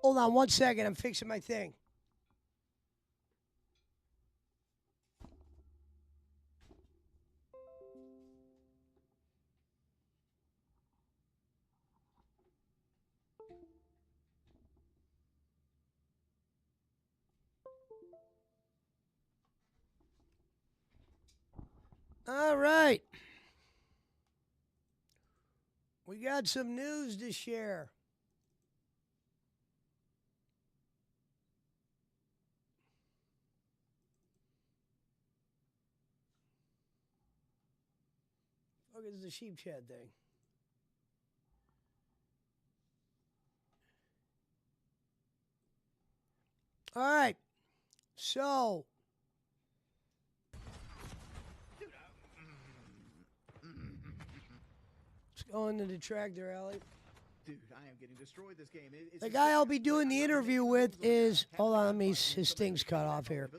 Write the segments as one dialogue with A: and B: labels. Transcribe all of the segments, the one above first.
A: Hold on 1 second. I'm fixing my thing. All right. We got some news to share. What is the sheep chat thing? All right. So, let's go into the tractor alley.
B: Dude, I am getting destroyed this game.
A: The guy I'll be doing the interview with is, hold on, his thing's cut off here.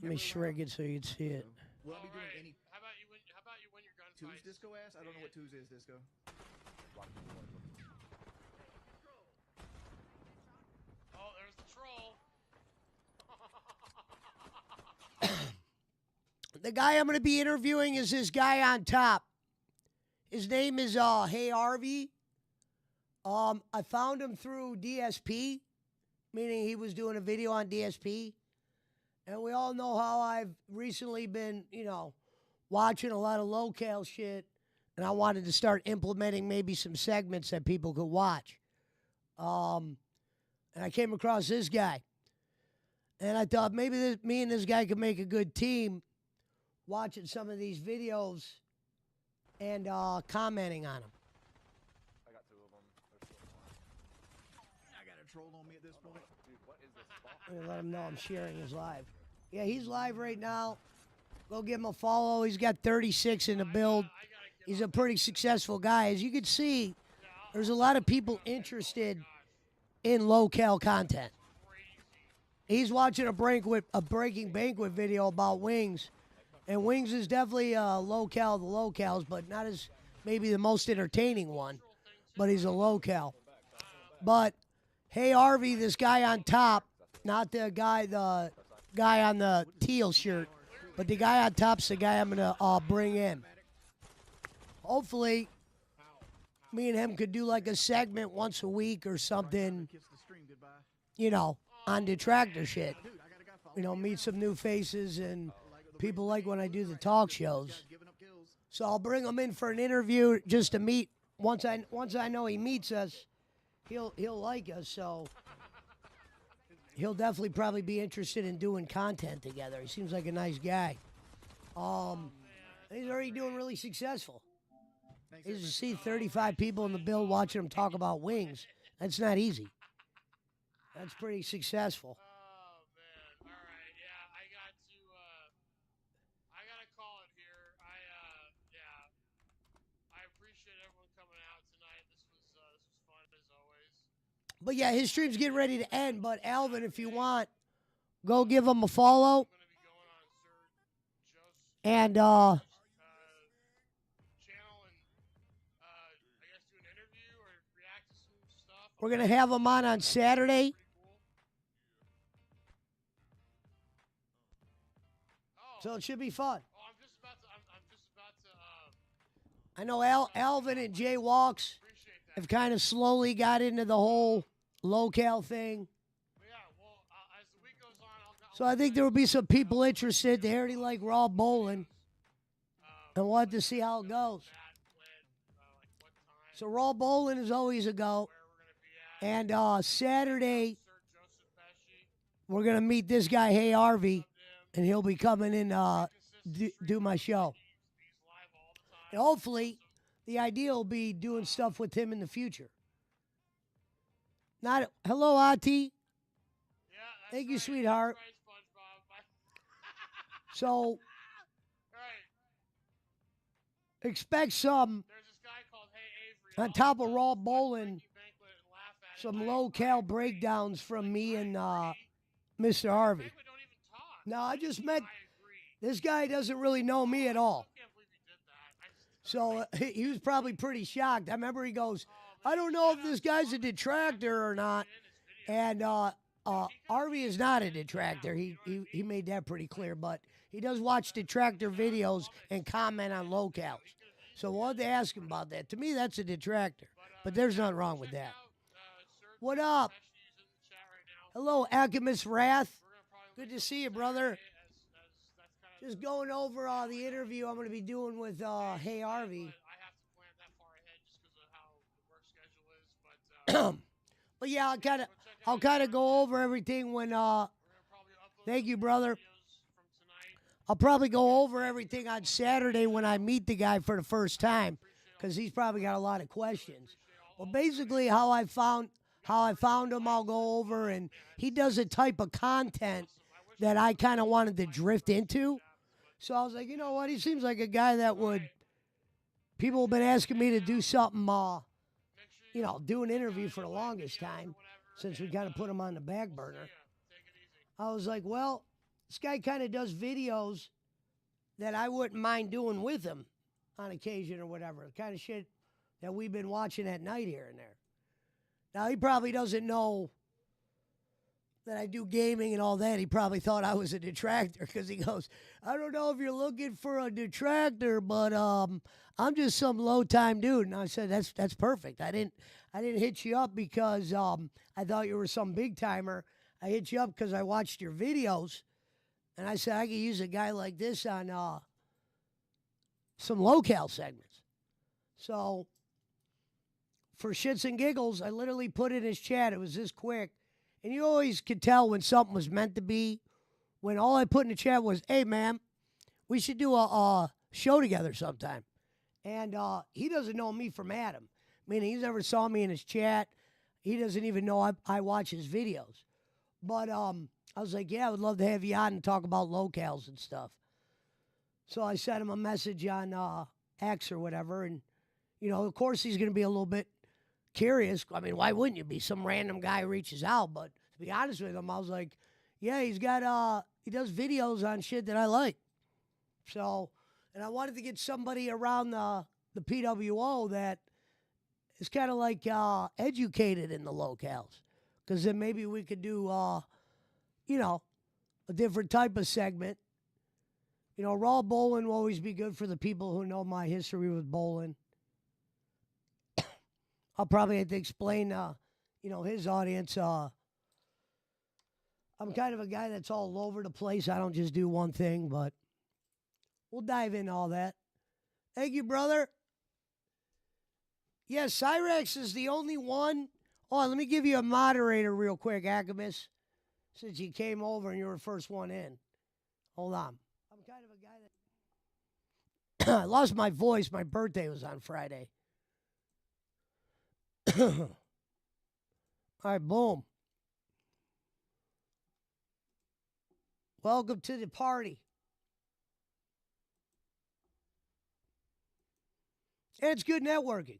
A: Let me shrink it so you can see it.
B: Will I be doing any
C: How about you win your gun
B: twos
C: fights?
B: disco ass? I don't know what twos is disco.
C: Oh, there's the troll.
A: The guy I'm going to be interviewing is this guy on top. His name is HeyArvy. I found him through DSP, meaning he was doing a video on DSP. And we all know how I've recently been, watching a lot of low-cal shit. And I wanted to start implementing maybe some segments that people could watch. And I came across this guy. And I thought maybe me and this guy could make a good team watching some of these videos and commenting on them.
D: I got 2 of them. There's still more.
B: I got a troll on me at this point.
D: Dude, what is this?
A: I'm gonna let him know I'm sharing his live. Yeah, he's live right now. Go give him a follow. He's got 36 in the build. He's a pretty successful guy. As you can see, there's a lot of people interested in low-cal content. He's watching a Breaking Banquet video about wings. And wings is definitely low-cal, the low-cals, but not as maybe the most entertaining one. But he's a low-cal. But HeyArvy, this guy on top, not the guy on the teal shirt, but the guy on top's the guy I'm going to bring in. Hopefully, me and him could do like a segment once a week or something, on detractor shit. Meet some new faces, and people like when I do the talk shows. So I'll bring him in for an interview just to meet. Once I know he meets us, he'll like us, so he'll definitely probably be interested in doing content together. He seems like a nice guy. He's already doing really successful. You see 35 people in the build watching him talk about wings. That's not easy. That's pretty successful.
C: Oh man! All right, yeah, I got to call it here. I appreciate everyone coming out tonight. This was fun as always.
A: But yeah, his stream's getting ready to end. But Alvin, if you want, go give him a follow.
C: I'm gonna be going on Sir Joe's
A: And
C: channel and I guess do an interview or react to some stuff.
A: we're gonna have him on Saturday.
C: Pretty cool.
A: So it should be fun.
C: Oh, I'm just about to.
A: I know Alvin and Jay Walks
C: Appreciate that.
A: have kind of slowly got into the whole low-cal thing.
C: But yeah, well, as the week goes on,
A: So I think there will be some people interested. They already like Raw Bowling, and we'll have to see how it goes.
C: like what time,
A: So Raw Bowling is always a go.
C: where we're gonna be at.
A: And Saturday,
C: Sir Joseph Pesci,
A: we're going to meet this guy, HeyArvy, and he'll be coming in do my show.
C: he's live all the time.
A: And hopefully, the idea will be doing stuff with him in the future. Hello, Ati.
C: Yeah, that's
A: Thank you,
C: right.
A: sweetheart.
C: That's right, SpongeBob.
A: So
C: Right.
A: expect some,
C: There's this guy called Hey Avery.
A: on top of Raw Bowling,
C: Banquet and laugh at it.
A: some
C: Like,
A: low-cal breakdowns from me and Mr. Harvey.
C: Banquet don't even talk.
A: No, I just met,
C: I agree.
A: this guy doesn't really know me at all.
C: I can't believe you did that.
A: So he was probably pretty shocked. I remember he goes, I don't know if this guy's a detractor or not. And Arvy is not a detractor. He made that pretty clear, but he does watch detractor videos and comment on locales. So we'll have to ask him about that. To me, that's a detractor, but there's nothing wrong with that. What up? Hello, Alchemist Wrath. Good to see you, brother. Just going over the interview I'm going to be doing with HeyArvy. But yeah, I'll kind of go over everything when. Thank you, brother. I'll probably go over everything on Saturday when I meet the guy for the first time, because he's probably got a lot of questions. Well, basically, how I found him, I'll go over, and he does a type of content that I kind of wanted to drift into. So I was like, you know what? He seems like a guy that would. People have been asking me to do something, do an interview for the longest time, since we kind of put him on the back burner. I was like, well, this guy kind of does videos that I wouldn't mind doing with him on occasion or whatever. The kind of shit that we've been watching at night here and there. Now, he probably doesn't know that I do gaming and all that. He probably thought I was a detractor, because he goes, I don't know if you're looking for a detractor, but I'm just some low-time dude. And I said, that's perfect. I didn't hit you up because I thought you were some big-timer. I hit you up because I watched your videos. And I said, I could use a guy like this on some locale segments. So, for shits and giggles, I literally put in his chat. It was this quick. And you always could tell when something was meant to be, when all I put in the chat was, hey, man, we should do a show together sometime. And he doesn't know me from Adam. Meaning he's never saw me in his chat. He doesn't even know I watch his videos. But I was like, yeah, I would love to have you on and talk about locales and stuff. So I sent him a message on X or whatever. And, of course he's going to be a little bit curious. I mean, why wouldn't you be? Some random guy reaches out. But to be honest with him, I was like, yeah, he does videos on shit that I like. So, and I wanted to get somebody around the PWO that is kind of like educated in the locales. Because then maybe we could do, a different type of segment. Raw bowling will always be good for the people who know my history with bowling. I'll probably have to explain, his audience. I'm kind of a guy that's all over the place. I don't just do one thing, but we'll dive into all that. Thank you, brother. Yes, Cyrex is the only one. Oh, let me give you a moderator real quick, Akamis, since you came over and you were the first one in. Hold on. I'm kind of a guy that... I lost my voice. My birthday was on Friday. All right, boom. Welcome to the party. And it's good networking.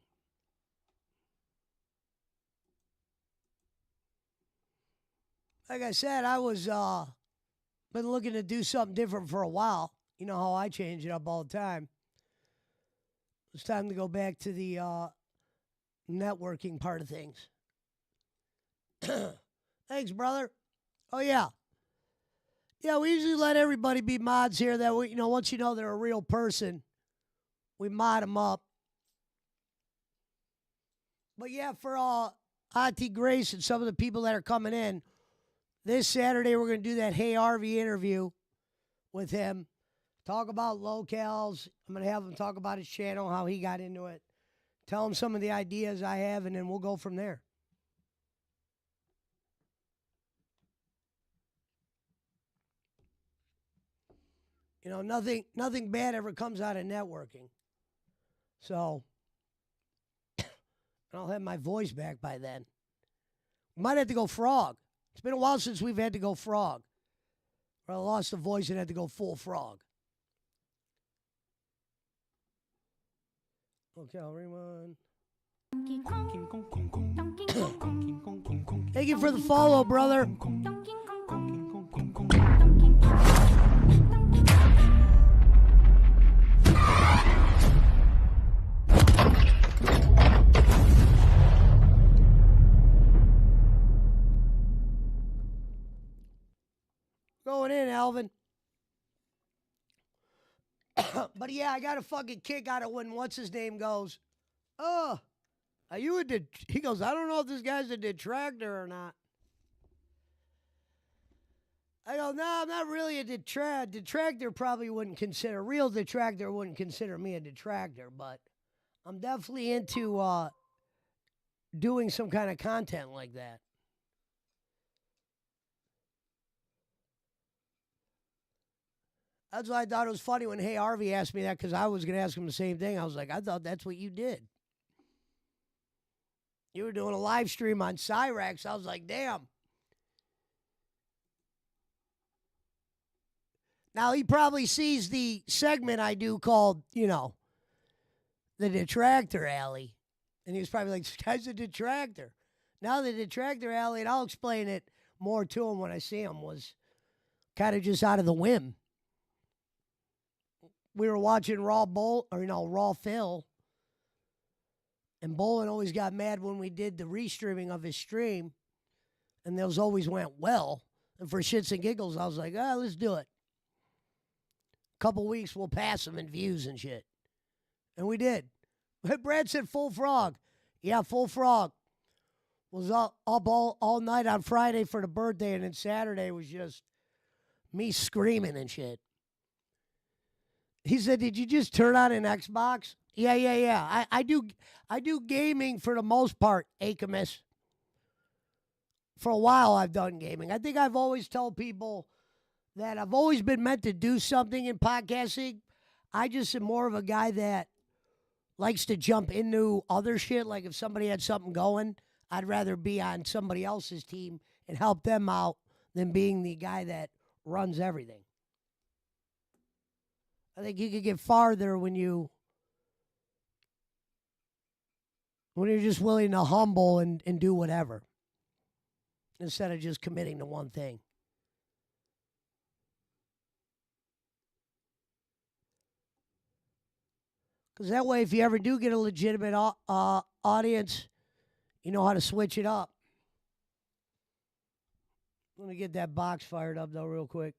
A: Like I said, I was been looking to do something different for a while. You know how I change it up all the time. It's time to go back to the networking part of things. Thanks, brother. Oh, yeah. Yeah, we usually let everybody be mods here. That we, once you know they're a real person, we mod them up. But yeah, for Auntie Grace and some of the people that are coming in, this Saturday we're going to do that HeyArvy interview with him. Talk about locales. I'm going to have him talk about his channel, how he got into it. Tell him some of the ideas I have, and then we'll go from there. Nothing bad ever comes out of networking. So, I'll have my voice back by then. Might have to go frog. It's been a while since we've had to go frog. Or I lost the voice and had to go full frog. Okay, I'll rewind. Thank you for the follow, brother. Calvin. But yeah, I got a fucking kick out of when what's his name goes, oh, are you he goes, I don't know if this guy's a detractor or not. I go, no, I'm not really a detractor. Detractor probably wouldn't consider, real detractor wouldn't consider me a detractor, but I'm definitely into doing some kind of content like that. That's why I thought it was funny when HeyArvy asked me that, because I was going to ask him the same thing. I was like, I thought that's what you did. You were doing a live stream on Cyrax. I was like, damn. Now, he probably sees the segment I do called, the Detractor Alley. And he was probably like, this guy's a detractor. Now, the Detractor Alley, and I'll explain it more to him when I see him, was kind of just out of the whim. We were watching Raw Phil. And Bolin always got mad when we did the restreaming of his stream. And those always went well. And for shits and giggles, I was like, let's do it. Couple weeks, we'll pass him in views and shit. And we did. Brad said full frog. Yeah, full frog. Was up all night on Friday for the birthday, and then Saturday was just me screaming and shit. He said, did you just turn on an Xbox? Yeah. I do gaming for the most part, Akamis. For a while, I've done gaming. I think I've always told people that I've always been meant to do something in podcasting. I just am more of a guy that likes to jump into other shit. Like if somebody had something going, I'd rather be on somebody else's team and help them out than being the guy that runs everything. I think you could get farther when you're just willing to humble and do whatever instead of just committing to one thing. Because that way, if you ever do get a legitimate audience, you know how to switch it up. Let me get that box fired up, though, real quick.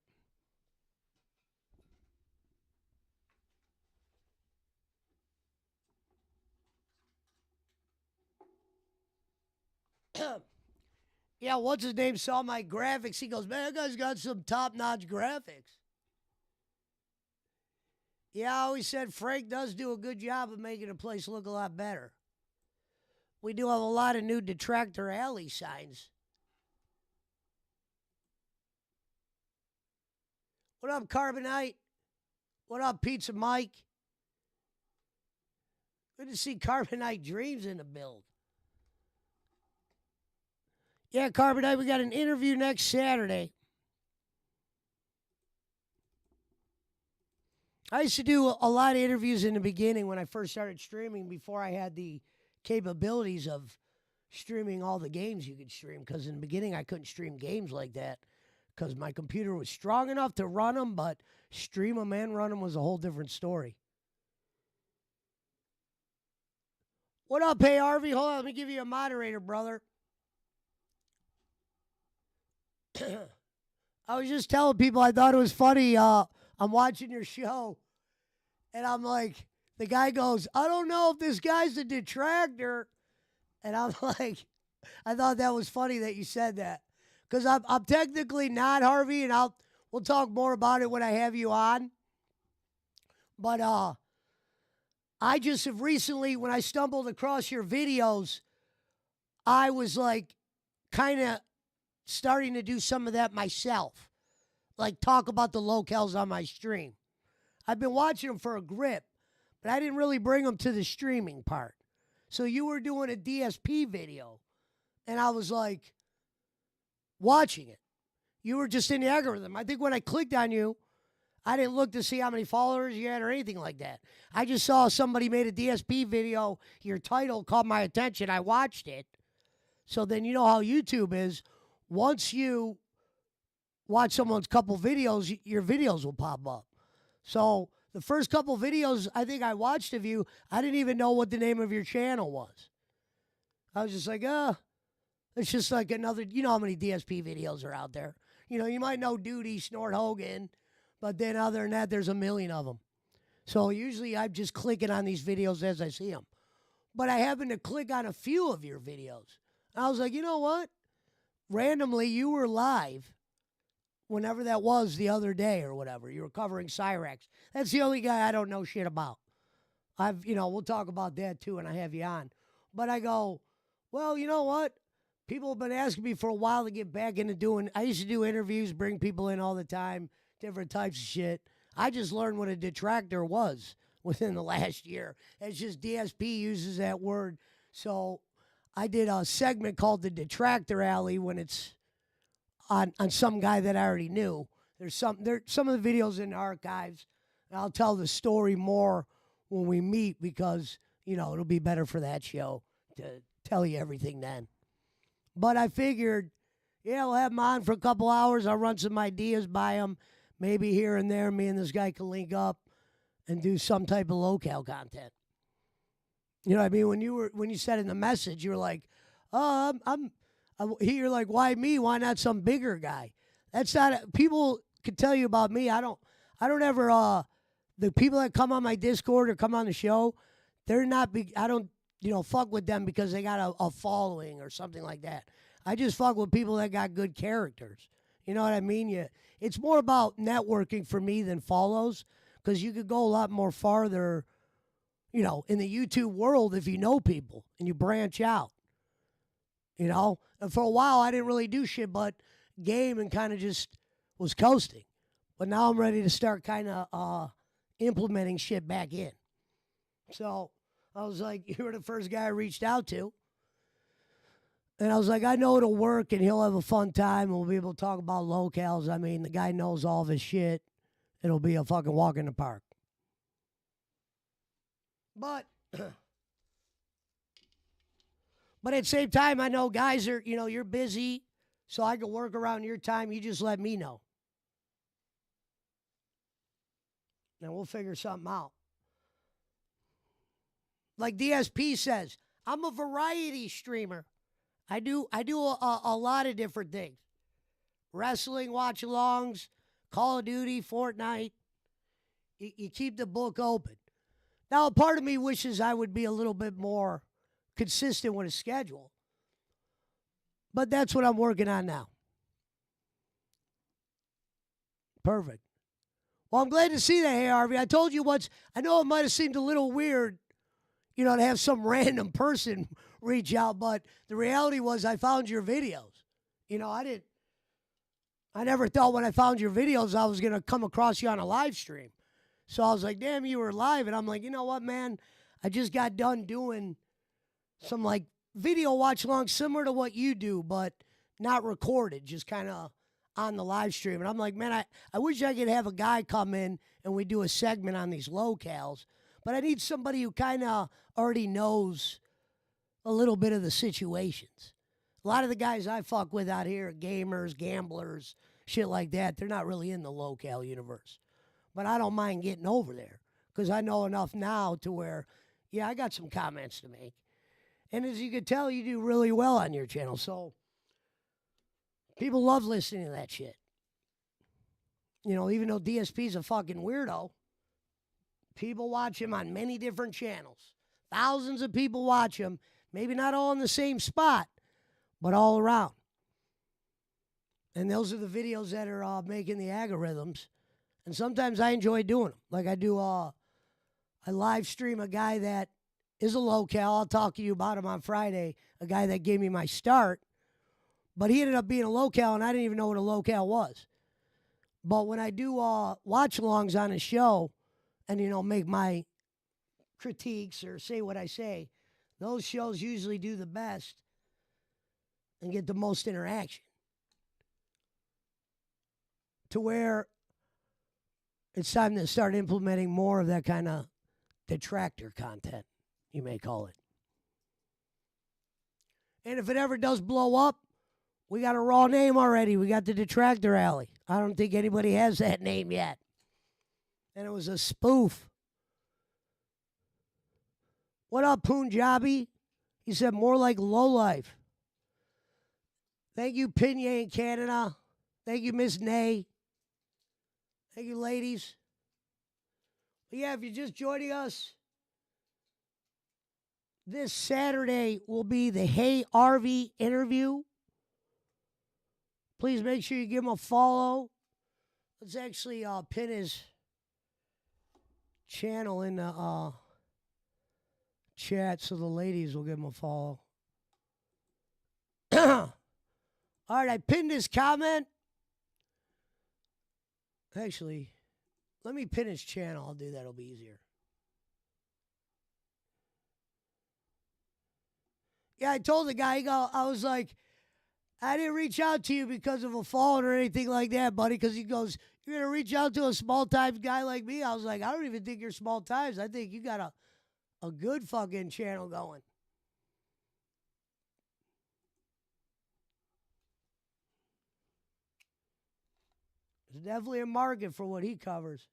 A: Yeah, what's his name saw my graphics. He goes, man, that guy's got some top-notch graphics. Yeah, I always said Frank does do a good job of making the place look a lot better. We do have a lot of new Detractor Alley signs. What up, Carbonite? What up, Pizza Mike? Good to see Carbonite Dreams in the build. Yeah, Carbonite, we got an interview next Saturday. I used to do a lot of interviews in the beginning when I first started streaming before I had the capabilities of streaming all the games you could stream. Because in the beginning, I couldn't stream games like that because my computer was strong enough to run them, but stream them and run them was a whole different story. What up, HeyArvy? Hold on, let me give you a moderator, brother. I was just telling people I thought it was funny. I'm watching your show, and I'm like, the guy goes, I don't know if this guy's a detractor. And I'm like, I thought that was funny that you said that. Because I'm technically not, Harvey, and we'll talk more about it when I have you on. But I just have recently, when I stumbled across your videos, I was like kind of starting to do some of that myself. Like talk about the locales on my stream. I've been watching them for a grip, but I didn't really bring them to the streaming part. So you were doing a DSP video, and I was like watching it. You were just in the algorithm. I think when I clicked on you, I didn't look to see how many followers you had or anything like that. I just saw somebody made a DSP video. Your title caught my attention. I watched it. So then you know how YouTube is. Once you watch someone's couple videos, your videos will pop up. So the first couple videos I think I watched of you, I didn't even know what the name of your channel was. I was just like, it's just like another, you know how many DSP videos are out there. You know, you might know Duty, Snort Hogan, but then other than that, there's a million of them. So usually I'm just clicking on these videos as I see them. But I happened to click on a few of your videos. And I was like, you know what? Randomly, you were live whenever that was the other day or whatever. You were covering Cyrax. That's the only guy I don't know shit about. We'll talk about that too when I have you on. But I go, well, you know what? People have been asking me for a while to get back into doing, I used to do interviews, bring people in all the time, different types of shit. I just learned what a detractor was within the last year. It's just DSP uses that word. So I did a segment called the Detractor Alley when it's on some guy that I already knew. There's some of the videos in the archives. And I'll tell the story more when we meet because, it'll be better for that show to tell you everything then. But I figured, we'll have him on for a couple hours. I'll run some ideas by him. Maybe here and there, me and this guy can link up and do some type of locale content. You know what I mean? When you said in the message, you were like, "Oh, you're like, why me? Why not some bigger guy?" That's not. People can tell you about me. I don't ever. The people that come on my Discord or come on the show, they're not big. I don't fuck with them because they got a following or something like that. I just fuck with people that got good characters. You know what I mean? It's more about networking for me than follows because you could go a lot more farther, in the YouTube world if you know people and you branch out. And for a while I didn't really do shit but game and kind of just was coasting. But now I'm ready to start kind of implementing shit back in. So I was like, you were the first guy I reached out to. And I was like, I know it'll work and he'll have a fun time and we'll be able to talk about locales. I mean, the guy knows all of his shit. It'll be a fucking walk in the park. But at the same time, I know guys are, you're busy, so I can work around your time. You just let me know. And we'll figure something out. Like DSP says, I'm a variety streamer. I do a lot of different things. Wrestling, watch-alongs, Call of Duty, Fortnite. You keep the book open. Now, a part of me wishes I would be a little bit more consistent with a schedule. But that's what I'm working on now. Perfect. Well, I'm glad to see that, HeyArvy. I told you once, I know it might have seemed a little weird, to have some random person reach out, but the reality was I found your videos. I never thought when I found your videos I was going to come across you on a live stream. So I was like, damn, you were live. And I'm like, you know what, man? I just got done doing some like video watch along similar to what you do, but not recorded, just kind of on the live stream. And I'm like, man, I wish I could have a guy come in and we do a segment on these locales, but I need somebody who kind of already knows a little bit of the situations. A lot of the guys I fuck with out here are gamers, gamblers, shit like that. They're not really in the locale universe. But I don't mind getting over there because I know enough now to where, I got some comments to make. And as you can tell, you do really well on your channel. So people love listening to that shit. Even though DSP's a fucking weirdo, people watch him on many different channels. Thousands of people watch him. Maybe not all in the same spot, but all around. And those are the videos that are making the algorithms. And sometimes I enjoy doing them. Like I do I live stream a guy that is a locale. I'll talk to you about him on Friday. A guy that gave me my start. But he ended up being a locale, and I didn't even know what a locale was. But when I do watch-alongs on a show and, make my critiques or say what I say, those shows usually do the best and get the most interaction. To where it's time to start implementing more of that kind of detractor content, you may call it. And if it ever does blow up, we got a raw name already. We got the Detractor Alley. I don't think anybody has that name yet. And it was a spoof. What up, Punjabi? He said more like lowlife. Thank you, Pinye in Canada. Thank you, Miss Nay. Thank you, ladies. But yeah, if you're just joining us, this Saturday will be the HeyArvy Interview. Please make sure you give him a follow. Let's actually pin his channel in the chat so the ladies will give him a follow. All right, I pinned his comment. Actually, let me pin his channel. I'll do that. It'll be easier. Yeah, I told the guy, I was like, I didn't reach out to you because of a phone or anything like that, buddy, because he goes, you're going to reach out to a small-time guy like me? I was like, I don't even think you're small-times. I think you got a good fucking channel going. There's definitely a market for what he covers.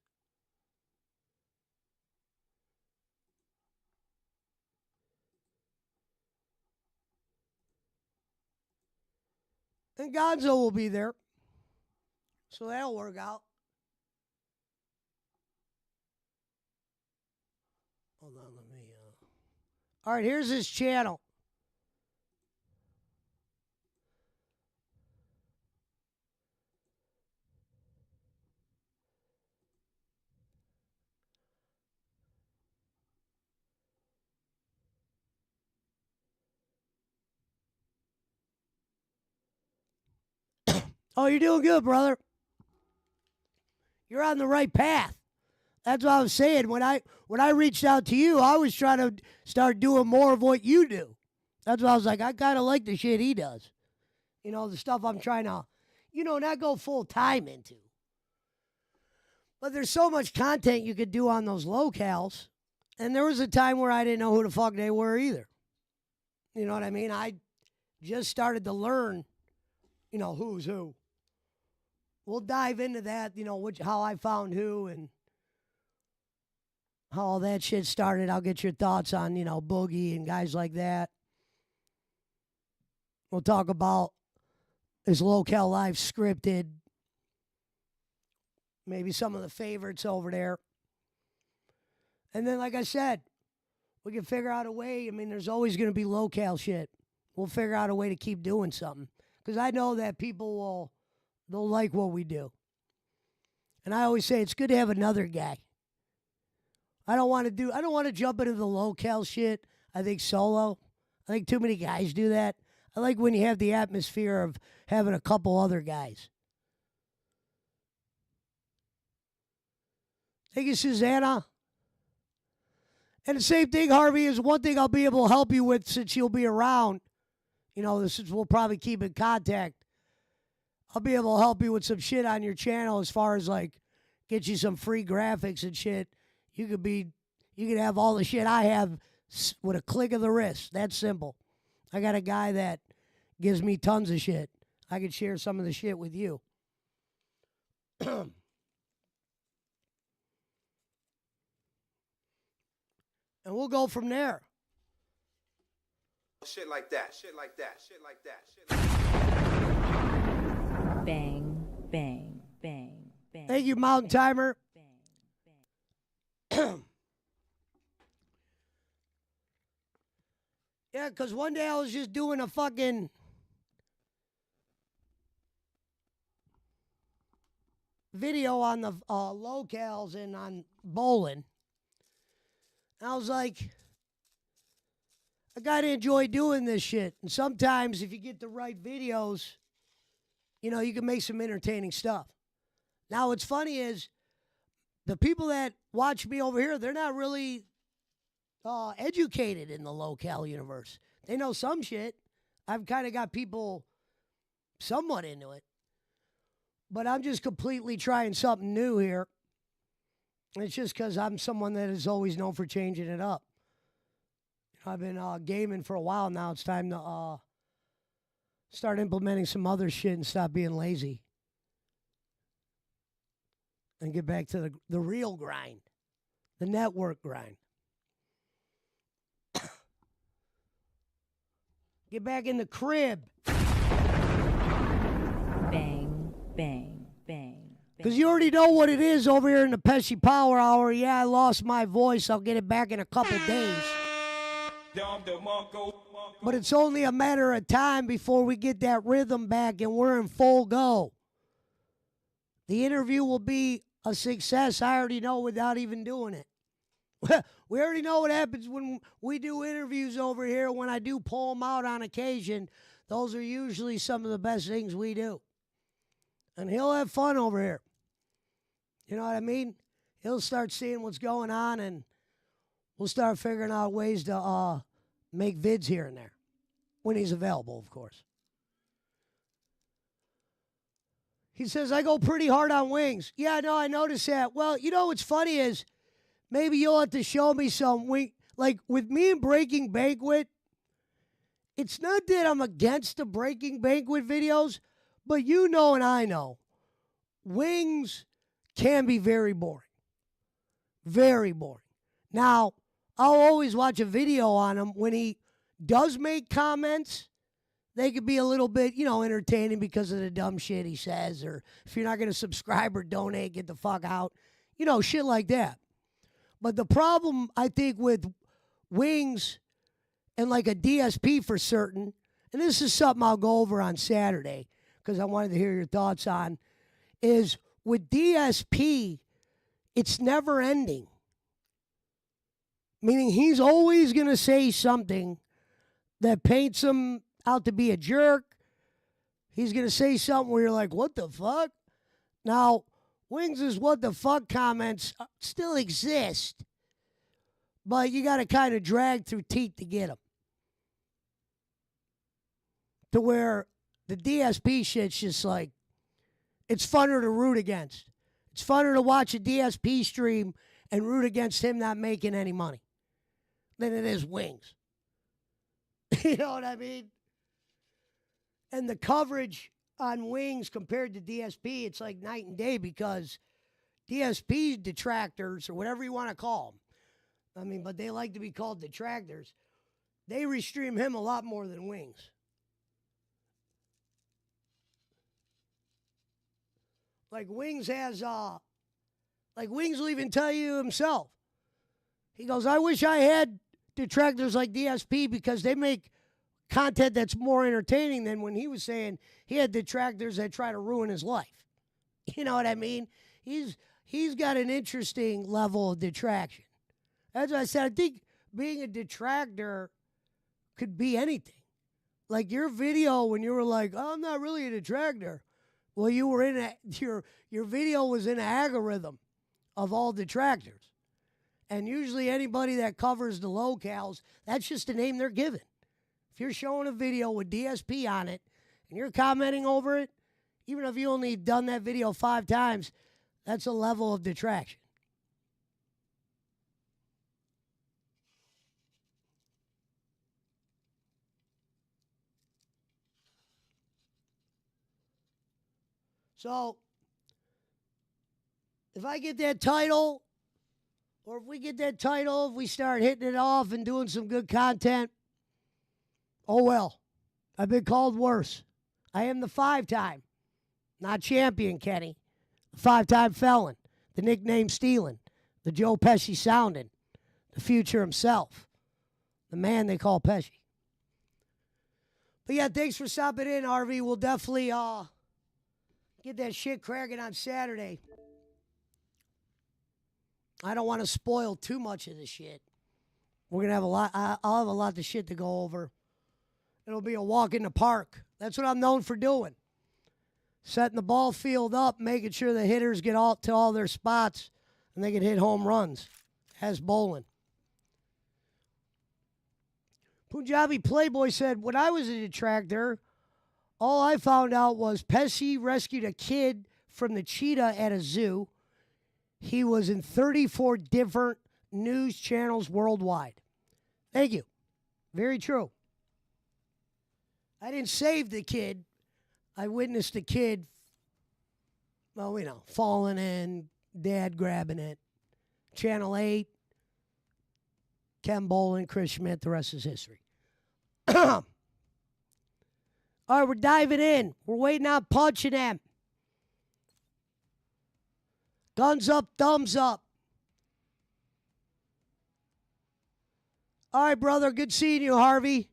A: And Gonzo will be there. So that'll work out. Hold on, let me... All right, here's his channel. Oh, you're doing good, brother. You're on the right path. That's what I was saying. When I reached out to you, I was trying to start doing more of what you do. That's why I was like, I kind of like the shit he does. You know, the stuff I'm trying to, not go full time into. But there's so much content you could do on those locales. And there was a time where I didn't know who the fuck they were either. You know what I mean? I just started to learn, who's who. We'll dive into that, how I found who and how all that shit started. I'll get your thoughts on, Boogie and guys like that. We'll talk about is Locale Live scripted? Maybe some of the favorites over there. And then, like I said, we can figure out a way. I mean, there's always going to be locale shit. We'll figure out a way to keep doing something. Because I know that people they'll like what we do. And I always say it's good to have another guy. I don't want to jump into the locale shit. I think solo. I think too many guys do that. I like when you have the atmosphere of having a couple other guys. Thank you, Susanna. And the same thing, Harvey, is one thing I'll be able to help you with since you'll be around. We'll probably keep in contact. I'll be able to help you with some shit on your channel as far as like get you some free graphics and shit. You could have all the shit I have with a click of the wrist. That's simple. I got a guy that gives me tons of shit. I could share some of the shit with you. And we'll go from there.
E: Shit like that, shit like that, shit like that, shit like that.
F: Bang, bang, bang, bang.
A: Thank you, Mountain Timer. Yeah, because one day I was just doing a fucking video on the locales and on bowling. And I was like, I gotta enjoy doing this shit. And sometimes if you get the right videos, you can make some entertaining stuff. Now, what's funny is the people that watch me over here, they're not really educated in the locale universe. They know some shit. I've kind of got people somewhat into it. But I'm just completely trying something new here. It's just because I'm someone that is always known for changing it up. I've been gaming for a while now. It's time to start implementing some other shit and stop being lazy. And get back to the real grind. The network grind. Get back in the crib.
F: Bang, bang.
A: Because you already know what it is over here in the Pesci Power Hour. Yeah, I lost my voice. I'll get it back in a couple days. But it's only a matter of time before we get that rhythm back and we're in full go. The interview will be a success. I already know without even doing it. We already know what happens when we do interviews over here. When I do pull them out on occasion, those are usually some of the best things we do. And he'll have fun over here. You know what I mean? He'll start seeing what's going on, and we'll start figuring out ways to make vids here and there. When he's available, of course. He says, I go pretty hard on wings. Yeah, no, I noticed that. Well, you know what's funny is maybe you'll have to show me some wing. Like with me and Breaking Banquet, it's not that I'm against the Breaking Banquet videos, but you know and I know, wings can be very boring. Very boring. Now, I'll always watch a video on him when he does make comments. They could be a little bit, entertaining because of the dumb shit he says, or if you're not going to subscribe or donate, get the fuck out. Shit like that. But the problem, I think, with wings and like a DSP for certain, and this is something I'll go over on Saturday because I wanted to hear your thoughts on, is with DSP, it's never ending. Meaning he's always going to say something that paints him out to be a jerk. He's going to say something where you're like, what the fuck? Now, Wings' what the fuck comments still exist, but you got to kind of drag through teeth to get them. To where the DSP shit's just like, it's funner to root against. It's funner to watch a DSP stream and root against him not making any money than it is Wings. You know what I mean? And the coverage on Wings compared to DSP, it's like night and day because DSP detractors, or whatever you want to call them, but they like to be called detractors, they restream him a lot more than Wings. Like Wings has, Wings will even tell you himself. He goes, I wish I had detractors like DSP because they make content that's more entertaining than when he was saying he had detractors that try to ruin his life. You know what I mean? He's got an interesting level of detraction. That's why I said I think being a detractor could be anything. Like your video when you were like, oh, I'm not really a detractor. Well, you were your video was in an algorithm of all detractors. And usually anybody that covers the locales, that's just the name they're given. If you're showing a video with DSP on it and you're commenting over it, even if you only done that video 5 times, that's a level of detraction. So, if I get that title, or if we get that title, if we start hitting it off and doing some good content, oh well. I've been called worse. I am the 5-time, not champion, Kenny. The 5-time felon, the nickname stealing, the Joe Pesci sounding, the future himself, the man they call Pesci. But yeah, thanks for stopping in, RV. We'll definitely get that shit cracking on Saturday. I don't want to spoil too much of the shit. We're going to have a lot. I'll have a lot of shit to go over. It'll be a walk in the park. That's what I'm known for doing. Setting the ball field up, making sure the hitters get to all their spots, and they can hit home runs. As bowling. Punjabi Playboy said, when I was a detractor, all I found out was Pesci rescued a kid from the cheetah at a zoo. He was in 34 different news channels worldwide. Thank you. Very true. I didn't save the kid. I witnessed the kid, falling in, dad grabbing it. Channel 8, Ken Bolin, Chris Schmidt, the rest is history. All right, we're diving in. We're waiting on Punch and them. Guns up, thumbs up. All right, brother. Good seeing you, Harvey.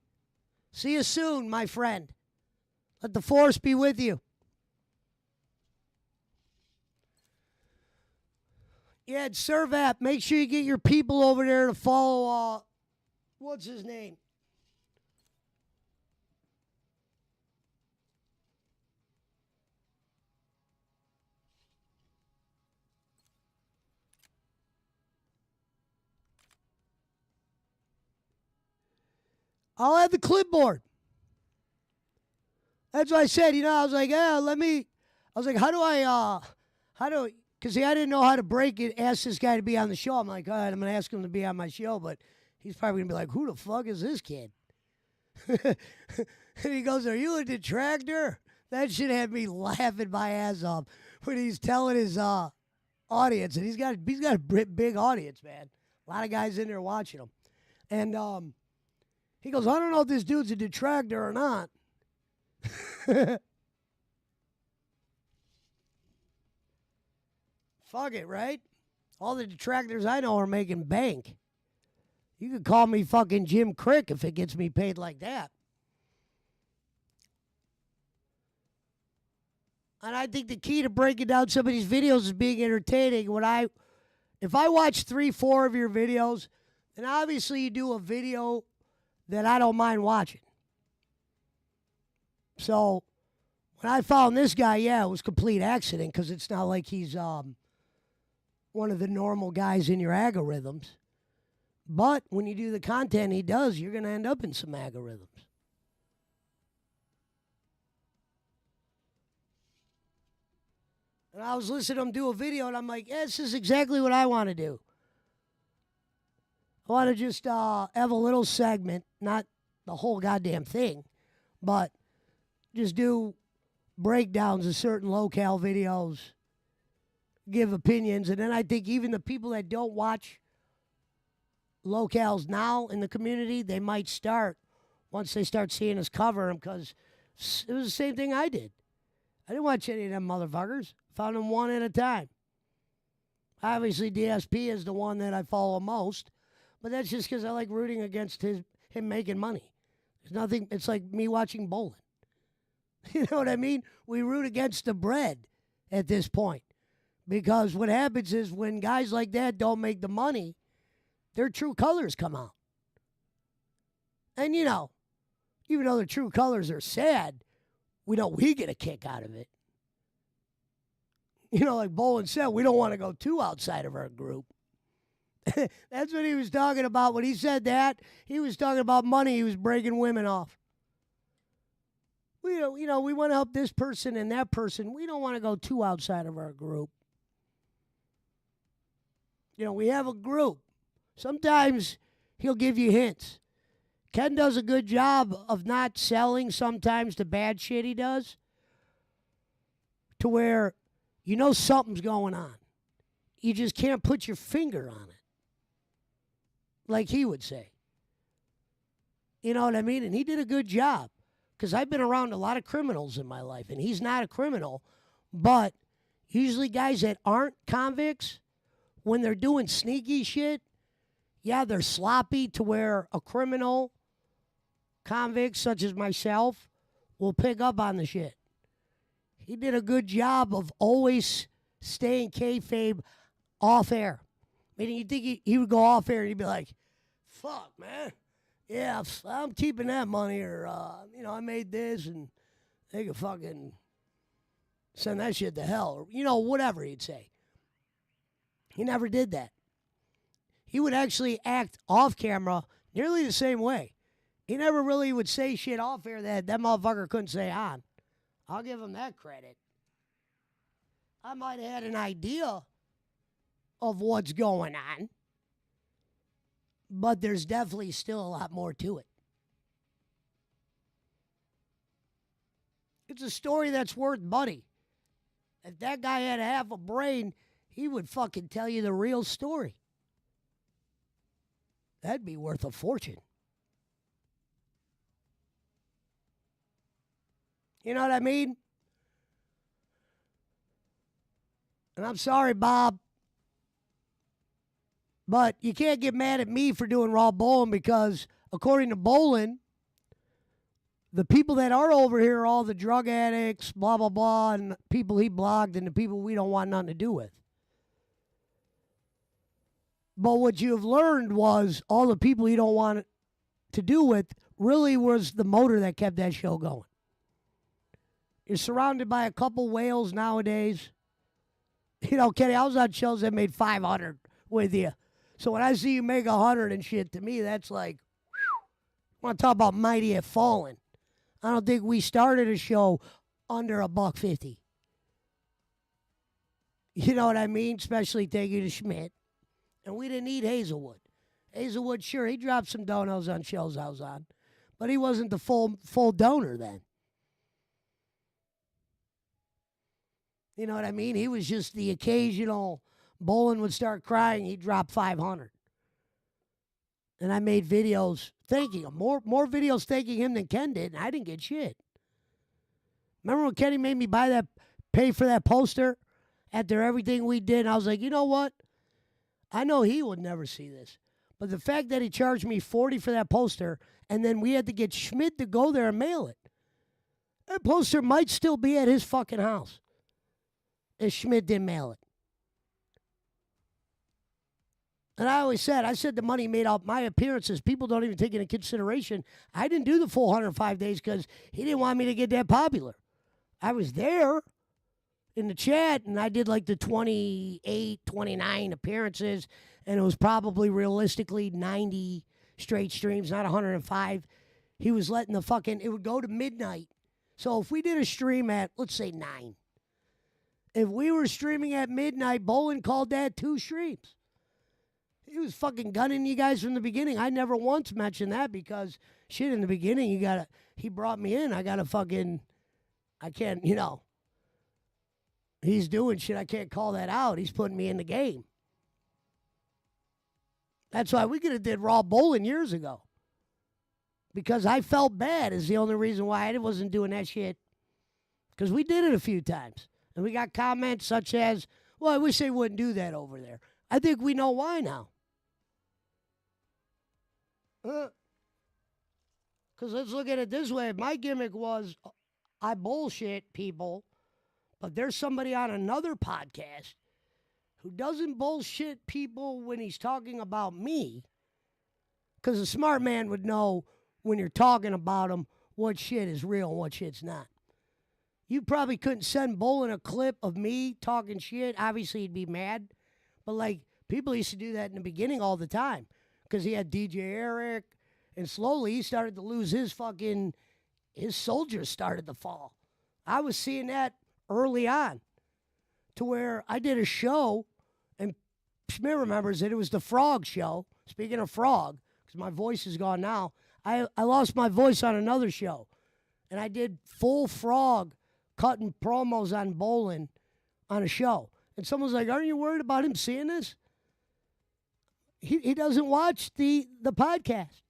A: See you soon, my friend. Let the force be with you. Yeah, it's Servap. Make sure you get your people over there to follow, what's his name? I'll have the clipboard. That's what I said. I was like, yeah, I was like, because I didn't know how to break it, ask this guy to be on the show. I'm like, all right, I'm going to ask him to be on my show, but he's probably going to be like, who the fuck is this kid? And he goes, are you a detractor? That shit had me laughing my ass off when he's telling his audience, and he's got a big audience, man. A lot of guys in there watching him. And he goes, I don't know if this dude's a detractor or not. Fuck it, right? All the detractors I know are making bank. You could call me fucking Jim Crick if it gets me paid like that. And I think the key to breaking down some of these videos is being entertaining. If I watch 3-4 of your videos, then obviously you do a video that I don't mind watching. So when I found this guy, yeah, it was complete accident because it's not like he's one of the normal guys in your algorithms. But when you do the content he does, you're going to end up in some algorithms. And I was listening to him do a video, and I'm like, yeah, this is exactly what I want to do. I want to just have a little segment, not the whole goddamn thing, but just do breakdowns of certain locale videos, give opinions, and then I think even the people that don't watch locales now in the community, they might start once they start seeing us cover them, because it was the same thing I did. I didn't watch any of them motherfuckers. Found them one at a time. Obviously, DSP is the one that I follow most, but that's just because I like rooting against him making money. There's nothing. It's like me watching bowling. You know what I mean? We root against the bread at this point, because what happens is when guys like that don't make the money, their true colors come out. And even though their true colors are sad, we get a kick out of it. Like Bolin said, we don't want to go too outside of our group. That's what he was talking about. When he said that, he was talking about money. He was breaking women off. We want to help this person and that person. We don't want to go too outside of our group. We have a group. Sometimes he'll give you hints. Ken does a good job of not selling sometimes the bad shit he does, to where something's going on. You just can't put your finger on it, like he would say. You know what I mean? And he did a good job, because I've been around a lot of criminals in my life, and he's not a criminal, but usually guys that aren't convicts, when they're doing sneaky shit, yeah, they're sloppy to where a criminal convict such as myself will pick up on the shit. He did a good job of always staying kayfabe off air. Meaning you think he would go off air and he'd be like, fuck, man. Yeah, I'm keeping that money, or, I made this, and they could fucking send that shit to hell, or, whatever he'd say. He never did that. He would actually act off camera nearly the same way. He never really would say shit off air that motherfucker couldn't say on. I'll give him that credit. I might have had an idea of what's going on, but there's definitely still a lot more to it. It's a story that's worth money. If that guy had half a brain, he would fucking tell you the real story. That'd be worth a fortune. You know what I mean? And I'm sorry, Bob. But you can't get mad at me for doing raw bowling because, according to Bolin, the people that are over here are all the drug addicts, blah, blah, blah, and people he blocked and the people we don't want nothing to do with. But what you have learned was all the people you don't want to do with really was the motor that kept that show going. You're surrounded by a couple whales nowadays. You know, Kenny, I was on shows that made 500 with you. So when I see you make 100 and shit, to me, that's like, whew, I want to talk about mighty have fallen. I don't think we started a show under $1.50. You know what I mean? Especially thank you to Schmidt. And we didn't need Hazelwood. Hazelwood, sure, he dropped some donos on shows I was on, but he wasn't the full donor then. You know what I mean? He was just the occasional. Bolin would start crying, he'd drop 500. And I made videos thanking him. More videos thanking him than Ken did, and I didn't get shit. Remember when Kenny made me pay for that poster after everything we did? And I was like, you know what? I know he would never see this. But the fact that he charged me $40 for that poster, and then we had to get Schmidt to go there and mail it. That poster might still be at his fucking house if Schmidt didn't mail it. And I said the money made off my appearances. People don't even take into consideration. I didn't do the full 105 days because he didn't want me to get that popular. I was there in the chat, and I did like the 28, 29 appearances, and it was probably realistically 90 straight streams, not 105. He was letting it would go to midnight. So if we did a stream at, let's say, 9, if we were streaming at midnight, Bolin called that 2 streams. He was fucking gunning you guys from the beginning. I never once mentioned that because, shit, in the beginning, he brought me in. I can't, he's doing shit. I can't call that out. He's putting me in the game. That's why we could have did Raw Bowling years ago. Because I felt bad is the only reason why I wasn't doing that shit. Because we did it a few times. And we got comments such as, well, I wish they wouldn't do that over there. I think we know why now. Because let's look at it this way. My gimmick was I bullshit people, but there's somebody on another podcast who doesn't bullshit people when he's talking about me. Because a smart man would know when you're talking about him what shit is real and what shit's not. You probably couldn't send Bolin a clip of me talking shit. Obviously, he'd be mad. But, like, people used to do that in the beginning all the time. Because he had DJ Eric. And slowly, he started to lose his soldiers started to fall. I was seeing that early on. To where I did a show. And Schmidt remembers it. It was the Frog show. Speaking of Frog, because my voice is gone now. I lost my voice on another show. And I did full Frog cutting promos on Bolin on a show. And someone's like, aren't you worried about him seeing this? He doesn't watch the podcast.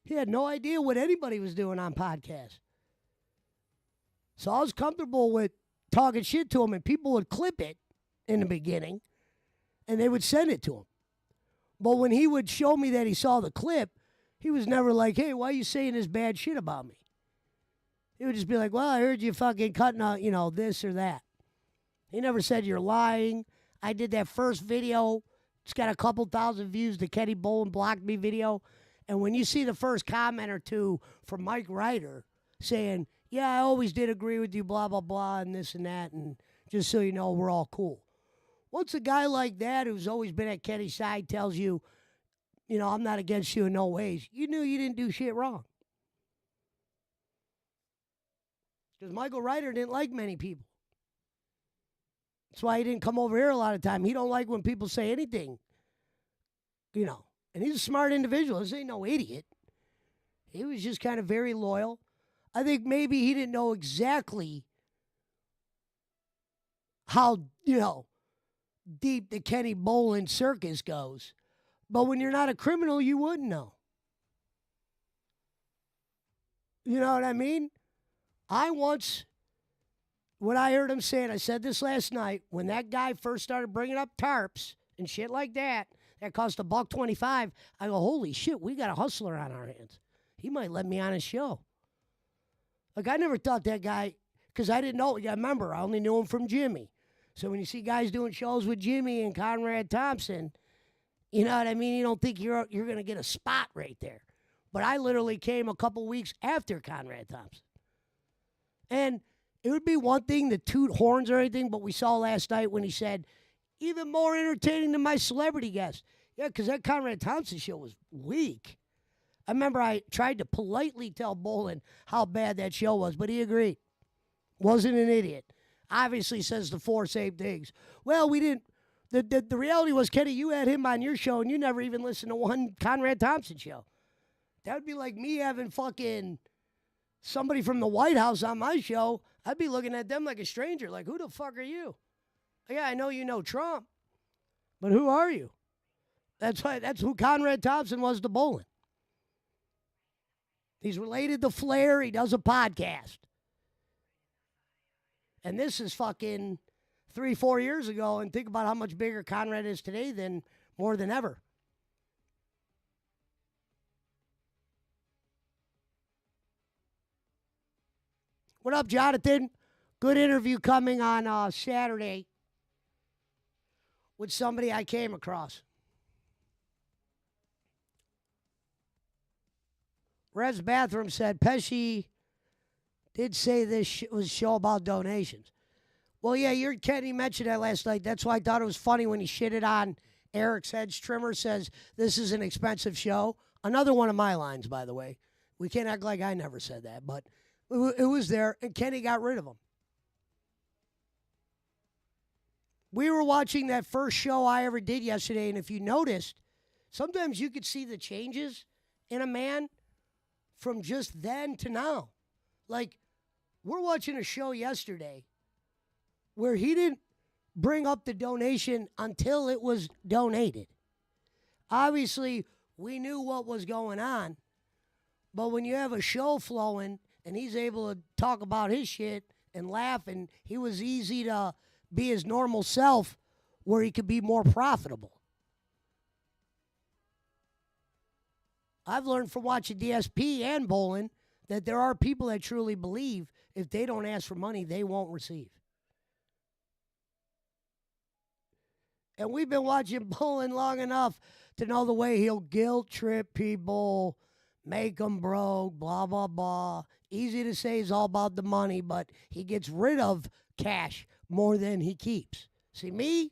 A: He had no idea what anybody was doing on podcasts. So I was comfortable with talking shit to him, and people would clip it in the beginning, and they would send it to him. But when he would show me that he saw the clip, he was never like, hey, why are you saying this bad shit about me? He would just be like, well, I heard you fucking cutting out, this or that. He never said you're lying. I did that first video. It's got a couple thousand views, the Kenny Bolin blocked me video. And when you see the first comment or two from Mike Ryder saying, yeah, I always did agree with you, blah, blah, blah, and this and that, and just so you know, we're all cool. Once a guy like that who's always been at Kenny's side tells you, I'm not against you in no ways, you knew you didn't do shit wrong. Because Michael Ryder didn't like many people. That's why he didn't come over here a lot of time. He don't like when people say anything, And he's a smart individual. This ain't no idiot. He was just kind of very loyal. I think maybe he didn't know exactly how, deep the Kenny Bolin circus goes. But when you're not a criminal, you wouldn't know. You know what I mean? I once what I heard him say, and I said this last night, when that guy first started bringing up tarps and shit like that cost $1.25, I go, holy shit, we got a hustler on our hands. He might let me on his show. Like, I never thought that guy, because I didn't know. Yeah, remember, I only knew him from Jimmy. So when you see guys doing shows with Jimmy and Conrad Thompson, you know what I mean? You don't think you're going to get a spot right there. But I literally came a couple weeks after Conrad Thompson. And it would be one thing to toot horns or anything, but we saw last night when he said, even more entertaining than my celebrity guest. Yeah, because that Conrad Thompson show was weak. I remember I tried to politely tell Bolin how bad that show was, but he agreed. Wasn't an idiot. Obviously says the 4 same things. Well, we didn't. The reality was, Kenny, you had him on your show, and you never even listened to one Conrad Thompson show. That would be like me having fucking somebody from the White House on my show. I'd be looking at them like a stranger, like, who the fuck are you? Yeah, I know you know Trump, but who are you? That's who Conrad Thompson was to Bolin. He's related to Flair. He does a podcast. And this is fucking 3-4 years ago, and think about how much bigger Conrad is today than more than ever. What up, Jonathan? Good interview coming on Saturday with somebody I came across. Red's Bathroom said Pesci did say this was a show about donations. Well, yeah, Kenny mentioned that last night. That's why I thought it was funny when he shitted on Eric's Hedge Trimmer, says this is an expensive show. Another one of my lines, by the way. We can't act like I never said that, but it was there, and Kenny got rid of him. We were watching that first show I ever did yesterday, and if you noticed, sometimes you could see the changes in a man from just then to now. Like, we're watching a show yesterday where he didn't bring up the donation until it was donated. Obviously, we knew what was going on, but when you have a show flowing and he's able to talk about his shit and laugh, and he was easy to be his normal self where he could be more profitable. I've learned from watching DSP and Bolin that there are people that truly believe if they don't ask for money, they won't receive. And we've been watching Bolin long enough to know the way he'll guilt trip people, make them broke, blah, blah, blah. Easy to say it's all about the money, but he gets rid of cash more than he keeps. See, me,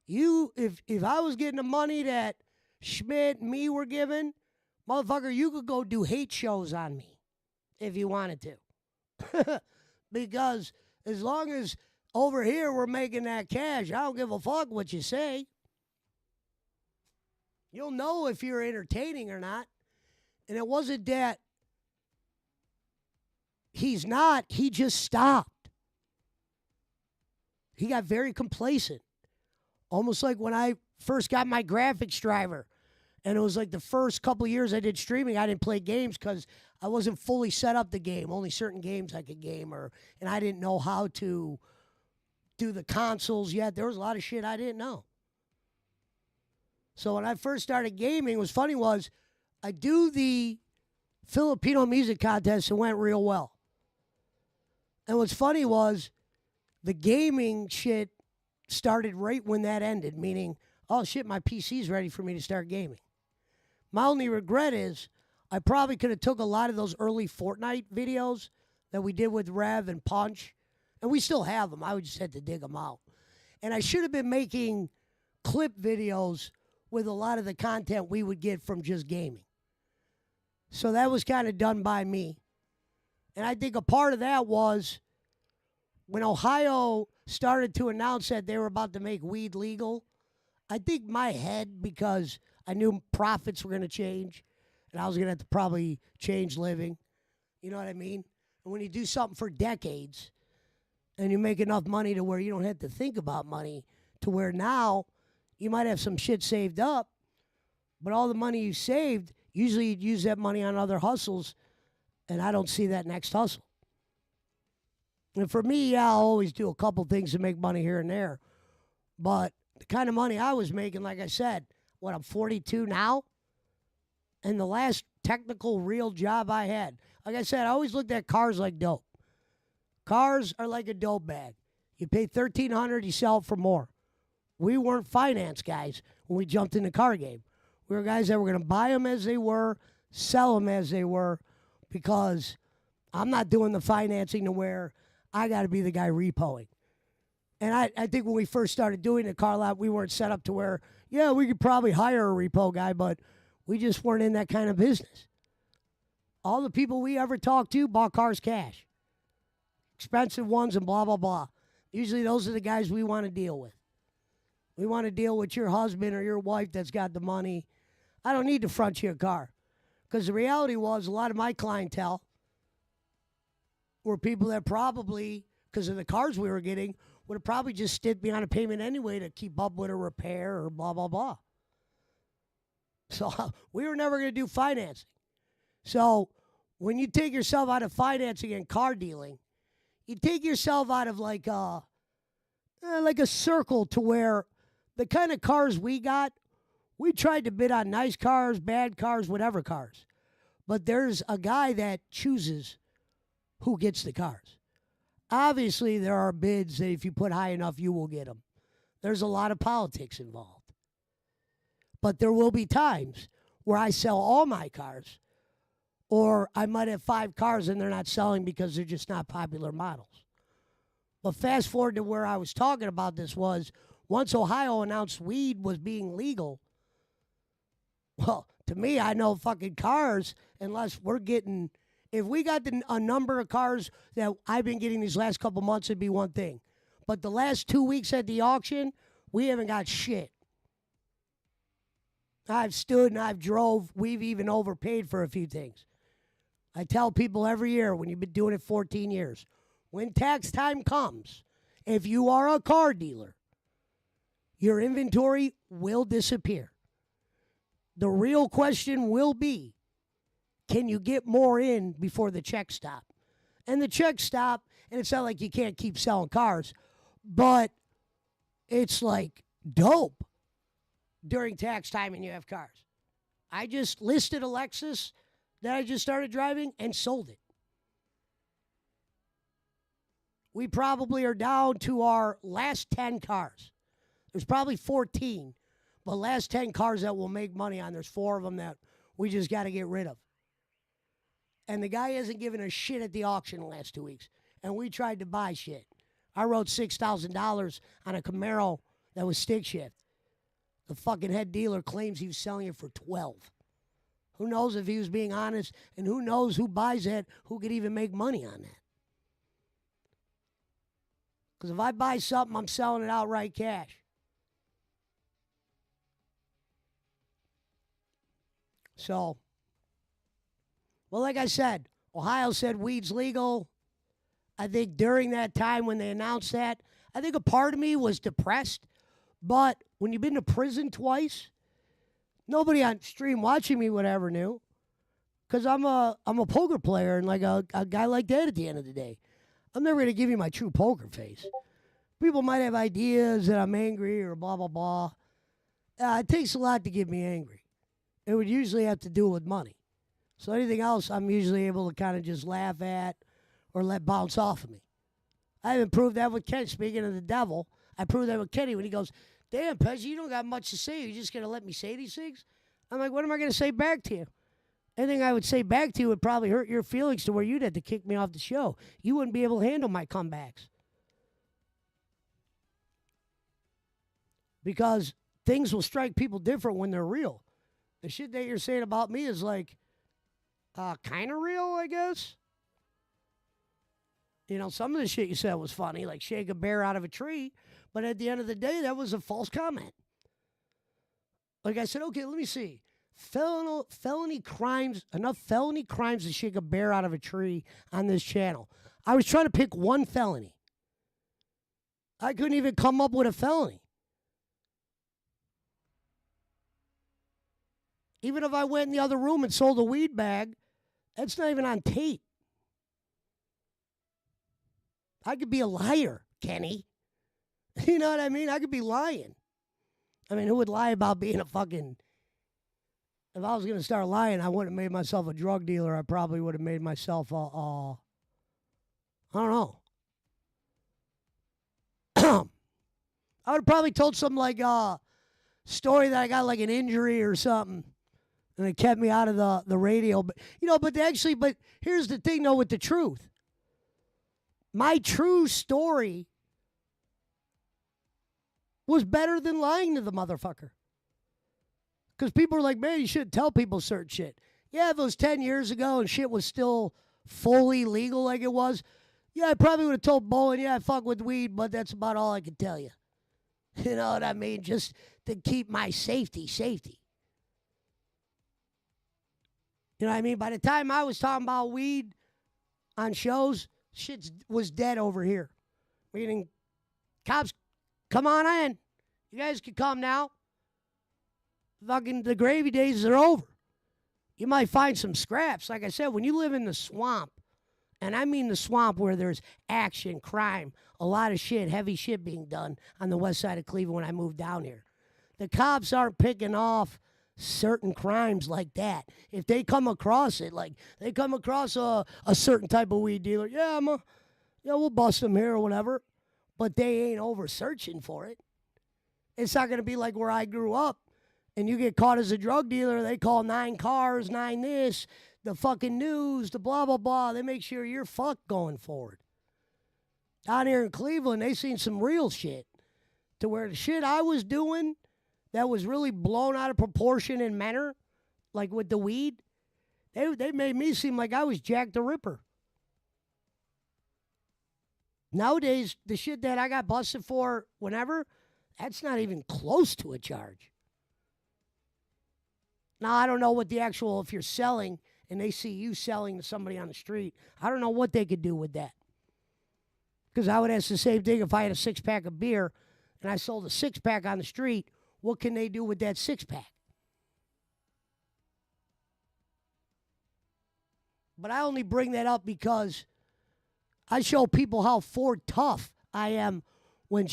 A: if I was getting the money that Schmidt and me were given, motherfucker, you could go do hate shows on me if you wanted to. Because as long as over here we're making that cash, I don't give a fuck what you say. You'll know if you're entertaining or not. And it wasn't that he's not, he just stopped. He got very complacent. Almost like when I first got my graphics driver. And it was like the first couple years I did streaming, I didn't play games because I wasn't fully set up the game. Only certain games I could game, and I didn't know how to do the consoles yet. There was a lot of shit I didn't know. So when I first started gaming, what's funny was I do the Filipino music contest and went real well. And what's funny was the gaming shit started right when that ended, meaning, oh shit, my PC's ready for me to start gaming. My only regret is I probably could have took a lot of those early Fortnite videos that we did with Rev and Punch, and we still have them. I would just have to dig them out. And I should have been making clip videos with a lot of the content we would get from just gaming. So that was kind of done by me. And I think a part of that was when Ohio started to announce that they were about to make weed legal, I think my head, because I knew profits were going to change, and I was going to have to probably change living. You know what I mean? And when you do something for decades, and you make enough money to where you don't have to think about money, to where now you might have some shit saved up, but all the money you saved, usually you'd use that money on other hustles, and I don't see that next hustle. And for me, yeah, I'll always do a couple things to make money here and there. But the kind of money I was making, like I said, I'm 42 now? And the last technical real job I had, like I said, I always looked at cars like dope. Cars are like a dope bag. You pay $1,300, you sell it for more. We weren't finance guys when we jumped in the car game. We were guys that were going to buy them as they were, sell them as they were, because I'm not doing the financing to where I got to be the guy repoing. And I think when we first started doing the car lot, we weren't set up to where, yeah, we could probably hire a repo guy, but we just weren't in that kind of business. All the people we ever talked to bought cars cash. Expensive ones and blah, blah, blah. Usually those are the guys we want to deal with. We want to deal with your husband or your wife that's got the money. I don't need to front you a car. Because the reality was a lot of my clientele were people that probably, because of the cars we were getting, would have probably just stayed behind a payment anyway to keep up with a repair or blah, blah, blah. So we were never going to do financing. So when you take yourself out of financing and car dealing, you take yourself out of like a circle to where the kind of cars we got, we tried to bid on nice cars, bad cars, whatever cars. But there's a guy that chooses who gets the cars. Obviously, there are bids that if you put high enough, you will get them. There's a lot of politics involved. But there will be times where I sell all my cars, or I might have 5 cars and they're not selling because they're just not popular models. But fast forward to where I was talking about this was, once Ohio announced weed was being legal, well, to me, I know fucking cars, unless we're getting, if we got a number of cars that I've been getting these last couple months, it'd be one thing. But the last 2 weeks at the auction, we haven't got shit. I've stood and I've drove. We've even overpaid for a few things. I tell people every year when you've been doing it 14 years, when tax time comes, if you are a car dealer, your inventory will disappear. The real question will be, can you get more in before the checks stop? And the checks stop, and it's not like you can't keep selling cars, but it's like dope during tax time and you have cars. I just listed a Lexus that I just started driving and sold it. We probably are down to our last 10 cars. There's probably 14, but last 10 cars that will make money on, there's 4 of them that we just got to get rid of. And the guy hasn't given a shit at the auction the last 2 weeks. And we tried to buy shit. I wrote $6,000 on a Camaro that was stick shift. The fucking head dealer claims he was selling it for 12. Who knows if he was being honest, and who knows who buys that, who could even make money on that. Because if I buy something, I'm selling it outright cash. So, well, like I said, Ohio said weed's legal. I think during that time when they announced that, I think a part of me was depressed. But when you've been to prison twice, nobody on stream watching me would ever knew. Because I'm a poker player and like a guy like that at the end of the day. I'm never going to give you my true poker face. People might have ideas that I'm angry or blah, blah, blah. It takes a lot to get me angry. It would usually have to do with money. So anything else, I'm usually able to kind of just laugh at or let bounce off of me. I haven't proved that with Ken. Speaking of the devil, I proved that with Kenny when he goes, damn, Pez, you don't got much to say. You're just going to let me say these things? I'm like, what am I going to say back to you? Anything I would say back to you would probably hurt your feelings to where you'd have to kick me off the show. You wouldn't be able to handle my comebacks. Because things will strike people different when they're real. The shit that you're saying about me is like, kind of real, I guess. You know, some of the shit you said was funny, like shake a bear out of a tree. But at the end of the day, that was a false comment. Like I said, okay, let me see. Felony crimes, enough felony crimes to shake a bear out of a tree on this channel. I was trying to pick one felony. I couldn't even come up with a felony. Even if I went in the other room and sold a weed bag, that's not even on tape. I could be a liar, Kenny. You know what I mean? I could be lying. I mean, who would lie about being a fucking... If I was going to start lying, I wouldn't have made myself a drug dealer. I probably would have made myself I don't know. I would have probably told some, like, story that I got, like, an injury or something. And it kept me out of the radio. But, but here's the thing, though, with the truth. My true story was better than lying to the motherfucker. Because people are like, man, you shouldn't tell people certain shit. Yeah, if it was 10 years ago and shit was still fully legal like it was, yeah, I probably would have told Bowen, yeah, I fuck with weed, but that's about all I could tell you. You know what I mean? Just to keep my safety. You know what I mean? By the time I was talking about weed on shows, shit was dead over here. Meaning, cops, come on in. You guys can come now. Fucking the gravy days are over. You might find some scraps. Like I said, when you live in the swamp, and I mean the swamp where there's action, crime, a lot of shit, heavy shit being done on the west side of Cleveland when I moved down here. The cops aren't picking off certain crimes like that. If they come across it, like they come across a certain type of weed dealer, we'll bust them here or whatever. But they ain't over searching for it. It's not going to be like where I grew up. And you get caught as a drug dealer, they call 9 cars, 9 this, the fucking news, the blah, blah, blah. They make sure you're fucked going forward. Down here in Cleveland, they seen some real shit. To where the shit I was doing that was really blown out of proportion in manner, like with the weed, they made me seem like I was Jack the Ripper. Nowadays, the shit that I got busted for whenever, that's not even close to a charge. Now, I don't know what the actual, if you're selling and they see you selling to somebody on the street, I don't know what they could do with that. Because I would ask the same thing if I had a 6-pack of beer and I sold a 6-pack on the street, what can they do with that 6-pack? But I only bring that up because I show people how tough I am when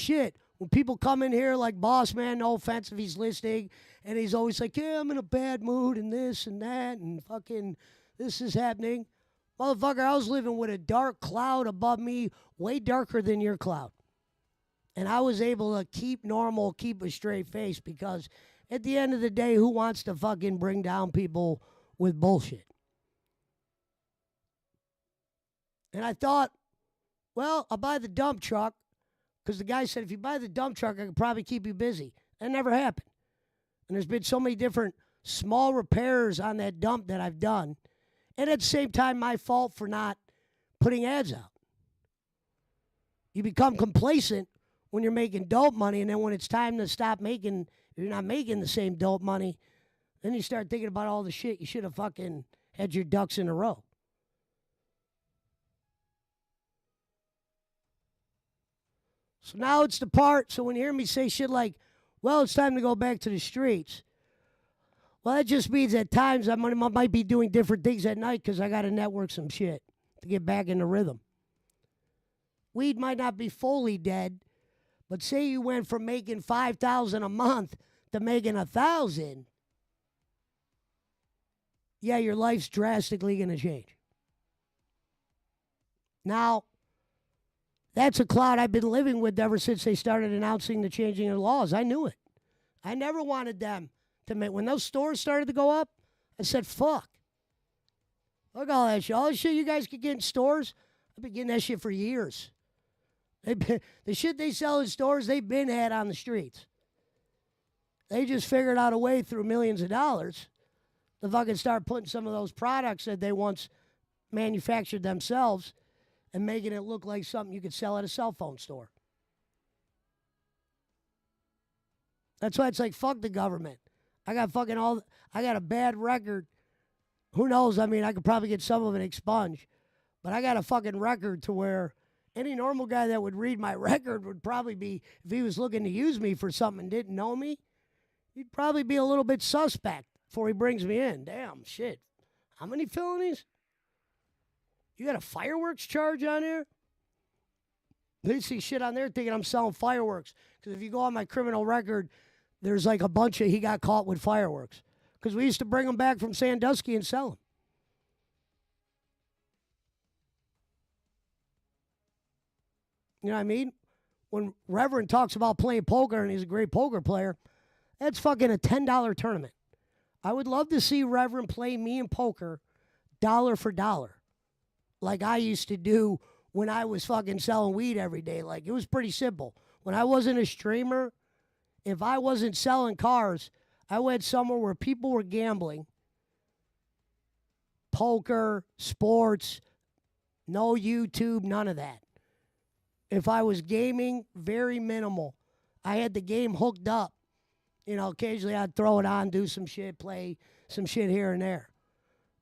A: people come in here like Boss Man, no offense if he's listening, and he's always like, yeah, I'm in a bad mood and this and that and fucking this is happening. Motherfucker, I was living with a dark cloud above me, way darker than your cloud. And I was able to keep normal, keep a straight face because at the end of the day, who wants to fucking bring down people with bullshit? And I thought, well, I'll buy the dump truck because the guy said, if you buy the dump truck, I could probably keep you busy. That never happened. And there's been so many different small repairs on that dump that I've done. And at the same time, my fault for not putting ads out. You become complacent when you're making dope money, and then when it's time to stop making, you're not making the same dope money, then you start thinking about all the shit you should have fucking had your ducks in a row. So now it's the part, so when you hear me say shit like, well, it's time to go back to the streets. Well, that just means at times I might be doing different things at night because I got to network some shit to get back in the rhythm. Weed might not be fully dead, but say you went from making $5,000 a month to making $1,000. Yeah, your life's drastically going to change. Now, that's a cloud I've been living with ever since they started announcing the changing of the laws. I knew it. I never wanted them to make. When those stores started to go up, I said, fuck. Look at all that shit. All the shit you guys could get in stores, I've been getting that shit for years. The shit they sell in stores, they've been had on the streets. They just figured out a way through millions of dollars to fucking start putting some of those products that they once manufactured themselves and making it look like something you could sell at a cell phone store. That's why it's like, fuck the government. I got a bad record. Who knows? I mean, I could probably get some of it expunged. But I got a fucking record to where any normal guy that would read my record would probably be, if he was looking to use me for something and didn't know me, he'd probably be a little bit suspect before he brings me in. Damn, shit. How many felonies? You got a fireworks charge on here? They see shit on there thinking I'm selling fireworks. Because if you go on my criminal record, there's like a bunch of he got caught with fireworks. Because we used to bring them back from Sandusky and sell them. You know what I mean? When Reverend talks about playing poker and he's a great poker player, that's fucking a $10 tournament. I would love to see Reverend play me in poker dollar for dollar. Like I used to do when I was fucking selling weed every day. Like, it was pretty simple. When I wasn't a streamer, if I wasn't selling cars, I went somewhere where people were gambling. Poker, sports, no YouTube, none of that. If I was gaming, very minimal. I had the game hooked up. You know, occasionally I'd throw it on, do some shit, play some shit here and there.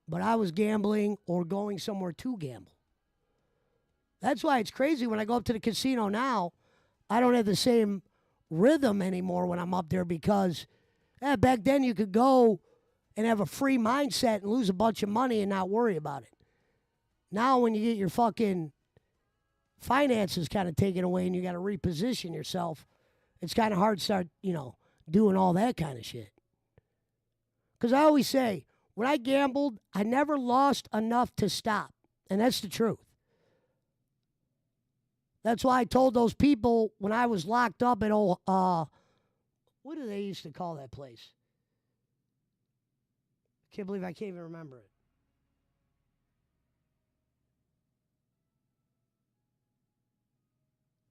A: But I was gambling or going somewhere to gamble. That's why it's crazy when I go up to the casino now, I don't have the same rhythm anymore when I'm up there because back then you could go and have a free mindset and lose a bunch of money and not worry about it. Now when you get your fucking finances kind of taken away and you got to reposition yourself, it's kind of hard to start, doing all that kind of shit. Because I always say, when I gambled, I never lost enough to stop. And that's the truth. That's why I told those people when I was locked up at what do they used to call that place? Can't believe I can't even remember it.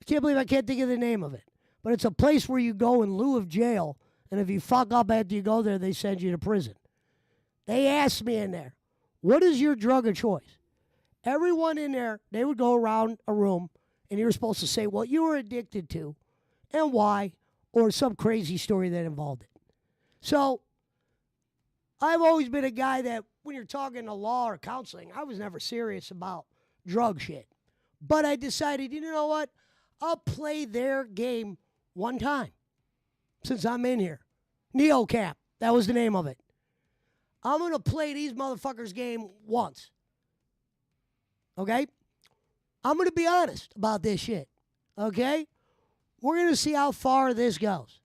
A: I can't believe I can't think of the name of it. But it's a place where you go in lieu of jail, and if you fuck up after you go there, they send you to prison. They asked me in there, what is your drug of choice? Everyone in there, they would go around a room, and you were supposed to say what you were addicted to and why, or some crazy story that involved it. So, I've always been a guy that when you're talking to law or counseling, I was never serious about drug shit. But I decided, you know what? I'll play their game one time since I'm in here. NeoCap, that was the name of it. I'm going to play these motherfuckers' game once. Okay? I'm going to be honest about this shit. Okay? We're going to see how far this goes.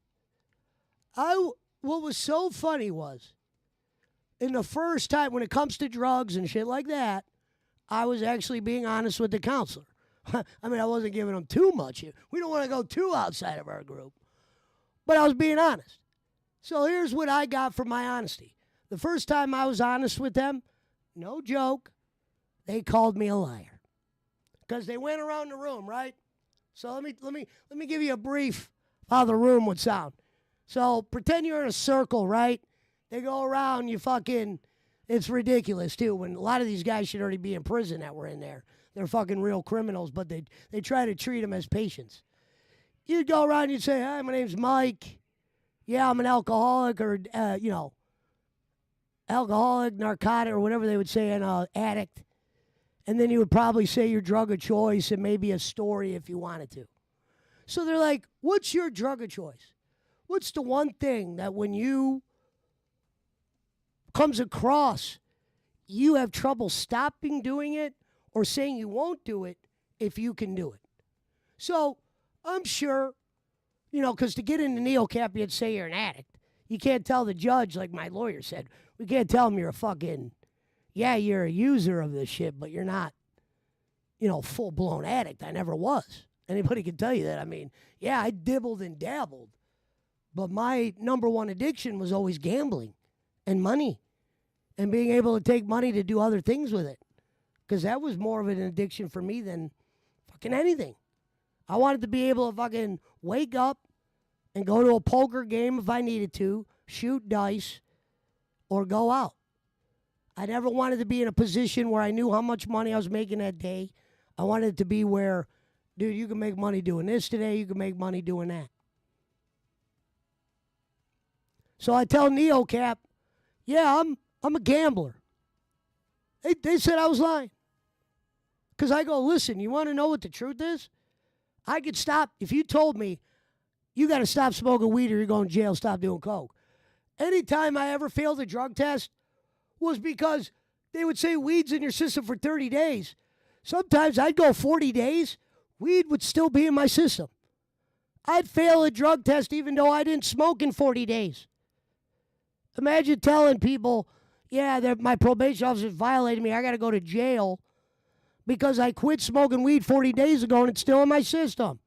A: What was so funny was, in the first time when it comes to drugs and shit like that, I was actually being honest with the counselor. I mean, I wasn't giving them too much. We don't want to go too outside of our group. But I was being honest. So here's what I got from my honesty. The first time I was honest with them, no joke, they called me a liar. Because they went around the room, right? So let me give you a brief how the room would sound. So pretend you're in a circle, right? They go around, it's ridiculous too. When a lot of these guys should already be in prison that were in there. They're fucking real criminals, but they try to treat them as patients. You'd go around and you'd say, hi, my name's Mike. Yeah, I'm an alcoholic or, alcoholic, narcotic, or whatever they would say, an addict. And then you would probably say your drug of choice and maybe a story if you wanted to. So they're like, what's your drug of choice? What's the one thing that when you comes across, you have trouble stopping doing it or saying you won't do it if you can do it? So I'm sure, because to get into NeoCap, you'd say you're an addict. You can't tell the judge, like my lawyer said, we can't tell him you're a fucking, you're a user of this shit, but you're not, full-blown addict. I never was. Anybody can tell you that. I mean, I dibbled and dabbled, but my number one addiction was always gambling and money and being able to take money to do other things with it. Because that was more of an addiction for me than fucking anything. I wanted to be able to fucking wake up and go to a poker game if I needed to, shoot dice, or go out. I never wanted to be in a position where I knew how much money I was making that day. I wanted it to be where, dude, you can make money doing this today, you can make money doing that. So I tell NeoCap, I'm a gambler. They said I was lying. Because I go, listen, you want to know what the truth is? I could stop. If you told me, you got to stop smoking weed or you're going to jail, stop doing coke. Anytime I ever failed a drug test was because they would say weed's in your system for 30 days. Sometimes I'd go 40 days weed would still be in my system. I'd fail a drug test even though I didn't smoke in 40 days. Imagine telling people, yeah, my probation officer violated me. I got to go to jail because I quit smoking weed 40 days ago and it's still in my system.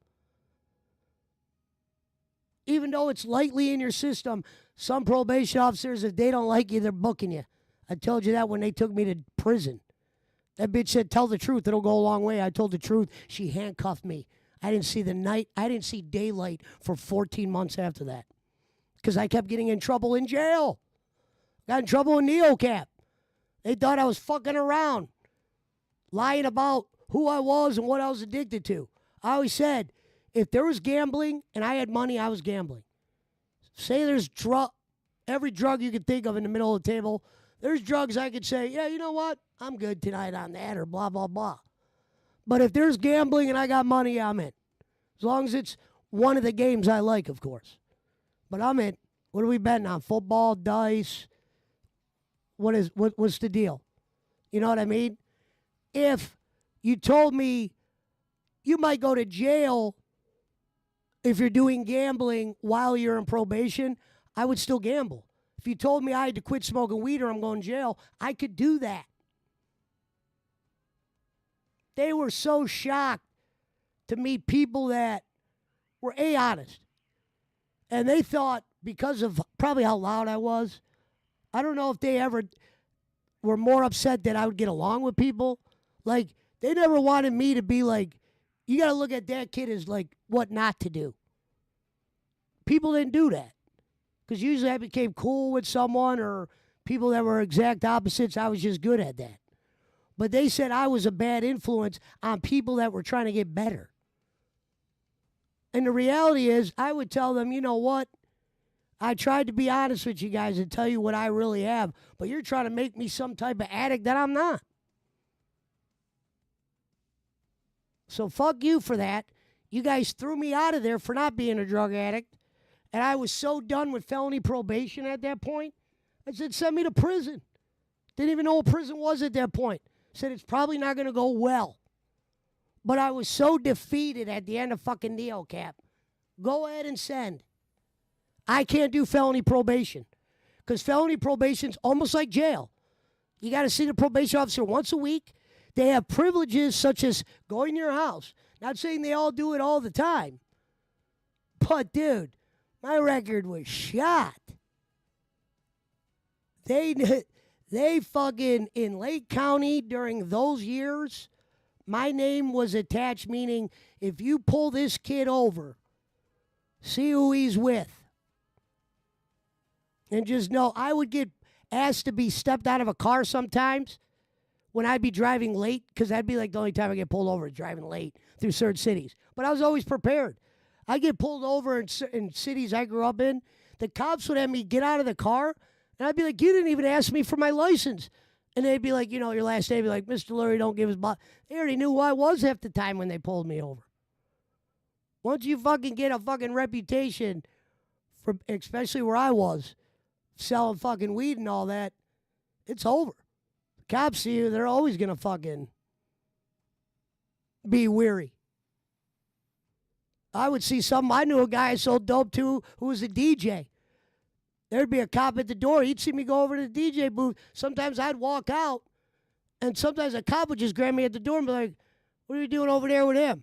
A: Even though it's lightly in your system, some probation officers, if they don't like you, they're booking you. I told you that when they took me to prison. That bitch said, tell the truth. It'll go a long way. I told the truth. She handcuffed me. I didn't see daylight for 14 months after that. Because I kept getting in trouble in jail. Got in trouble in NeoCap. They thought I was fucking around. Lying about who I was and what I was addicted to. I always said, if there was gambling and I had money, I was gambling. Say there's every drug you could think of in the middle of the table. There's drugs I could say, yeah, you know what? I'm good tonight on that or blah, blah, blah. But if there's gambling and I got money, I'm in. As long as it's one of the games I like, of course. But I'm in. What are we betting on? Football, dice? What's the deal? You know what I mean? If you told me you might go to jail if you're doing gambling while you're in probation, I would still gamble. If you told me I had to quit smoking weed or I'm going to jail, I could do that. They were so shocked to meet people that were honest. And they thought, because of probably how loud I was, I don't know if they ever were more upset that I would get along with people. Like, they never wanted me to be like, you got to look at that kid as like what not to do. People didn't do that. Because usually I became cool with someone or people that were exact opposites. I was just good at that. But they said I was a bad influence on people that were trying to get better. And the reality is, I would tell them, you know what? I tried to be honest with you guys and tell you what I really have, but you're trying to make me some type of addict that I'm not. So fuck you for that. You guys threw me out of there for not being a drug addict. And I was so done with felony probation at that point. I said, send me to prison. Didn't even know what prison was at that point. Said it's probably not going to go well. But I was so defeated at the end of fucking NeoCap. Go ahead and send. I can't do felony probation. Because felony probation's almost like jail. You got to see the probation officer once a week. They have privileges such as going to your house. Not saying they all do it all the time. But, dude, my record was shot. They fucking, in Lake County during those years, my name was attached, meaning if you pull this kid over, see who he's with. And just know, I would get asked to be stepped out of a car sometimes when I'd be driving late, because that'd be like the only time I get pulled over is driving late through certain cities. But I was always prepared. I get pulled over in cities I grew up in. The cops would have me get out of the car, and I'd be like, you didn't even ask me for my license. And they'd be like, you know, your last name, be like, Mr. Lurie, don't give his They already knew who I was half the time when they pulled me over. Once you fucking get a fucking reputation, for, especially where I was, selling fucking weed and all that, it's over. The cops see you, they're always going to fucking be weary. I would see I knew a guy I sold dope to who was a DJ. There'd be a cop at the door. He'd see me go over to the DJ booth. Sometimes I'd walk out, and sometimes a cop would just grab me at the door and be like, what are you doing over there with him?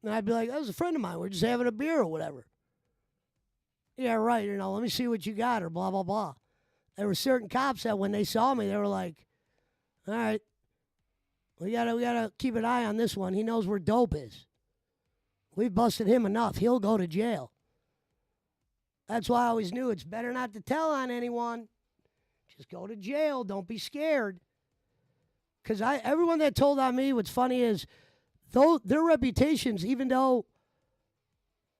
A: And I'd be like, that was a friend of mine. We're just having a beer or whatever. Yeah, right. You know, let me see what you got or blah, blah, blah. There were certain cops that when they saw me, they were like, all right, we gotta keep an eye on this one. He knows where dope is. We've busted him enough. He'll go to jail. That's why I always knew it's better not to tell on anyone. Just go to jail. Don't be scared. Because everyone that told on me, what's funny is, though their reputations, even though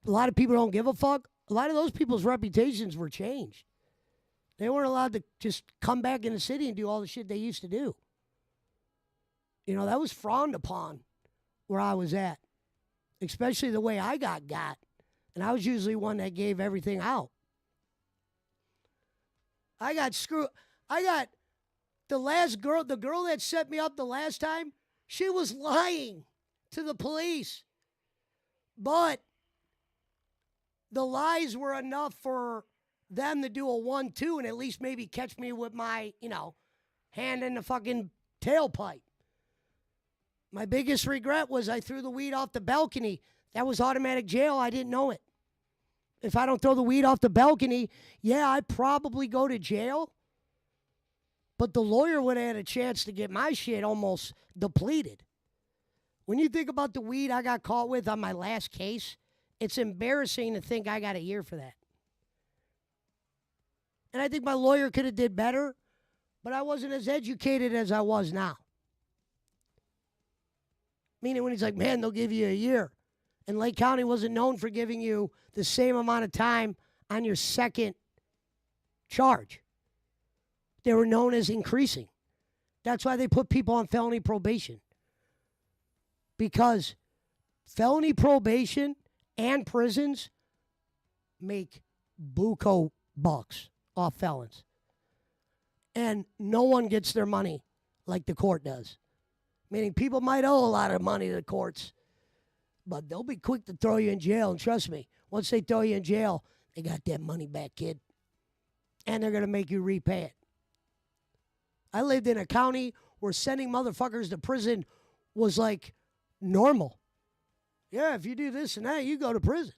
A: a lot of people don't give a fuck, a lot of those people's reputations were changed. They weren't allowed to just come back in the city and do all the shit they used to do. You know, that was frowned upon where I was at. Especially the way I got. And I was usually one that gave everything out. I got the girl that set me up the last time, she was lying to the police. But the lies were enough for them to do a 1-2 and at least maybe catch me with my, hand in the fucking tailpipe. My biggest regret was I threw the weed off the balcony. That was automatic jail. I didn't know it. If I don't throw the weed off the balcony, yeah, I'd probably go to jail. But the lawyer would have had a chance to get my shit almost depleted. When you think about the weed I got caught with on my last case, it's embarrassing to think I got a year for that. And I think my lawyer could have did better, but I wasn't as educated as I was now. Meaning when he's like, man, they'll give you a year. And Lake County wasn't known for giving you the same amount of time on your second charge. They were known as increasing. That's why they put people on felony probation. Because felony probation and prisons make buco bucks off felons. And no one gets their money like the court does. Meaning people might owe a lot of money to the courts, but they'll be quick to throw you in jail. And trust me, once they throw you in jail, they got that money back, kid. And they're going to make you repay it. I lived in a county where sending motherfuckers to prison was like normal. Yeah, if you do this and that, you go to prison.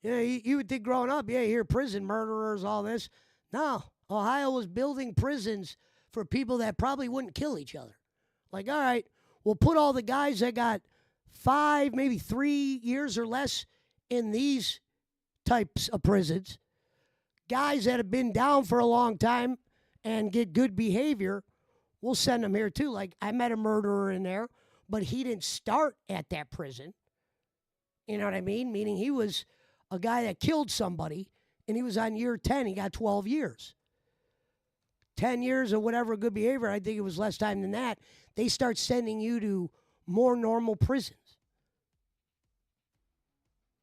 A: Yeah, you would think growing up, yeah, you hear prison, murderers, all this. No, Ohio was building prisons for people that probably wouldn't kill each other. Like, all right, we'll put all the guys that got 5, maybe 3 years or less in these types of prisons. Guys that have been down for a long time and get good behavior, we'll send them here too. Like, I met a murderer in there, but he didn't start at that prison. You know what I mean? Meaning he was a guy that killed somebody, and he was on year 10. He got 12 years. 10 years or whatever good behavior, I think it was less time than that. They start sending you to more normal prisons.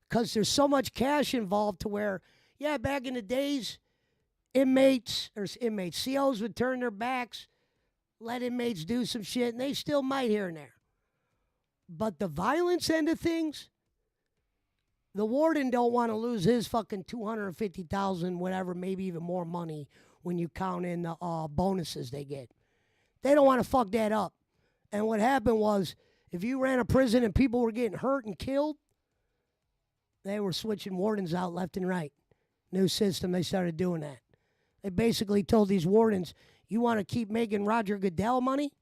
A: Because there's so much cash involved to where, yeah, back in the days, COs would turn their backs, let inmates do some shit, and they still might here and there. But the violence end of things, the warden don't want to lose his fucking $250,000, whatever, maybe even more money when you count in the bonuses they get. They don't want to fuck that up. And what happened was, if you ran a prison and people were getting hurt and killed, they were switching wardens out left and right. New system, they started doing that. They basically told these wardens, you want to keep making Roger Goodell money?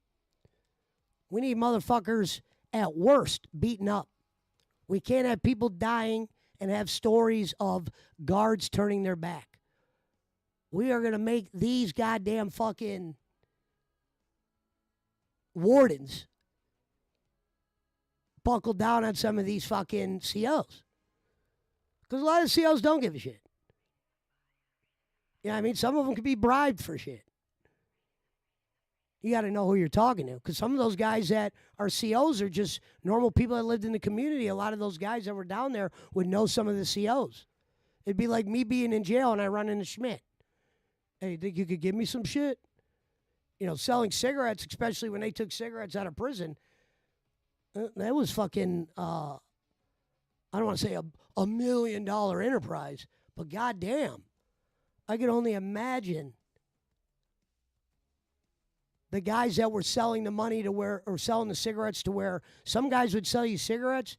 A: We need motherfuckers at worst beaten up. We can't have people dying and have stories of guards turning their back. We are going to make these goddamn fucking wardens buckle down on some of these fucking COs. Because a lot of COs don't give a shit. You know what I mean? Some of them could be bribed for shit. You got to know who you're talking to. Because some of those guys that are COs are just normal people that lived in the community. A lot of those guys that were down there would know some of the COs. It'd be like me being in jail and I run into Schmidt. Hey, you think you could give me some shit? You know, selling cigarettes, especially when they took cigarettes out of prison, that was fucking, I don't want to say a $1 million enterprise, but goddamn, I could only imagine the guys that were selling the money to where, or selling the cigarettes to where some guys would sell you cigarettes,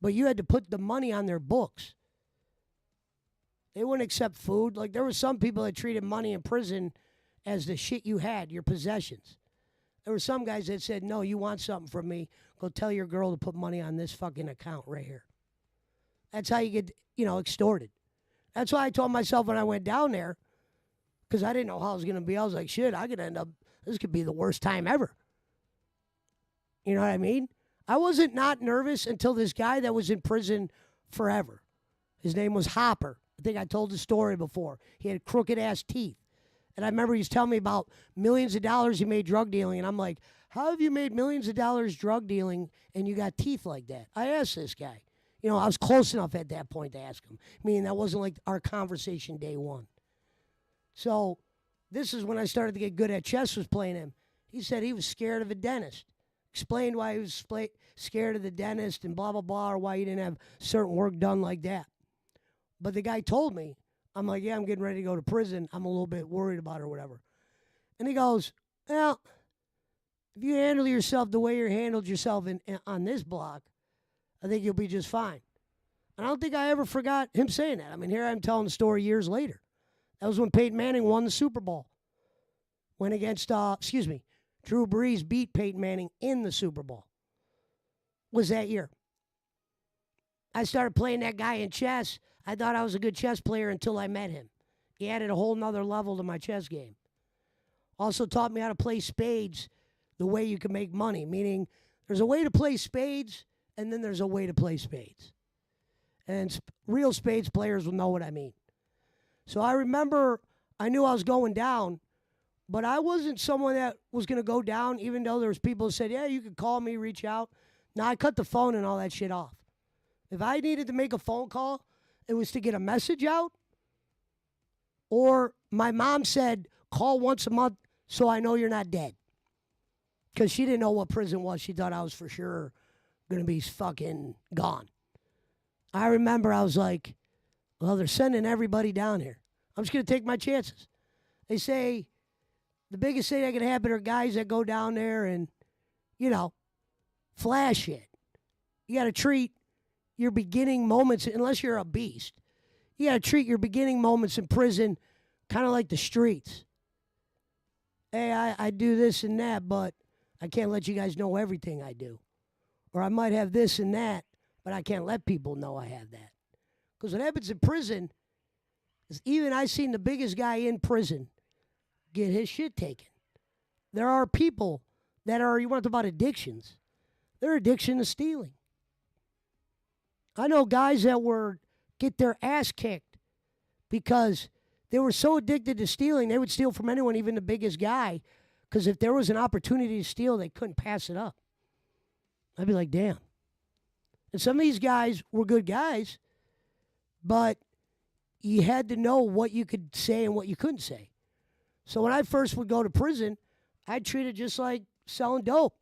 A: but you had to put the money on their books. They wouldn't accept food. Like, there were some people that treated money in prison as the shit you had, your possessions. There were some guys that said, no, you want something from me, go tell your girl to put money on this fucking account right here. That's how you get, extorted. That's why I told myself when I went down there, because I didn't know how it was going to be, I was like, shit, I could end up, this could be the worst time ever. You know what I mean? I wasn't not nervous until this guy that was in prison forever. His name was Hopper. I think I told the story before. He had crooked-ass teeth. And I remember he was telling me about millions of dollars he made drug dealing. And I'm like, how have you made millions of dollars drug dealing and you got teeth like that? I asked this guy. I was close enough at that point to ask him. Meaning that wasn't like our conversation day one. So this is when I started to get good at chess, was playing him. He said he was scared of a dentist. explained why he was scared of the dentist and blah, blah, blah, or why he didn't have certain work done like that. But the guy told me, I'm like, yeah, I'm getting ready to go to prison. I'm a little bit worried about it or whatever. And he goes, well, if you handle yourself the way you handled yourself on this block, I think you'll be just fine. And I don't think I ever forgot him saying that. I mean, here I'm telling the story years later. That was when Peyton Manning won the Super Bowl. Went against, Drew Brees beat Peyton Manning in the Super Bowl. Was that year. I started playing that guy in chess. I thought I was a good chess player until I met him. He added a whole nother level to my chess game. Also taught me how to play spades the way you can make money, meaning there's a way to play spades and then there's a way to play spades. And real spades players will know what I mean. So I remember I knew I was going down, but I wasn't someone that was going to go down, even though there was people who said, yeah, you could call me, reach out. No, I cut the phone and all that shit off. If I needed to make a phone call, it was to get a message out, or my mom said, call once a month so I know you're not dead. Because she didn't know what prison was. She thought I was for sure going to be fucking gone. I remember I was like, well, they're sending everybody down here. I'm just going to take my chances. They say the biggest thing that can happen are guys that go down there and, flash it. You got to treat your beginning moments, unless you're a beast, you got to treat your beginning moments in prison kind of like the streets. Hey, I do this and that, but I can't let you guys know everything I do. Or I might have this and that, but I can't let people know I have that. Because what happens in prison is even I seen the biggest guy in prison get his shit taken. There are people that are, you want to talk about addictions, their addiction is stealing. I know guys that get their ass kicked because they were so addicted to stealing, they would steal from anyone, even the biggest guy, because if there was an opportunity to steal, they couldn't pass it up. I'd be like, damn. And some of these guys were good guys, but you had to know what you could say and what you couldn't say. So when I first would go to prison, I'd treat it just like selling dope.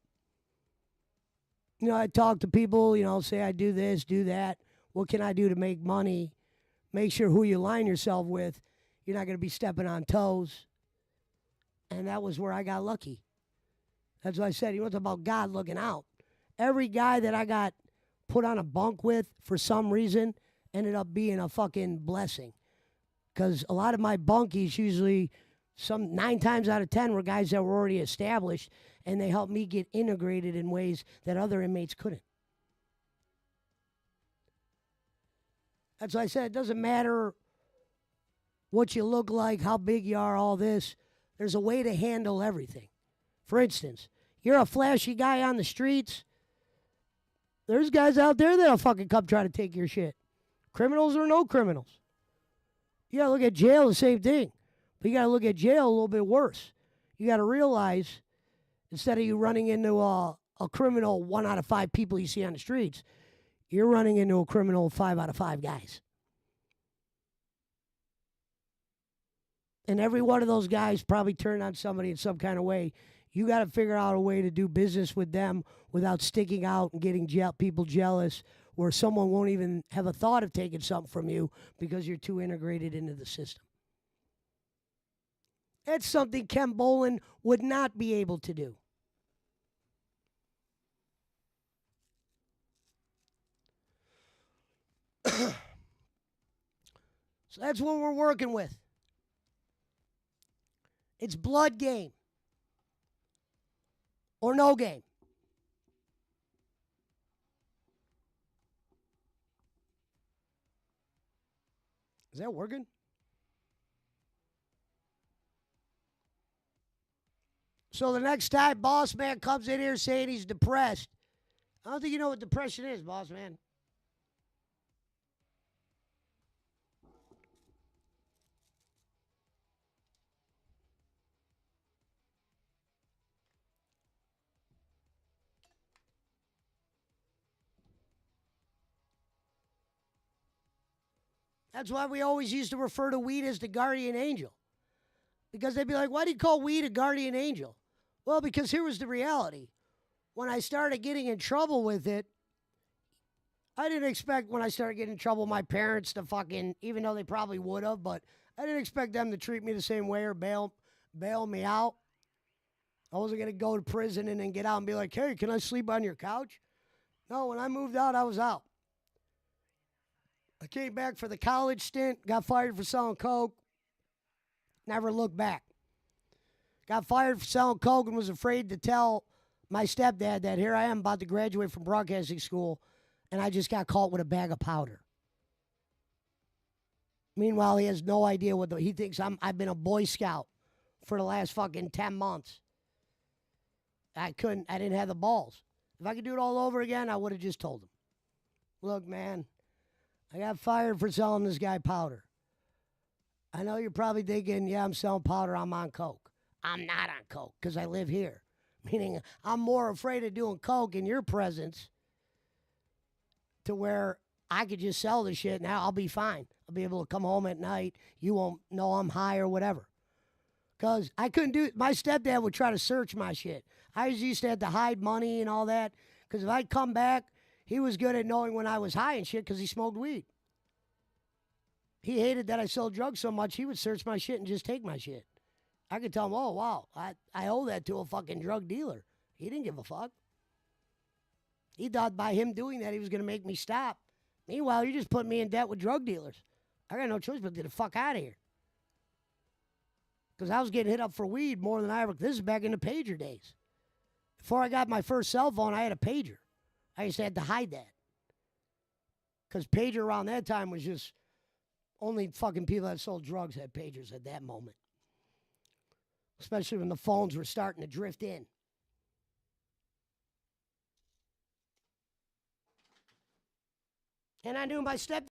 A: I'd talk to people, say I do this, do that. What can I do to make money? Make sure who you line yourself with, you're not going to be stepping on toes. And that was where I got lucky. That's what I said. You want to talk about God looking out. Every guy that I got put on a bunk with for some reason ended up being a fucking blessing. Because a lot of my bunkies usually, 9 times out of 10 were guys that were already established, and they helped me get integrated in ways that other inmates couldn't. That's why I said it doesn't matter what you look like, how big you are, all this. There's a way to handle everything. For instance, you're a flashy guy on the streets. There's guys out there that'll fucking come try to take your shit. Criminals or no criminals. You gotta look at jail the same thing. But you gotta look at jail a little bit worse. You gotta realize, instead of you running into a criminal 1 out of 5 people you see on the streets, you're running into a criminal 5 out of 5 guys. And every one of those guys probably turned on somebody in some kind of way. You got to figure out a way to do business with them without sticking out and getting people jealous, where someone won't even have a thought of taking something from you because you're too integrated into the system. That's something Ken Bolin would not be able to do. So that's what we're working with. It's blood game or no game. Is that working? So the next time Boss Man comes in here saying he's depressed, I don't think you know what depression is, Boss Man. That's why we always used to refer to weed as the guardian angel. Because they'd be like, why do you call weed a guardian angel? Well, because here was the reality. when I started getting in trouble with it, I didn't expect when I started getting in trouble my parents to fucking, even though they probably would have, but I didn't expect them to treat me the same way or bail me out. I wasn't going to go to prison and then get out and be like, hey, can I sleep on your couch? No, when I moved out, I was out. I came back for the college stint, got fired for selling coke, never looked back. Got fired for selling coke and was afraid to tell my stepdad that here I am about to graduate from broadcasting school and I just got caught with a bag of powder. Meanwhile, he has no idea he thinks I've been a Boy Scout for the last fucking 10 months. I didn't have the balls. If I could do it all over again, I would have just told him. Look, man, I got fired for selling this guy powder. I know you're probably thinking, yeah, I'm selling powder, I'm on coke. I'm not on coke because I live here. Meaning I'm more afraid of doing coke in your presence to where I could just sell the shit and I'll be fine. I'll be able to come home at night. You won't know I'm high or whatever. Because I couldn't do it. My stepdad would try to search my shit. I used to have to hide money and all that. Because if I'd come back, he was good at knowing when I was high and shit because he smoked weed. He hated that I sold drugs so much, he would search my shit and just take my shit. I could tell him, oh, wow, I owe that to a fucking drug dealer. He didn't give a fuck. He thought by him doing that, he was going to make me stop. Meanwhile, you just put me in debt with drug dealers. I got no choice but to get the fuck out of here. Because I was getting hit up for weed more than I ever. This is back in the pager days. Before I got my first cell phone, I had a pager. I used to have to hide that. Because pager around that time was just only fucking people that sold drugs had pagers at that moment. Especially when the phones were starting to drift in. And I knew my step.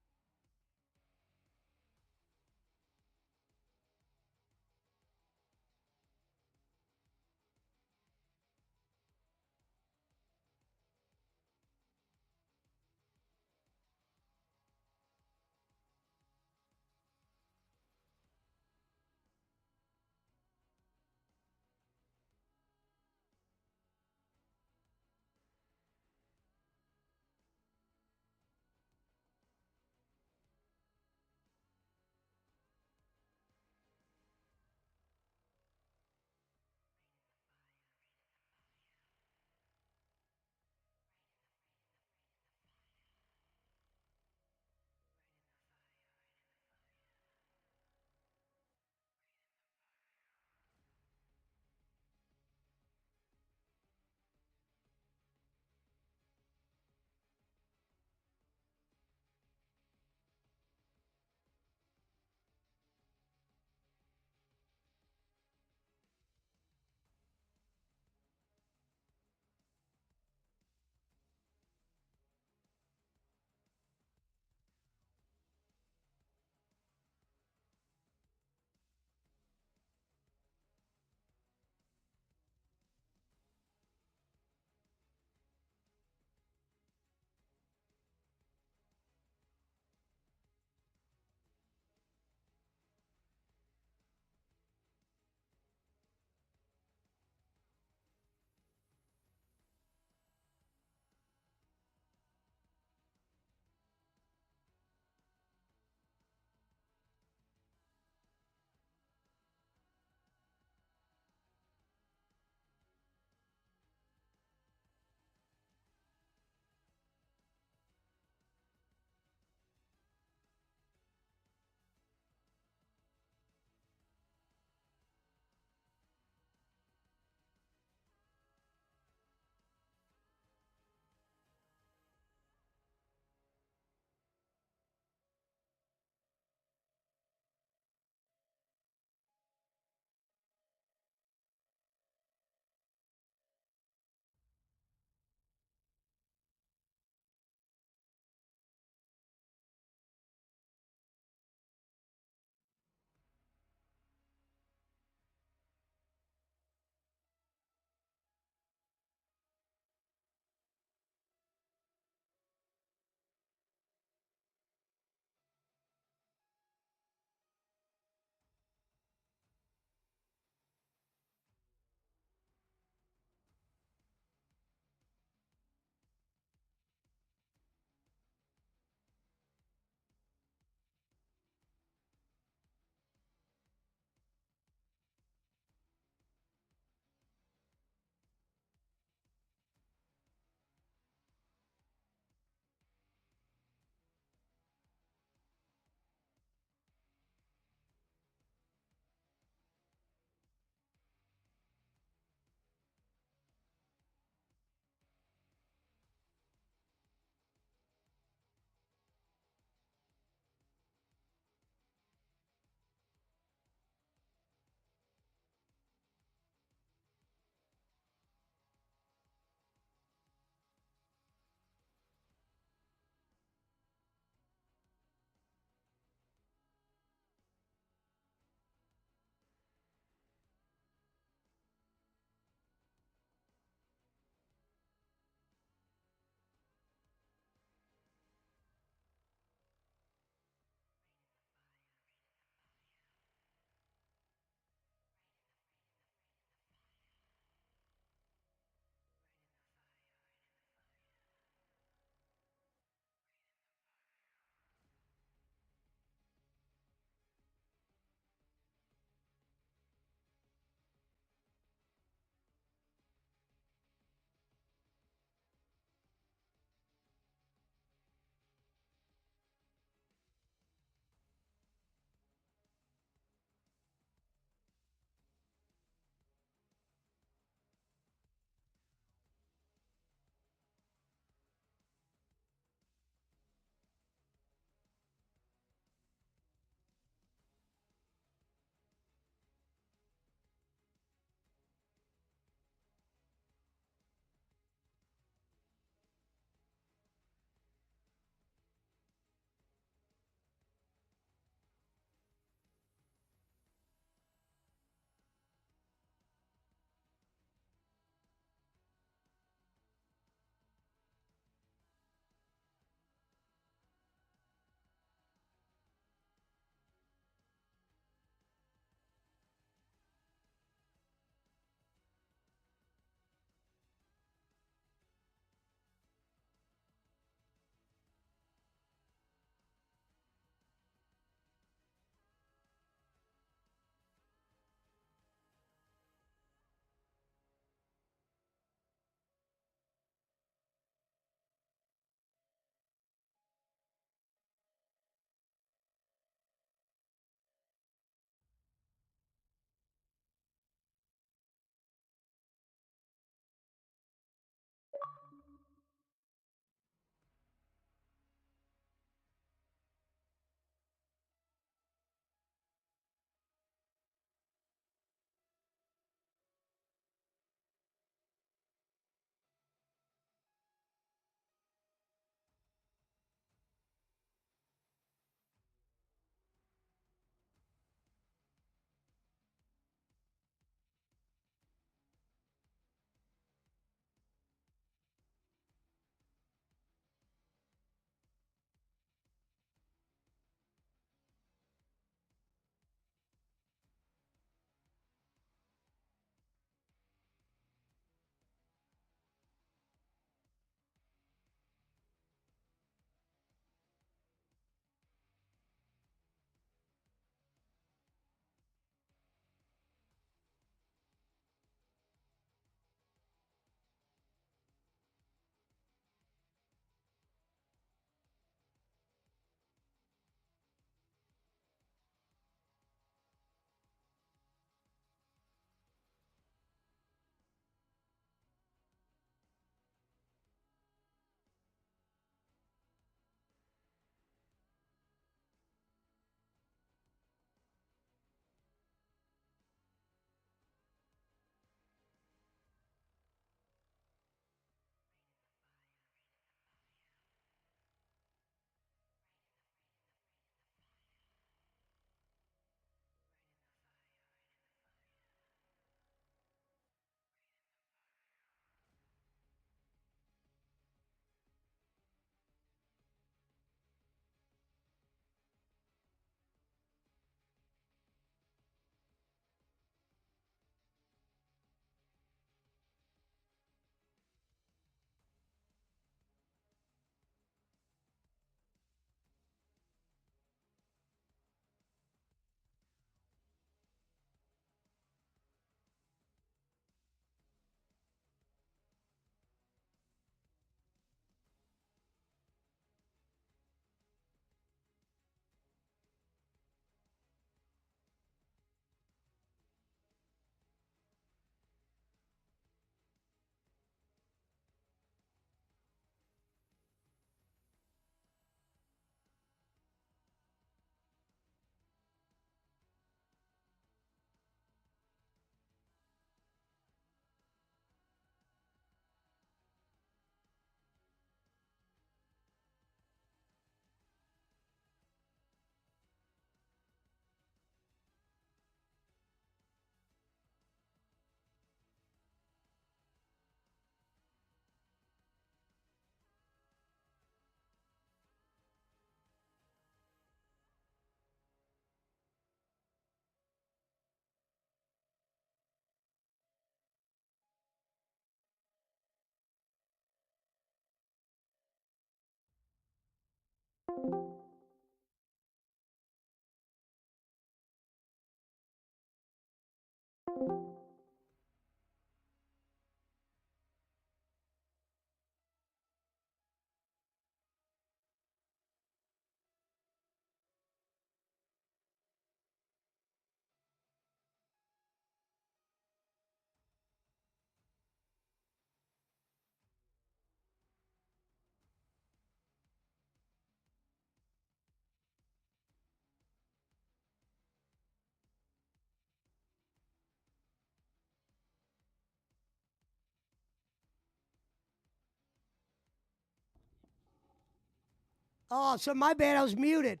A: Oh, so my bad. I was muted.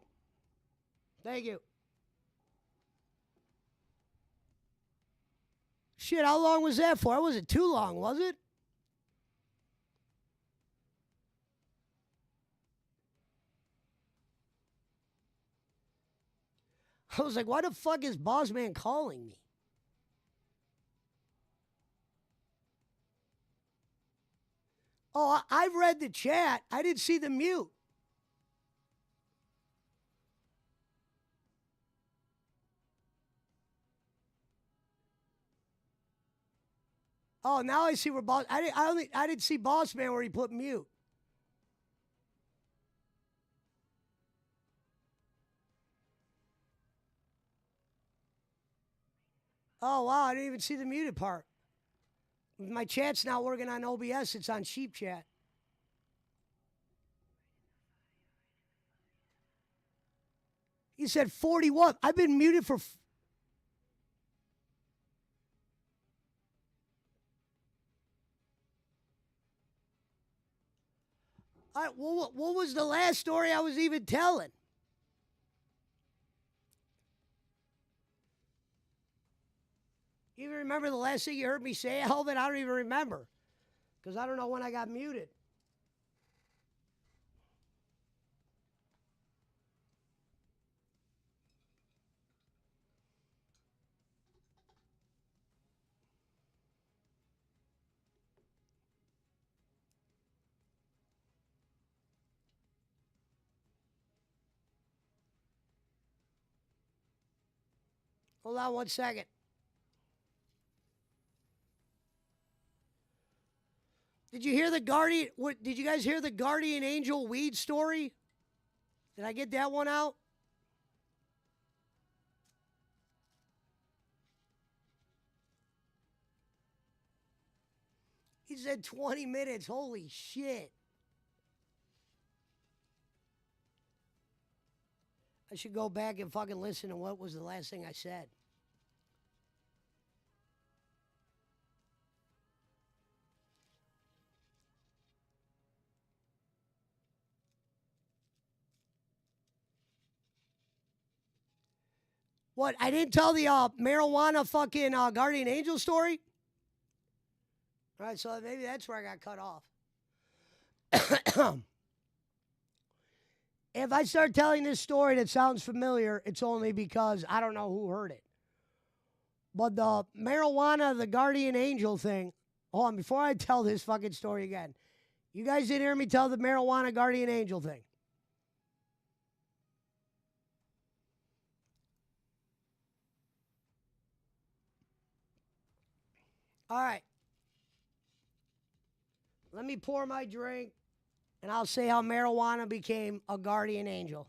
A: Thank you. Shit, how long was that for? It wasn't too long, was it? I was like, why the fuck is Boss Man calling me? Oh, I read the chat. I didn't see the mute. Oh, now I see where Boss. I didn't see Boss Man where he put mute. Oh wow, I didn't even see the muted part. My chat's not working on OBS. It's on Sheep Chat. He said 41. I've been muted for. What was the last story I was even telling? You even remember the last thing you heard me say, Alvin? I don't even remember. Because I don't know when I got muted. Hold on 1 second. Did you hear the Guardian? Did you guys hear the Guardian Angel weed story? Did I get that one out? He said 20 minutes. Holy shit. I should go back and fucking listen to what was the last thing I said. What? I didn't tell the marijuana fucking Guardian Angel story? All right, so maybe that's where I got cut off. If I start telling this story that sounds familiar, it's only because I don't know who heard it. But the marijuana, the Guardian Angel thing, hold on, before I tell this fucking story again, you guys didn't hear me tell the marijuana Guardian Angel thing. All right. Let me pour my drink, and I'll say how marijuana became a guardian angel.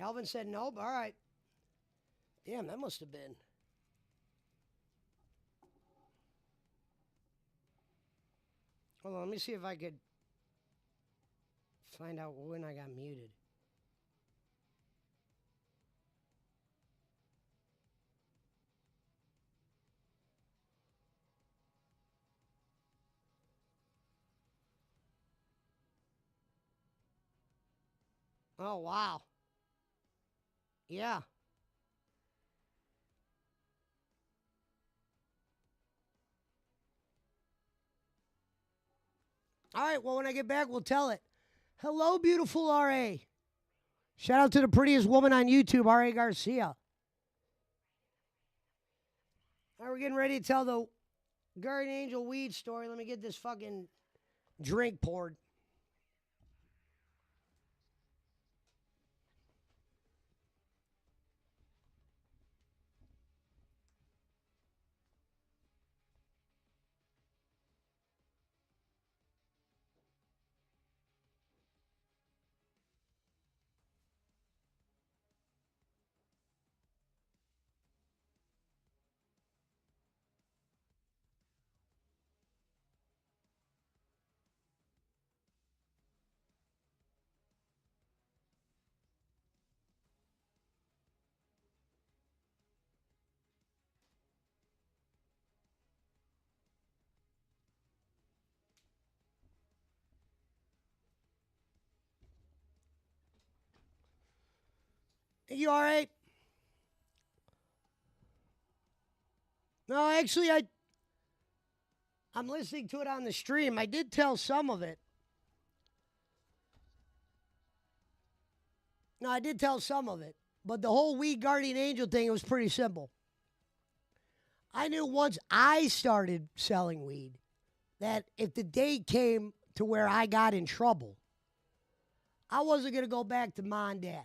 A: Alvin said nope. All right. Damn, that must have been. Hold on, let me see if I could find out when I got muted. Oh, wow. Yeah. All right, well, when I get back, we'll tell it. Hello, beautiful RA. Shout out to the prettiest woman on YouTube, R.A. Garcia. All right, we're getting ready to tell the Guardian Angel weed story. Let me get this fucking drink poured. You all right? No, actually, I'm listening to it on the stream. I did tell some of it. No, I did tell some of it. But the whole weed guardian angel thing, it was pretty simple. I knew once I started selling weed that if the day came to where I got in trouble, I wasn't going to go back to mom and dad.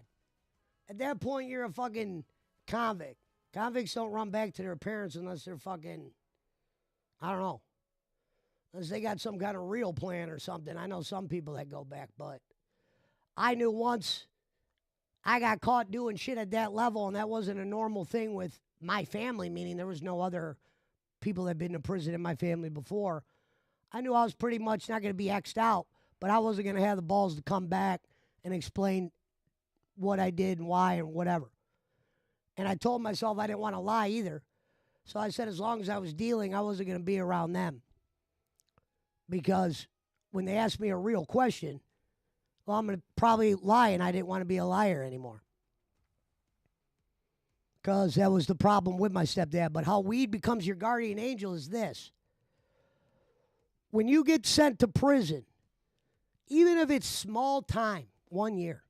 A: At that point, you're a fucking convict. Convicts don't run back to their parents unless they're fucking, I don't know, unless they got some kind of real plan or something. I know some people that go back, but I knew once I got caught doing shit at that level, and that wasn't a normal thing with my family, meaning there was no other people that had been to prison in my family before. I knew I was pretty much not going to be X'd out, but I wasn't going to have the balls to come back and explain what I did and why and whatever. And I told myself I didn't want to lie either. So I said as long as I was dealing, I wasn't going to be around them. Because when they asked me a real question, well, I'm going to probably lie, and I didn't want to be a liar anymore. Because that was the problem with my stepdad. But how weed becomes your guardian angel is this. When you get sent to prison, even if it's small time, 1 year,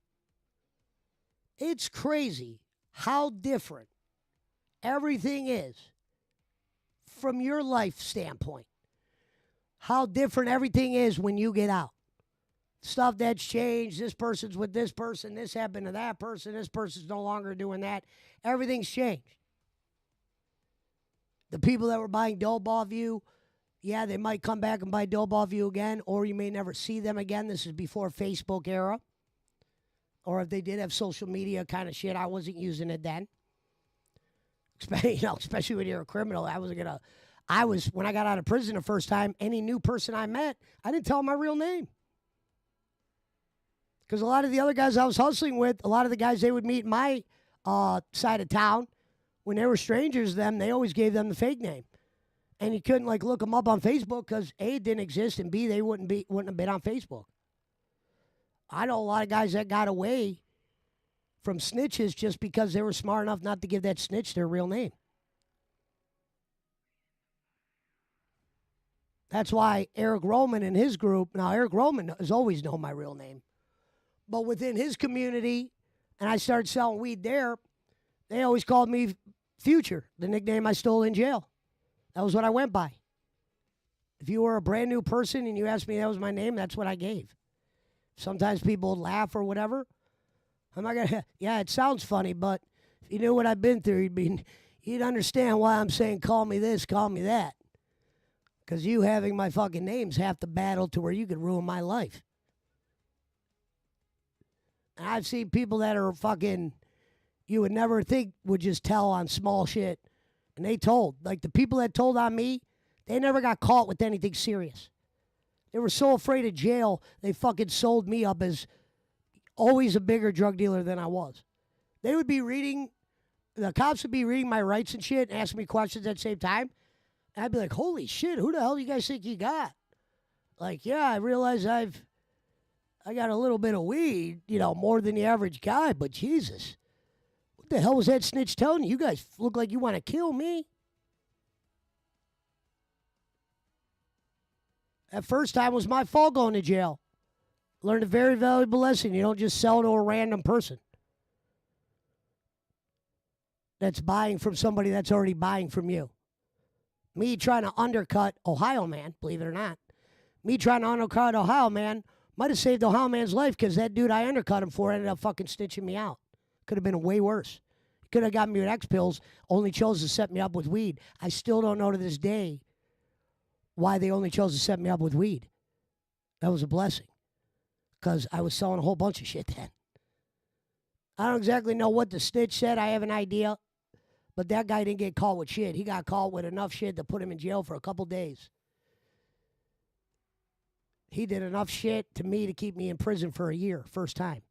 A: it's crazy how different everything is from your life standpoint. How different everything is when you get out. Stuff that's changed. This person's with this person. This happened to that person. This person's no longer doing that. Everything's changed. The people that were buying dope off you, yeah, they might come back and buy dope off you again, or you may never see them again. This is before Facebook era. Or if they did have social media kind of shit, I wasn't using it then. Especially when you're a criminal. When I got out of prison the first time, any new person I met, I didn't tell them my real name. Because a lot of the other guys I was hustling with, a lot of the guys they would meet in my side of town, when they were strangers to them, they always gave them the fake name. And you couldn't look them up on Facebook because A, it didn't exist, and B, they wouldn't have been on Facebook. I know a lot of guys that got away from snitches just because they were smart enough not to give that snitch their real name. That's why Eric Roman and his group, now Eric Roman has always known my real name, but within his community, and I started selling weed there, they always called me Future, the nickname I stole in jail. That was what I went by. If you were a brand new person and you asked me that was my name, that's what I gave. Sometimes people would laugh or whatever. I'm not gonna. Yeah, it sounds funny, but if you knew what I've been through, you'd understand why I'm saying call me this, call me that. Because you having my fucking name's half the battle to where you could ruin my life. And I've seen people that are fucking, you would never think would just tell on small shit, and they told. Like the people that told on me, they never got caught with anything serious. They were so afraid of jail, they fucking sold me up as always a bigger drug dealer than I was. They would be reading, the cops would be reading my rights and shit and asking me questions at the same time. And I'd be like, holy shit, who the hell do you guys think you got? Like, yeah, I realize I got a little bit of weed, more than the average guy, but Jesus. What the hell was that snitch telling you? You guys look like you want to kill me. That first time was my fault going to jail. Learned a very valuable lesson. You don't just sell to a random person. that's buying from somebody that's already buying from you. Me trying to undercut Ohio man, believe it or not, me trying to undercut Ohio man might have saved Ohio man's life because that dude I undercut him for ended up fucking stitching me out. Could have been way worse. Could have gotten me with X pills, only chose to set me up with weed. I still don't know to this day why they only chose to set me up with weed. That was a blessing because I was selling a whole bunch of shit then. I don't exactly know what the stitch said. I have an idea. But that guy didn't get caught with shit. He got caught with enough shit to put him in jail for a couple days. He did enough shit to me to keep me in prison for a year, first time.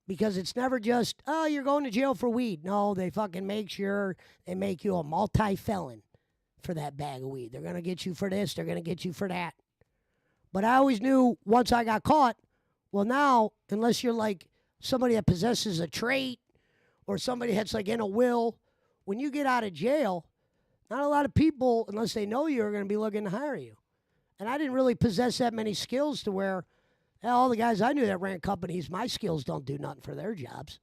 A: Because it's never just, oh, you're going to jail for weed. No, they fucking make sure they make you a multi-felon for that bag of weed. They're going to get you for this. They're going to get you for that. But I always knew once I got caught, well, now, unless you're like somebody that possesses a trait or somebody that's like in a will, when you get out of jail, not a lot of people, unless they know you, are going to be looking to hire you. And I didn't really possess that many skills to where all the guys I knew that ran companies, my skills don't do nothing for their jobs.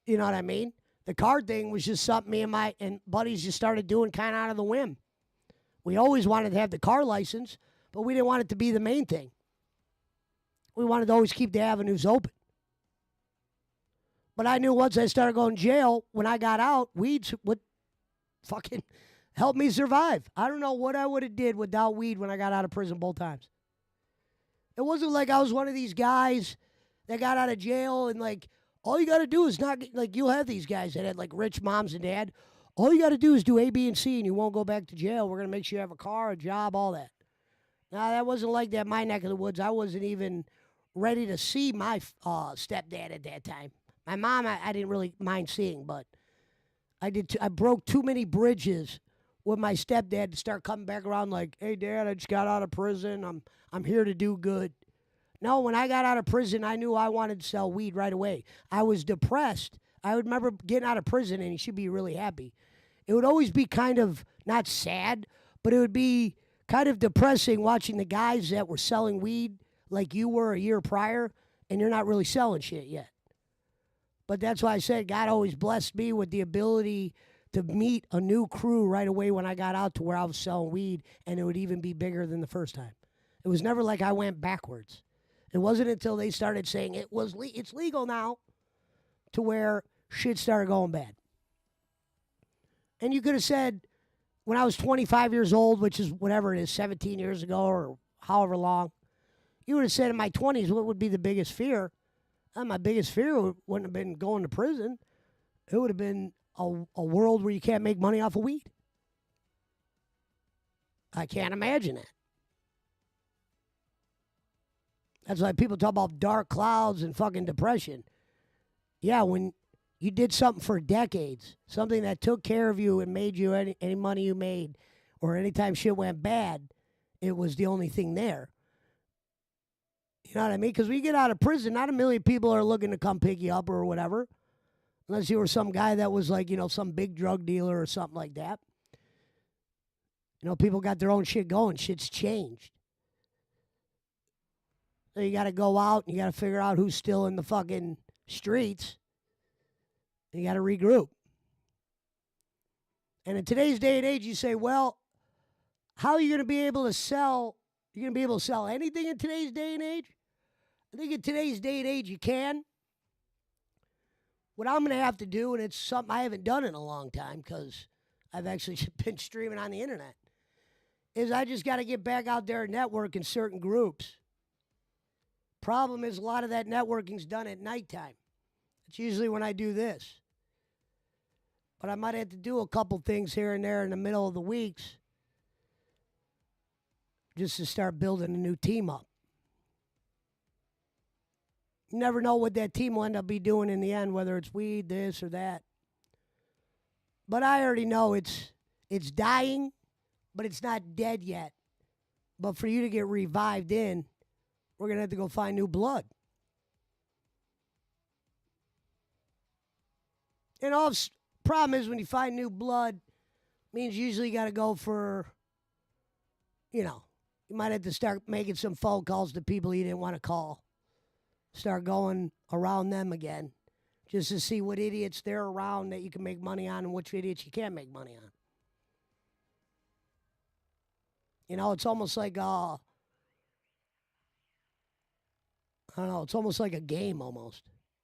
A: You know what I mean? The card thing was just something me and my buddies just started doing kind of out of the whim. We always wanted to have the car license, but we didn't want it to be the main thing. We wanted to always keep the avenues open. But I knew once I started going to jail, when I got out, weeds would fucking help me survive. I don't know what I would have did without weed when I got out of prison both times. It wasn't like I was one of these guys that got out of jail and like, all you got to do is not, like you'll have these guys that had like rich moms and dad. All you got to do is do A, B, and C and you won't go back to jail. We're going to make sure you have a car, a job, all that. Now, that wasn't like that in my neck of the woods. I wasn't even ready to see my stepdad at that time. My mom, I didn't really mind seeing, but I broke too many bridges with my stepdad to start coming back around like, hey, Dad, I just got out of prison. I'm here to do good. No, when I got out of prison, I knew I wanted to sell weed right away. I was depressed. I would remember getting out of prison, and you should be really happy. It would always be kind of, not sad, but it would be kind of depressing watching the guys that were selling weed like you were a year prior, and you're not really selling shit yet. But that's why I said God always blessed me with the ability to meet a new crew right away when I got out to where I was selling weed, and it would even be bigger than the first time. It was never like I went backwards. It wasn't until they started saying it's legal now to where shit started going bad. And you could have said when I was 25 years old, which is whatever it is, 17 years ago or however long, you would have said in my 20s, what would be the biggest fear? My biggest fear wouldn't have been going to prison. It would have been a world where you can't make money off of weed. I can't imagine that. That's why people talk about dark clouds and fucking depression. Yeah, when you did something for decades, something that took care of you and made you any money you made, or anytime shit went bad, it was the only thing there. You know what I mean? Because when you get out of prison, not a million people are looking to come pick you up or whatever. Unless you were some guy that was like, some big drug dealer or something like that. People got their own shit going. Shit's changed. So you got to go out and you got to figure out who's still in the fucking streets. And you got to regroup. And in today's day and age, you say, well, how are you going to be able to sell? You're going to be able to sell anything in today's day and age? I think in today's day and age you can. What I'm going to have to do, and it's something I haven't done in a long time because I've actually been streaming on the internet, is I just got to get back out there and network in certain groups. Problem is a lot of that networking's done at nighttime. It's usually when I do this. But I might have to do a couple things here and there in the middle of the weeks just to start building a new team up. You never know what that team will end up be doing in the end, whether it's weed, this or that. But I already know it's dying, but it's not dead yet. But for you to get revived in, we're going to have to go find new blood. And all problem is when you find new blood, means usually you got to go for, you might have to start making some phone calls to people you didn't want to call. start going around them again just to see what idiots they're around that you can make money on and which idiots you can't make money on. You know, it's almost like I don't know, it's almost like a game almost.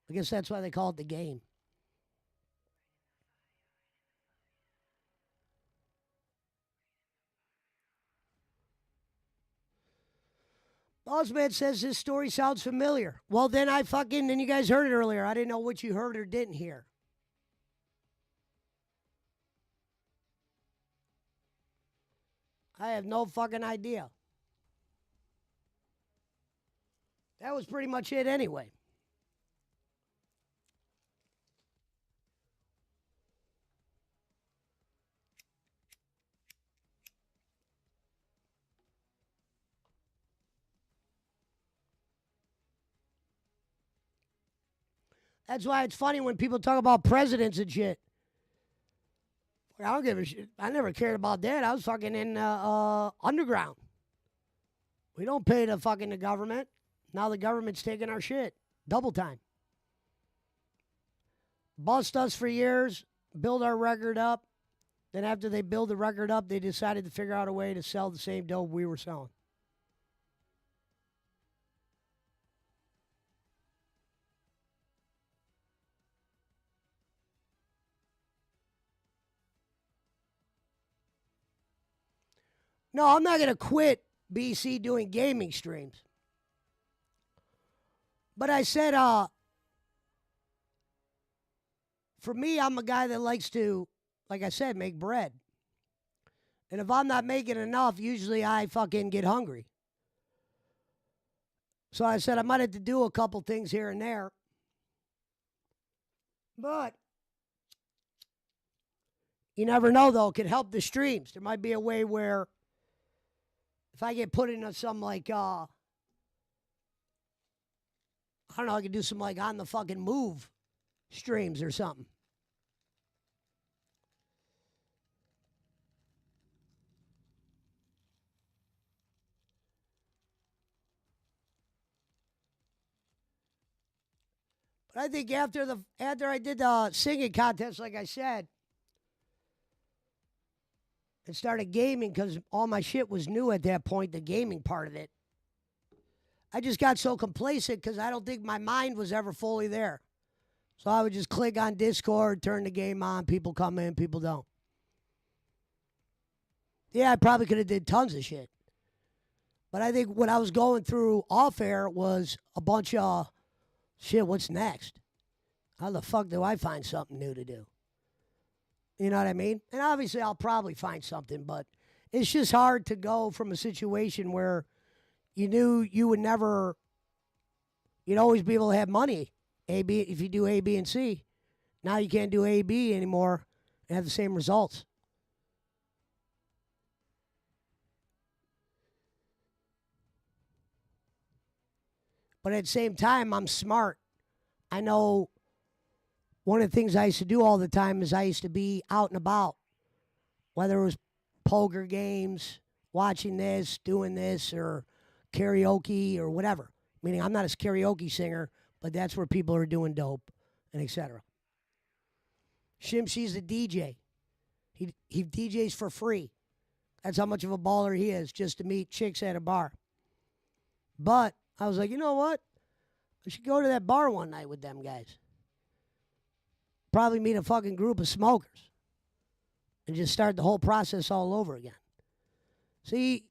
A: I guess that's why they call it the game. Bossman says this story sounds familiar. Well, then you guys heard it earlier. I didn't know what you heard or didn't hear. I have no fucking idea. That was pretty much it anyway. That's why it's funny when people talk about presidents and shit. I don't give a shit. I never cared about that. I was fucking in underground. We don't pay the fucking the government. Now the government's taking our shit. Double time. Bust us for years, build our record up. Then after they build the record up, they decided to figure out a way to sell the same dope we were selling. No, I'm not going to quit BC doing gaming streams. But I said, for me, I'm a guy that likes to, like I said, make bread. And if I'm not making enough, usually I fucking get hungry. So I said I might have to do a couple things here and there. But you never know, though. It could help the streams. There might be a way where if I get put into some like, I don't know, I could do some like on the fucking move streams or something. But I think after I did the singing contest, like I said, and started gaming because all my shit was new at that point, the gaming part of it. I just got so complacent because I don't think my mind was ever fully there. So I would just click on Discord, turn the game on, people come in, people don't. Yeah, I probably could have did tons of shit. But I think what I was going through off air was a bunch of shit, what's next? How the fuck do I find something new to do? You know what I mean? And obviously I'll probably find something, but it's just hard to go from a situation where you knew you would never, you'd always be able to have money. A, B, if you do A, B, and C. Now you can't do A, B anymore and have the same results. But at the same time, I'm smart. I know one of the things I used to do all the time is I used to be out and about, whether it was poker games, watching this, doing this, or karaoke or whatever. Meaning I'm not a karaoke singer, but that's where people are doing dope and etc. Shimshy's a DJ. He DJs for free. That's how much of a baller he is, just to meet chicks at a bar. But I was like, you know what? I should go to that bar one night with them guys. Probably meet a fucking group of smokers. And just start the whole process all over again. See,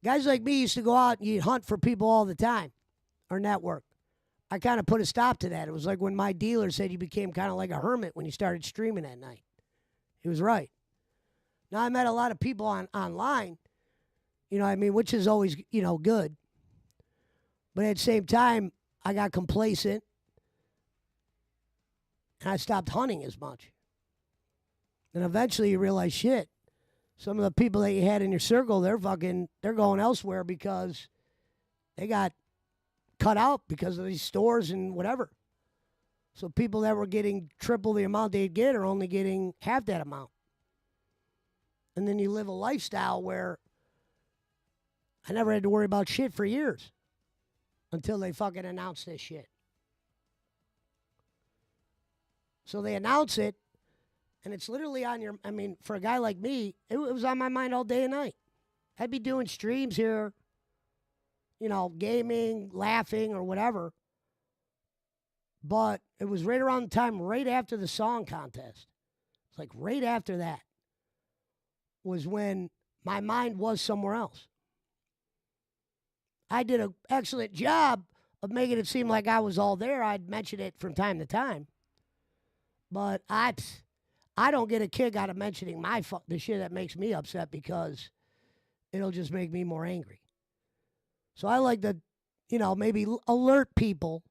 A: guys like me used to go out and you'd hunt for people all the time. Or network. I kind of put a stop to that. It was like when my dealer said you became kind of like a hermit when you started streaming at night. He was right. Now, I met a lot of people online, you know what I mean, which is always, you know, good. But at the same time, I got complacent and I stopped hunting as much. And eventually you realize, shit, some of the people that you had in your circle, they're going elsewhere because they got cut out because of these stores and whatever. So people that were getting triple the amount they'd get are only getting half that amount. And then you live a lifestyle where I never had to worry about shit for years until they fucking announced this shit. So they announce it, and it's literally on your, I mean, for a guy like me, it was on my mind all day and night. I'd be doing streams here, you know, gaming, laughing, or whatever. But it was right around the time, right after the song contest. It's like right after that was when my mind was somewhere else. I did an excellent job of making it seem like I was all there. I'd mention it from time to time. But I don't get a kick out of mentioning the shit that makes me upset because it'll just make me more angry. So I like to, you know, maybe alert people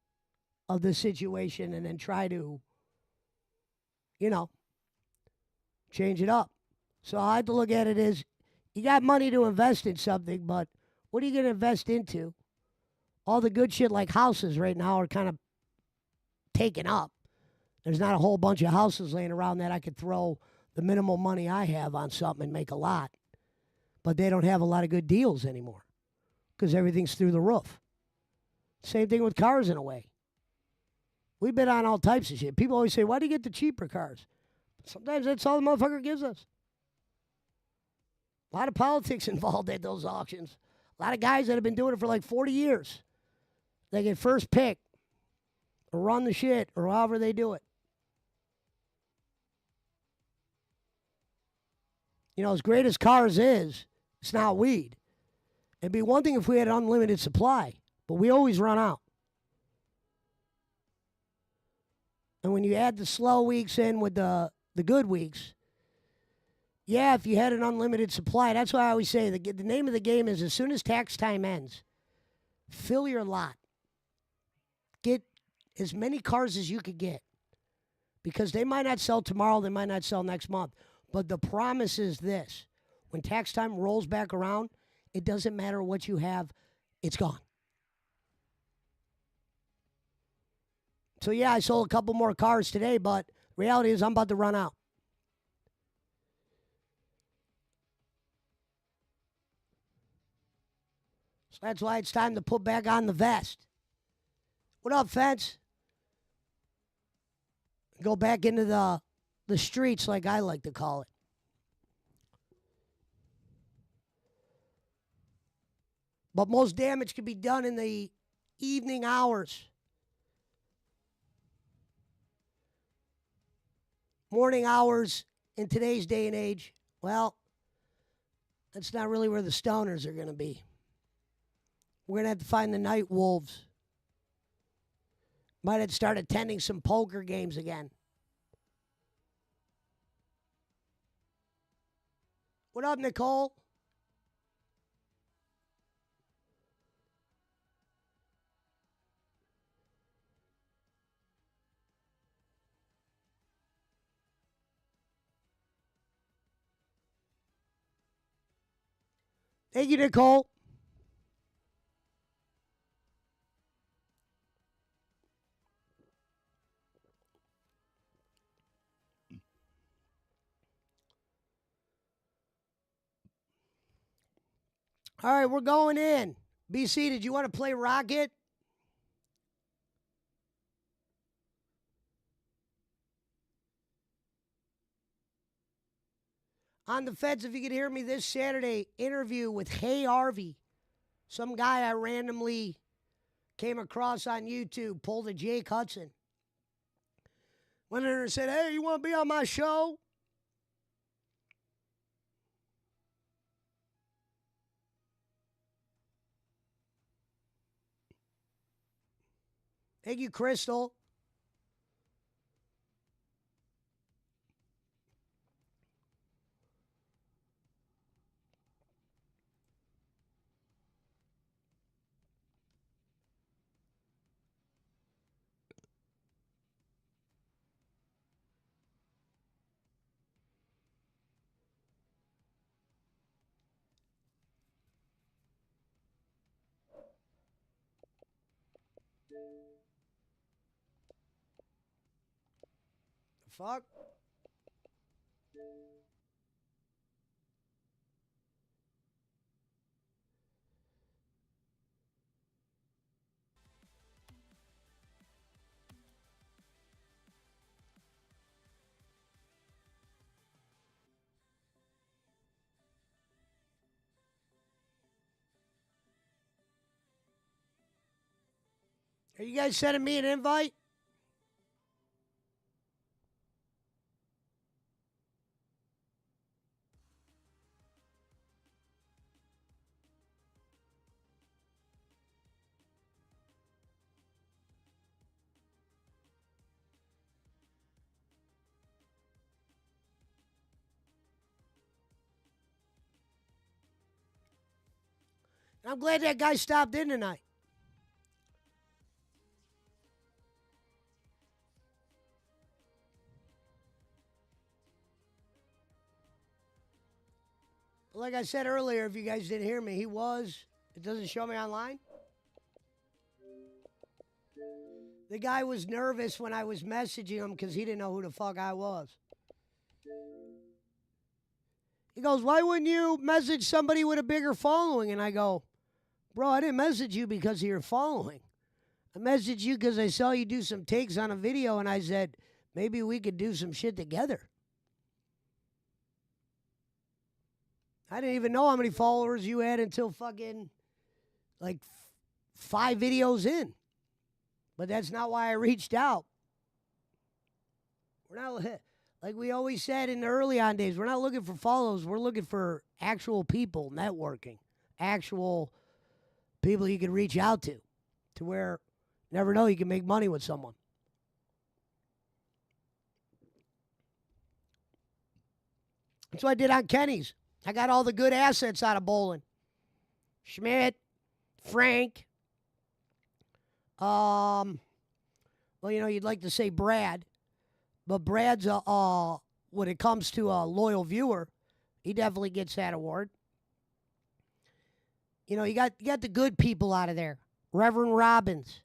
A: of the situation and then try to, you know, change it up. So I have to look at it as you got money to invest in something, but what are you going to invest into? All the good shit like houses right now are kind of taken up. There's not a whole bunch of houses laying around that I could throw the minimal money I have on something and make a lot. But they don't have a lot of good deals anymore because everything's through the roof. Same thing with cars in a way. We've been on all types of shit. People always say, why do you get the cheaper cars? Sometimes that's all the motherfucker gives us. A lot of politics involved at those auctions. A lot of guys that have been doing it for like 40 years. They get first pick or run the shit or however they do it. You know, as great as cars is, it's not weed. It'd be one thing if we had an unlimited supply, but we always run out. And when you add the slow weeks in with the good weeks, yeah, if you had an unlimited supply, that's why I always say the name of the game is as soon as tax time ends, fill your lot. Get as many cars as you could get. Because they might not sell tomorrow, they might not sell next month. But the promise is this. When tax time rolls back around, it doesn't matter what you have, it's gone. So yeah, I sold a couple more cars today, but reality is I'm about to run out. So that's why it's time to put back on the vest. What up, Fence? Go back into the streets like I like to call it. But most damage can be done in the evening hours. Morning hours in today's day and age, well, that's not really where the stoners are going to be. We're going to have to find the night wolves. Might have to start attending some poker games again. What up, Nicole? Thank you, Nicole. All right, we're going in. BC, did you want to play Rocket? On the fence, if you could hear me this Saturday, interview with HeyArvy. Some guy I randomly came across on YouTube, pulled a Jake Hudson. Went in there and said, hey, you want to be on my show? Thank you, Crystal. The fuck? Are you guys sending me an invite? I'm glad that guy stopped in tonight. Like I said earlier, if you guys didn't hear me, it doesn't show me online. The guy was nervous when I was messaging him because he didn't know who the fuck I was. He goes, why wouldn't you message somebody with a bigger following? And I go, bro, I didn't message you because of your following. I messaged you because I saw you do some takes on a video, and I said, maybe we could do some shit together. I didn't even know how many followers you had until fucking like 5 videos in. But that's not why I reached out. We're not, like we always said in the early on days, we're not looking for follows. We're looking for actual people networking, actual people you can reach out to where you never know you can make money with someone. That's what I did on Kenny's. I got all the good assets out of bowling. Schmidt, Frank. Well, you know, you'd like to say Brad, but Brad's when it comes to a loyal viewer, he definitely gets that award. You know, you got the good people out of there. Reverend Robbins.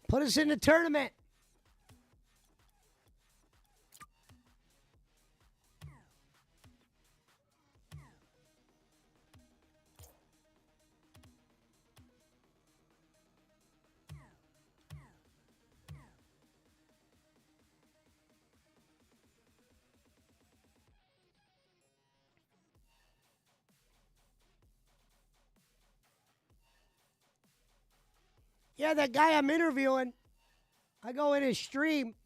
A: Put us in the tournament. Yeah, that guy I'm interviewing, I go in his stream.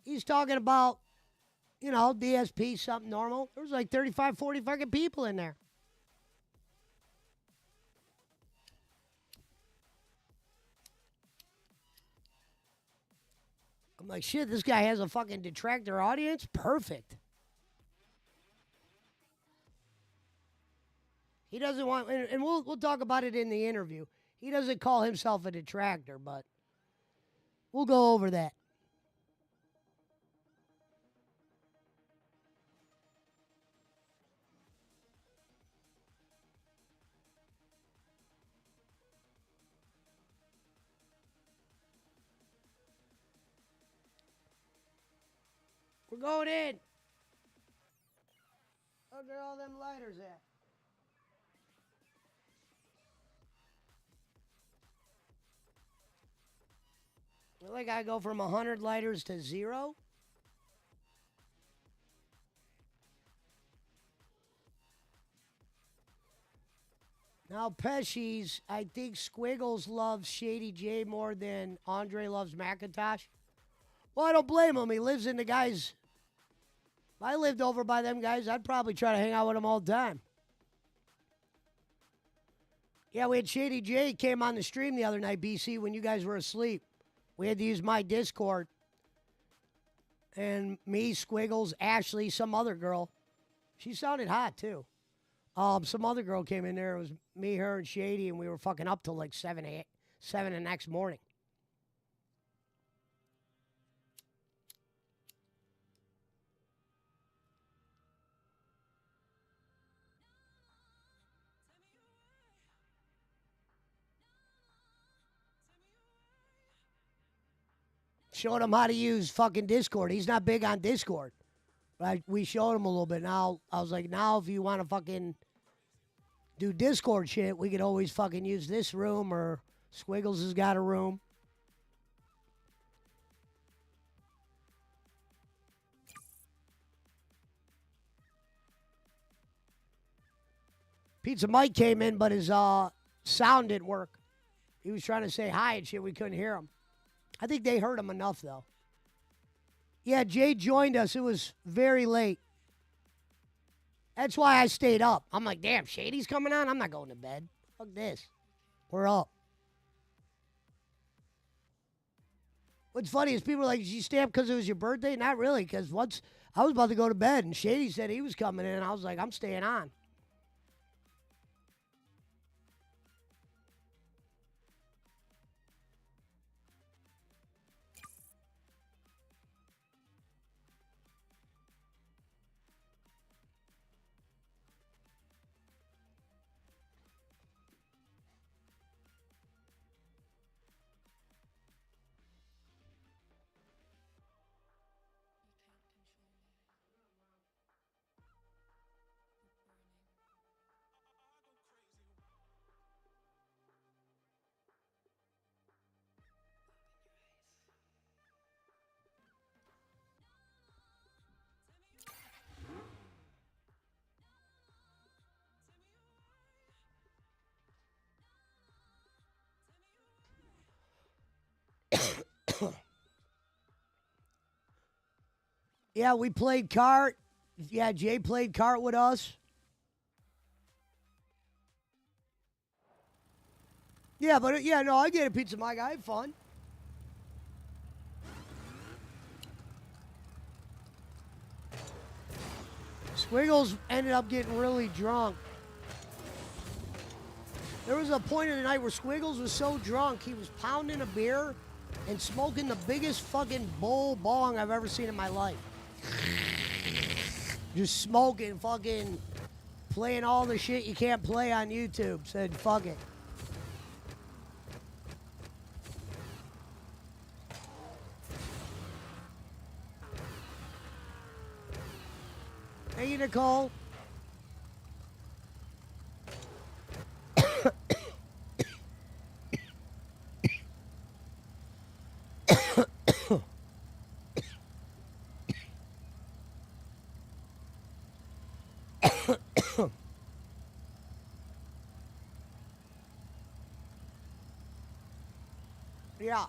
A: He's talking about, you know, DSP, something normal. There was like 35, 40 fucking people in there. I'm like, shit, this guy has a fucking detractor audience? Perfect. He doesn't want, and we'll talk about it in the interview. He doesn't call himself a detractor, but we'll go over that. We're going in. Look at all them lighters at. Well, I gotta go from 100 lighters to 0. Now, Pesci's, I think Squiggles loves Shady J more than Andre loves Macintosh. Well, I don't blame him. He lives in the guys. If I lived over by them guys, I'd probably try to hang out with them all the time. Yeah, we had Shady J came on the stream the other night, BC, when you guys were asleep. We had to use my Discord. And me, Squiggles, Ashley, some other girl. She sounded hot, too. Some other girl came in there. It was me, her, and Shady, and we were fucking up till like 7 7 the next morning. Showed him how to use fucking Discord. He's not big on Discord. But we showed him a little bit. Now, I was like, now if you want to fucking do Discord shit, we could always fucking use this room, or Squiggles has got a room. Pizza Mike came in, but his sound didn't work. He was trying to say hi and shit. We couldn't hear him. I think they heard him enough, though. Yeah, Jay joined us. It was very late. That's why I stayed up. I'm like, damn, Shady's coming on? I'm not going to bed. Fuck this. We're up. What's funny is people are like, did you stay up because it was your birthday? Not really, because once I was about to go to bed, and Shady said he was coming in, and I was like, I'm staying on. Yeah, we played cart. Yeah, Jay played cart with us. Yeah, but yeah, no, I get a Pizza Mike. I had fun. Squiggles ended up getting really drunk. There was a point in the night where Squiggles was so drunk, he was pounding a beer and smoking the biggest fucking bowl bong I've ever seen in my life. Just smoking, fucking playing all the shit you can't play on YouTube. Said, fuck it. Hey, Nicole. Yeah.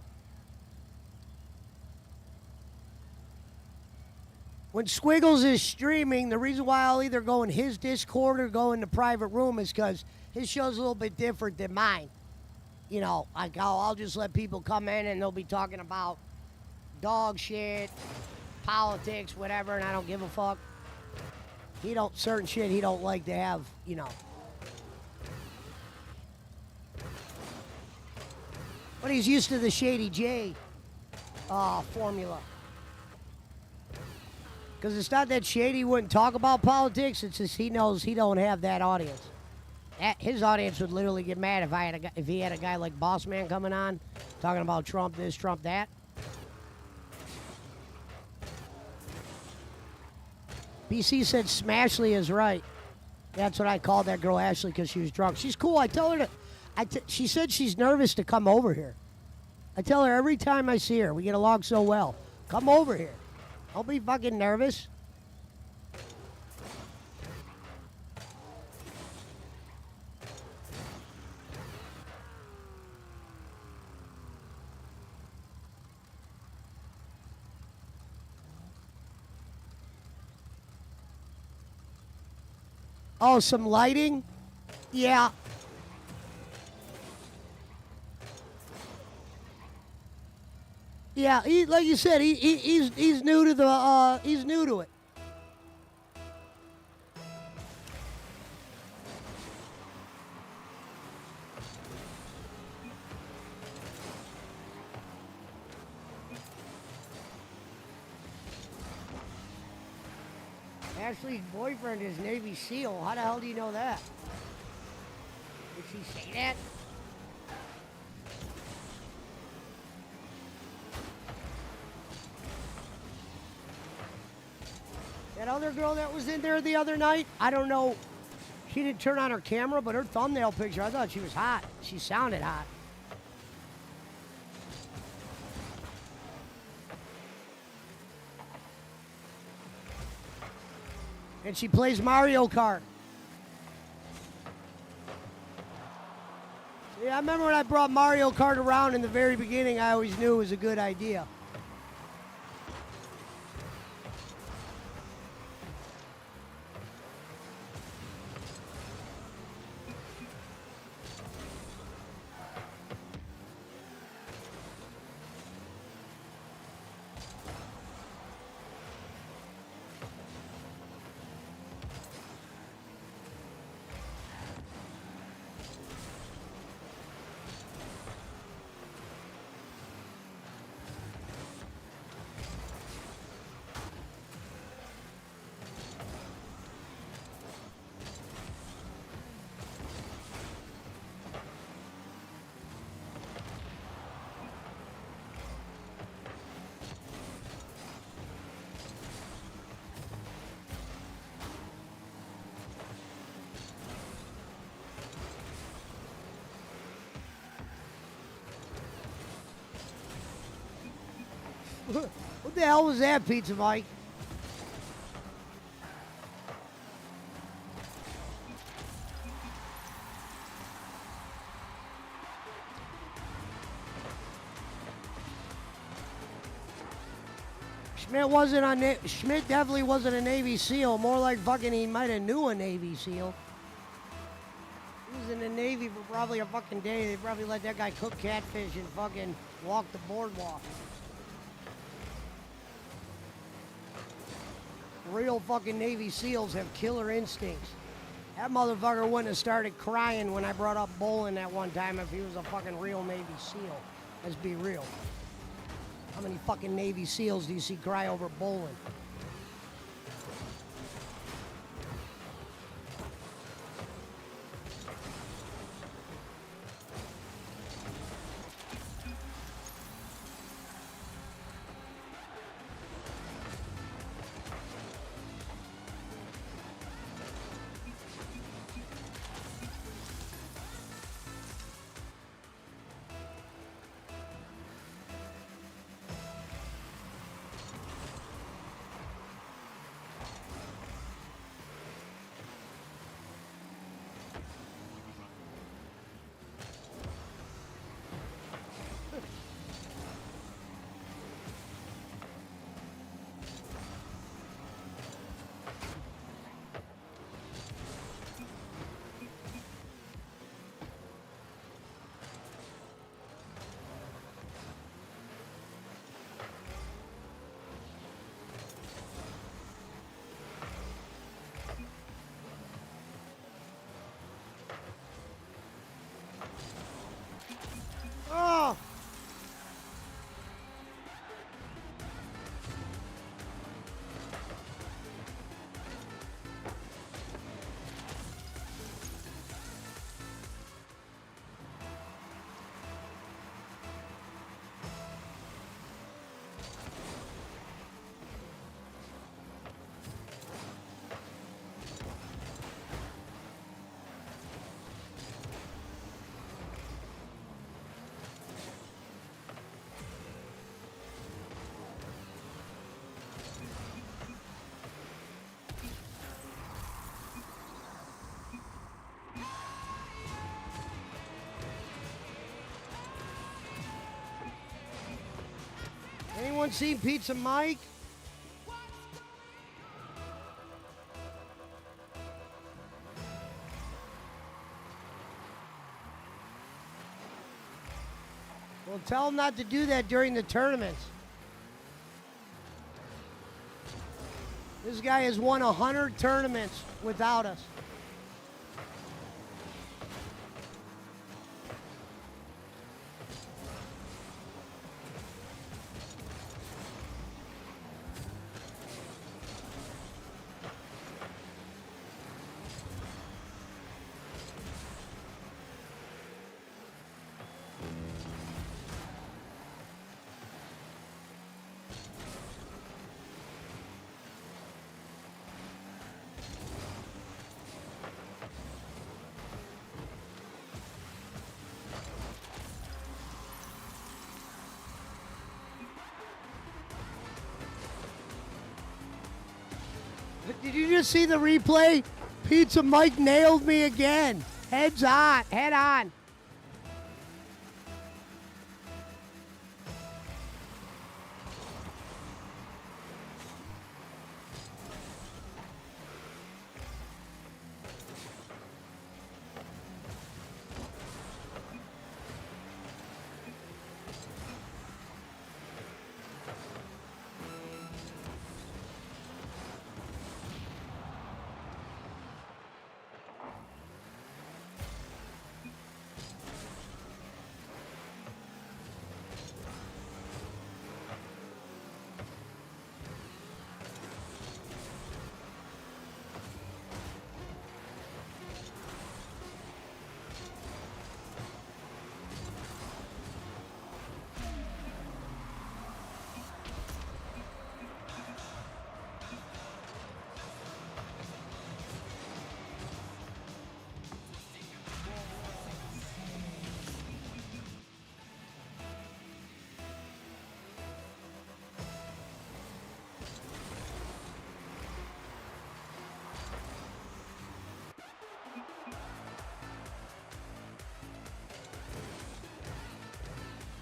A: When Squiggles is streaming, the reason why I'll either go in his Discord or go in the private room is because his show's a little bit different than mine. You know, like I'll just let people come in and they'll be talking about dog shit, politics, whatever, and I don't give a fuck. Certain shit he don't like to have, you know. But he's used to the Shady J formula. Because it's not that Shady wouldn't talk about politics, it's just he knows he don't have that audience. His audience would literally get mad if he had a guy like Boss Man coming on, talking about Trump this, Trump that. BC said Smashley is right. That's what I called that girl Ashley because she was drunk. She's cool. I tell her she said she's nervous to come over here. I tell her every time I see her, we get along so well. Come over here. Don't be fucking nervous. Oh, some lighting? Yeah. Yeah, like you said, he's new to the he's new to it. Ashley's boyfriend is Navy SEAL. How the hell do you know that? Did she say that? That other girl that was in there the other night, I don't know. She didn't turn on her camera, but her thumbnail picture, I thought she was hot. She sounded hot. And she plays Mario Kart. Yeah, I remember when I brought Mario Kart around in the very beginning, I always knew it was a good idea. What the hell was that, Pizza Mike? Schmidt definitely wasn't a Navy SEAL. More like fucking he might have knew a Navy SEAL. He was in the Navy for probably a fucking day. They probably let that guy cook catfish and fucking walk the boardwalk. Real fucking Navy SEALs have killer instincts. That motherfucker wouldn't have started crying when I brought up bowling that one time if he was a fucking real Navy SEAL. Let's be real. How many fucking Navy SEALs do you see cry over bowling? Oh! Anyone seen Pizza Mike? Well, tell him not to do that during the tournaments. This guy has won 100 tournaments without us. Did you just see the replay? Pizza Mike nailed me again. Head on.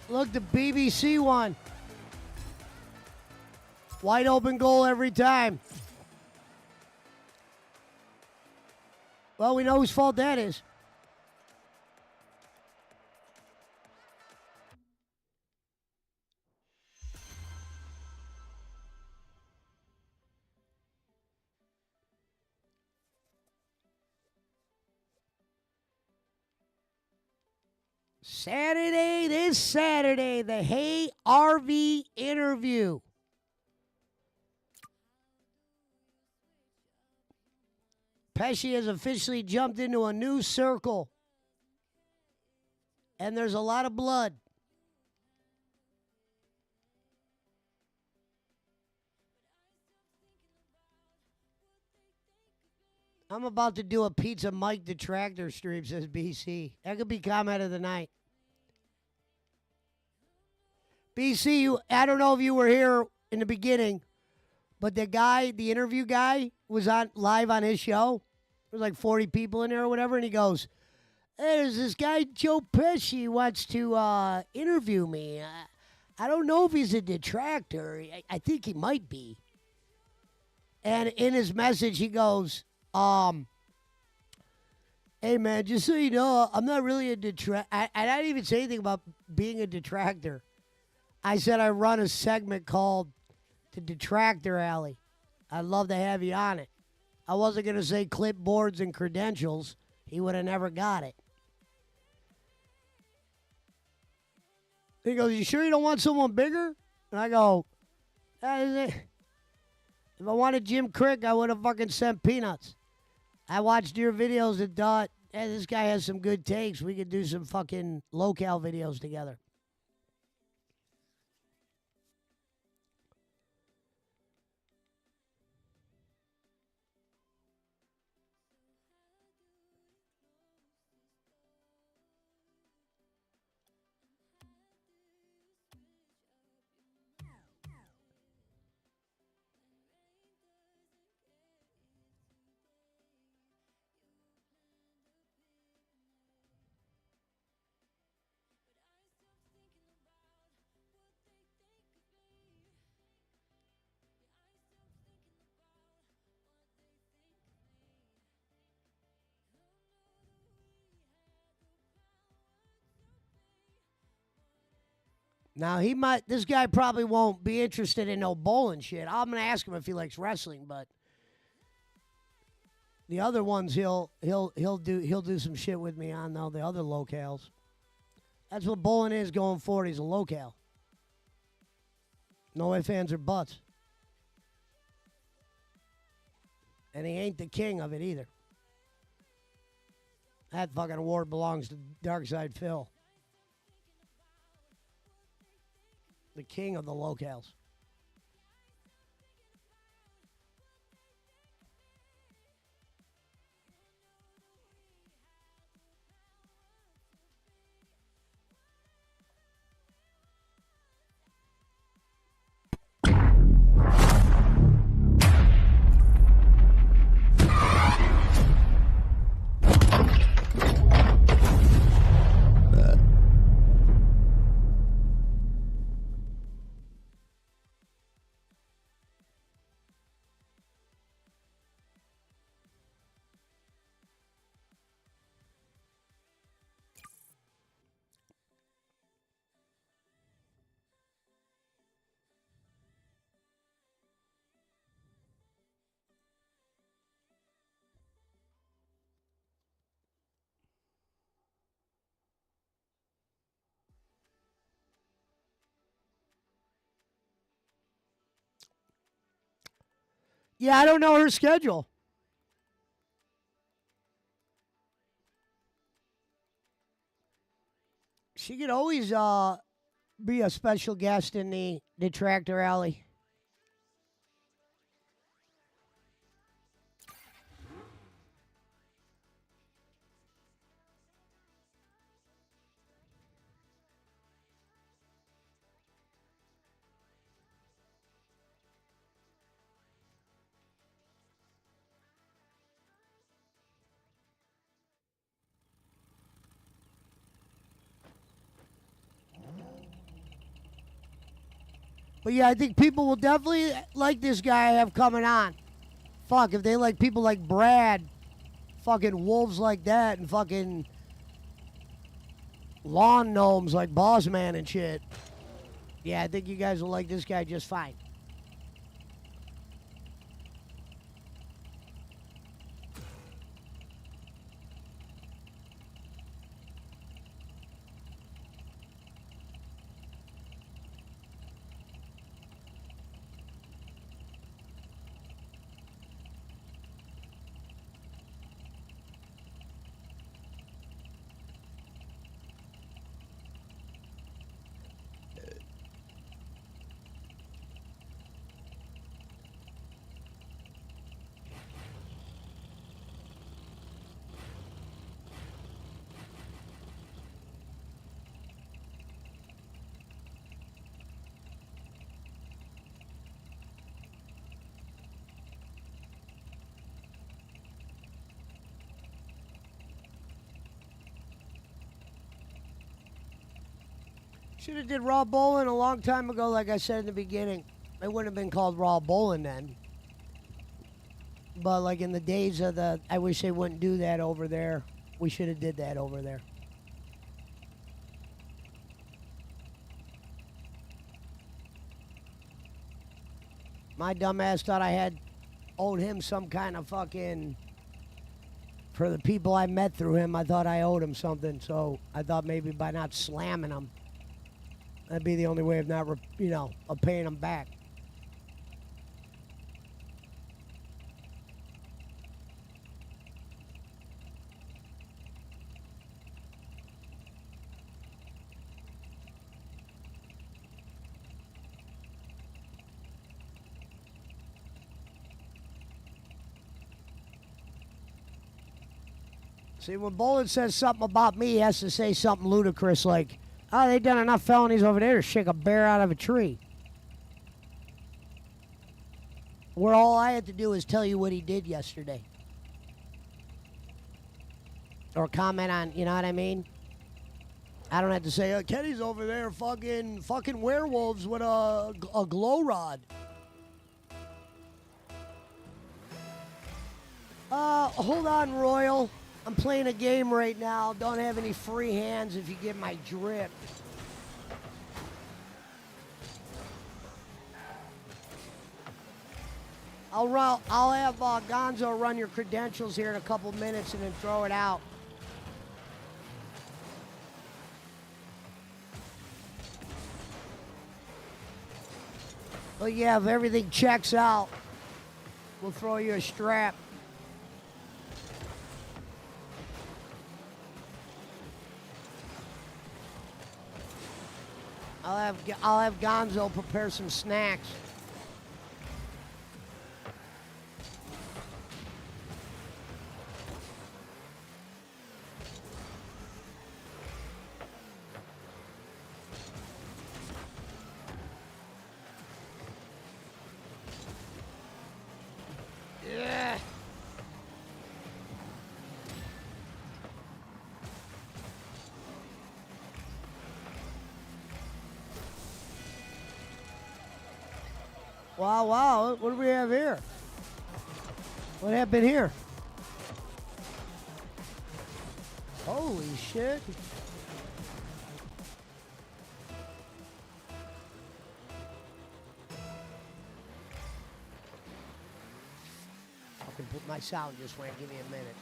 A: Look, the BBC one. Wide open goal every time. Well, we know whose fault that is. This Saturday, the HeyArvy Interview. Pesci has officially jumped into a new circle. And there's a lot of blood. I'm about to do a Pizza Mike detractor stream, says BC. That could be comment of the night. BC, I don't know if you were here in the beginning, but the interview guy, was on live on his show. There was like 40 people in there or whatever, and he goes, "Hey, there's this guy, Joe Pesci, wants to interview me. I don't know if he's a detractor. I think he might be." And in his message, he goes, "Hey, man, just so you know, I'm not really a detractor." I didn't even say anything about being a detractor. I said I run a segment called The Detractor Alley. I'd love to have you on it. I wasn't going to say clipboards and credentials. He would have never got it. He goes, "You sure you don't want someone bigger?" And I go, if I wanted Jim Crick, I would have fucking sent peanuts. I watched your videos and thought, hey, this guy has some good takes. We could do some fucking locale videos together. Now, this guy probably won't be interested in no bowling shit. I'm going to ask him if he likes wrestling, but the other ones he'll do some shit with me on, though, the other locales. That's what bowling is going forward. He's a locale. No ifs, ands, or buts. And he ain't the king of it either. That fucking award belongs to Darkside Phil. The king of the locales. Yeah, I don't know her schedule. She could always be a special guest in the Tractor Alley. But yeah, I think people will definitely like this guy I have coming on. Fuck, if they like people like Brad, fucking wolves like that, and fucking lawn gnomes like Boss Man and shit. Yeah, I think you guys will like this guy just fine. Should have did Raw Bowling a long time ago, like I said in the beginning. It wouldn't have been called Raw Bowling then. But like in the days of I wish they wouldn't do that over there. We should have did that over there. My dumbass thought I owed him some kind of fucking, for the people I met through him, I thought I owed him something. So I thought maybe by not slamming him, that'd be the only way of not, of paying him back. See, when Bolin says something about me, he has to say something ludicrous like, oh, they done enough felonies over there to shake a bear out of a tree. Where all I had to do is tell you what he did yesterday. Or comment on, you know what I mean? I don't have to say, oh, Kenny's over there fucking werewolves with a glow rod. Hold on, Royal. I'm playing a game right now. Don't have any free hands if you get my drip. I'll have Gonzo run your credentials here in a couple minutes and then throw it out. But yeah, if everything checks out, we'll throw you a strap. I'll have Gonzo prepare some snacks. Yeah. Wow. What do we have here? What happened here? Holy shit. Fucking put my sound just went. Give me a minute.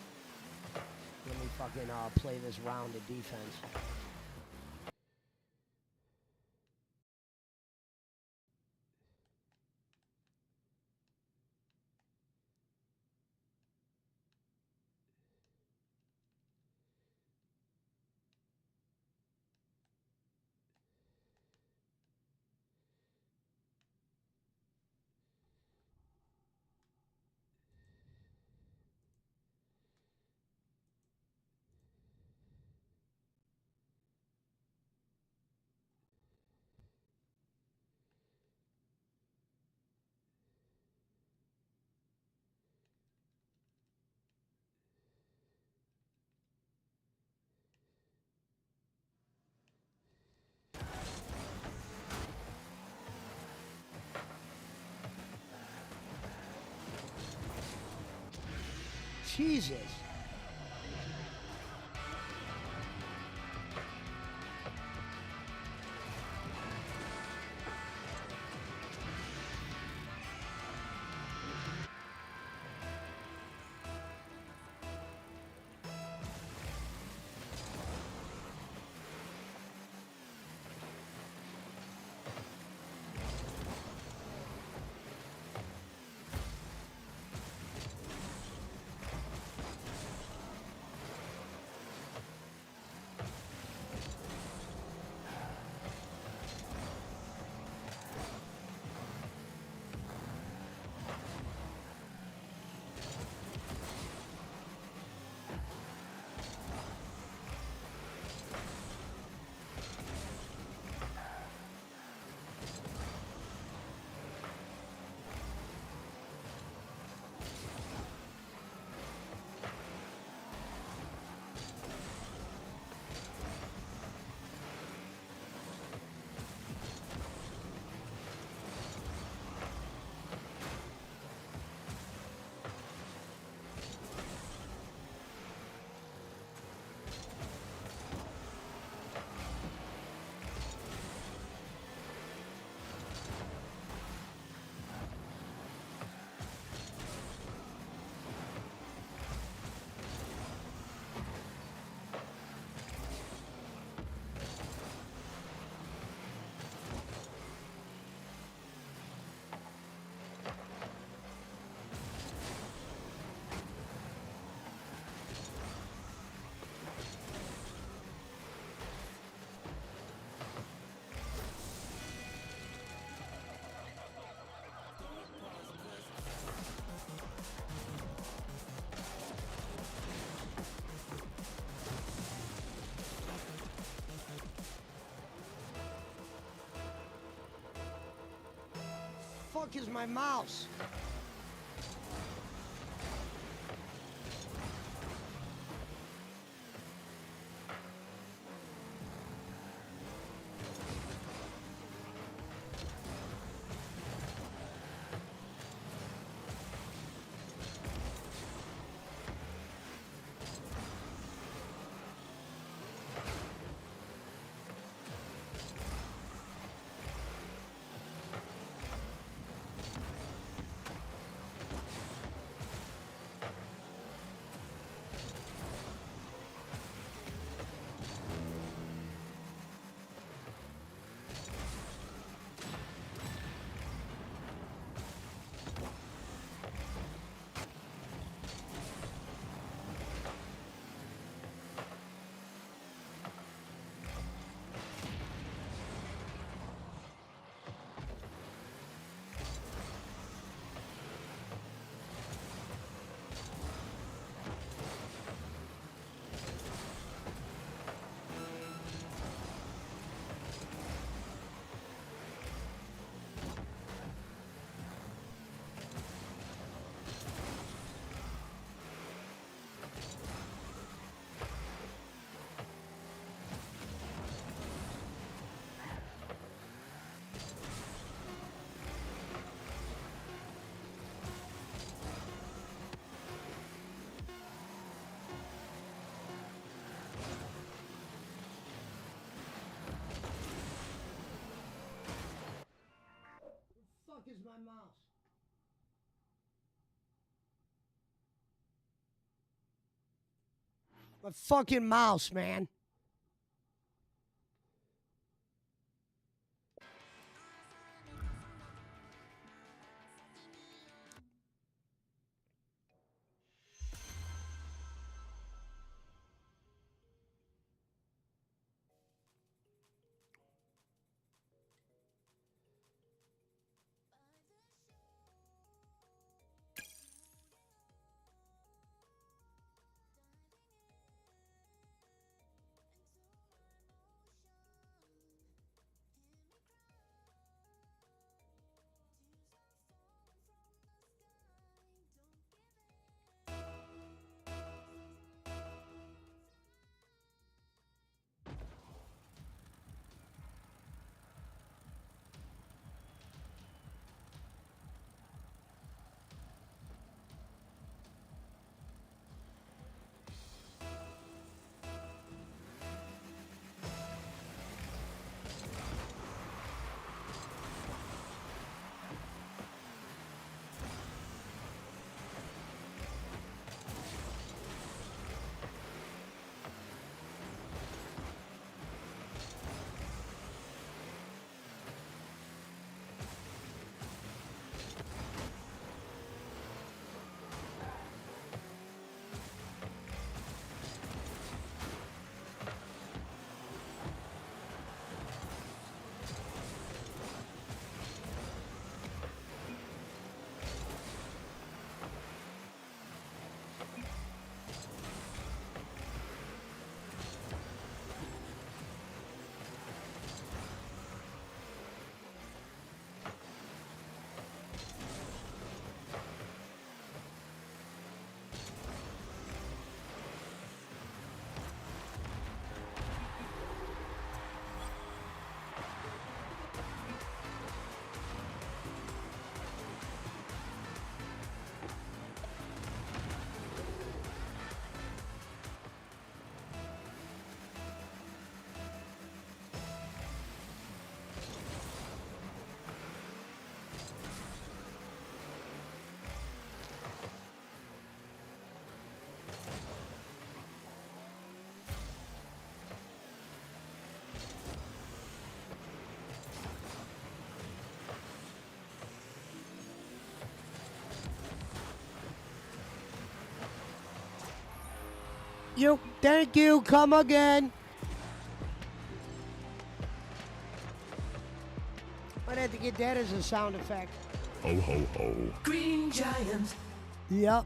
A: Let me fucking play this round of defense. Jesus. Fuck is my mouse? Fuck is my mouse? My fucking mouse, man. you. Thank you. Come again. Might have to get that as a sound effect.
G: Ho, ho, ho.
H: Green Giant.
A: Yep.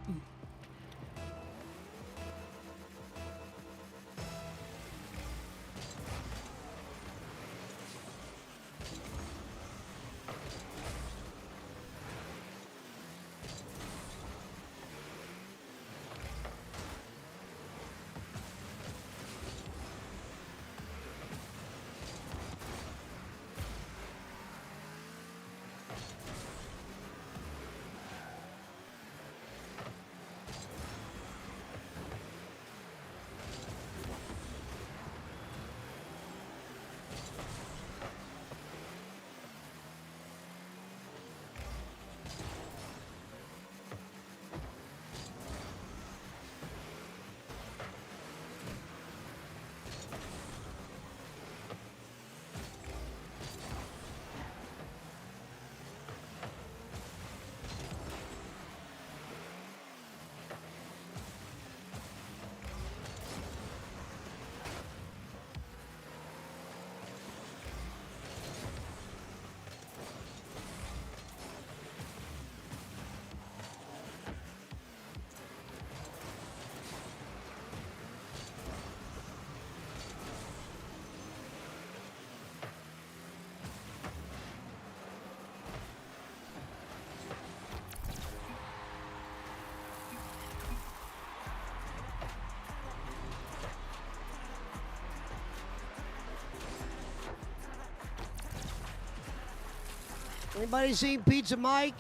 A: Anybody seen Pizza Mike?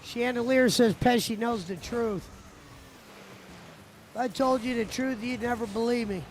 A: Chandelier says Pesci knows the truth. If I told you the truth, you'd never believe me.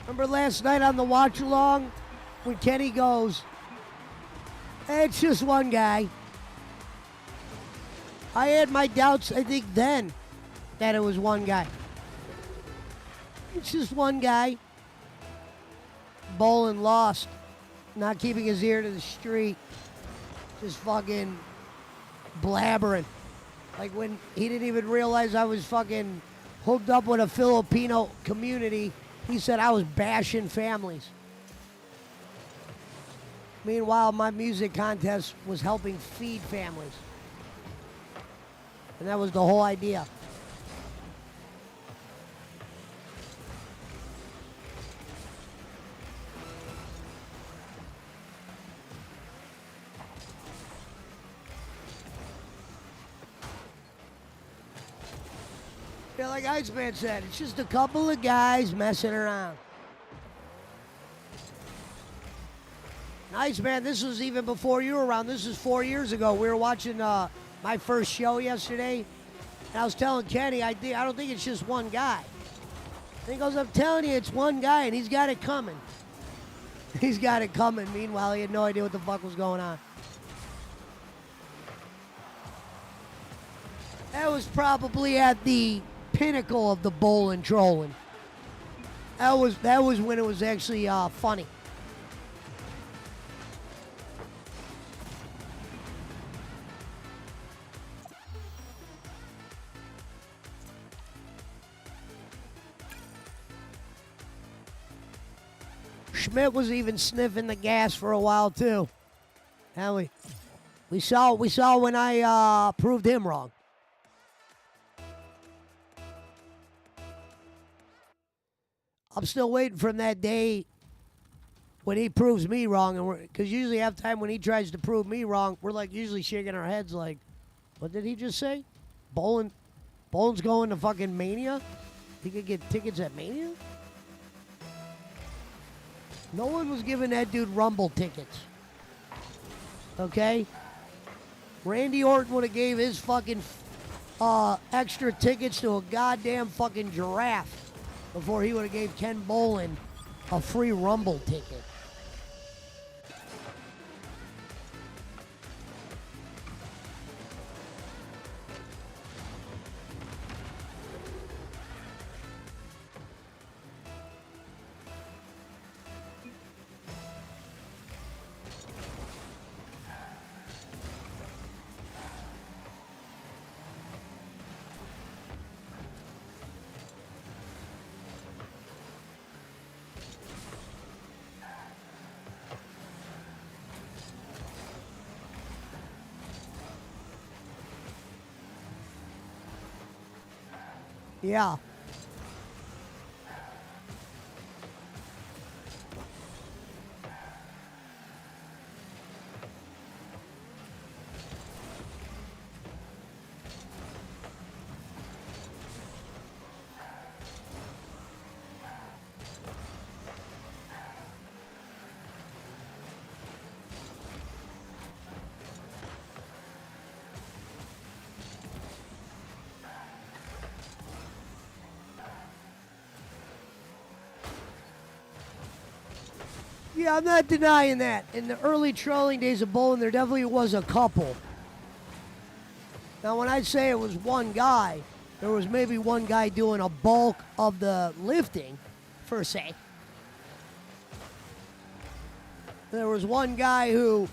A: Remember last night on the watch along when Kenny goes, "Hey, it's just one guy." I had my doubts, I think, then that it was one guy. It's just one guy. Bowling lost, not keeping his ear to the street, just fucking blabbering. Like when he didn't even realize I was fucking hooked up with a Filipino community. He said I was bashing families. Meanwhile, my music contest was helping feed families. And that was the whole idea. Yeah, like Iceman said, it's just a couple of guys messing around. Iceman, this was even before you were around. This was 4 years ago. We were watching my first show yesterday, and I was telling Kenny, I don't think it's just one guy. And he goes, I'm telling you, it's one guy, and he's got it coming. He's got it coming. Meanwhile, he had no idea what the fuck was going on. That was probably at the pinnacle of the bowling trolling. That was when it was actually funny. Schmidt was even sniffing the gas for a while too. And we saw when I proved him wrong. I'm still waiting for that day when he proves me wrong, and because usually half time when he tries to prove me wrong, we're like usually shaking our heads like, what did he just say? Bowling's going to fucking Mania? He could get tickets at Mania? No one was giving that dude Rumble tickets. Okay? Randy Orton would have gave his fucking extra tickets to a goddamn fucking giraffe before he would have gave Ken Bolin a free Rumble ticket. Yeah. Yeah, I'm not denying that. In the early trolling days of bowling, there definitely was a couple. Now, when I say it was one guy, there was maybe one guy doing a bulk of the lifting, per se. There was one guy who,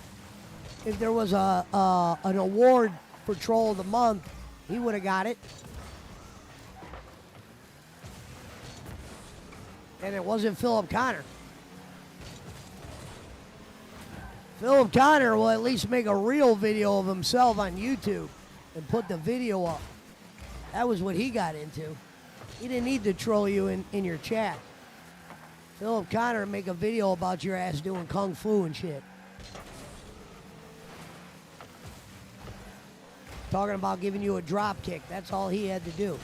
A: if there was an award for Troll of the Month, he would have got it. And it wasn't Philip Connor. Philip Connor will at least make a real video of himself on YouTube and put the video up. That was what he got into. He didn't need to troll you in your chat. Philip Connor make a video about your ass doing kung fu and shit. Talking about giving you a drop kick. That's all he had to do.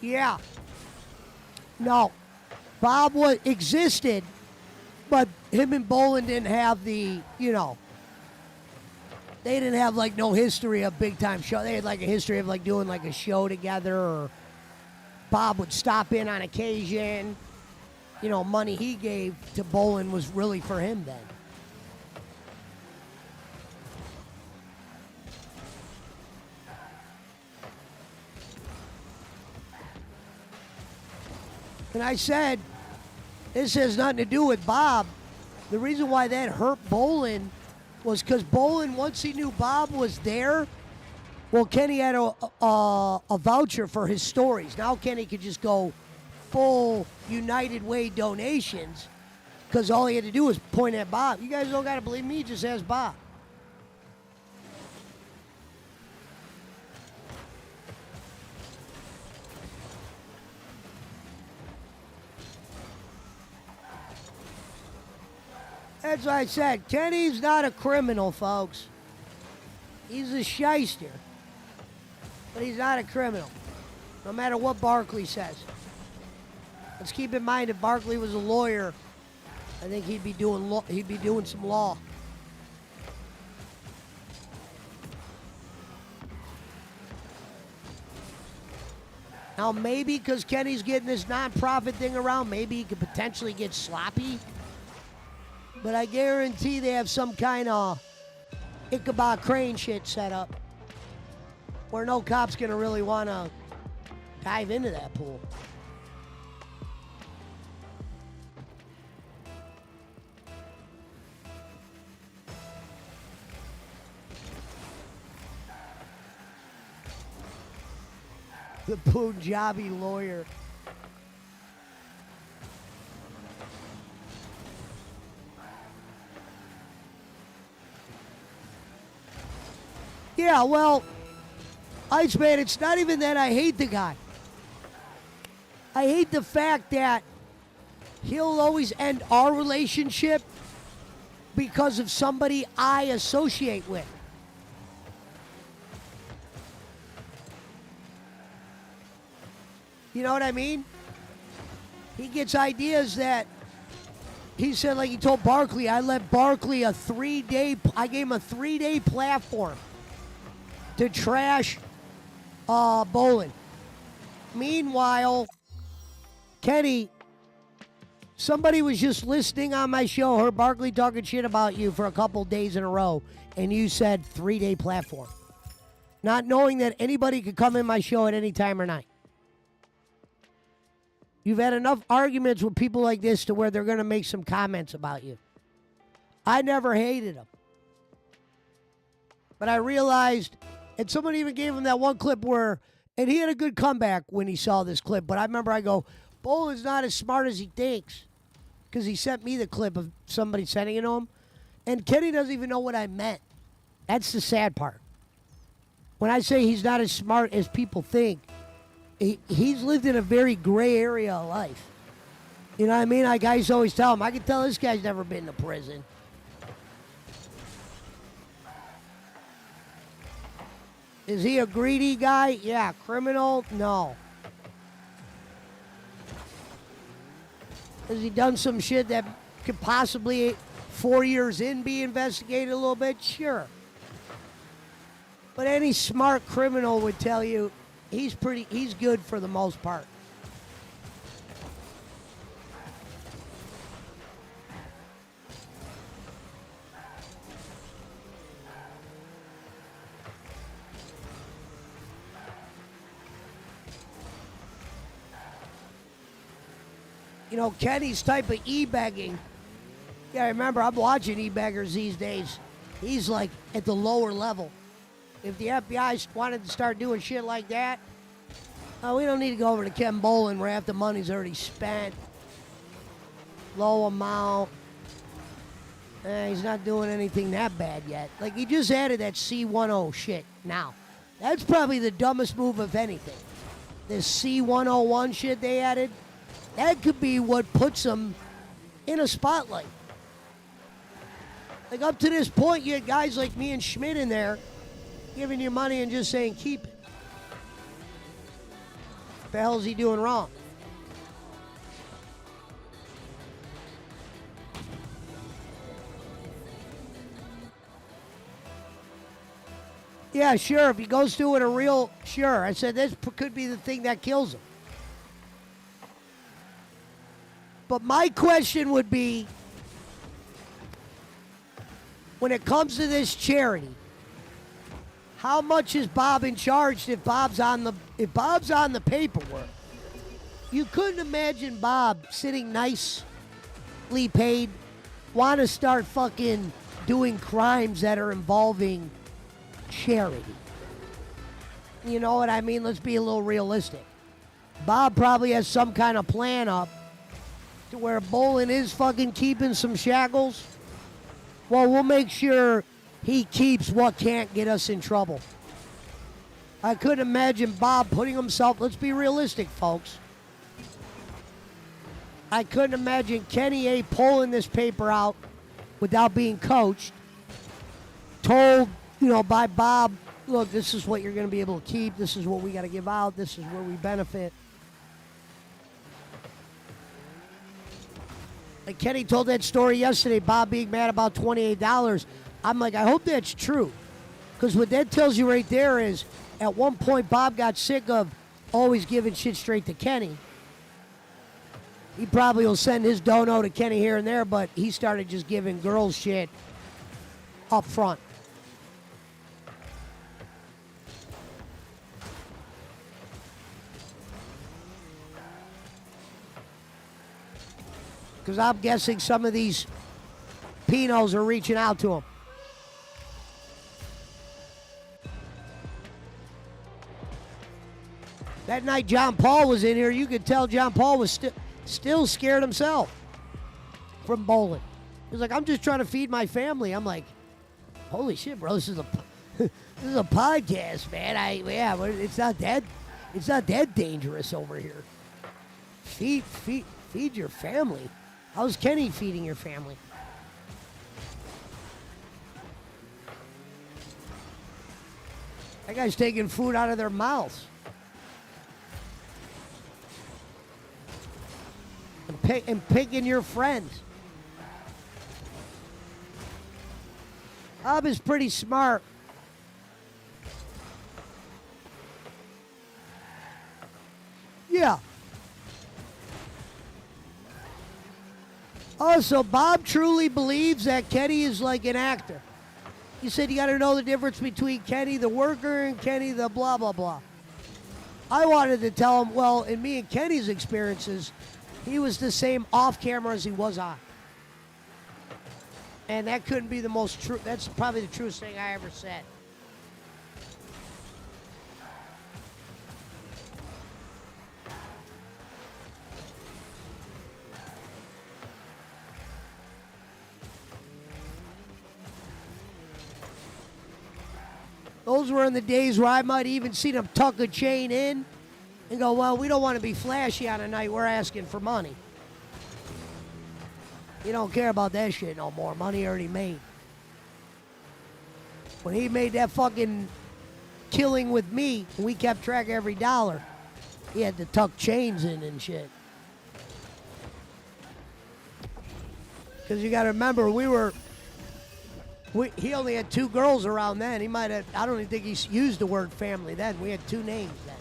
A: Yeah. No. Bob existed, but him and Bolin didn't have the, they didn't have like no history of big time show. They had like a history of like doing like a show together, or Bob would stop in on occasion. Money he gave to Bolin was really for him then. And I said, this has nothing to do with Bob. The reason why that hurt Bolin was because Bolin, once he knew Bob was there, well, Kenny had a voucher for his stories. Now Kenny could just go full United Way donations because all he had to do was point at Bob. You guys don't got to believe me, just ask Bob. That's what I said. Kenny's not a criminal, folks. He's a shyster. But he's not a criminal. No matter what Barkley says. Let's keep in mind if Barkley was a lawyer, I think he'd be doing some law. Now maybe because Kenny's getting this nonprofit thing around, maybe he could potentially get sloppy. But I guarantee they have some kind of Ichabod Crane shit set up where no cop's going to really want to dive into that pool. The Punjabi lawyer. Yeah, well, Iceman, it's not even that I hate the guy. I hate the fact that he'll always end our relationship because of somebody I associate with. You know what I mean? He gets ideas that he said, like he told Barkley, I let Barkley I gave him a 3-day platform to trash Bolin. Meanwhile, Kenny, somebody was just listening on my show, heard Barkley talking shit about you for a couple days in a row, and you said 3-day platform. Not knowing that anybody could come in my show at any time or night. You've had enough arguments with people like this to where they're going to make some comments about you. I never hated him. But I realized, and someone even gave him that one clip where, and he had a good comeback when he saw this clip, but I remember I go, Bolin's not as smart as he thinks. Because he sent me the clip of somebody sending it to him. And Kenny doesn't even know what I meant. That's the sad part. When I say he's not as smart as people think, he's lived in a very gray area of life. You know what I mean? Like I used to always tell him, I can tell this guy's never been to prison. Is he a greedy guy? Yeah. Criminal? No. Has he done some shit that could possibly 4 years in be investigated a little bit? Sure. But any smart criminal would tell you he's good for the most part. You know, Kenny's type of e-begging. Yeah, remember, I'm watching e-beggers these days. He's like at the lower level. If the FBI wanted to start doing shit like that, we don't need to go over to Ken Bolin where half the money's already spent. Low amount. He's not doing anything that bad yet. Like, he just added that C10 shit now. That's probably the dumbest move of anything. This C101 shit they added, that could be what puts them in a spotlight. Like, up to this point, you had guys like me and Schmidt in there giving you money and just saying, keep it. What the hell is he doing wrong? Yeah, sure, if he goes through it sure. I said this could be the thing that kills him. But my question would be, when it comes to this charity, how much is Bob in charge if Bob's on the paperwork? You couldn't imagine Bob sitting nicely paid, want to start fucking doing crimes that are involving charity. You know what I mean? Let's be a little realistic. Bob probably has some kind of plan up to where Bolin is fucking keeping some shackles. Well, we'll make sure he keeps what can't get us in trouble. I couldn't imagine Bob putting himself, let's be realistic, folks. I couldn't imagine Kenny A pulling this paper out without being coached, told, by Bob, look, this is what you're going to be able to keep. This is what we got to give out. This is where we benefit. Like Kenny told that story yesterday, Bob being mad about $28. I'm like, I hope that's true. Because what that tells you right there is, at one point, Bob got sick of always giving shit straight to Kenny. He probably will send his dono to Kenny here and there, but he started just giving girls shit up front. Because I'm guessing some of these Pinos are reaching out to him. That night John Paul was in here, you could tell John Paul was still scared himself from bowling. He was like, I'm just trying to feed my family. I'm like, holy shit, bro, this is a podcast, man. It's not that dangerous over here. Feed your family. How's Kenny feeding your family? That guy's taking food out of their mouths. And picking your friends. Bob is pretty smart. Yeah. Also, Bob truly believes that Kenny is like an actor. He said you got to know the difference between Kenny the worker and Kenny the blah, blah, blah. I wanted to tell him, well, in me and Kenny's experiences, he was the same off camera as he was on. And that couldn't be the most true. That's probably the truest thing I ever said. Those were in the days where I might even see them tuck a chain in and go, well, we don't want to be flashy on a night. We're asking for money. You don't care about that shit no more. Money already made. When he made that fucking killing with me, we kept track of every dollar. He had to tuck chains in and shit. Because you got to remember, he only had 2 girls around then. He might have, I don't even think he used the word family then. We had 2 names then,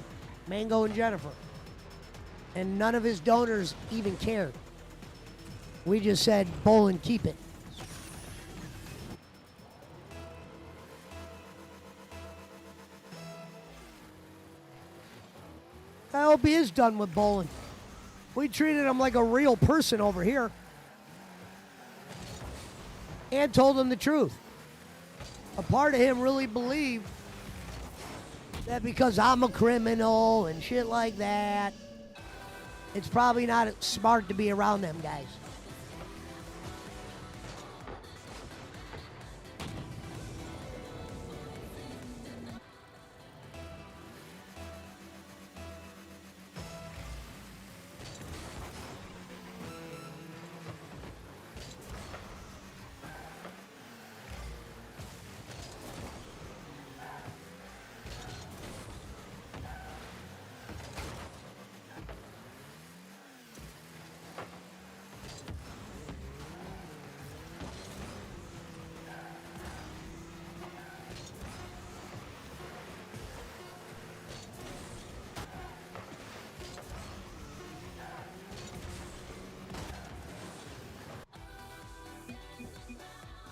A: Mango and Jennifer. And none of his donors even cared. We just said, bowl and keep it. I hope he is done with bowling. We treated him like a real person over here. And told him the truth. A part of him really believed that because I'm a criminal and shit like that, it's probably not smart to be around them guys.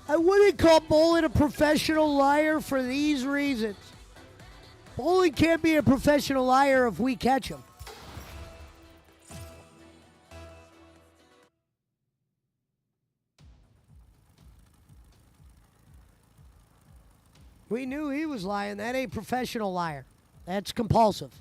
A: I wouldn't call bowling a professional liar for these reasons. Bowling can't be a professional liar if we catch him. We knew he was lying. That ain't professional liar. That's compulsive.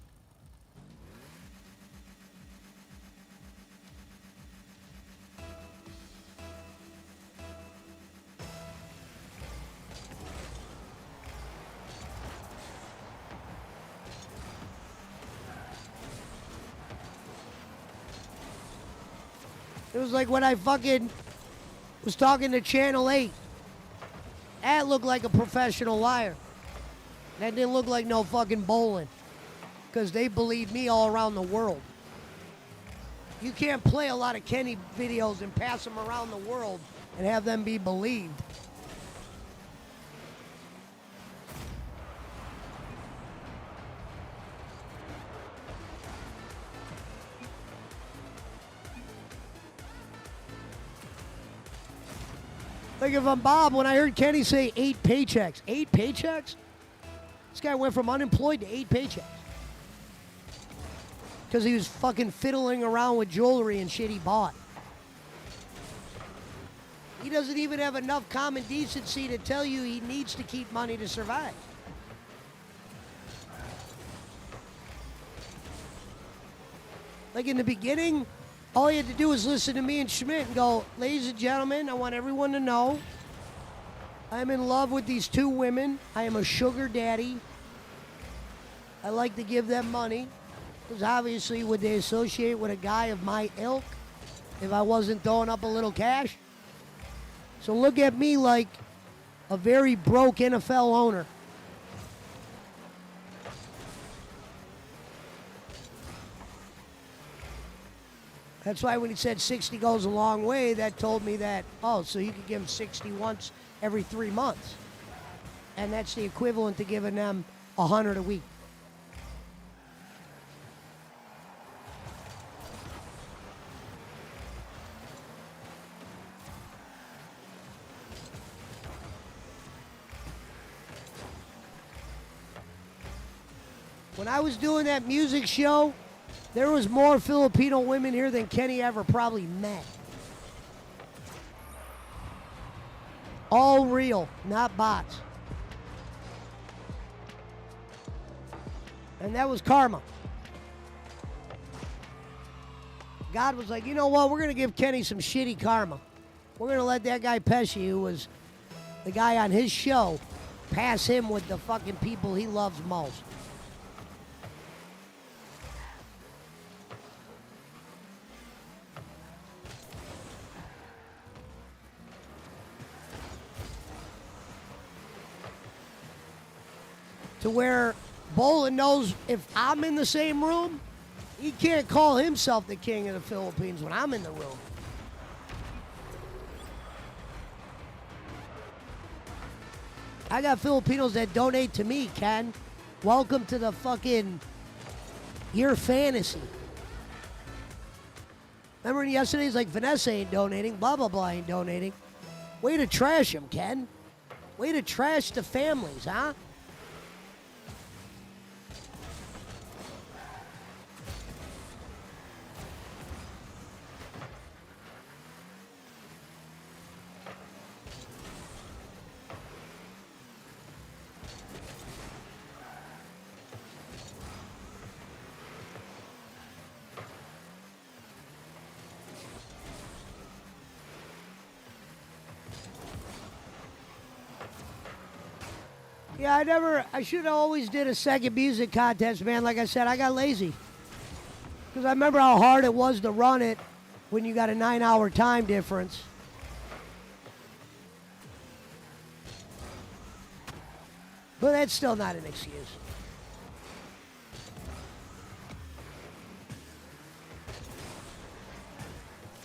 A: It was like when I fucking was talking to Channel 8. That looked like a professional liar. That didn't look like no fucking bowling. Because they believe me all around the world. You can't play a lot of Kenny videos and pass them around the world and have them be believed. Like if I'm Bob, when I heard Kenny say 8 paychecks. 8 paychecks? This guy went from unemployed to 8 paychecks. Because he was fucking fiddling around with jewelry and shit he bought. He doesn't even have enough common decency to tell you he needs to keep money to survive. Like in the beginning, all he had to do was listen to me and Schmidt and go, ladies and gentlemen, I want everyone to know I'm in love with these 2 women. I am a sugar daddy. I like to give them money. Because obviously, would they associate with a guy of my ilk if I wasn't throwing up a little cash? So look at me like a very broke NFL owner. That's why when he said 60 goes a long way, that told me that, oh, so you could give them 60 once every 3 months. And that's the equivalent to giving them 100 a week. When I was doing that music show, there was more Filipino women here than Kenny ever probably met. All real, not bots. And that was karma. God was like, you know what? We're going to give Kenny some shitty karma. We're going to let that guy Pesci, who was the guy on his show, pass him with the fucking people he loves most. To where Bolin knows if I'm in the same room, he can't call himself the king of the Philippines when I'm in the room. I got Filipinos that donate to me, Ken. Welcome to the fucking your fantasy. Remember yesterday's like Vanessa ain't donating, blah, blah, blah ain't donating. Way to trash him, Ken. Way to trash the families, huh? Yeah, I should have always did a second music contest, man. Like I said, I got lazy. Because I remember how hard it was to run it when you got a 9-hour time difference. But that's still not an excuse.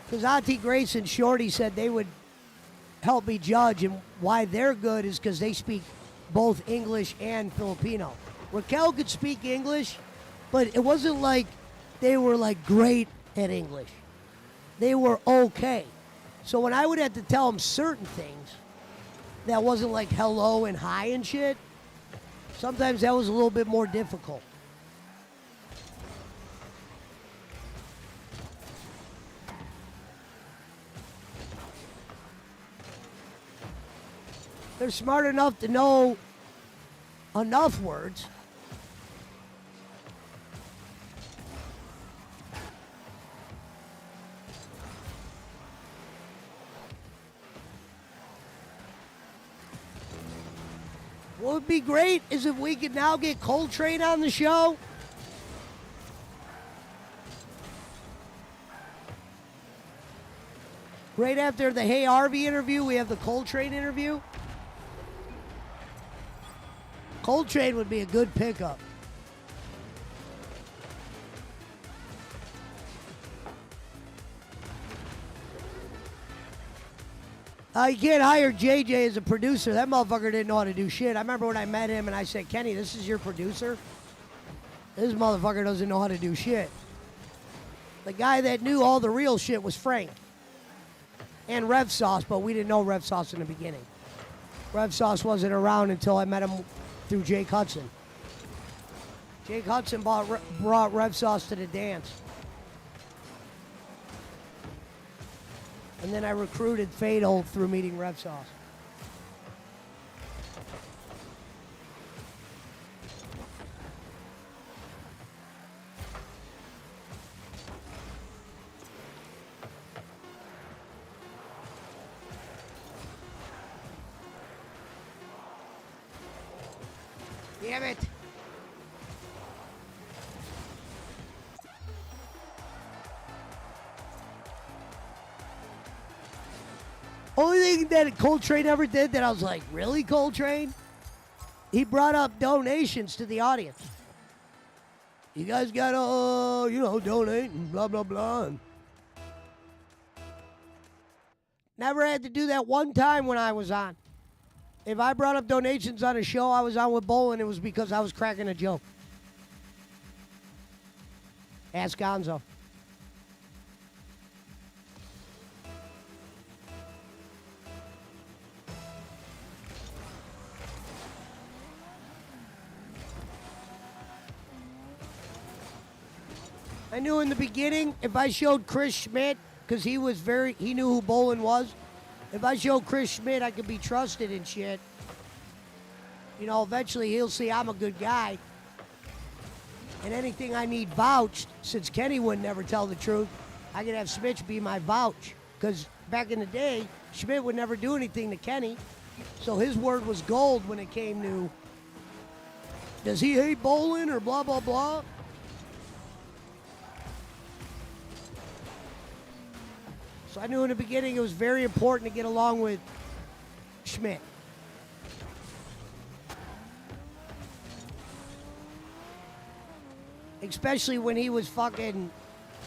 A: Because Auntie Grace and Shorty said they would help me judge, and why they're good is because they speak both English and Filipino. Raquel could speak English, but it wasn't like they were like great at English. They were okay. So when I would have to tell them certain things that wasn't like hello and hi and shit, sometimes that was a little bit more difficult. They're smart enough to know enough words. What would be great is if we could now get Coltrane on the show. Right after the HeyArvy interview, we have the Coltrane interview. Coltrane would be a good pickup. You can't hire JJ as a producer. That motherfucker didn't know how to do shit. I remember when I met him and I said, Kenny, this is your producer? This motherfucker doesn't know how to do shit. The guy that knew all the real shit was Frank. And Rev Sauce, but we didn't know Rev Sauce in the beginning. Rev Sauce wasn't around until I met him through Jake Hudson. Jake Hudson brought Rev Sauce to the dance. And then I recruited Fatal through meeting Rev Sauce. Damn it. Only thing that Coltrane ever did that I was like, really, Coltrane? He brought up donations to the audience. You guys gotta, donate and blah, blah, blah. And never had to do that one time when I was on. If I brought up donations on a show I was on with Bolin, it was because I was cracking a joke. Ask Gonzo. I knew in the beginning, if I showed Chris Schmidt, because he knew who Bolin was. If I showed Chris Schmidt I could be trusted and shit, eventually he'll see I'm a good guy. And anything I need vouched, since Kenny would never tell the truth, I could have Schmidt be my vouch. Because back in the day, Schmidt would never do anything to Kenny. So his word was gold when it came to, does he hate Bolin or blah, blah, blah? So I knew in the beginning it was very important to get along with Schmidt. Especially when he was fucking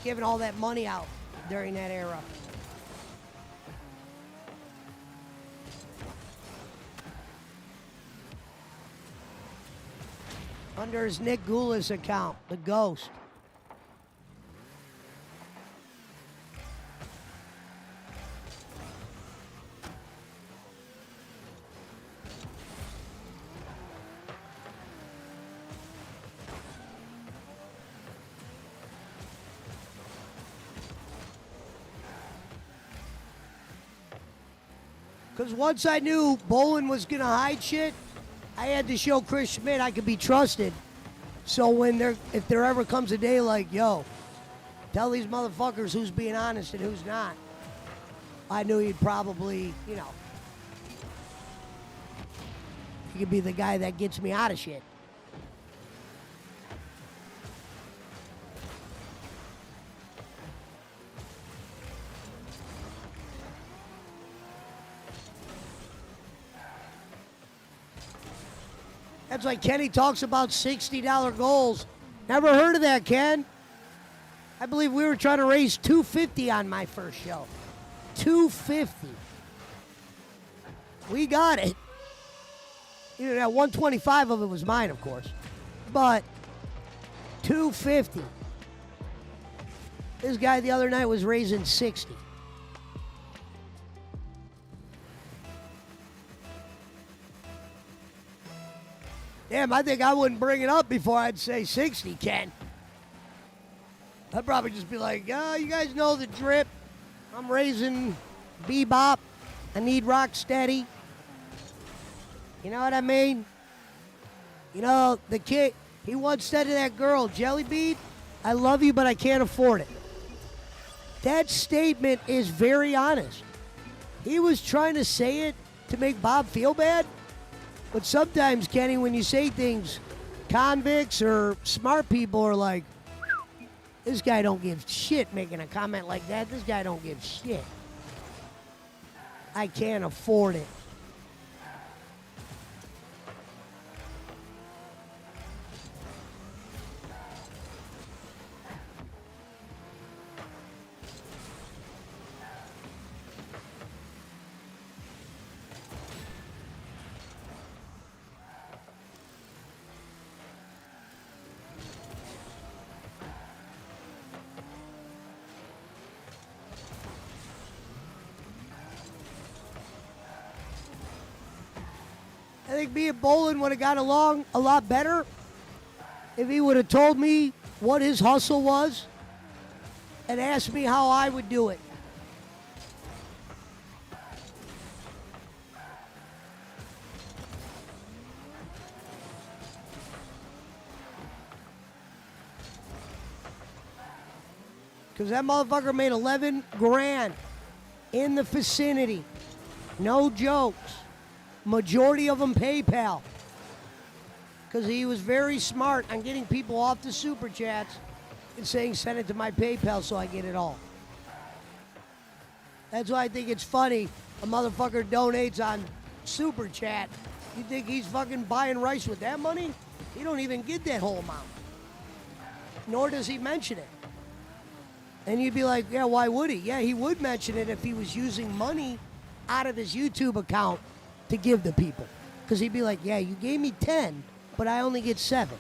A: giving all that money out during that era. Under his Nick Goulas account, the Ghost. Because once I knew Bolin was going to hide shit, I had to show Chris Schmidt I could be trusted. So if there ever comes a day like, yo, tell these motherfuckers who's being honest and who's not, I knew he'd probably, he could be the guy that gets me out of shit. That's like Kenny talks about $60 goals. Never heard of that, Ken. I believe we were trying to raise $250 on my first show. $250. We got it. That 125 of it was mine, of course. But $250. This guy the other night was raising $60. Damn, I think I wouldn't bring it up before I'd say 60, Ken. I'd probably just be like, you guys know the drip. I'm raising Bebop. I need rock steady. You know what I mean? The kid, he once said to that girl, Jellybean, I love you, but I can't afford it. That statement is very honest. He was trying to say it to make Bob feel bad. But sometimes, Kenny, when you say things, convicts or smart people are like, this guy don't give shit making a comment like that. This guy don't give shit. I can't afford it. I think me and Bolin would have got along a lot better if he would have told me what his hustle was and asked me how I would do it. Because that motherfucker made 11 grand in the vicinity. No jokes. Majority of them PayPal. Because he was very smart on getting people off the super chats and saying send it to my PayPal so I get it all. That's why I think it's funny a motherfucker donates on super chat. You think he's fucking buying rice with that money? He don't even get that whole amount. Nor does he mention it. And you'd be like, yeah, why would he? Yeah, he would mention it if he was using money out of his YouTube account to give to people. Because he'd be like, yeah, you gave me 10, but I only get 7.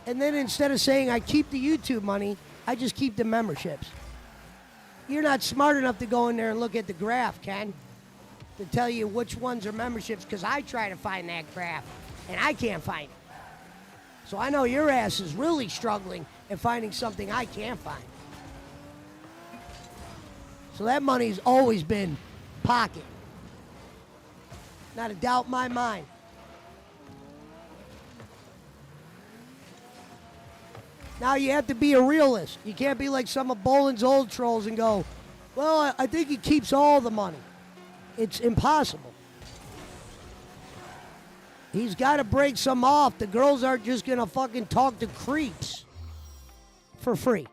A: And then instead of saying I keep the YouTube money, I just keep the memberships. You're not smart enough to go in there and look at the graph, Ken, to tell you which ones are memberships, because I try to find that graph, and I can't find it. So I know your ass is really struggling at finding something I can't find. So that money's always been pocket. Not a doubt in my mind. Now you have to be a realist. You can't be like some of Bolin's old trolls and go, well, I think he keeps all the money. It's impossible. He's got to break some off. The girls aren't just going to fucking talk to creeps for free.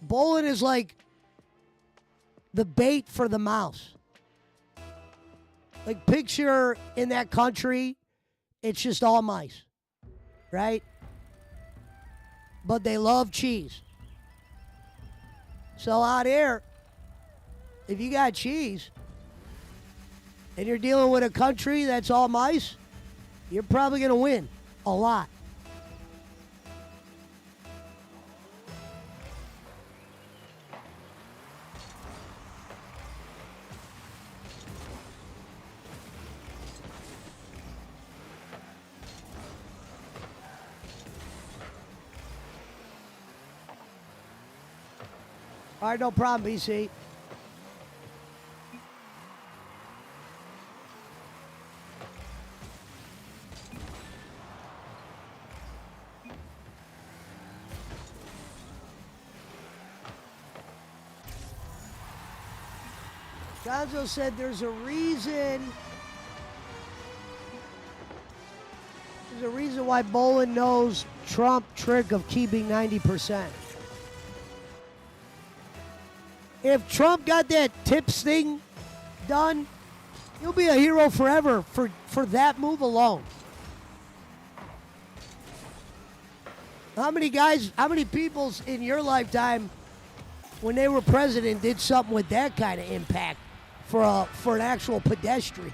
A: Bolin is like the bait for the mouse. Like, picture in that country, it's just all mice, right? But they love cheese. So out here, if you got cheese and you're dealing with a country that's all mice, you're probably going to win a lot. All right, no problem, BC. Gonzo said there's a reason. There's a reason why Bolin knows Trump trick of keeping 90%. If Trump got that tips thing done, he'll be a hero forever for that move alone. How many people in your lifetime, when they were president, did something with that kind of impact for an actual pedestrian?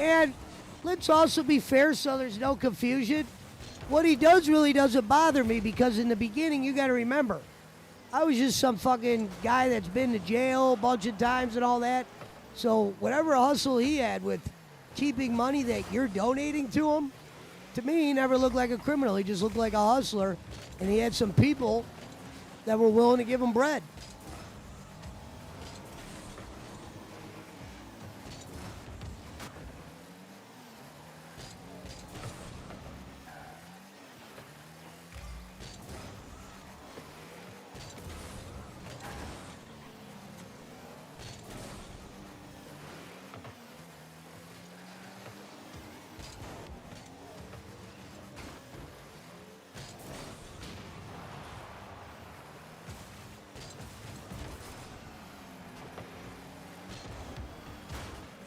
A: And let's also be fair so there's no confusion. what he does really doesn't bother me because in the beginning, you got to remember, I was just some fucking guy that's been to jail a bunch of times and all that. So whatever hustle he had with keeping money that you're donating to him, to me, he never looked like a criminal. He just looked like a hustler, and he had some people that were willing to give him bread.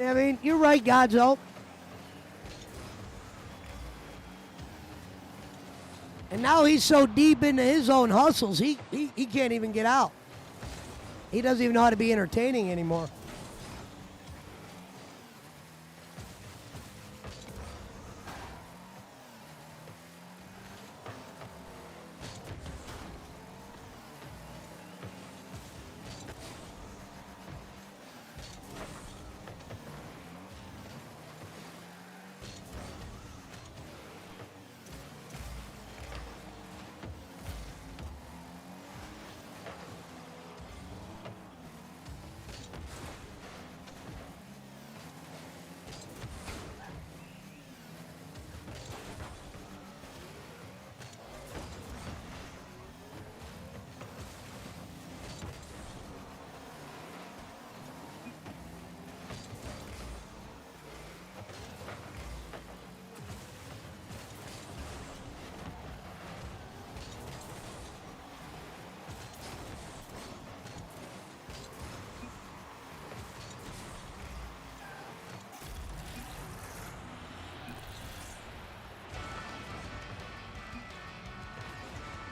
A: I mean, you're right, Godzo. And now he's so deep into his own hustles, he can't even get out. He doesn't even know how to be entertaining anymore.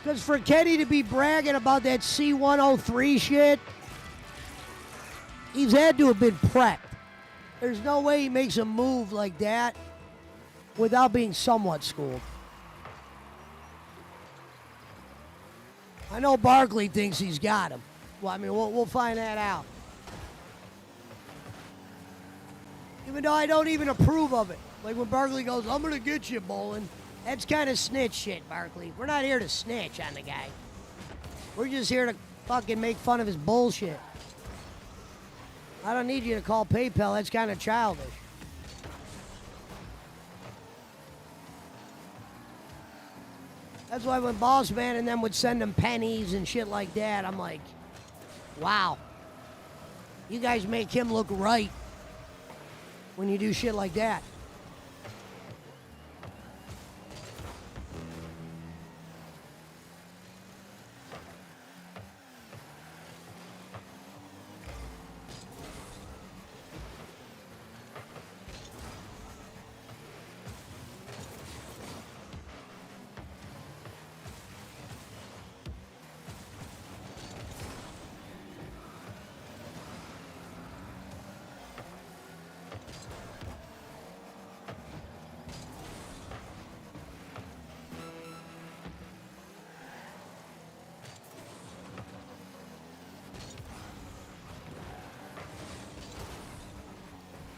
A: Because for Kenny to be bragging about that C-103 shit, he's had to have been prepped. There's no way he makes a move like that without being somewhat schooled. I know Barkley thinks he's got him. Well, I mean, we'll find that out. Even though I don't even approve of it. Like when Barkley goes, I'm going to get you, Bolin. That's kind of snitch shit, Barkley. We're not here to snitch on the guy. We're just here to fucking make fun of his bullshit. I don't need you to call PayPal. That's kind of childish. That's why when Boss Man and them would send him pennies and shit like that, I'm like, wow. You guys make him look right when you do shit like that.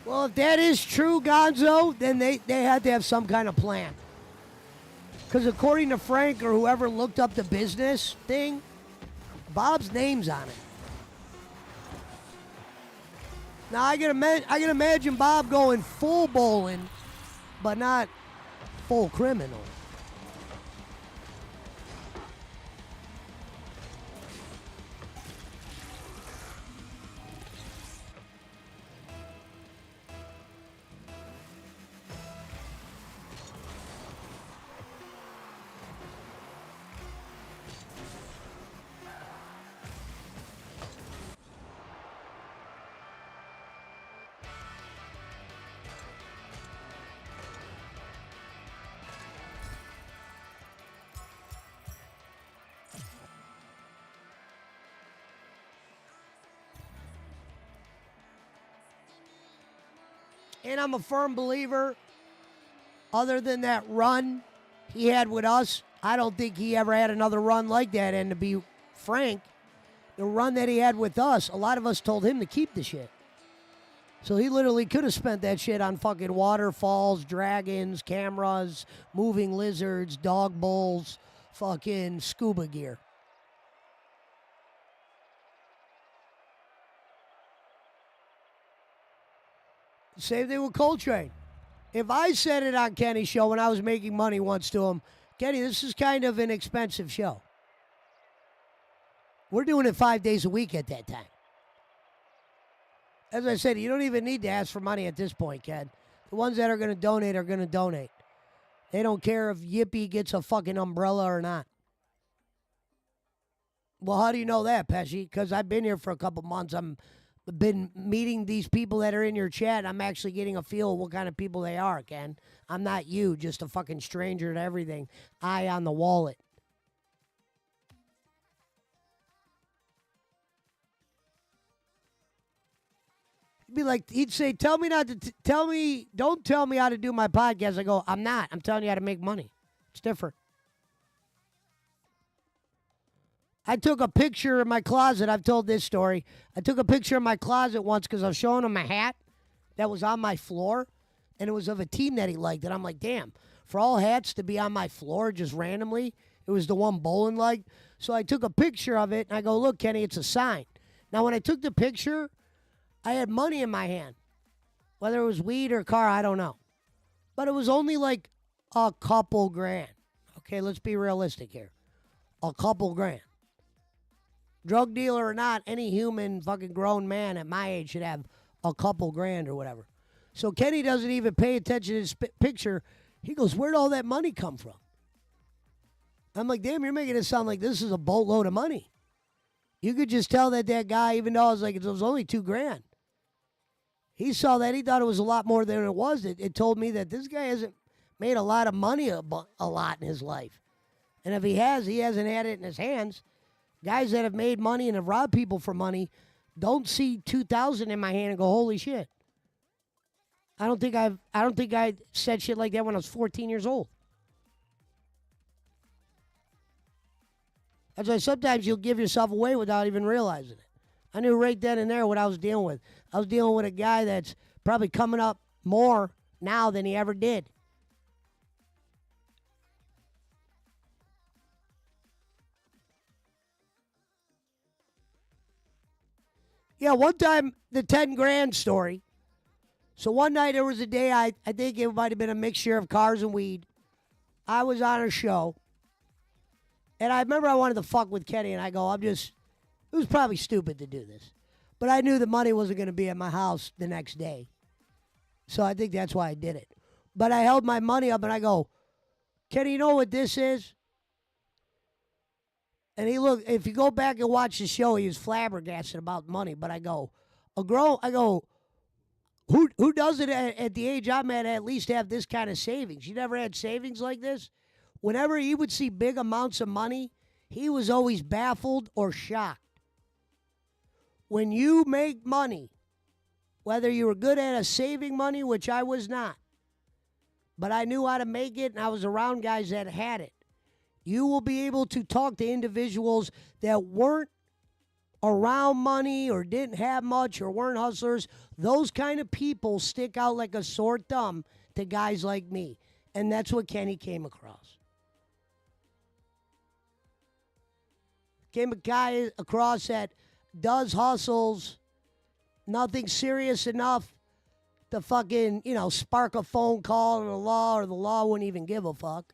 A: Well, if that is true, Gonzo, then they had to have some kind of plan. Because according to Frank or whoever looked up the business thing, Bob's name's on it. Now, I can imagine Bob going full bowling, but not full criminal. And I'm a firm believer, other than that run he had with us, I don't think he ever had another run like that. And to be frank, the run that he had with us, a lot of us told him to keep the shit. So he literally could have spent that shit on fucking waterfalls, dragons, cameras, moving lizards, dog bowls, fucking scuba gear. Same thing with Coltrane. If I said it on Kenny's show when I was making money once to him, Kenny, this is kind of an expensive show. We're doing it 5 days a week at that time. As I said, you don't even need to ask for money at this point, Ken. The ones that are going to donate are going to donate. They don't care if Yippee gets a fucking umbrella or not. Well, how do you know that, Pesci? Because I've been here for a couple months. I've been meeting these people that are in your chat. I'm actually getting a feel of what kind of people they are, Ken. I'm not you, just a fucking stranger to everything. Eye on the wallet. Be like, he'd say, don't tell me how to do my podcast. I go, I'm not. I'm telling you how to make money. It's different. I took a picture in my closet. I've told this story. I took a picture in my closet once because I was showing him a hat that was on my floor, and it was of a team that he liked. And I'm like, damn, for all hats to be on my floor just randomly, it was the one Bolin liked. So I took a picture of it, and I go, look, Kenny, it's a sign. Now, when I took the picture, I had money in my hand. Whether it was weed or car, I don't know. But it was only like a couple grand. Okay, let's be realistic here. A couple grand. Drug dealer or not, any human fucking grown man at my age should have a couple grand or whatever. So Kenny doesn't even pay attention to his picture. He goes, where'd all that money come from? I'm like, damn, you're making it sound like this is a boatload of money. You could just tell that guy, even though I was like, it was only $2,000. He saw that. He thought it was a lot more than it was. It told me that this guy hasn't made a lot of money a lot in his life. And if he hasn't had it in his hands. Guys that have made money and have robbed people for money don't see 2,000 in my hand and go, holy shit. I don't think I said shit like that when I was 14 years old. That's why sometimes you'll give yourself away without even realizing it. I knew right then and there what I was dealing with. I was dealing with a guy that's probably coming up more now than he ever did. Yeah, one time, the 10 grand story. So one night, there was a day, I think it might have been a mixture of cars and weed. I was on a show. And I remember I wanted to fuck with Kenny, and I go, it was probably stupid to do this. But I knew the money wasn't going to be at my house the next day. So I think that's why I did it. But I held my money up, and I go, Kenny, you know what this is? And he looked, if you go back and watch the show, he was flabbergasted about money. But I go, who does it at the age I'm at least have this kind of savings? You never had savings like this? Whenever he would see big amounts of money, he was always baffled or shocked. When you make money, whether you were good at saving money, which I was not, but I knew how to make it, and I was around guys that had it, you will be able to talk to individuals that weren't around money or didn't have much or weren't hustlers. Those kind of people stick out like a sore thumb to guys like me. And that's what Kenny came across. Came a guy across that does hustles, nothing serious enough to fucking, spark a phone call to the law, or the law wouldn't even give a fuck.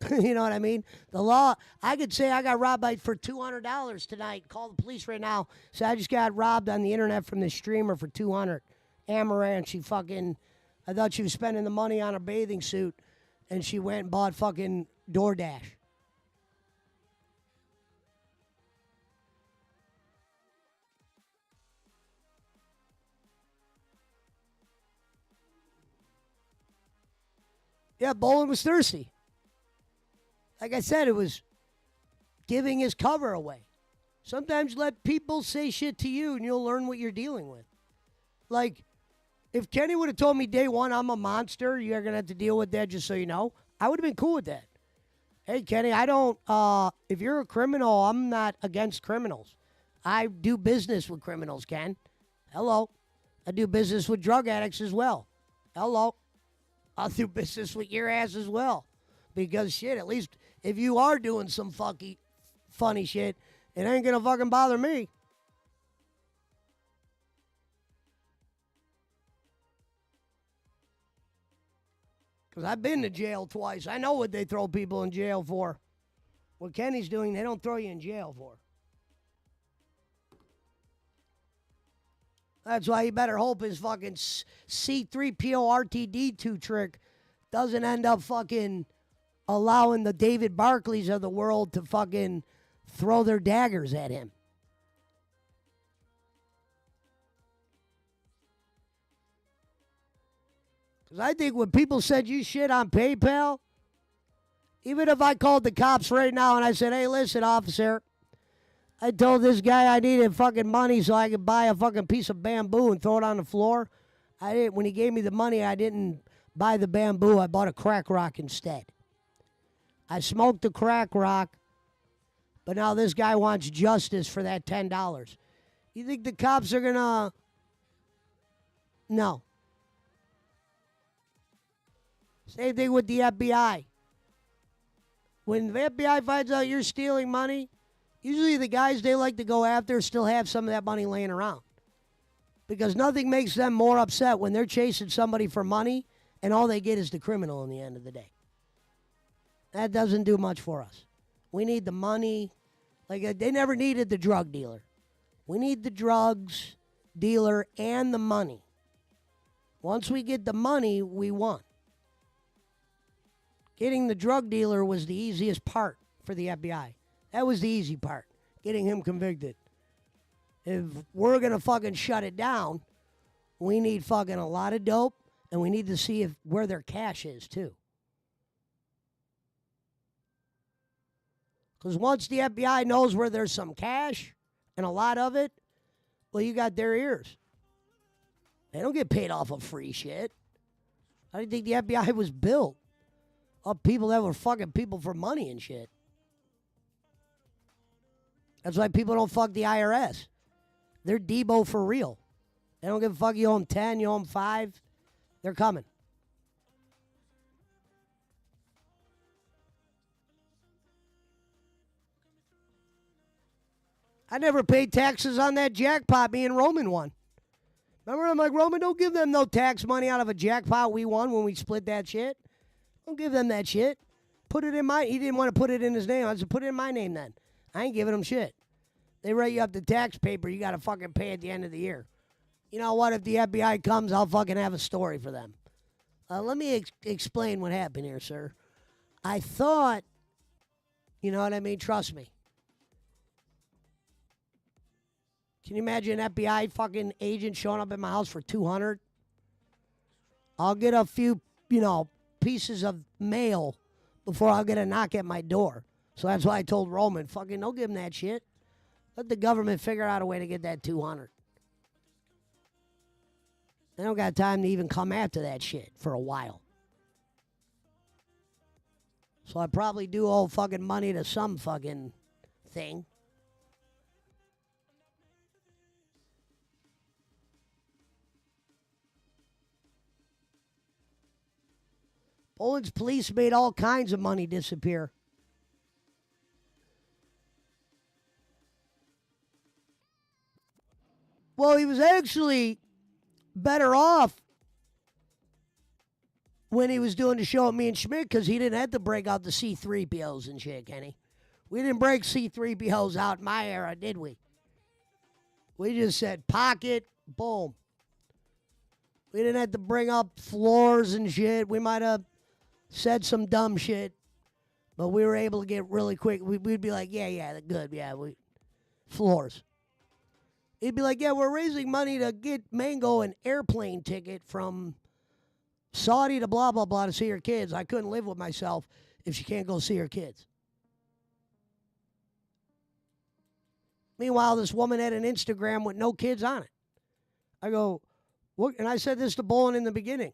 A: You know what I mean? The law, I could say I got robbed for $200 tonight. Call the police right now. Say I just got robbed on the internet from this streamer for $200. Amaranth, I thought she was spending the money on a bathing suit, and she went and bought fucking DoorDash. Yeah, Bolin was thirsty. Like I said, it was giving his cover away. Sometimes let people say shit to you and you'll learn what you're dealing with. Like, if Kenny would have told me day one I'm a monster, you're going to have to deal with that just so you know, I would have been cool with that. Hey, Kenny, I don't, if you're a criminal, I'm not against criminals. I do business with criminals, Ken. Hello. I do business with drug addicts as well. Hello. I'll do business with your ass as well. Because, shit, at least if you are doing some funny shit, it ain't going to fucking bother me. Because I've been to jail twice. I know what they throw people in jail for. What Kenny's doing, they don't throw you in jail for. That's why you better hope his fucking C3PO RTD2 trick doesn't end up fucking allowing the David Barclays of the world to fucking throw their daggers at him. Because I think when people send you shit on PayPal, even if I called the cops right now and I said, hey, listen, officer, I told this guy I needed fucking money so I could buy a fucking piece of bamboo and throw it on the floor. I didn't. When he gave me the money, I didn't buy the bamboo. I bought a crack rock instead. I smoked the crack rock, but now this guy wants justice for that $10. You think the cops are going to... No. Same thing with the FBI. When the FBI finds out you're stealing money, usually the guys they like to go after still have some of that money laying around. Because nothing makes them more upset when they're chasing somebody for money and all they get is the criminal in the end of the day. That doesn't do much for us. We need the money. Like, they never needed the drug dealer. We need the drugs dealer and the money. Once we get the money, we won. Getting the drug dealer was the easiest part for the FBI. That was the easy part, getting him convicted. If we're going to fucking shut it down, we need fucking a lot of dope, and we need to see where their cash is, too. Because once the FBI knows where there's some cash, and a lot of it, well, you got their ears. They don't get paid off of free shit. I didn't think the FBI was built of people that were fucking people for money and shit. That's why people don't fuck the IRS. They're Debo for real. They don't give a fuck you owe them 10, you owe them 5. They're coming. I never paid taxes on that jackpot me and Roman won. Remember, I'm like, Roman, don't give them no tax money out of a jackpot we won when we split that shit. Don't give them that shit. Put it in my... He didn't want to put it in his name. I said, put it in my name then. I ain't giving them shit. They write you up the tax paper. You got to fucking pay at the end of the year. You know what? If the FBI comes, I'll fucking have a story for them. Let me explain what happened here, sir. I thought... You know what I mean? Trust me. Can you imagine an FBI fucking agent showing up at my house for $200? I'll get a few, pieces of mail before I'll get a knock at my door. So that's why I told Roman, fucking don't give him that shit. Let the government figure out a way to get that $200. They don't got time to even come after that shit for a while. So I probably do owe fucking money to some fucking thing. Poland's police made all kinds of money disappear. Well, he was actually better off when he was doing the show with me and Schmidt because he didn't have to break out the C3POs and shit, Kenny. We didn't break C3POs out in my era, did we? We just said pocket, boom. We didn't have to bring up floors and shit. We might have said some dumb shit, but we were able to get really quick. We'd be like, yeah, good, yeah, floors. He'd be like, yeah, we're raising money to get Mango an airplane ticket from Saudi to blah, blah, blah to see her kids. I couldn't live with myself if she can't go see her kids. Meanwhile, this woman had an Instagram with no kids on it. I go, what? And I said this to Bolin in the beginning.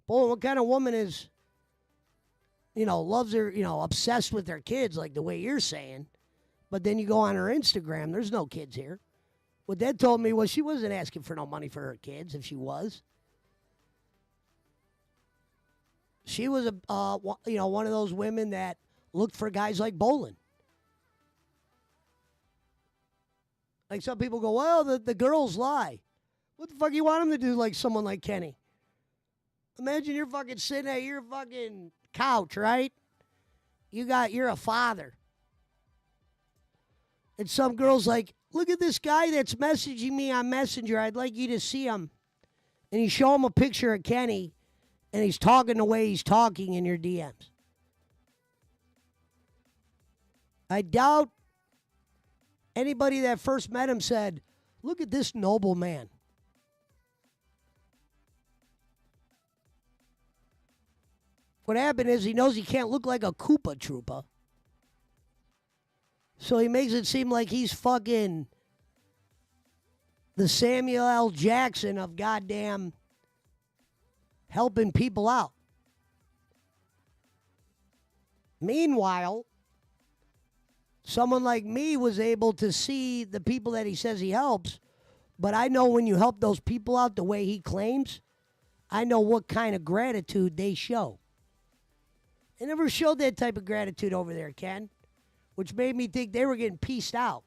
A: Bolin, what kind of woman is loves her, obsessed with their kids like the way you're saying. But then you go on her Instagram, there's no kids here. What Dad told me was she wasn't asking for no money for her kids, if she was. She was one of those women that looked for guys like Bolin. Like some people go, well, the girls lie. What the fuck you want them to do like someone like Kenny? Imagine you're fucking sitting at your fucking couch, right? You're a father. And some girl's like, look at this guy that's messaging me on Messenger. I'd like you to see him. And you show him a picture of Kenny, and he's talking the way he's talking in your DMs. I doubt anybody that first met him said, look at this noble man. What happened is he knows he can't look like a Koopa Troopa. So he makes it seem like he's fucking the Samuel L. Jackson of goddamn helping people out. Meanwhile, someone like me was able to see the people that he says he helps, but I know when you help those people out the way he claims, I know what kind of gratitude they show. They never showed that type of gratitude over there, Ken, which made me think they were getting pieced out.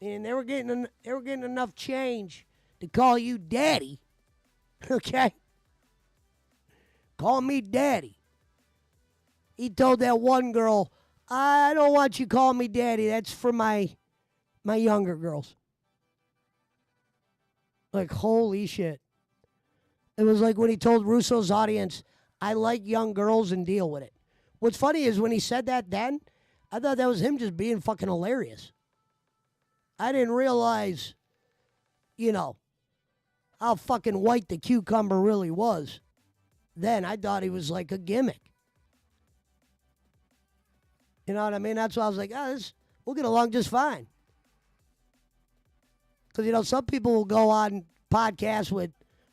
A: And they were getting enough change to call you daddy. Okay? Call me daddy. He told that one girl, I don't want you calling me daddy. That's for my younger girls. Like, holy shit. It was like when he told Russo's audience, I like young girls and deal with it. What's funny is when he said that then, I thought that was him just being fucking hilarious. I didn't realize, how fucking white the cucumber really was. Then I thought he was like a gimmick. You know what I mean? That's why I was like, we'll get along just fine. Because, some people will go on podcasts with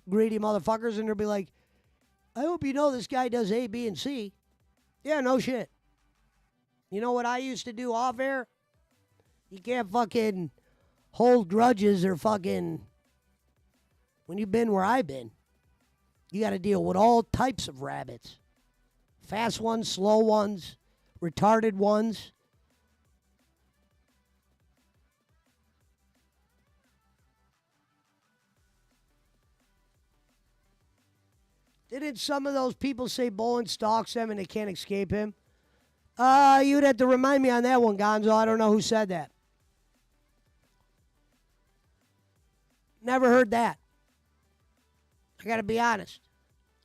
A: greedy motherfuckers and they'll be like, I hope you know this guy does A, B, and C. Yeah, no shit. You know what I used to do off air? You can't fucking hold grudges or fucking... When you've been where I've been, you got to deal with all types of rabbits. Fast ones, slow ones, retarded ones. Didn't some of those people say Bolin stalks them and they can't escape him? You'd have to remind me on that one, Gonzo. I don't know who said that. Never heard that. I got to be honest.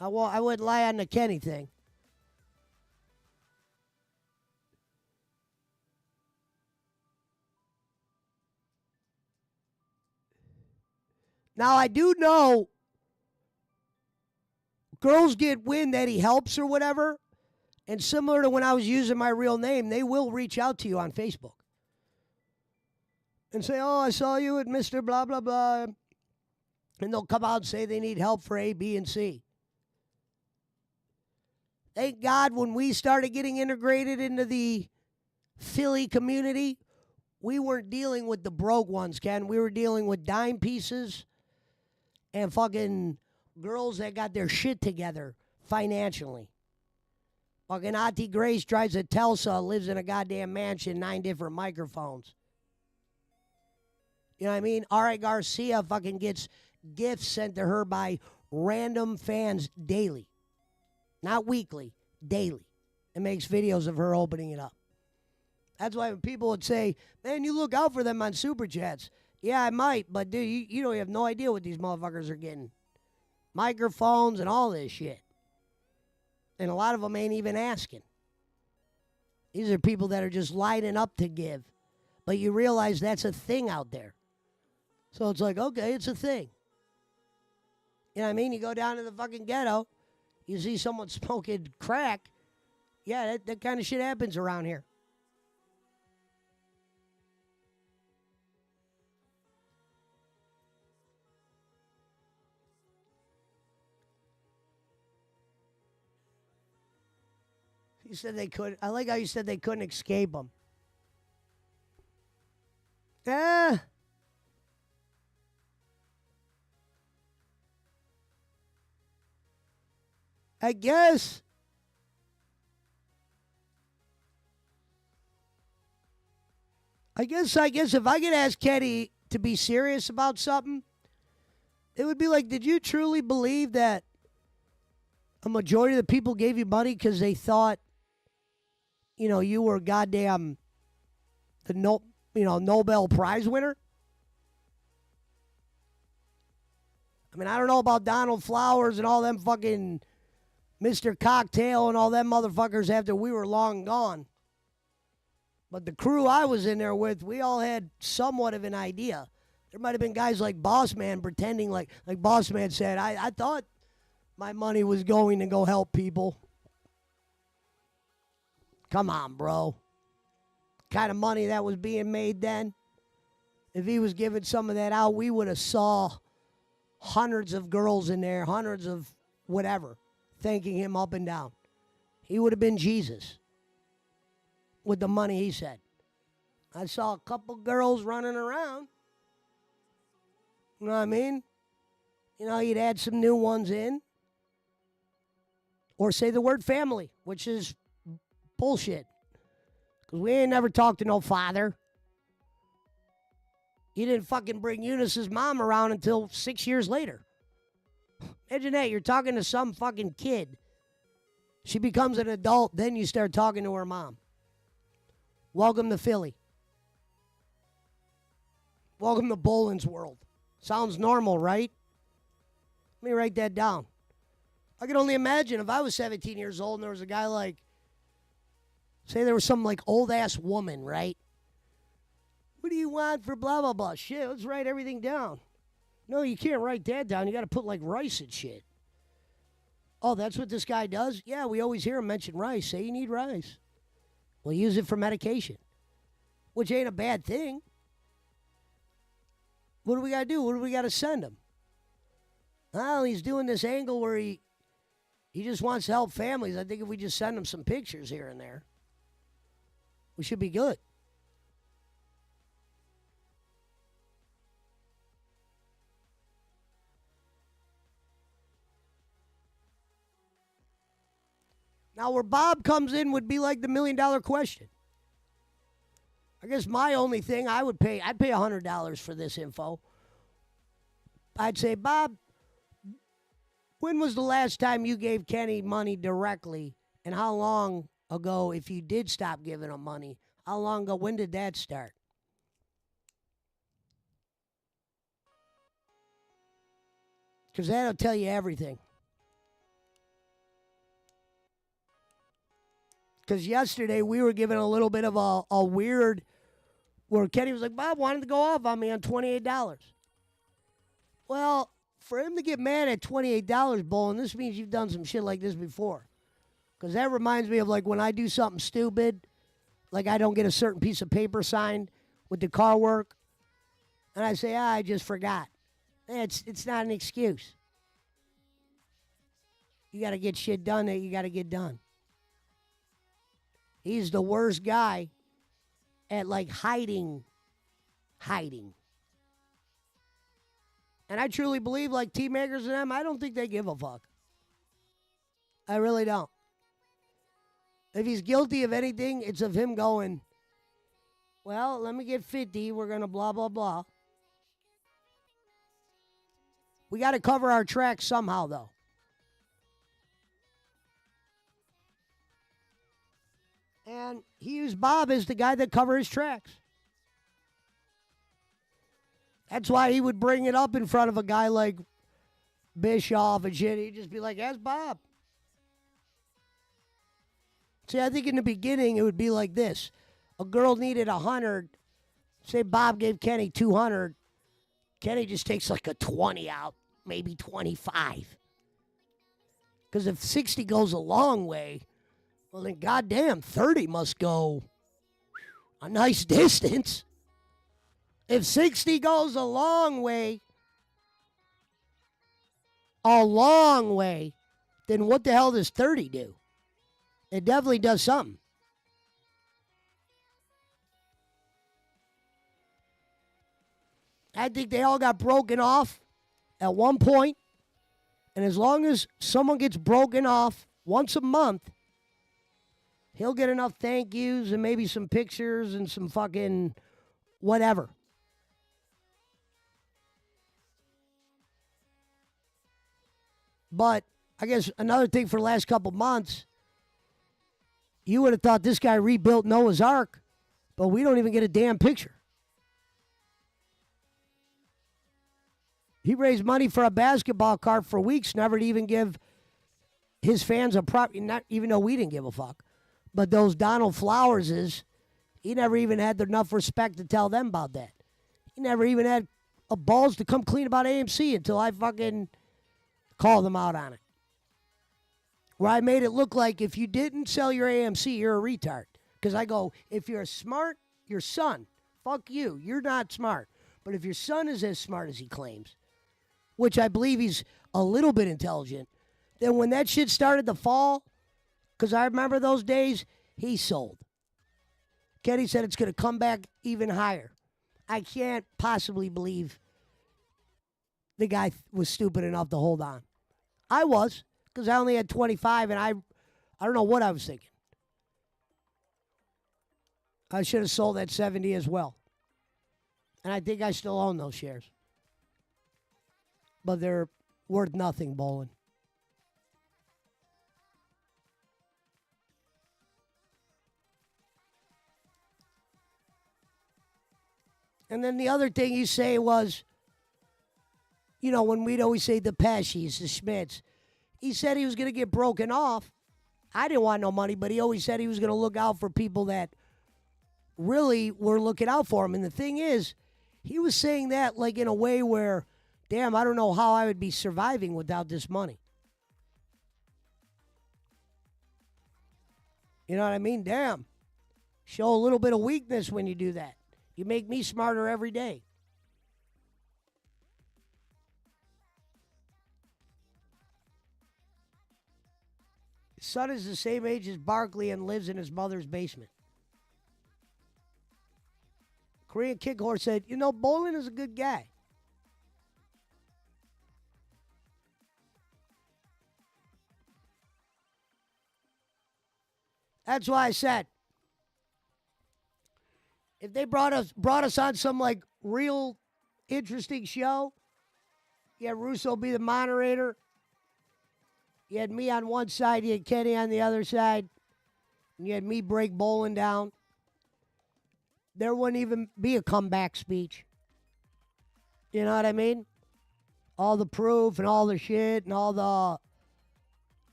A: I wouldn't lie on the Kenny thing. Now, I do know girls get wind that he helps or whatever, and similar to when I was using my real name, they will reach out to you on Facebook and say, oh, I saw you at Mr. Blah, blah, blah. And they'll come out and say they need help for A, B, and C. Thank God when we started getting integrated into the Philly community, we weren't dealing with the broke ones, Ken. We were dealing with dime pieces and fucking girls that got their shit together financially. Fucking Auntie Grace drives a Telsa, lives in a goddamn mansion, 9 different microphones. You know what I mean? Ari Garcia fucking gets gifts sent to her by random fans daily. Not weekly, daily. And makes videos of her opening it up. That's why when people would say, man, you look out for them on Super Chats. Yeah, I might, but dude, you don't have no idea what these motherfuckers are getting. Microphones and all this shit. And a lot of them ain't even asking. These are people that are just lining up to give. But you realize that's a thing out there. So it's like, okay, it's a thing. You know what I mean? You go down to the fucking ghetto, you see someone smoking crack. Yeah, that kind of shit happens around here. You said they couldn't. I like how you said they couldn't escape him. Yeah. I guess. I guess if I could ask Kenny to be serious about something, it would be like, did you truly believe that a majority of the people gave you money because they thought, you were goddamn the Nobel Prize winner? I mean, I don't know about Donald Flowers and all them fucking Mr. Cocktail and all them motherfuckers after we were long gone. But the crew I was in there with, we all had somewhat of an idea. There might have been guys like Boss Man pretending like Boss Man said, I thought my money was going to go help people. Come on, bro. Kind of money that was being made then. If he was giving some of that out, we would have saw hundreds of girls in there, hundreds of whatever, thanking him up and down. He would have been Jesus with the money he said. I saw a couple girls running around. You know what I mean? You'd add some new ones in. Or say the word family, which is bullshit. Because we ain't never talked to no father. You didn't fucking bring Eunice's mom around until 6 years later. Imagine that. You're talking to some fucking kid. She becomes an adult, then you start talking to her mom. Welcome to Philly. Welcome to Boland's world. Sounds normal, right? Let me write that down. I can only imagine if I was 17 years old and there was a guy like, say there was some like old ass woman, right? What do you want for blah, blah, blah? Shit, let's write everything down. No, you can't write that down. You got to put like rice and shit. Oh, that's what this guy does? Yeah, we always hear him mention rice. Say you need rice. We'll use it for medication, which ain't a bad thing. What do we got to do? What do we got to send him? Well, he's doing this angle where he just wants to help families. I think if we just send him some pictures here and there, we should be good. Now, where Bob comes in would be like the $1 million question. I guess my only thing I'd pay $100 for this info. I'd say, Bob, when was the last time you gave Kenny money directly? And how long ago, if you did stop giving him money, how long ago, when did that start? Because that'll tell you everything. Because yesterday we were given a little bit of a weird, where Kenny was like, Bob wanted to go off on me on $28. Well, for him to get mad at $28, Bolin, this means you've done some shit like this before. Because that reminds me of like when I do something stupid, like I don't get a certain piece of paper signed with the car work, and I say, I just forgot. It's not an excuse. You got to get shit done that you got to get done. He's the worst guy at like hiding. And I truly believe like T-Makers and them, I don't think they give a fuck. I really don't. If he's guilty of anything, it's of him going, well, let me get 50. We're going to blah, blah, blah. We got to cover our tracks somehow, though. And he used Bob as the guy that covered his tracks. That's why he would bring it up in front of a guy like Bischoff and shit. He'd just be like, ask Bob. See, I think in the beginning it would be like this. A girl needed 100. Say Bob gave Kenny 200. Kenny just takes like a 20 out, maybe 25. Because if 60 goes a long way, well, then goddamn, 30 must go a nice distance. If 60 goes a long way, then what the hell does 30 do? It definitely does something. I think they all got broken off at one point, and as long as someone gets broken off once a month, he'll get enough thank yous and maybe some pictures and some fucking whatever. But I guess another thing for the last couple months, you would have thought this guy rebuilt Noah's Ark, but we don't even get a damn picture. He raised money for a basketball cart for weeks, never to even give his fans a not even though we didn't give a fuck. But those Donald Flowerses, he never even had enough respect to tell them about that. He never even had a balls to come clean about AMC until I fucking called them out on it. Where I made it look like if you didn't sell your AMC, you're a retard. Because I go, if you're smart, your son, fuck you, you're not smart. But if your son is as smart as he claims, which I believe he's a little bit intelligent, then when that shit started to fall, because I remember those days, he sold. Kenny said it's going to come back even higher. I can't possibly believe the guy was stupid enough to hold on. I was, because I only had 25, and I don't know what I was thinking. I should have sold at 70 as well. And I think I still own those shares. But they're worth nothing, Bolin. And then the other thing you say was, you know, when we'd always say the Pesci's, the Schmitz, he said he was going to get broken off. I didn't want no money, but he always said he was going to look out for people that really were looking out for him. And the thing is, he was saying that like in a way where, damn, I don't know how I would be surviving without this money. You know what I mean? Damn. Show a little bit of weakness when you do that. You make me smarter every day. His son is the same age as Barkley and lives in his mother's basement. Korean Kick Horse said, you know, Bolin is a good guy. That's why I said, if they brought us on some like real interesting show, you had Russo be the moderator, you had me on one side, you had Kenny on the other side, and you had me break Bolin down, there wouldn't even be a comeback speech. You know what I mean? All the proof and all the shit and all the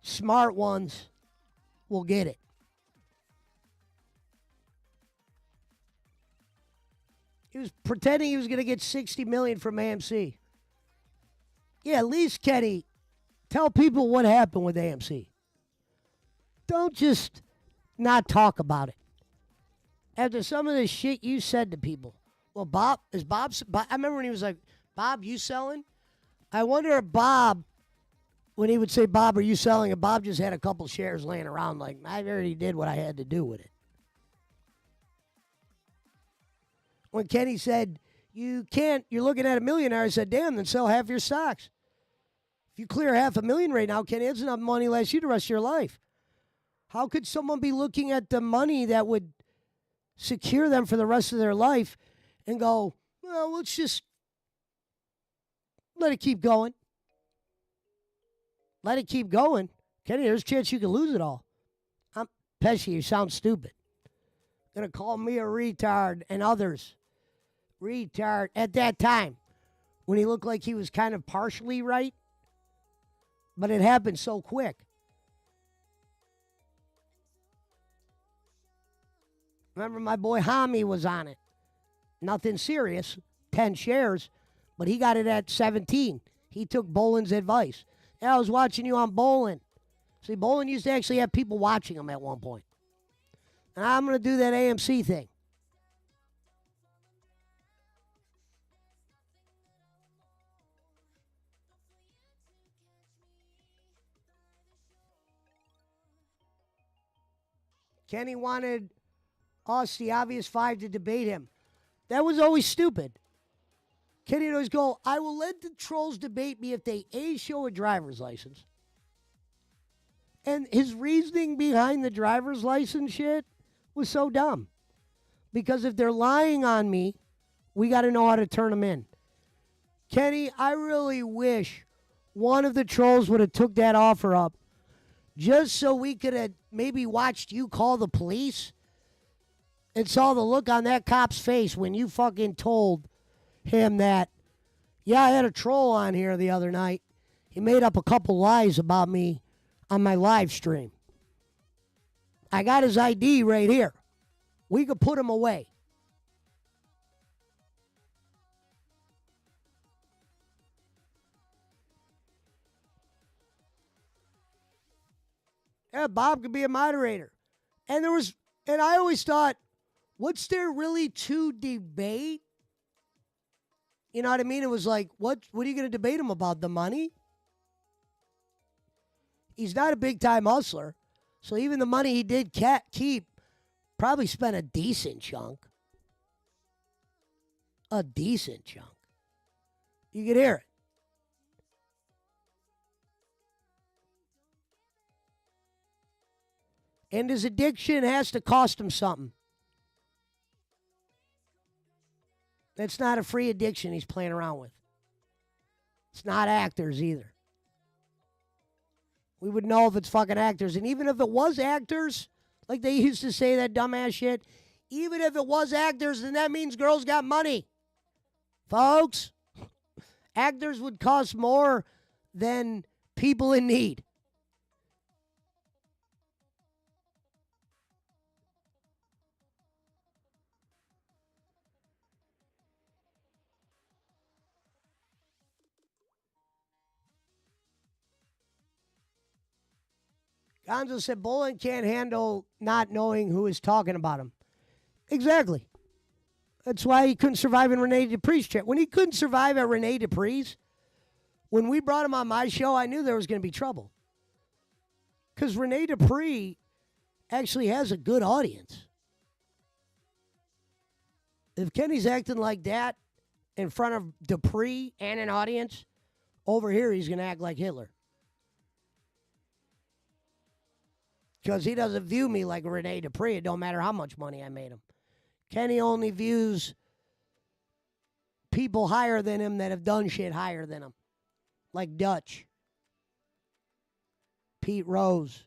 A: smart ones will get it. He was pretending he was going to get $60 million from AMC. Yeah, at least, Kenny, tell people what happened with AMC. Don't just not talk about it. After some of the shit you said to people. Well, Bob, I remember when he was like, Bob, you selling? I wonder if Bob, when he would say, Bob, are you selling? And Bob just had a couple shares laying around like, I already did what I had to do with it. When Kenny said, you're looking at a millionaire, I said, damn, then sell half your stocks. If you clear $500,000 right now, Kenny, that's enough money to last you the rest of your life. How could someone be looking at the money that would secure them for the rest of their life and go, well, let's just let it keep going? Let it keep going. Kenny, there's a chance you could lose it all. Pesci, you sound stupid. Gonna call me a retard and others. Retard at that time when he looked like he was kind of partially right, but it happened so quick. Remember my boy Hami was on it. Nothing serious, 10 shares, but he got it at 17. He took Bolin's advice. Yeah, I was watching you on Bolin. See, Bolin used to actually have people watching him at one point. And I'm going to do that AMC thing. Kenny wanted us, the obvious five, to debate him. That was always stupid. Kenny would always go, I will let the trolls debate me if they A, show a driver's license. And his reasoning behind the driver's license shit was so dumb. Because if they're lying on me, we got to know how to turn them in. Kenny, I really wish one of the trolls would have took that offer up just so we could have maybe watched you call the police and saw the look on that cop's face when you fucking told him that, yeah, I had a troll on here the other night. He made up a couple lies about me on my live stream. I got his ID right here. We could put him away. Yeah, Bob could be a moderator. And I always thought, what's there really to debate? You know what I mean? It was like, what are you going to debate him about? The money? He's not a big-time hustler. So even the money he did keep, probably spent a decent chunk. A decent chunk. You could hear it. And his addiction has to cost him something. That's not a free addiction he's playing around with. It's not actors either. We would know if it's fucking actors. And even if it was actors, like they used to say that dumbass shit, even if it was actors, then that means girls got money. Folks, actors would cost more than people in need. Gonzo said Bolin can't handle not knowing who is talking about him. Exactly. That's why he couldn't survive in Rene Dupree's chat. When he couldn't survive at Rene Dupree's, when we brought him on my show, I knew there was going to be trouble. Because Rene Dupree actually has a good audience. If Kenny's acting like that in front of Dupree and an audience, over here he's going to act like Hitler. Because he doesn't view me like Rene Dupree. It don't matter how much money I made him. Kenny only views people higher than him that have done shit higher than him. Like Dutch. Pete Rose.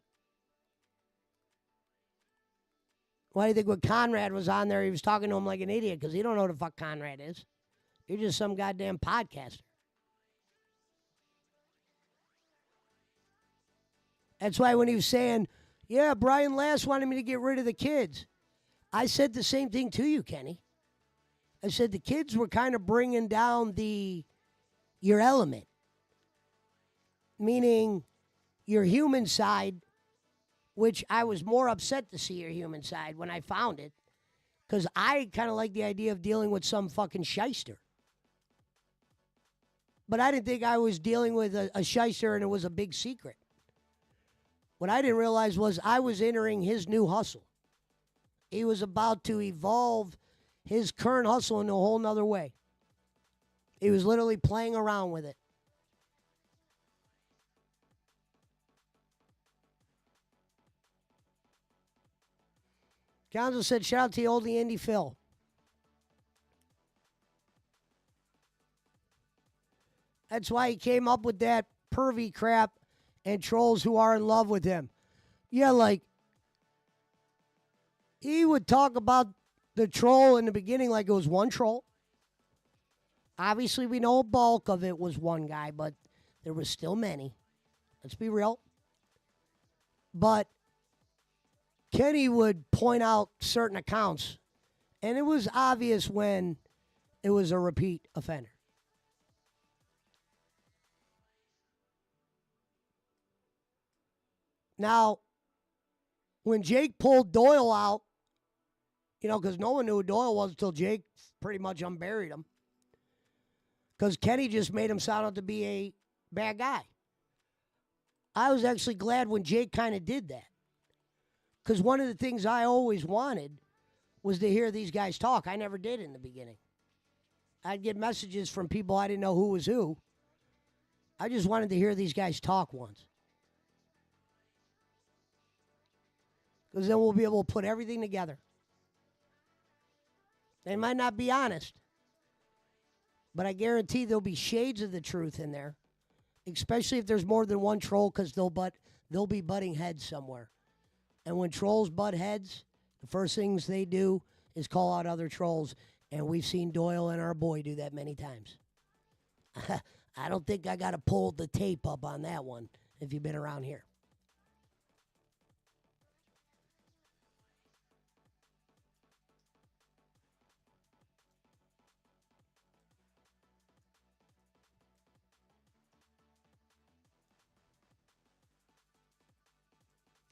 A: Why do you think when Conrad was on there, he was talking to him like an idiot? Because he don't know who the fuck Conrad is. You're just some goddamn podcaster. That's why when he was saying, yeah, Brian Last wanted me to get rid of the kids. I said the same thing to you, Kenny. I said the kids were kind of bringing down your element. Meaning your human side, which I was more upset to see your human side when I found it. Because I kind of like the idea of dealing with some fucking shyster. But I didn't think I was dealing with a shyster and it was a big secret. What I didn't realize was I was entering his new hustle. He was about to evolve his current hustle in a whole nother way. He was literally playing around with it. Gonzo said, shout out to the oldie indie Phil. That's why he came up with that pervy crap and trolls who are in love with him. Yeah, like, he would talk about the troll in the beginning like it was one troll. Obviously, we know a bulk of it was one guy, but there was still many. Let's be real. But Kenny would point out certain accounts, and it was obvious when it was a repeat offender. Now, when Jake pulled Doyle out, you know, because no one knew who Doyle was until Jake pretty much unburied him. Because Kenny just made him sound out to be a bad guy. I was actually glad when Jake kind of did that. Because one of the things I always wanted was to hear these guys talk. I never did in the beginning. I'd get messages from people I didn't know who was who. I just wanted to hear these guys talk once. Because then we'll be able to put everything together. They might not be honest, but I guarantee there'll be shades of the truth in there, especially if there's more than one troll, because they'll be butting heads somewhere. And when trolls butt heads, the first things they do is call out other trolls, and we've seen Doyle and our boy do that many times. I don't think I got to pull the tape up on that one if you've been around here.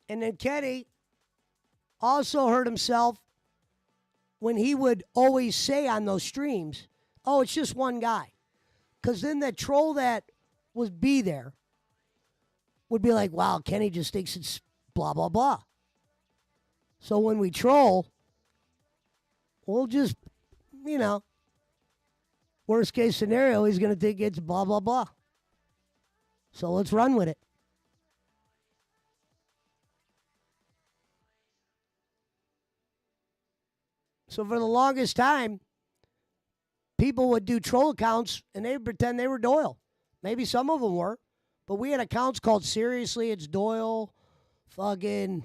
A: And then Kenny also hurt himself when he would always say on those streams, oh, it's just one guy. Because then that troll that would be there would be like, wow, Kenny just thinks it's blah, blah, blah. So when we troll, we'll just, worst case scenario, he's going to think it's blah, blah, blah. So let's run with it. So for the longest time, people would do troll accounts and they would pretend they were Doyle. Maybe some of them were. But we had accounts called Seriously It's Doyle, fucking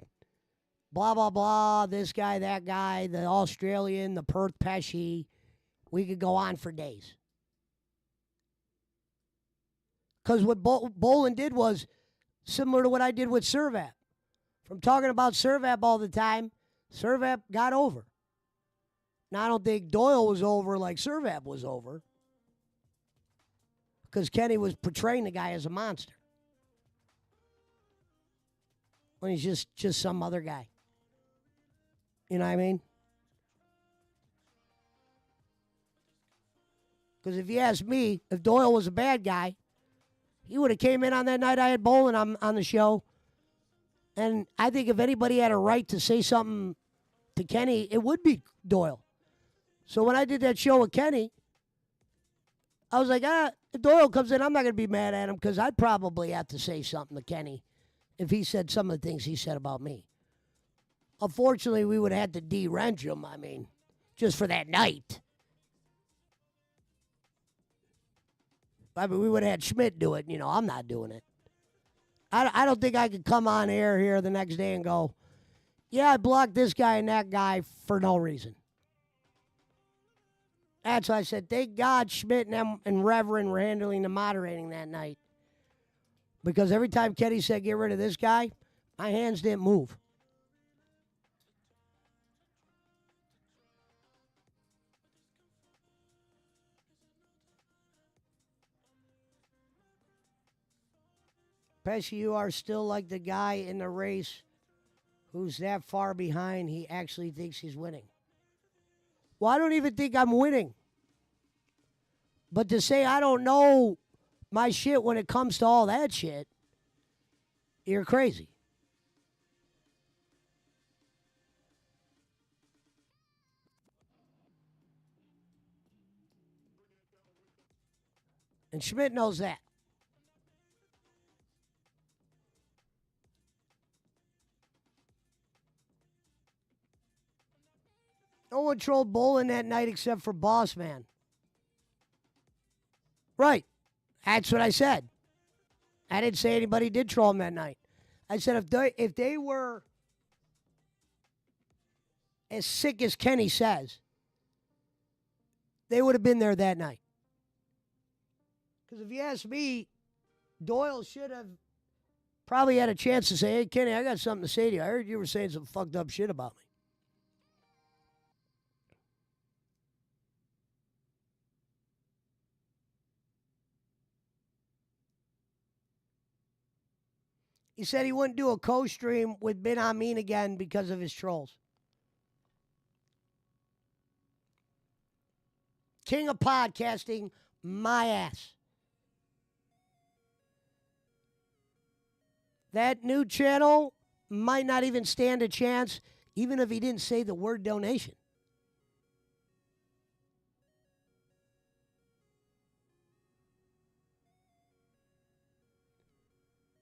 A: blah, blah, blah, this guy, that guy, the Australian, the Perth Pesci. We could go on for days. Because what Bolin did was similar to what I did with Servap. From talking about Servap all the time, Servap got over. Now, I don't think Doyle was over like Servap was over. Because Kenny was portraying the guy as a monster. When he's just some other guy. You know what I mean? Because if you ask me, if Doyle was a bad guy, he would have came in on that night I had Bolin on the show. And I think if anybody had a right to say something to Kenny, it would be Doyle. So when I did that show with Kenny, I was like, if Doyle comes in, I'm not going to be mad at him because I'd probably have to say something to Kenny if he said some of the things he said about me. Unfortunately, we would have had to de-wrench him, just for that night. We would have had Schmidt do it. I'm not doing it. I don't think I could come on air here the next day and go, yeah, I blocked this guy and that guy for no reason. That's why I said, thank God Schmidt and Reverend were handling the moderating that night. Because every time Kenny said, get rid of this guy, my hands didn't move. Pesci, you are still like the guy in the race who's that far behind he actually thinks he's winning. Well, I don't even think I'm winning. But to say I don't know my shit when it comes to all that shit, you're crazy. And Schmidt knows that. No one trolled Bolin that night except for Boss Man. Right. That's what I said. I didn't say anybody did troll him that night. I said if they were as sick as Kenny says, they would have been there that night. Because if you ask me, Doyle should have probably had a chance to say, hey, Kenny, I got something to say to you. I heard you were saying some fucked up shit about me. He said he wouldn't do a co-stream with Ben Amin again because of his trolls. King of podcasting, my ass. That new channel might not even stand a chance, even if he didn't say the word donation.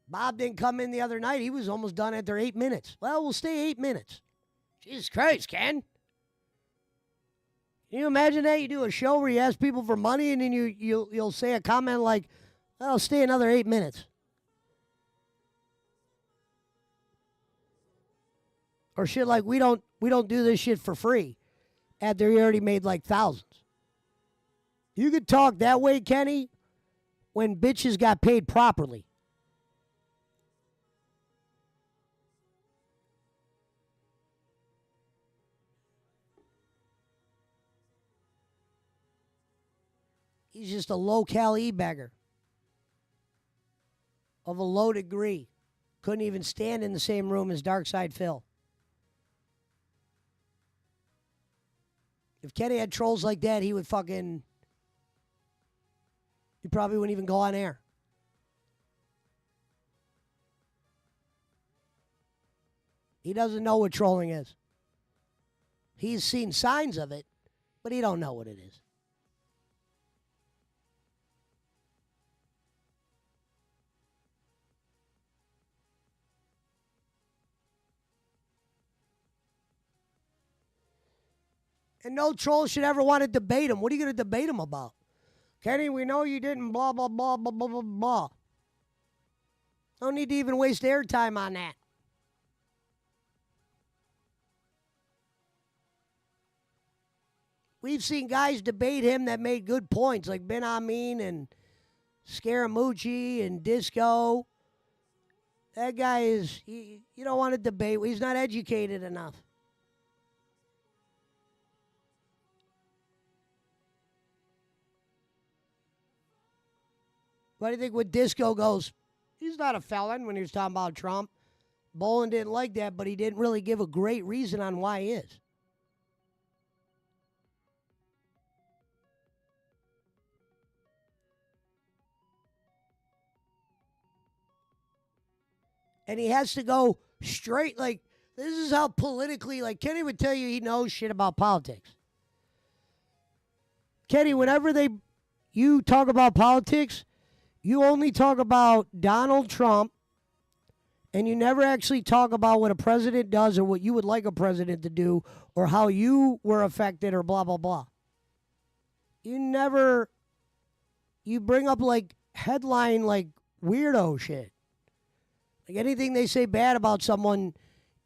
A: Bob didn't come in the other night. He was almost done after 8 minutes. Well, we'll stay 8 minutes. Jesus Christ, Ken. Can you imagine that? You do a show where you ask people for money and then you'll say a comment like, I'll stay another 8 minutes. Or shit like, we don't do this shit for free after he already made like thousands. You could talk that way, Kenny, when bitches got paid properly. He's just a low-cal e-bagger of a low degree. Couldn't even stand in the same room as Darkside Phil. If Kenny had trolls like that, he probably wouldn't even go on air. He doesn't know what trolling is. He's seen signs of it, but he don't know what it is. And no troll should ever want to debate him. What are you going to debate him about? Kenny, we know you didn't blah, blah, blah, blah, blah, blah, blah. No need to even waste airtime on that. We've seen guys debate him that made good points, like Ben Amin and Scaramucci and Disco. That guy is, you don't want to debate. He's not educated enough. What do you think when Disco goes, he's not a felon when he was talking about Trump? Bolin didn't like that, but he didn't really give a great reason on why he is. And he has to go straight, like, this is how politically, like, Kenny would tell you he knows shit about politics. Kenny, whenever you talk about politics, you only talk about Donald Trump, and you never actually talk about what a president does or what you would like a president to do or how you were affected or blah, blah, blah. You bring up, like, headline, like, weirdo shit. Like, anything they say bad about someone,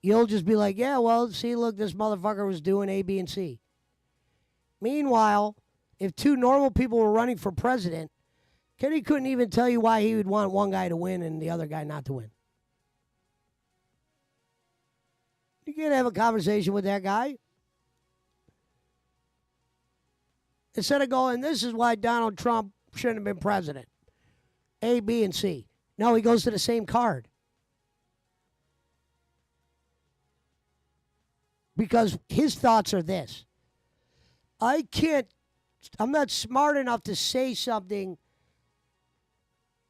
A: you'll just be like, yeah, well, see, look, this motherfucker was doing A, B, and C. Meanwhile, if two normal people were running for president, Kenny couldn't even tell you why he would want one guy to win and the other guy not to win. You can't have a conversation with that guy. Instead of going, this is why Donald Trump shouldn't have been president. A, B, and C. No, he goes to the same card. Because his thoughts are this. I'm not smart enough to say something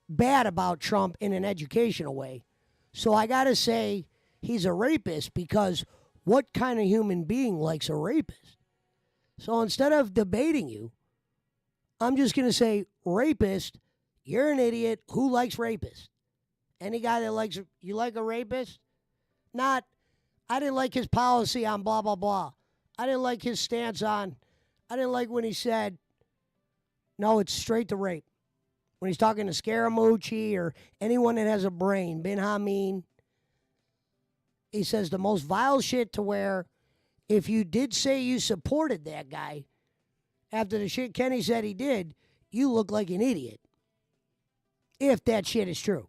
A: bad about Trump in an educational way. So I got to say he's a rapist because what kind of human being likes a rapist? So instead of debating you, I'm just going to say, rapist, you're an idiot. Who likes rapists? Any guy that likes, you like a rapist? Not, I didn't like his policy on blah, blah, blah. I didn't like his stance on, I didn't like when he said, no, it's straight to rape. When he's talking to Scaramucci or anyone that has a brain, Ben Hameen, he says the most vile shit to where if you did say you supported that guy after the shit Kenny said he did, you look like an idiot. If that shit is true.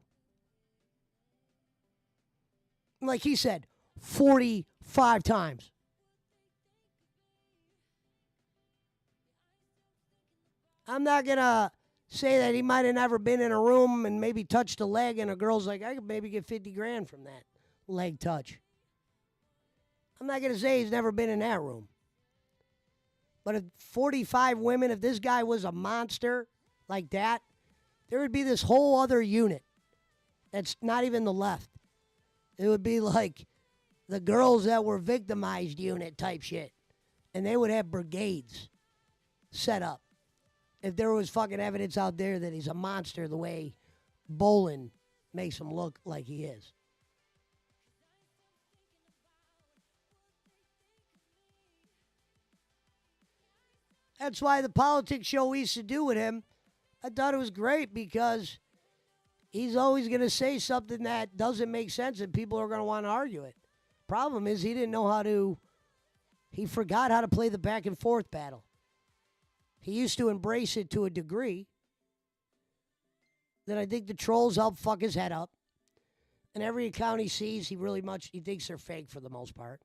A: Like he said, 45 times. I'm not going to say that he might have never been in a room and maybe touched a leg and a girl's like, I could maybe get 50 grand from that leg touch. I'm not going to say he's never been in that room. But if 45 women, if this guy was a monster like that, there would be this whole other unit that's not even the left. It would be like the girls that were victimized unit type shit. And they would have brigades set up. If there was fucking evidence out there that he's a monster the way Bolin makes him look like he is. That's why the politics show we used to do with him, I thought it was great because he's always going to say something that doesn't make sense and people are going to want to argue it. Problem is he didn't know how to, he forgot how to play the back and forth battle. He used to embrace it to a degree. Then I think the trolls help fuck his head up. And every account he sees, he thinks they're fake for the most part.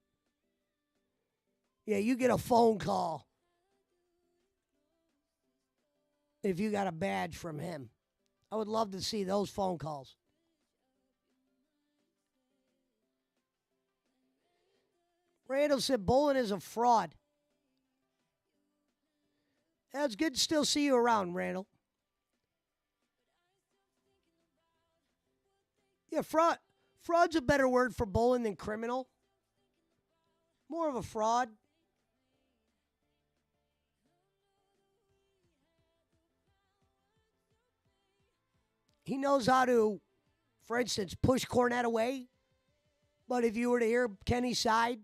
A: Yeah, you get a phone call if you got a badge from him. I would love to see those phone calls. Randall said Bolin is a fraud. Yeah, it's good to still see you around, Randall. Yeah, fraud. Fraud's a better word for Bolin than criminal. More of a fraud. He knows how to, for instance, push Cornette away. But if you were to hear Kenny's side,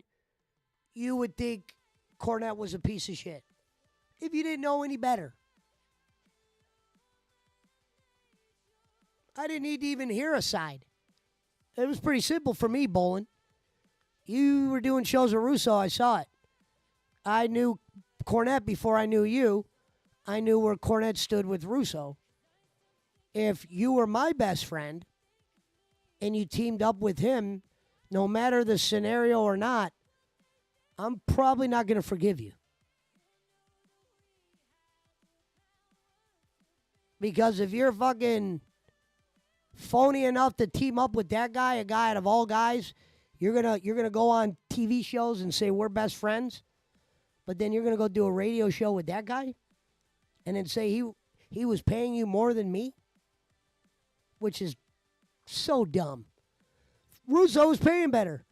A: you would think Cornette was a piece of shit. If you didn't know any better. I didn't need to even hear a side. It was pretty simple for me, Bolin. You were doing shows with Russo, I saw it. I knew Cornette before I knew you. I knew where Cornette stood with Russo. If you were my best friend and you teamed up with him, no matter the scenario or not, I'm probably not going to forgive you. Because if you're fucking phony enough to team up with that guy, a guy out of all guys, you're gonna go on TV shows and say we're best friends, but then you're gonna go do a radio show with that guy, and then say he was paying you more than me, which is so dumb. Russo was paying better.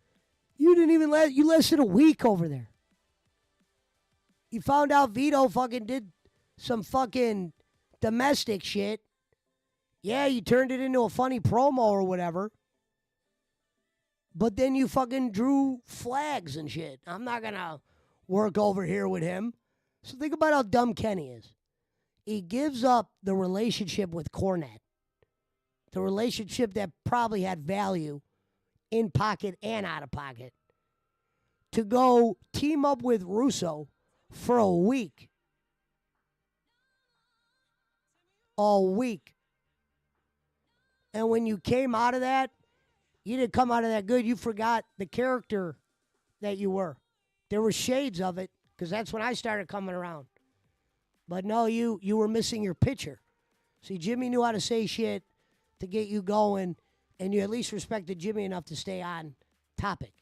A: You didn't even you lasted a week over there. You found out Vito fucking did some fucking domestic shit. Yeah, you turned it into a funny promo or whatever. But then you fucking drew flags and shit. I'm not going to work over here with him. So think about how dumb Kenny is. He gives up the relationship with Cornette. The relationship that probably had value in pocket and out of pocket. To go team up with Russo for a week. All week. And when you came out of that, you didn't come out of that good. You forgot the character that you were. There were shades of it, because that's when I started coming around. But no, you were missing your pitcher. See, Jimmy knew how to say shit to get you going, and you at least respected Jimmy enough to stay on topic.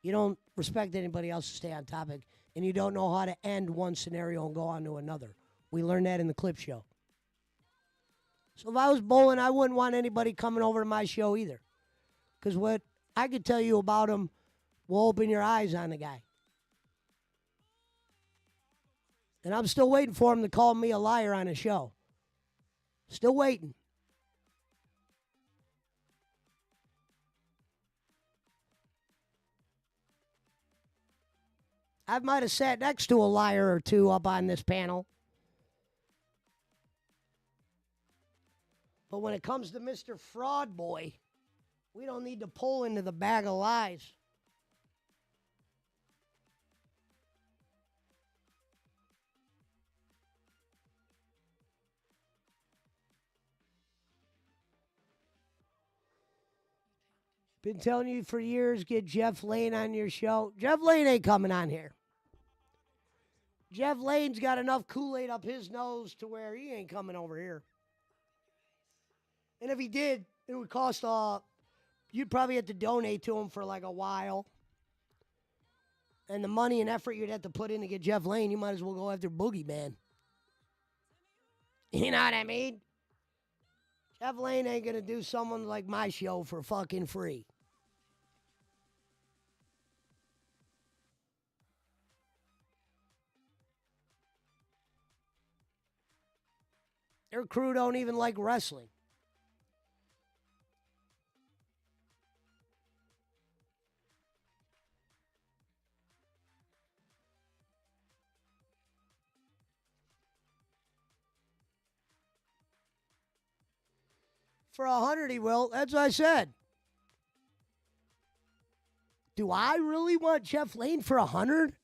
A: You don't respect anybody else to stay on topic, and you don't know how to end one scenario and go on to another. We learned that in the clip show. So if I was Bolin, I wouldn't want anybody coming over to my show either. Because what I could tell you about him will open your eyes on the guy. And I'm still waiting for him to call me a liar on a show. Still waiting. I might have sat next to a liar or two up on this panel. But when it comes to Mr. Fraud Boy, we don't need to pull into the bag of lies. Been telling you for years, get Jeff Lane on your show. Jeff Lane ain't coming on here. Jeff Lane's got enough Kool-Aid up his nose to where he ain't coming over here. And if he did, it would cost, you'd probably have to donate to him for like a while. And the money and effort you'd have to put in to get Jeff Lane, you might as well go after Boogeyman. You know what I mean? Jeff Lane ain't going to do someone like my show for fucking free. Their crew don't even like wrestling. For 100, he will. That's what I said. Do I really want Jeff Lane for 100?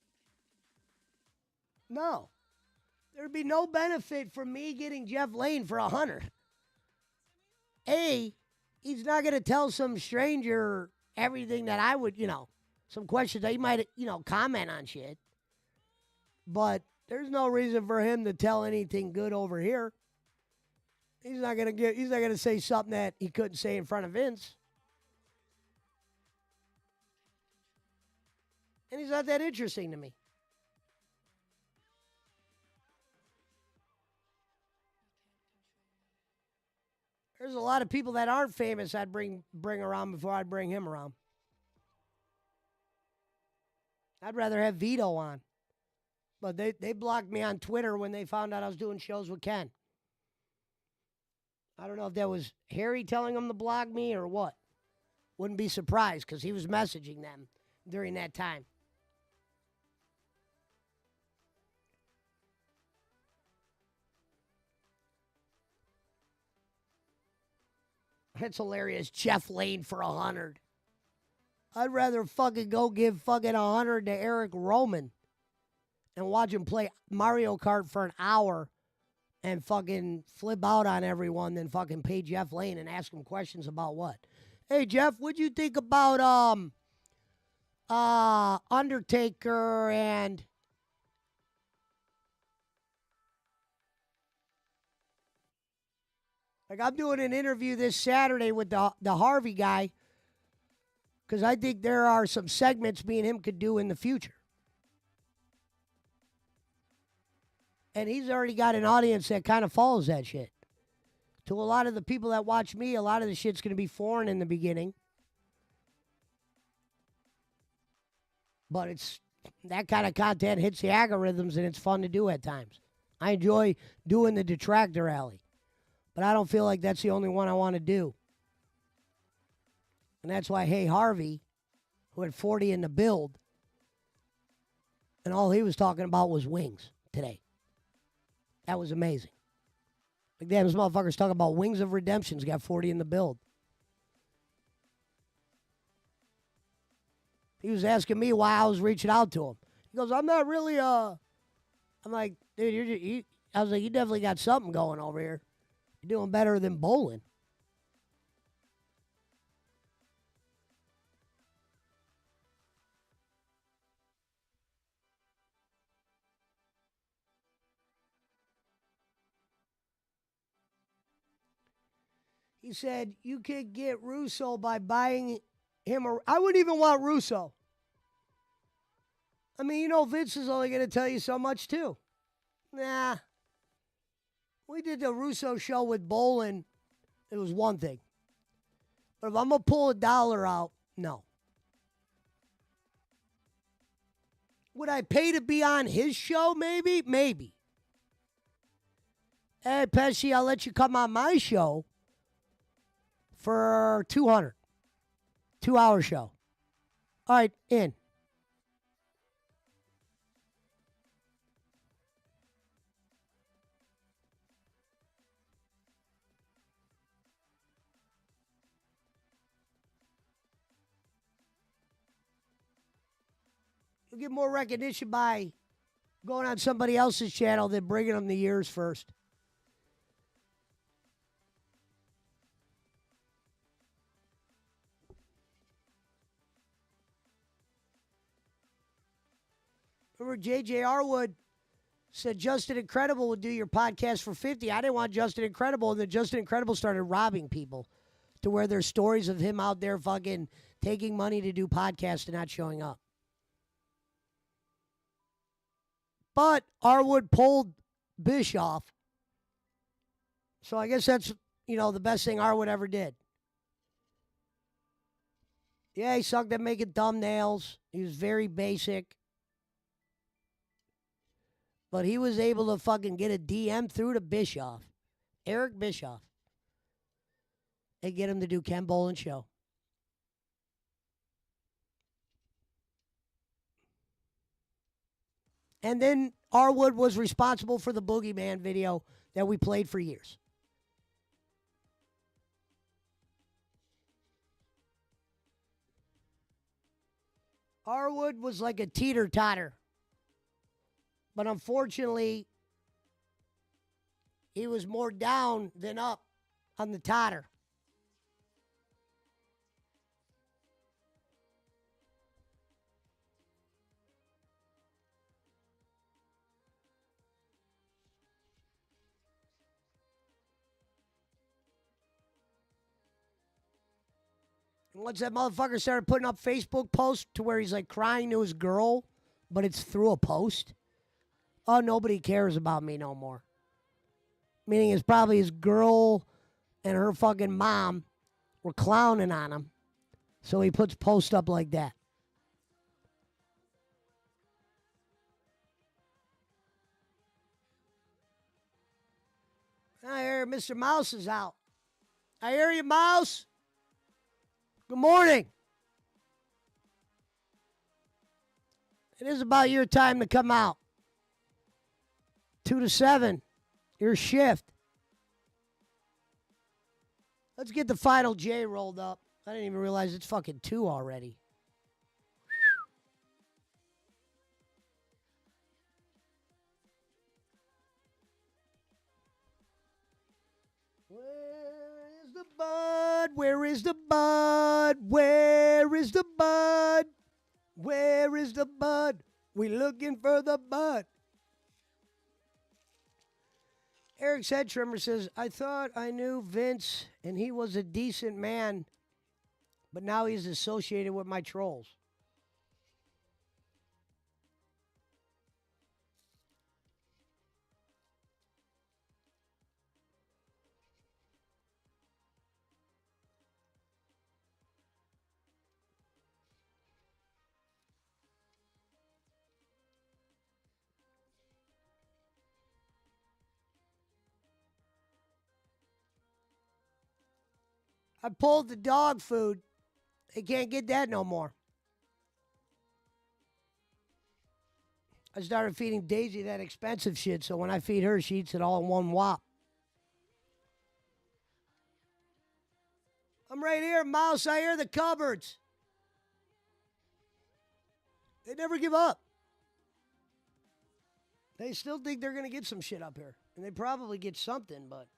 A: No. There'd be no benefit from me getting Jeff Lane for 100. A, he's not going to tell some stranger everything that I would, some questions that he might, comment on shit. But there's no reason for him to tell anything good over here. He's not gonna say something that he couldn't say in front of Vince. And he's not that interesting to me. There's a lot of people that aren't famous I'd bring around before I'd bring him around. I'd rather have Vito on. But they blocked me on Twitter when they found out I was doing shows with Ken. I don't know if that was Harry telling him to block me or what. Wouldn't be surprised because he was messaging them during that time. That's hilarious. Jeff Lane for 100. I'd rather fucking go give fucking 100 to Eric Roman and watch him play Mario Kart for an hour and fucking flip out on everyone than fucking pay Jeff Lane and ask him questions about what? Hey, Jeff, what'd you think about Undertaker and like I'm doing an interview this Saturday with the Harvey guy because I think there are some segments me and him could do in the future. And he's already got an audience that kind of follows that shit. To a lot of the people that watch me, a lot of the shit's going to be foreign in the beginning. But it's that kind of content hits the algorithms and it's fun to do at times. I enjoy doing the Detractor Alley. But I don't feel like that's the only one I want to do. And that's why HeyArvy, who had 40 in the build, and all he was talking about was wings today. That was amazing. Like, damn, this motherfucker's talking about Wings of Redemption's got 40 in the build. He was asking me why I was reaching out to him. He goes, I'm not really, I'm like, dude, I was like, you definitely got something going over here. You're doing better than bowling. He said, you could get Russo by buying him I wouldn't even want Russo. I mean, Vince is only going to tell you so much, too. Nah. We did the Russo show with Bolin. It was one thing. But if I'm going to pull $1 out, no. Would I pay to be on his show, maybe? Maybe. Hey, Pesci, I'll let you come on my show for $200. 2-hour show. All right, in. You'll get more recognition by going on somebody else's channel than bringing them the years first. Remember J.J. Arwood said Justin Incredible would do your podcast for $50. I didn't want Justin Incredible, and then Justin Incredible started robbing people to where there's stories of him out there fucking taking money to do podcasts and not showing up. But Arwood pulled Bischoff. So I guess that's, the best thing Arwood ever did. Yeah, he sucked at making thumbnails. He was very basic. But he was able to fucking get a DM through to Bischoff Eric Bischoff, and get him to do Ken Boland Show. And then Arwood was responsible for the Boogeyman video that we played for years. Arwood was like a teeter-totter. But unfortunately, he was more down than up on the totter. And once that motherfucker started putting up Facebook posts to where he's like crying to his girl, but it's through a post, oh, nobody cares about me no more. Meaning it's probably his girl and her fucking mom were clowning on him. So he puts posts up like that. I hear Mr. Mouse is out. I hear you, Mouse. Good morning. It is about your time to come out. 2 to 7, your shift. Let's get the final J rolled up. I didn't even realize it's fucking 2 already. Where is the bud? Where is the bud? Where is the bud? Where is the bud? We looking for the bud. Eric's head trimmer says, I thought I knew Vince and he was a decent man, but now he's associated with my trolls. I pulled the dog food. They can't get that no more. I started feeding Daisy that expensive shit, so when I feed her, she eats it all in one whop. I'm right here, Mouse. I hear the cupboards. They never give up. They still think they're going to get some shit up here. And they probably get something, but...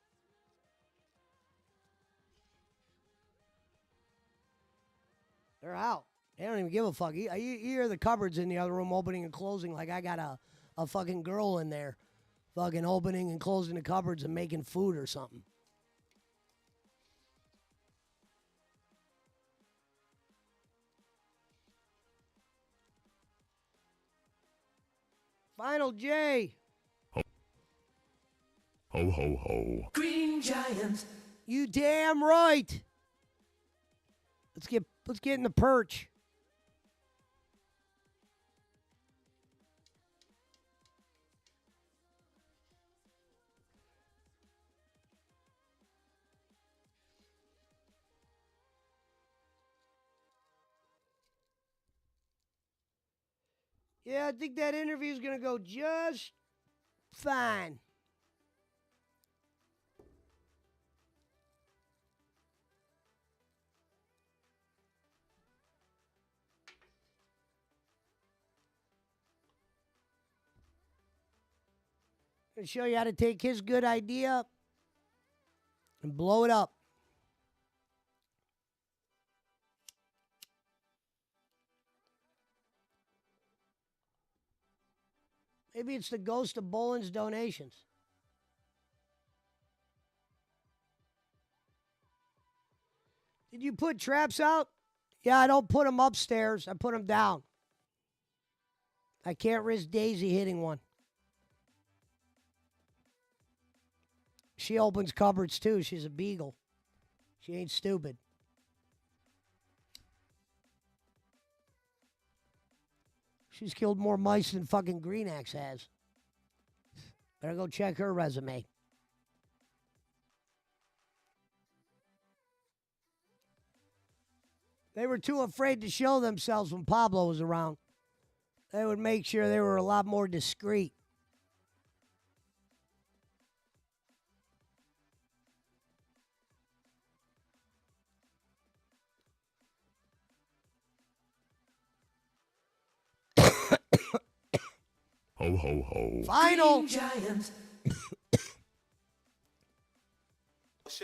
A: they're out. They don't even give a fuck. You hear the cupboards in the other room opening and closing like I got a fucking girl in there fucking opening and closing the cupboards and making food or something. Final J.
G: Ho, ho, ho.
A: Green Giant. You damn right. Let's get in the perch. Yeah, I think that interview is going to go just fine. Going to show you how to take his good idea and blow it up. Maybe it's the ghost of Boland's donations. Did you put traps out? Yeah, I don't put them upstairs. I put them down. I can't risk Daisy hitting one. She opens cupboards too. She's a beagle. She ain't stupid. She's killed more mice than fucking Green Axe has. Better go check her resume. They were too afraid to show themselves when Pablo was around. They would make sure they were a lot more discreet.
G: Ho, ho, ho.
A: Final.
E: Shit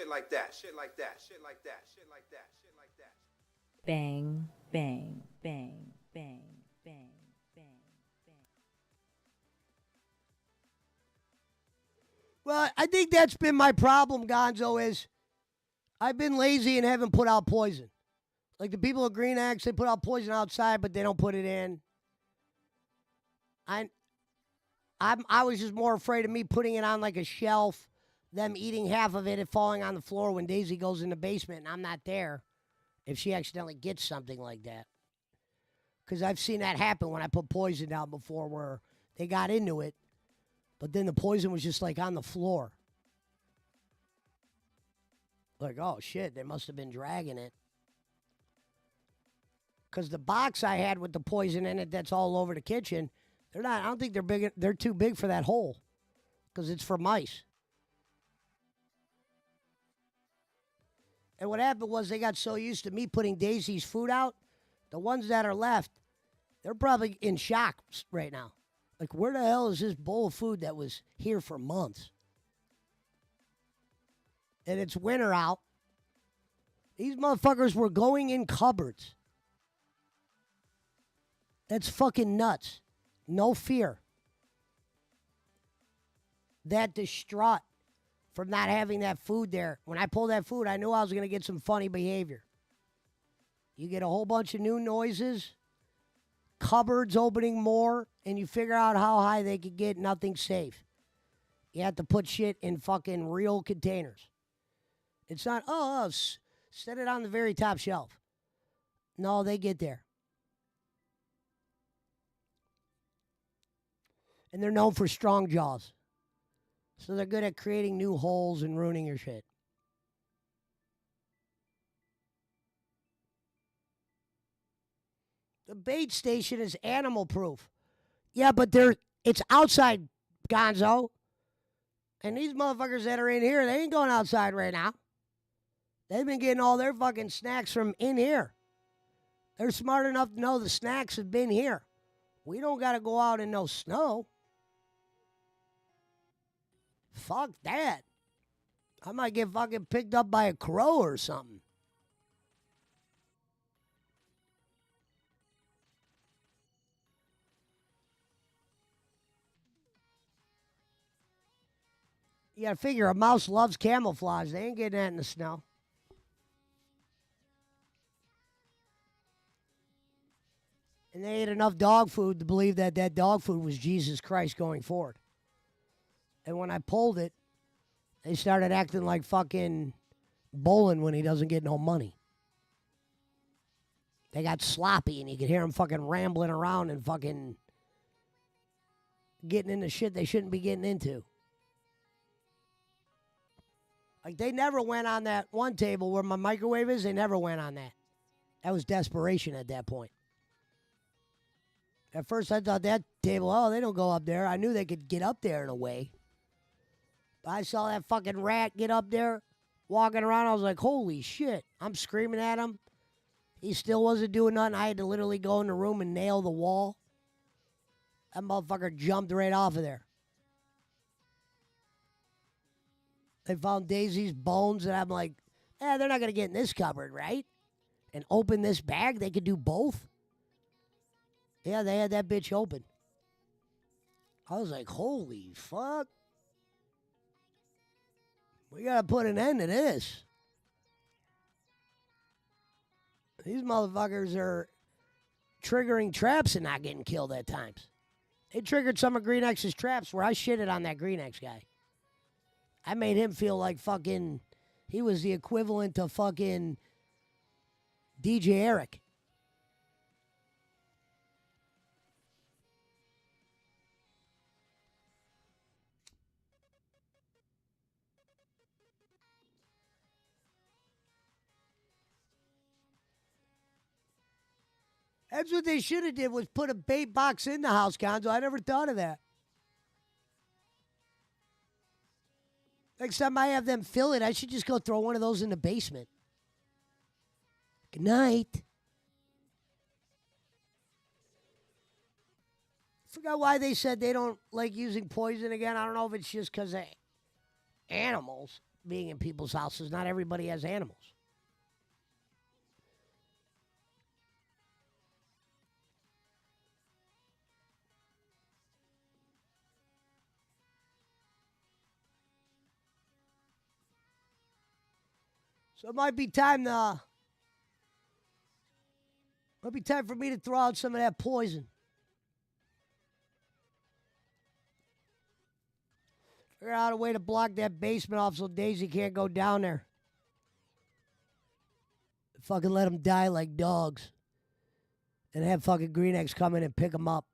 E: like that, shit like that, shit like that, shit like that, shit like that.
F: Bang, bang, bang, bang, bang, bang, bang.
A: Well, I think that's been my problem, Gonzo, is I've been lazy and haven't put out poison. Like the people at Green Axe, they put out poison outside, but they don't put it in. I was just more afraid of me putting it on like a shelf, them eating half of it and falling on the floor when Daisy goes in the basement and I'm not there if she accidentally gets something like that. Because I've seen that happen when I put poison down before where they got into it, but then the poison was just like on the floor. Like, oh shit, they must have been dragging it. Because the box I had with the poison in it that's all over the kitchen, they're not, I don't think they're big, they're too big for that hole. Because it's for mice. And what happened was they got so used to me putting Daisy's food out, the ones that are left, they're probably in shock right now. Like, where the hell is this bowl of food that was here for months? And it's winter out. These motherfuckers were going in cupboards. That's fucking nuts. No fear. That distraught from not having that food there. When I pulled that food, I knew I was going to get some funny behavior. You get a whole bunch of new noises, cupboards opening more, and you figure out how high they could get, nothing safe. You have to put shit in fucking real containers. It's not, set it on the very top shelf. No, they get there. And they're known for strong jaws. So they're good at creating new holes and ruining your shit. The bait station is animal proof. Yeah, but it's outside, Gonzo. And these motherfuckers that are in here, they ain't going outside right now. They've been getting all their fucking snacks from in here. They're smart enough to know the snacks have been here. We don't got to go out in no snow. Fuck that. I might get fucking picked up by a crow or something. You gotta figure a mouse loves camouflage. They ain't getting that in the snow. And they ate enough dog food to believe that that dog food was Jesus Christ going forward. And when I pulled it, they started acting like fucking Bolin when he doesn't get no money. They got sloppy, and you could hear them fucking rambling around and fucking getting into shit they shouldn't be getting into. Like, they never went on that one table where my microwave is. They never went on that. That was desperation at that point. At first, I thought that table, oh, they don't go up there. I knew they could get up there in a way. But I saw that fucking rat get up there, walking around. I was like, holy shit. I'm screaming at him. He still wasn't doing nothing. I had to literally go in the room and nail the wall. That motherfucker jumped right off of there. They found Daisy's bones, and I'm like, they're not going to get in this cupboard, right? And open this bag? They could do both? Yeah, they had that bitch open. I was like, holy fuck. We got to put an end to this. These motherfuckers are triggering traps and not getting killed at times. They triggered some of Green X's traps where I shitted on that Green X guy. I made him feel like fucking, he was the equivalent of fucking DJ Eric. That's what they should have did, was put a bait box in the house, Gonzo. I never thought of that. Next time I have them fill it, I should just go throw one of those in the basement. Good night. Forgot why they said they don't like using poison again. I don't know if it's just because of animals being in people's houses. Not everybody has animals. So it might be time for me to throw out some of that poison. Figure out a way to block that basement off so Daisy can't go down there. Fucking let them die like dogs. And have fucking Green X come in and pick them up.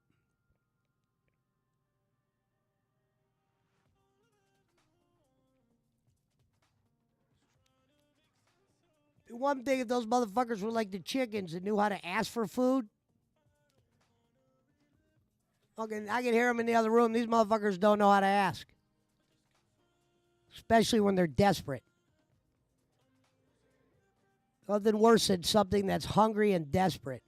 A: One thing, if those motherfuckers were like the chickens and knew how to ask for food. Fucking, I can hear them in the other room. These motherfuckers don't know how to ask. Especially when they're desperate. Nothing worse than something that's hungry and desperate.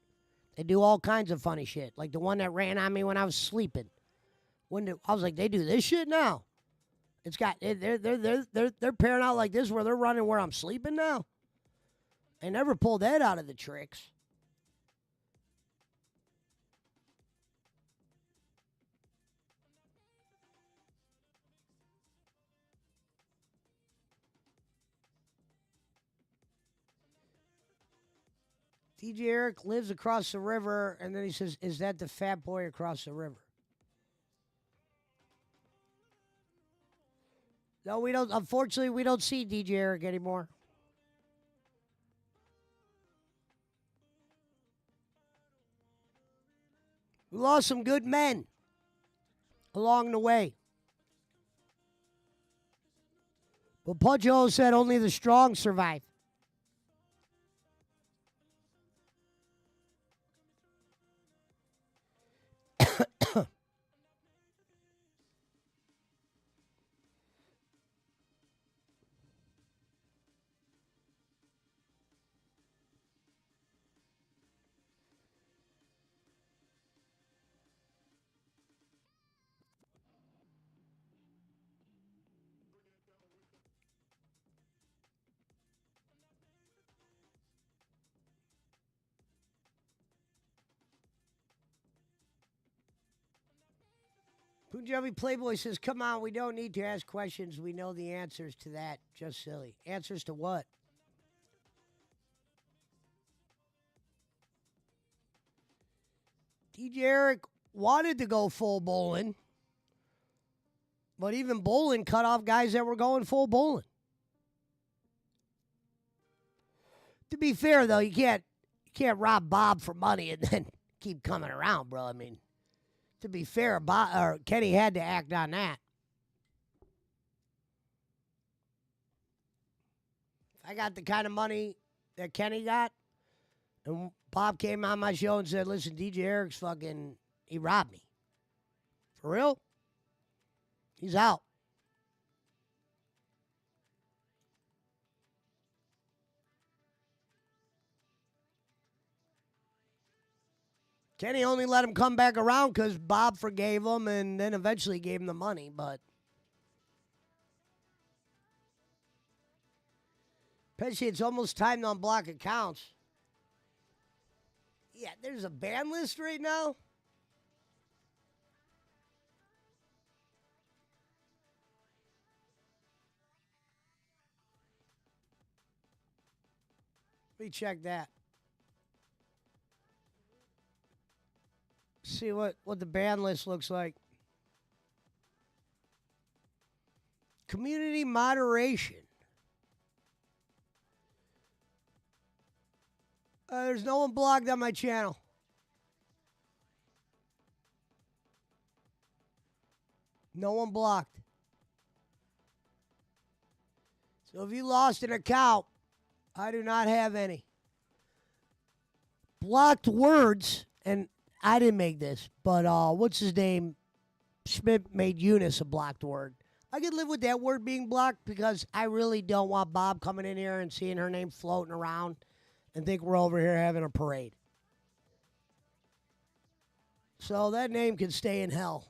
A: They do all kinds of funny shit. Like the one that ran on me when I was sleeping. I was like, they do this shit now. They're pairing out like this where they're running where I'm sleeping now. They never pulled that out of the tricks. DJ Eric lives across the river, and then he says, is that the fat boy across the river? No, we don't. Unfortunately, we don't see DJ Eric anymore. We lost some good men along the way. But Pudgeot said only the strong survive. Punjabi Playboy says, come on, we don't need to ask questions. We know the answers to that. Just silly. Answers to what? DJ Eric wanted to go full bowling, but even bowling cut off guys that were going full bowling. To be fair, though, you can't rob Bob for money and then keep coming around, bro. I mean, to be fair, Kenny had to act on that. If I got the kind of money that Kenny got, and Bob came on my show and said, listen, DJ Eric's he robbed me. For real? He's out. Kenny only let him come back around because Bob forgave him and then eventually gave him the money, but Pesci, it's almost time to unblock accounts. Yeah, there's a ban list right now. Let me check that. See what the ban list looks like. Community moderation. There's no one blocked on my channel. No one blocked. So if you lost an account, I do not have any. blocked words, and I didn't make this, but what's his name? Schmidt made Eunice a blocked word. I could live with that word being blocked because I really don't want Bob coming in here and seeing her name floating around and think we're over here having a parade. So that name can stay in hell.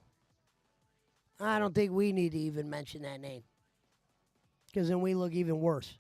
A: I don't think we need to even mention that name because then we look even worse.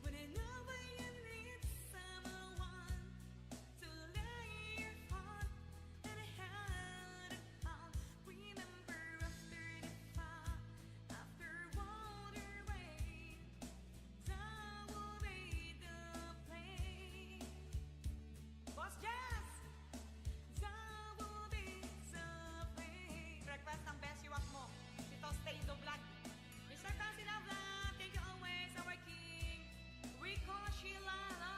G: Whenever you need someone to lay your heart and hand out, remember after the fire, after water rain, that will be the place. Boss Jazz, that will be the place. Request ang best iwak mo, si Toste Indo Vlog. Mr. Casino Vlog, thank you always, our king. Rico Shilalo.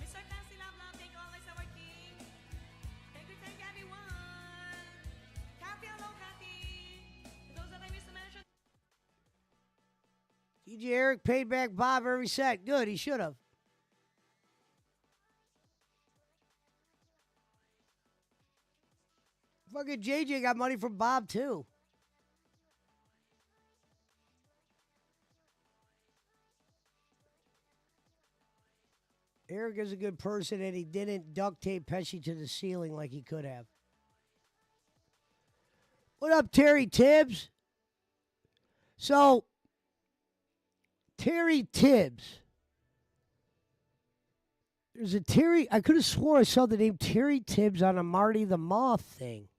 G: Mr. Casino Vlog, thank you always, our king. Thank you everyone. Kathy, hello Kathy. Those that I missed to mention.
A: DJ Eric paid back Bob every set. Good, he should have. Fucking JJ got money from Bob, too. Eric is a good person, and he didn't duct tape Pesci to the ceiling like he could have. What up, Terry Tibbs? So, Terry Tibbs. There's a Terry. I could have swore I saw the name Terry Tibbs on a Marty the Moth thing.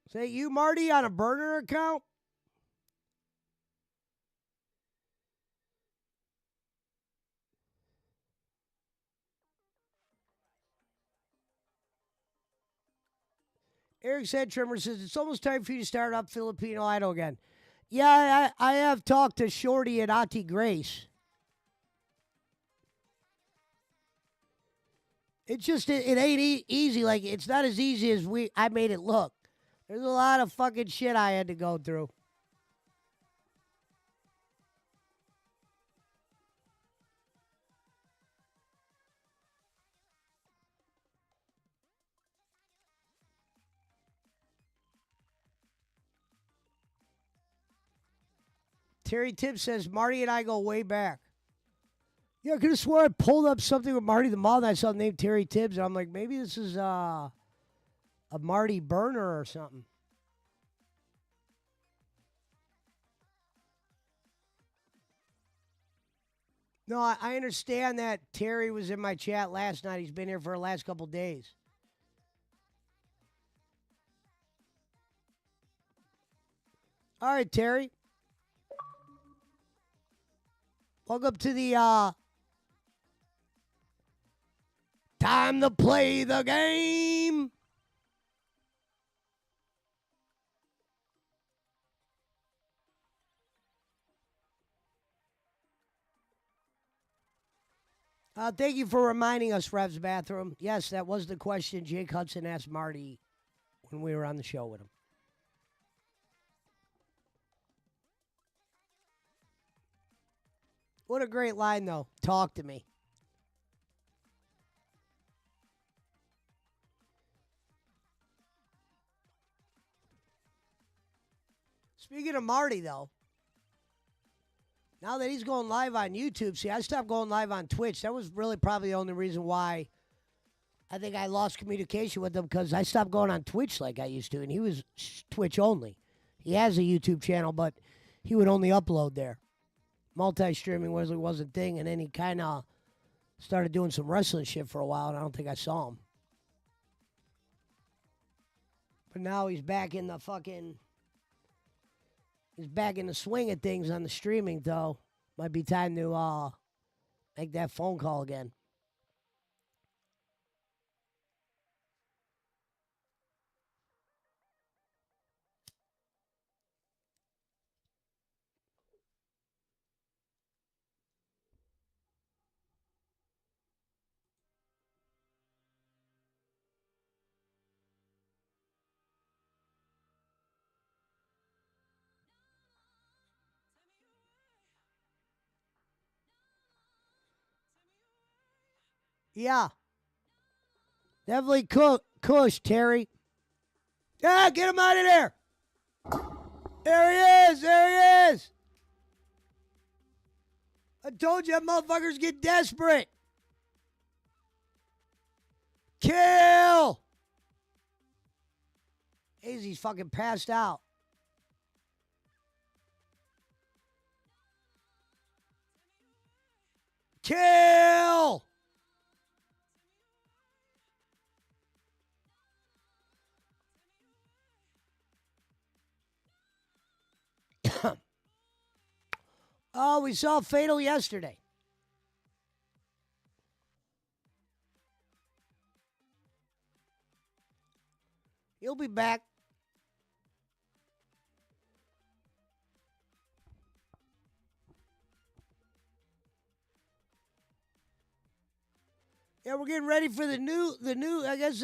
A: Is that you, Marty, on a burner account? Eric said, Trimmer says, it's almost time for you to start up Filipino Idol again. Yeah, I have talked to Shorty and Auntie Grace. It's just, it ain't easy. Like, it's not as easy as I made it look. There's a lot of fucking shit I had to go through. Terry Tibbs says, Marty and I go way back. Yeah, I could have swore I pulled up something with Marty the Moth and I saw the name Terry Tibbs. And I'm like, maybe this is a Marty burner or something. No, I understand that Terry was in my chat last night. He's been here for the last couple days. All right, Terry. Welcome to the time to play the game. Thank you for reminding us, Rev's Bathroom. Yes, that was the question Jake Hudson asked Marty when we were on the show with him. What a great line, though. Talk to me. Speaking of Marty, though, now that he's going live on YouTube, see, I stopped going live on Twitch. That was really probably the only reason why I think I lost communication with him, because I stopped going on Twitch like I used to, and he was Twitch only. He has a YouTube channel, but he would only upload there. multi-streaming wasn't a thing, and then he kind of started doing some wrestling shit for a while, and I don't think I saw him. But now he's back in the swing of things on the streaming, though. Might be time to make that phone call again. Yeah. Definitely Kush, Terry. Yeah, get him out of there. There he is. There he is. I told you that motherfuckers get desperate. Kill. He's fucking passed out. Kill. Oh, we saw Fatal yesterday. He'll be back. Yeah, we're getting ready for the new, I guess,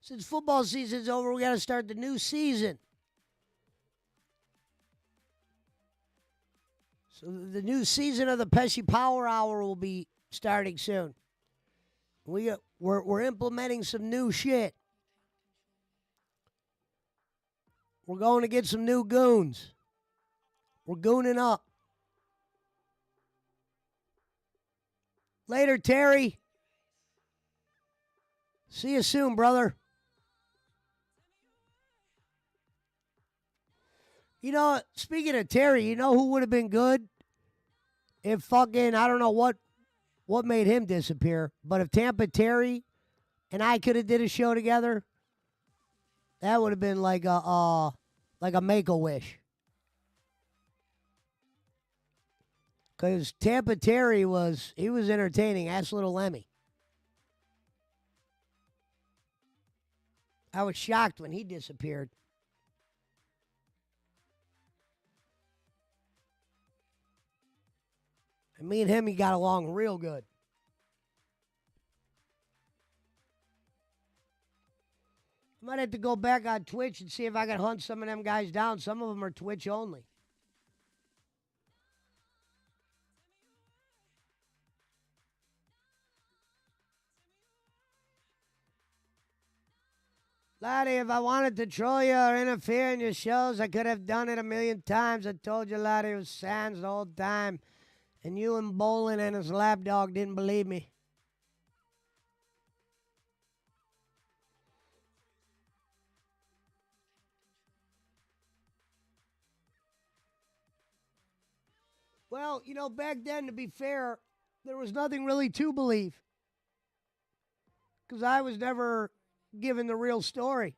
A: since football season's over, we got to start the new season. So the new season of the Pesci Power Hour will be starting soon. We're implementing some new shit. We're going to get some new goons. We're gooning up. Later, Terry. See you soon, brother. You know, speaking of Terry, you know who would have been good? If fucking, I don't know what made him disappear, but if Tampa Terry and I could have did a show together, that would have been like a Make-A-Wish. Because Tampa Terry was entertaining. Ask Little Lemmy. I was shocked when he disappeared. And me and him, he got along real good. I might have to go back on Twitch and see if I can hunt some of them guys down. Some of them are Twitch only. Laddie, if I wanted to troll you or interfere in your shows, I could have done it a million times. I told you, Laddie, it was Sands the whole time. And you and Bolin and his lapdog didn't believe me. Well, you know, back then, to be fair, there was nothing really to believe. Because I was never given the real story.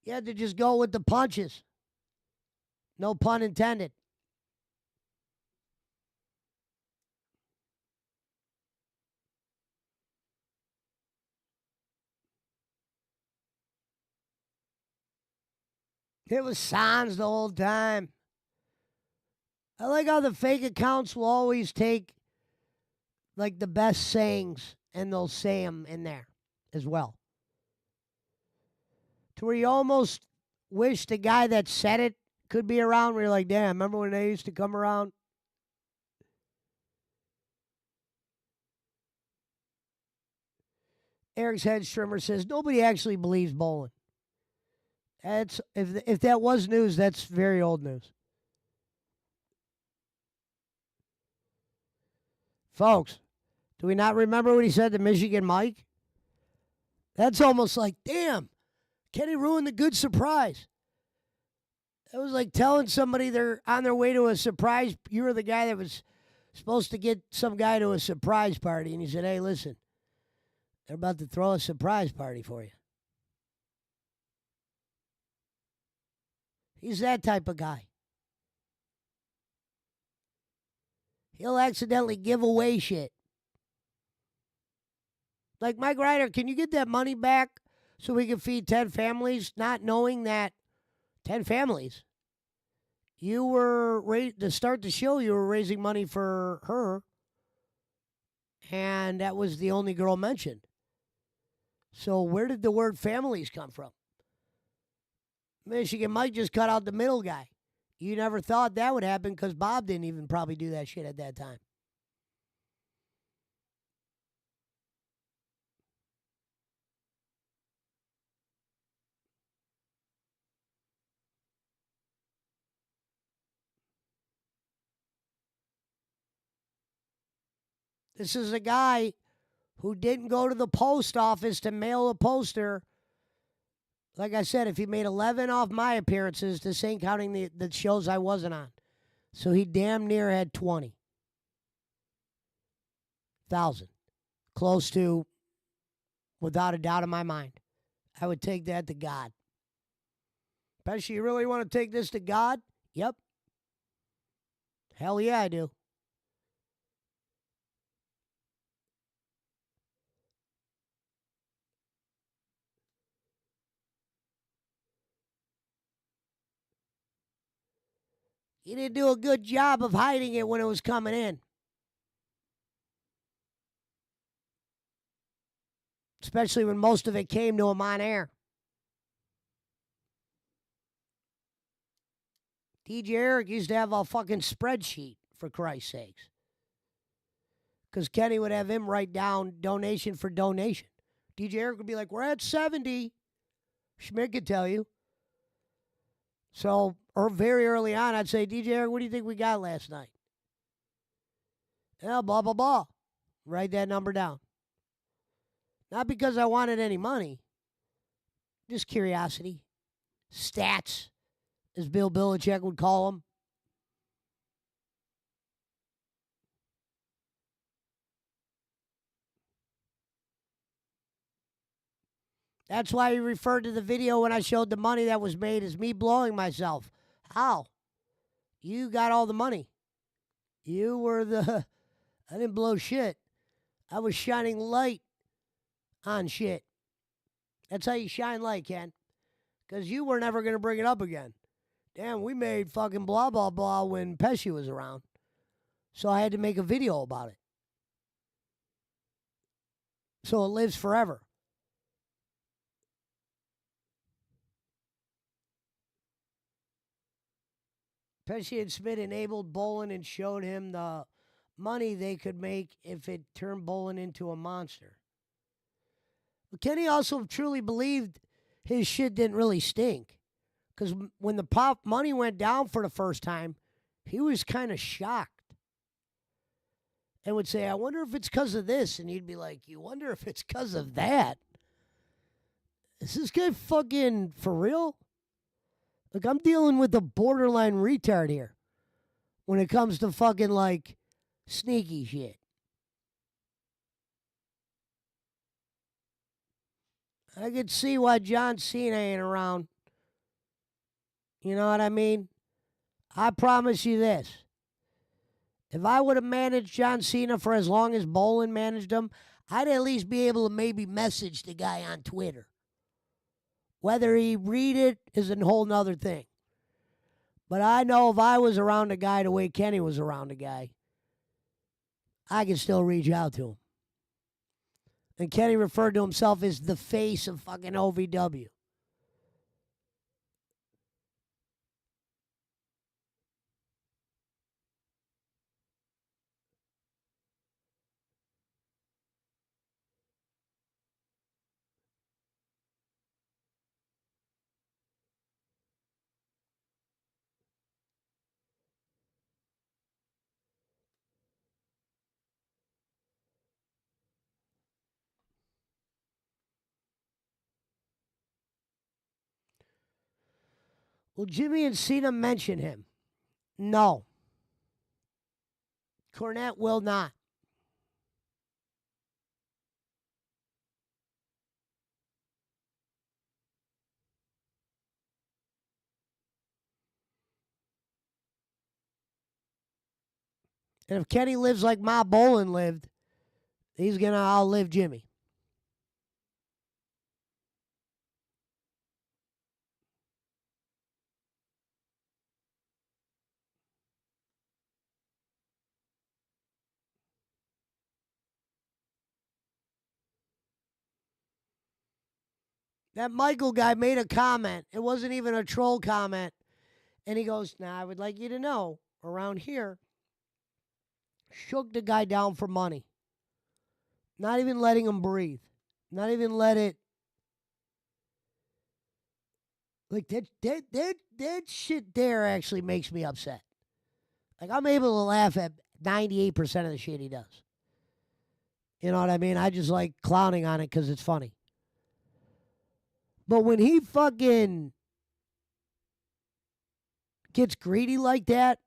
A: You had to just go with the punches. No pun intended. It was signs the whole time. I like how the fake accounts will always take like the best sayings and they'll say them in there as well. To where you almost wish the guy that said it could be around, where you're like, damn, remember when they used to come around? Eric's head trimmer says, nobody actually believes Bolin. That's if that was news, that's very old news. Folks, do we not remember what he said to Michigan Mike? That's almost like, damn, Kenny ruined the good surprise. It was like telling somebody they're on their way to a surprise. You were the guy that was supposed to get some guy to a surprise party, and you said, hey, listen, they're about to throw a surprise party for you. He's that type of guy. He'll accidentally give away shit. Like, Mike Ryder, can you get that money back so we can feed 10 families, not knowing that 10 families? You were, to start the show, you were raising money for her, and that was the only girl mentioned. So where did the word families come from? Michigan Mike just cut out the middle guy. You never thought that would happen because Bob didn't even probably do that shit at that time. This is a guy who didn't go to the post office to mail a poster. Like I said, if he made 11 off my appearances, this ain't counting the shows I wasn't on. So he damn near had 20,000. Close to, without a doubt in my mind. I would take that to God. Pesci, you really want to take this to God? Yep. Hell yeah, I do. He didn't do a good job of hiding it when it was coming in. Especially when most of it came to him on air. DJ Eric used to have a fucking spreadsheet, for Christ's sakes. Because Kenny would have him write down donation for donation. DJ Eric would be like, we're at 70. Schmidt could tell you. So, or very early on, I'd say, DJ Eric, what do you think we got last night? Yeah, blah, blah, blah. Write that number down. Not because I wanted any money. Just curiosity. Stats, as Bill Belichick would call them. That's why he referred to the video when I showed the money that was made as me blowing myself. How? You got all the money. You were the... I didn't blow shit. I was shining light on shit. That's how you shine light, Ken. Because you were never going to bring it up again. Damn, we made fucking blah, blah, blah when Pesci was around. So I had to make a video about it. So it lives forever. Pesci and Smith enabled Bolin and showed him the money they could make if it turned Bolin into a monster. But Kenny also truly believed his shit didn't really stink. Because when the pop money went down for the first time, he was kind of shocked. And would say, I wonder if it's because of this. And you'd be like, you wonder if it's because of that? Is this guy fucking for real? Like, I'm dealing with a borderline retard here when it comes to fucking, like, sneaky shit. I could see why John Cena ain't around. You know what I mean? I promise you this. If I would have managed John Cena for as long as Bolin managed him, I'd at least be able to maybe message the guy on Twitter. Whether he read it is a whole nother thing. But I know if I was around a guy the way Kenny was around a guy, I could still reach out to him. And Kenny referred to himself as the face of fucking OVW. Will Jimmy and Cena mention him? No. Cornette will not. And if Kenny lives like Ma Bolin lived, he's going to outlive Jimmy. That Michael guy made a comment. It wasn't even a troll comment. And he goes, now, I would like you to know, around here, shook the guy down for money. Not even letting him breathe. Not even let it. Like, that shit there actually makes me upset. Like, I'm able to laugh at 98% of the shit he does. You know what I mean? I just like clowning on it because it's funny. But when he fucking gets greedy like that,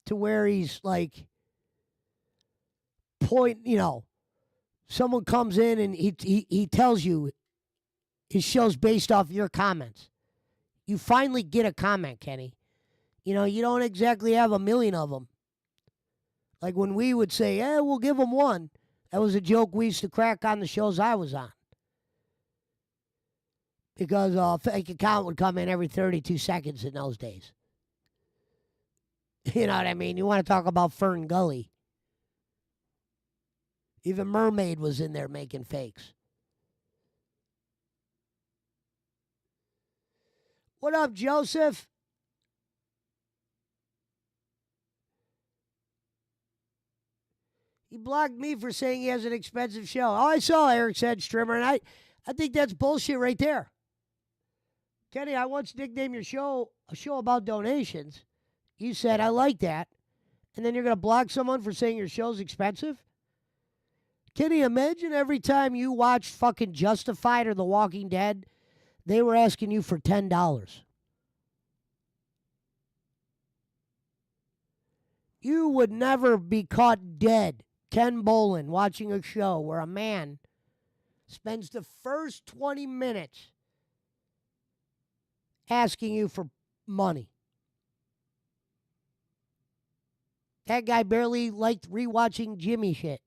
A: to where he's like, someone comes in and he tells you his show's based off your comments. You finally get a comment, Kenny. You know, you don't exactly have a million of them. Like when we would say, we'll give them one. That was a joke we used to crack on the shows I was on. Because a fake account would come in every 32 seconds in those days. You know what I mean? You want to talk about Fern Gully. Even Mermaid was in there making fakes. What up, Joseph? He blocked me for saying he has an expensive show. Oh, I saw Eric said Strimmer, and I think that's bullshit right there. Kenny, I once nicknamed your show a show about donations. You said, I like that. And then you're going to block someone for saying your show's expensive? Kenny, imagine every time you watched fucking Justified or The Walking Dead, they were asking you for $10. You would never be caught dead, Ken Bolin, watching a show where a man spends the first 20 minutes asking you for money. That guy barely liked rewatching Jimmy shit.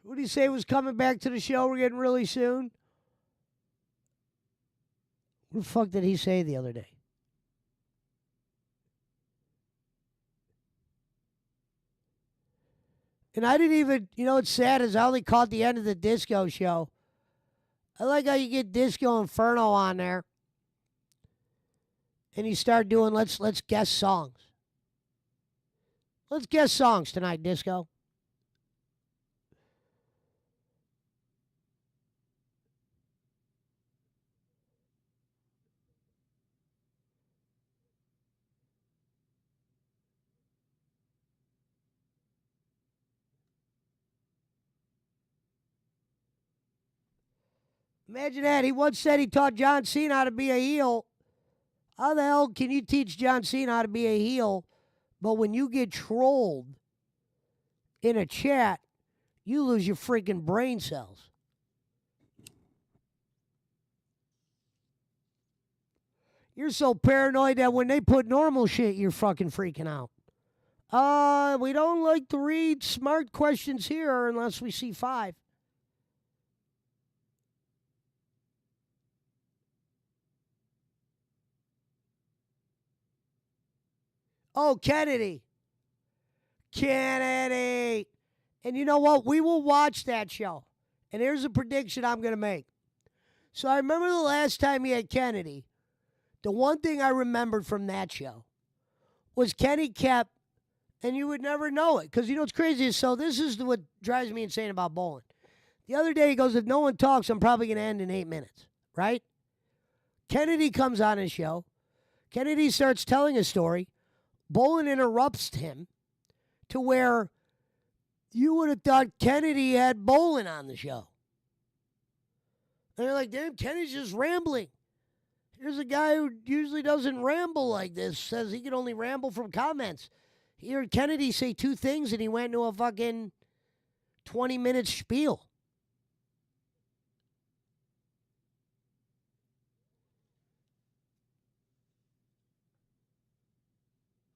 A: What did he say was coming back to the show? We're getting really soon. What the fuck did he say the other day? And I didn't even, what's sad is I only caught the end of the disco show. I like how you get Disco Inferno on there. And you start doing, let's guess songs. Let's guess songs tonight, Disco. Imagine that. He once said he taught John Cena how to be a heel. How the hell can you teach John Cena how to be a heel, but when you get trolled in a chat, you lose your freaking brain cells? You're so paranoid that when they put normal shit, you're fucking freaking out. We don't like to read smart questions here unless we see 5. Oh, Kennedy. Kennedy. And you know what? We will watch that show. And here's a prediction I'm going to make. So I remember the last time he had Kennedy. The one thing I remembered from that show was Kenny kept, and you would never know it, because you know what's crazy is, so this is what drives me insane about bowling. The other day he goes, if no one talks, I'm probably going to end in 8 minutes. right? Kennedy comes on his show. Kennedy starts telling a story. Bolin interrupts him to where you would have thought Kennedy had Bolin on the show. And you're like, damn, Kennedy's just rambling. Here's a guy who usually doesn't ramble like this, says he can only ramble from comments. He heard Kennedy say two things and he went into a fucking 20-minute spiel.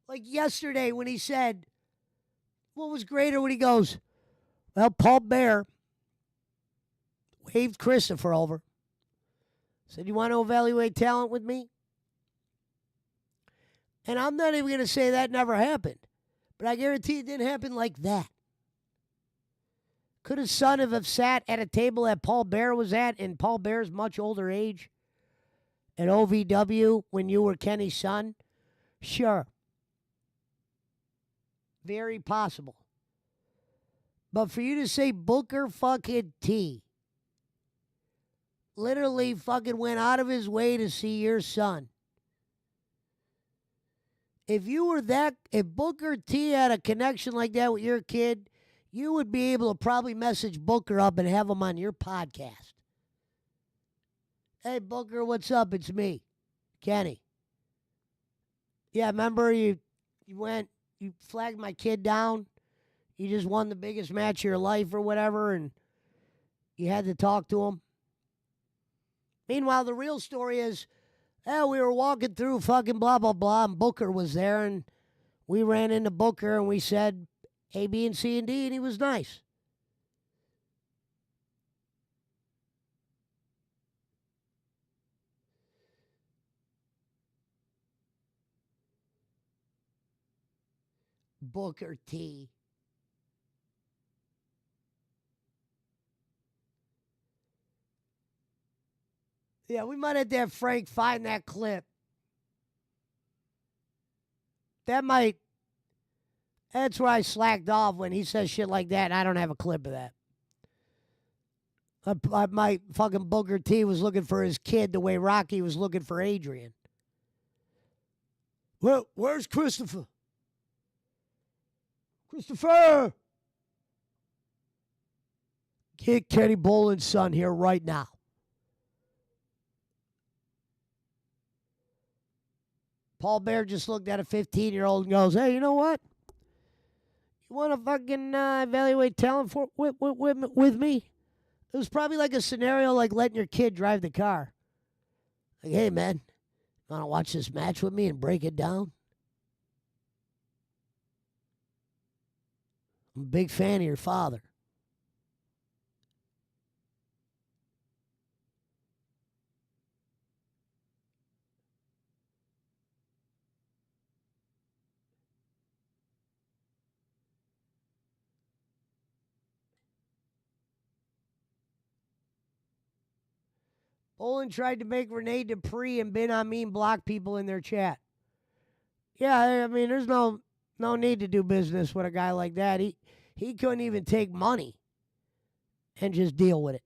A: Like yesterday when he said, what was greater when he goes, well, Paul Bear waved Christopher over. Said, you want to evaluate talent with me? And I'm not even going to say that never happened. But I guarantee it didn't happen like that. Could his son have sat at a table that Paul Bear was at in Paul Bear's much older age? At OVW when you were Kenny's son? Sure. Very possible. But for you to say Booker fucking T literally fucking went out of his way to see your son. If Booker T had a connection like that with your kid, you would be able to probably message Booker up and have him on your podcast. Hey, Booker, what's up? It's me, Kenny. Yeah, remember you flagged my kid down. You just won the biggest match of your life or whatever, and you had to talk to him. Meanwhile, the real story is, we were walking through fucking blah, blah, blah, and Booker was there, and we ran into Booker, and we said A, B, and C, and D, and he was nice. Booker T. Yeah, we might have to have Frank find that clip. That's where I slacked off when he says shit like that, and I don't have a clip of that. My fucking Booker T was looking for his kid the way Rocky was looking for Adrian. Well, where's Christopher? Christopher! Get Kenny Bolin's son here right now. Paul Bear just looked at a 15-year-old and goes, hey, you know what? You want to fucking evaluate talent with me? It was probably like a scenario like letting your kid drive the car. Like, hey, man, you want to watch this match with me and break it down? I'm a big fan of your father. Bolin tried to make Rene Dupree and Ben Amin block people in their chat. Yeah, I mean, there's no need to do business with a guy like that. He couldn't even take money and just deal with it.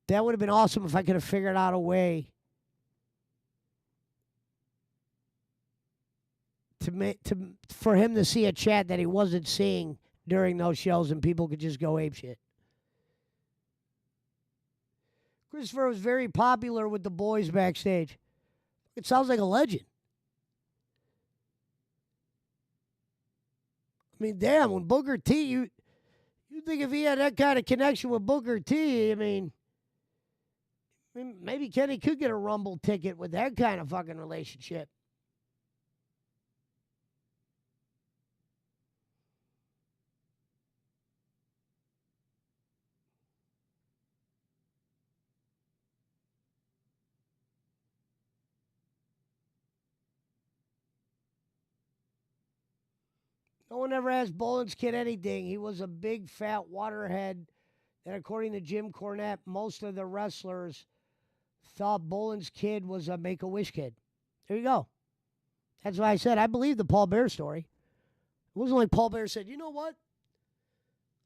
A: That would have been awesome if I could have figured out a way for him to see a chat that he wasn't seeing during those shows and people could just go apeshit. Christopher was very popular with the boys backstage. It sounds like a legend. I mean, damn, when Booker T, you think if he had that kind of connection with Booker T, I mean, maybe Kenny could get a Rumble ticket with that kind of fucking relationship. No one ever asked Bolin's kid anything. He was a big, fat waterhead that, according to Jim Cornette, most of the wrestlers thought Bolin's kid was a Make-A-Wish kid. There you go. That's why I said I believe the Paul Bear story. It wasn't like Paul Bear said, you know what?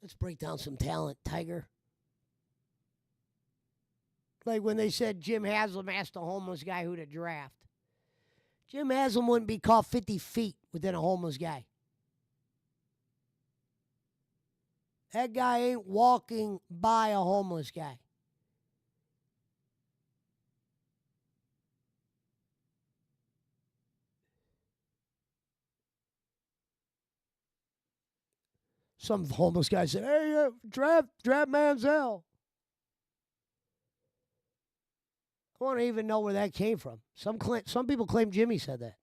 A: Let's break down some talent, Tiger. Like when they said Jim Haslam asked a homeless guy who to draft. Jim Haslam wouldn't be caught 50 feet within a homeless guy. That guy ain't walking by a homeless guy. Some homeless guy said, hey, draft Manziel. I want to even know where that came from. Some people claim Jimmy said that.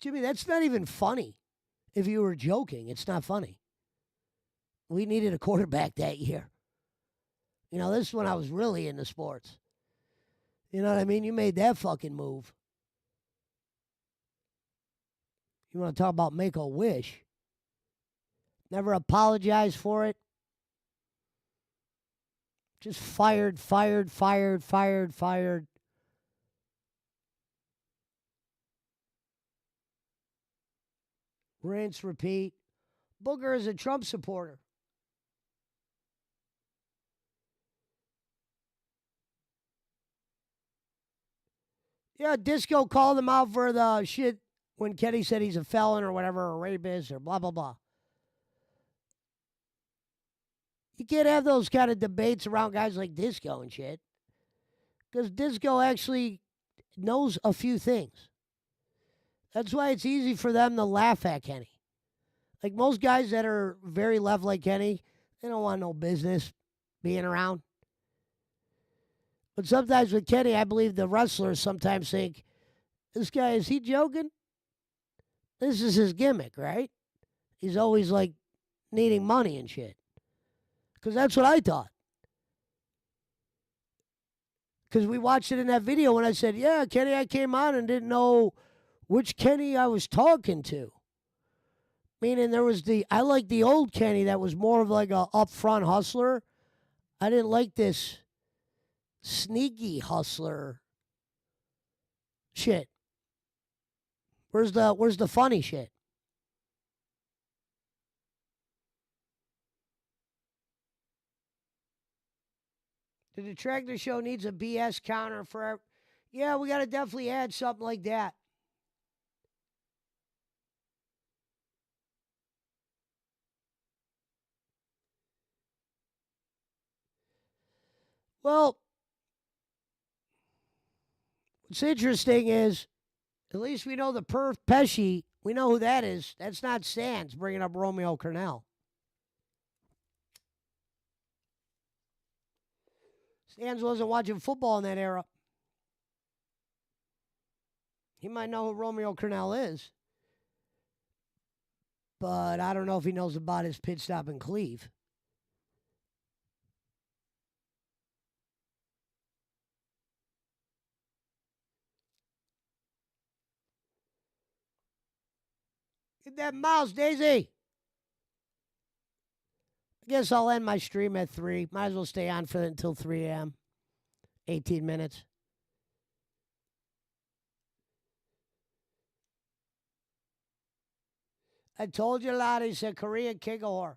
A: Jimmy, that's not even funny. If you were joking, it's not funny. We needed a quarterback that year. You know, this is when I was really into sports. You know what I mean? You made that fucking move. You want to talk about make a wish? Never apologize for it. Just fired. Rinse, repeat. Booger is a Trump supporter. Yeah, Disco called him out for the shit when Kenny said he's a felon or whatever, or rapist or blah, blah, blah. You can't have those kind of debates around guys like Disco and shit. Because Disco actually knows a few things. That's why it's easy for them to laugh at Kenny. Like most guys that are very left like Kenny, they don't want no business being around. But sometimes with Kenny, I believe the wrestlers sometimes think, this guy, is he joking? This is his gimmick, right? He's always like needing money and shit. Because that's what I thought. Because we watched it in that video when I said, yeah, Kenny, I came on and didn't know which Kenny I was talking to. Meaning I like the old Kenny that was more of like a upfront hustler. I didn't like this sneaky hustler shit. Where's the funny shit? The Detractor Show needs a BS counter for... Yeah, we got to definitely add something like that. Well, what's interesting is, at least we know the perf Pesci, we know who that is. That's not Sands bringing up Romeo Cornell. Sands wasn't watching football in that era. He might know who Romeo Cornell is. But I don't know if he knows about his pit stop in Cleve. Get that mouse, Daisy. I guess I'll end my stream at 3. Might as well stay on for until 3 a.m. 18 minutes. I told you, lad, he's a Korean king of whore.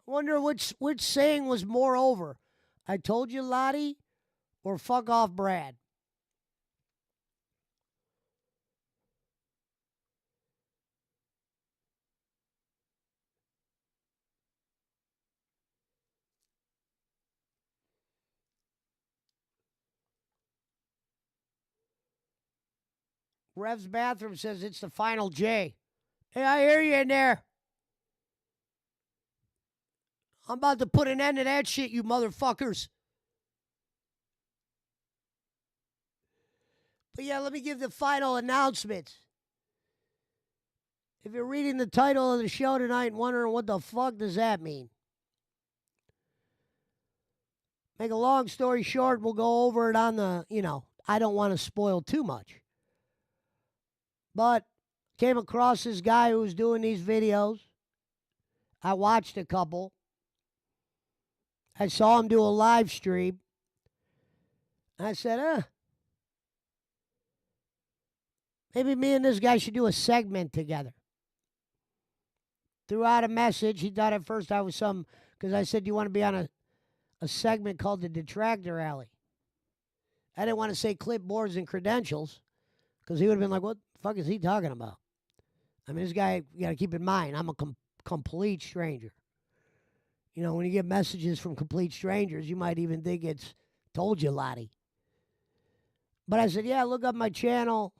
A: I wonder which saying was more over. I told you, Lottie, or fuck off, Brad. Rev's bathroom says it's the final J. Hey, I hear you in there. I'm about to put an end to that shit, you motherfuckers. But yeah, let me give the final announcements. If you're reading the title of the show tonight and wondering what the fuck does that mean? Make a long story short, we'll go over it on the, I don't want to spoil too much. But came across this guy who was doing these videos. I watched a couple. I saw him do a live stream. I said, maybe me and this guy should do a segment together. Threw out a message. He thought at first I was because I said, do you want to be on a segment called the Detractor Alley? I didn't want to say clipboards and credentials because he would have been like, what the fuck is he talking about? I mean, this guy, you got to keep in mind, I'm a complete stranger. You know, when you get messages from complete strangers, you might even think it's told you, Lottie. But I said, yeah, look up my channel.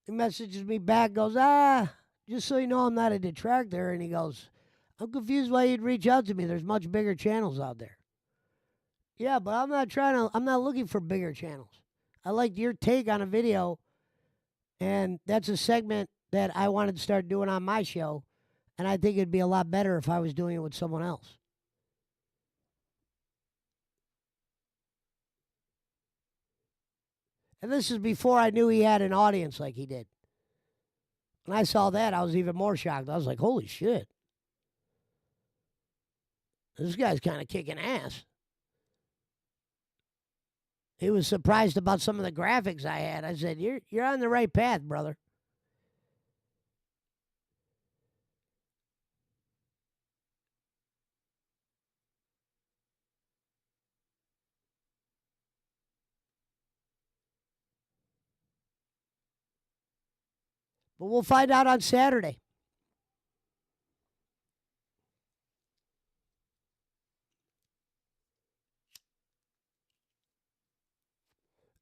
A: He messages me back, goes, just so you know I'm not a detractor. And he goes, I'm confused why you'd reach out to me. There's much bigger channels out there. Yeah, but I'm not looking for bigger channels. I liked your take on a video, and that's a segment that I wanted to start doing on my show, and I think it'd be a lot better if I was doing it with someone else. And this is before I knew he had an audience like he did. When I saw that, I was even more shocked. I was like, holy shit. This guy's kind of kicking ass. He was surprised about some of the graphics I had. I said, you're on the right path, brother. But we'll find out on Saturday.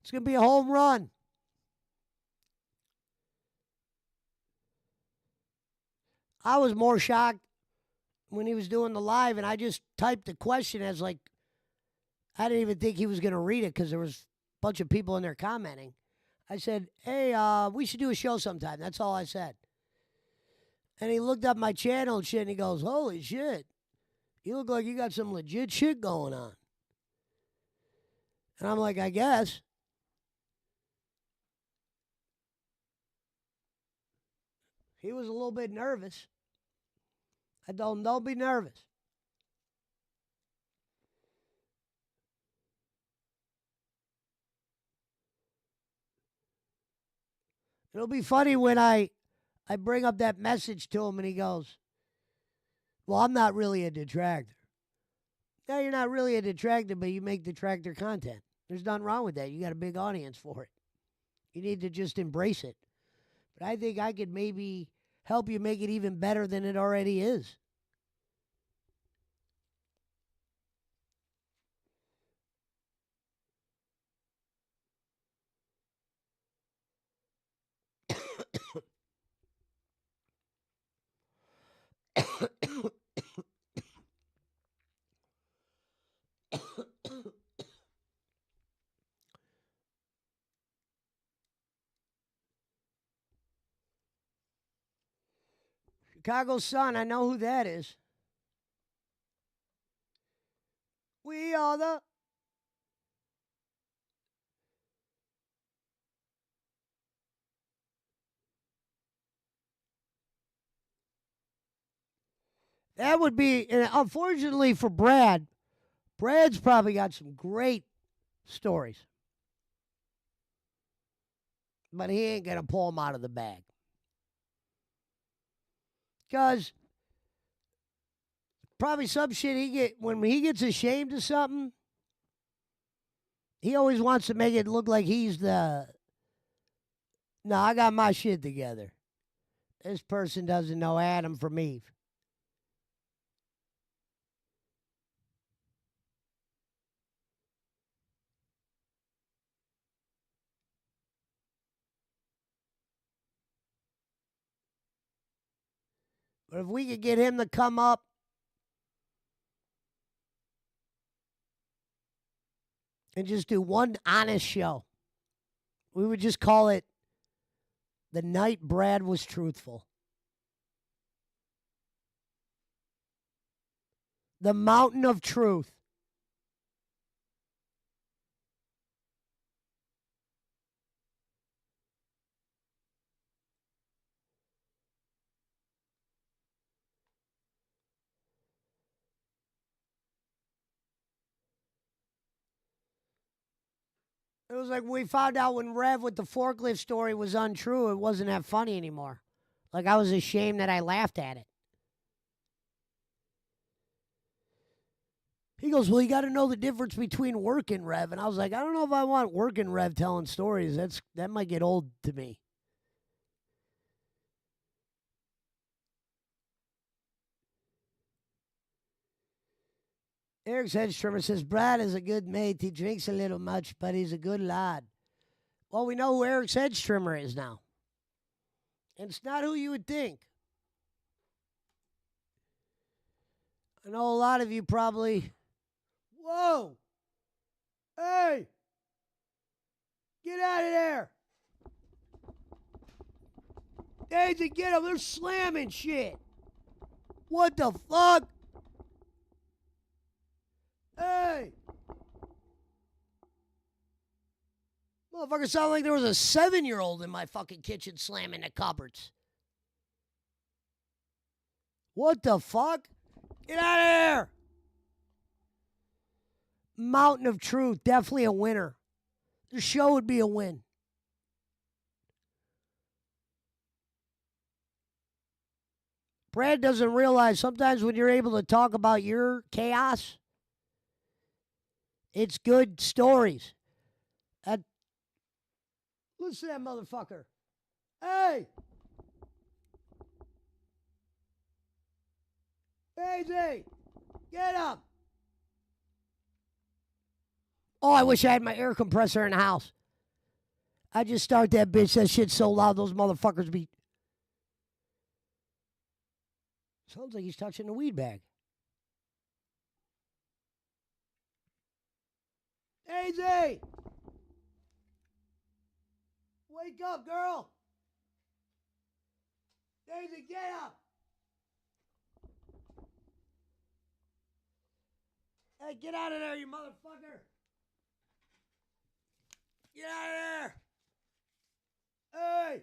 A: It's going to be a home run. I was more shocked when he was doing the live, and I just typed the question as like, I didn't even think he was going to read it because there was a bunch of people in there commenting. I said, hey, we should do a show sometime. That's all I said. And he looked up my channel and shit, and he goes, holy shit. You look like you got some legit shit going on. And I'm like, I guess. He was a little bit nervous. I told him, don't be nervous. It'll be funny when I bring up that message to him and he goes, well, I'm not really a detractor. No, you're not really a detractor, but you make detractor content. There's nothing wrong with that. You got a big audience for it. You need to just embrace it. But I think I could maybe help you make it even better than it already is. Chicago Sun, I know who that is. We are the... That would be, and unfortunately for Brad, Brad's probably got some great stories. But he ain't going to pull them out of the bag. Because probably some shit when he gets ashamed of something, he always wants to make it look like he's no, I got my shit together. This person doesn't know Adam from Eve. But if we could get him to come up and just do one honest show, we would just call it The Night Brad Was Truthful. The Mountain of Truth. It was like we found out when Rev with the forklift story was untrue, it wasn't that funny anymore. Like I was ashamed that I laughed at it. He goes, well, you got to know the difference between work and Rev. And I was like, I don't know if I want work and Rev telling stories. That might get old to me. Eric's head trimmer says, Brad is a good mate. He drinks a little much, but he's a good lad. Well, we know who Eric's hedge trimmer is now. And it's not who you would think. I know a lot of you probably... Whoa! Hey! Get out of there! Daisy, get them! They're slamming shit! What the fuck? Hey! Motherfucker sounded like there was a 7-year-old in my fucking kitchen slamming the cupboards. What the fuck? Get out of here! Mountain of Truth, definitely a winner. The show would be a win. Brad doesn't realize sometimes when you're able to talk about your chaos, it's good stories. Listen to that motherfucker. Hey! Daisy! Get up! Oh, I wish I had my air compressor in the house. I just start that bitch. That shit's so loud, those motherfuckers be... Sounds like he's touching the weed bag. Daisy! Wake up, girl! Daisy, get up! Hey, get out of there, you motherfucker! Get out of there! Hey!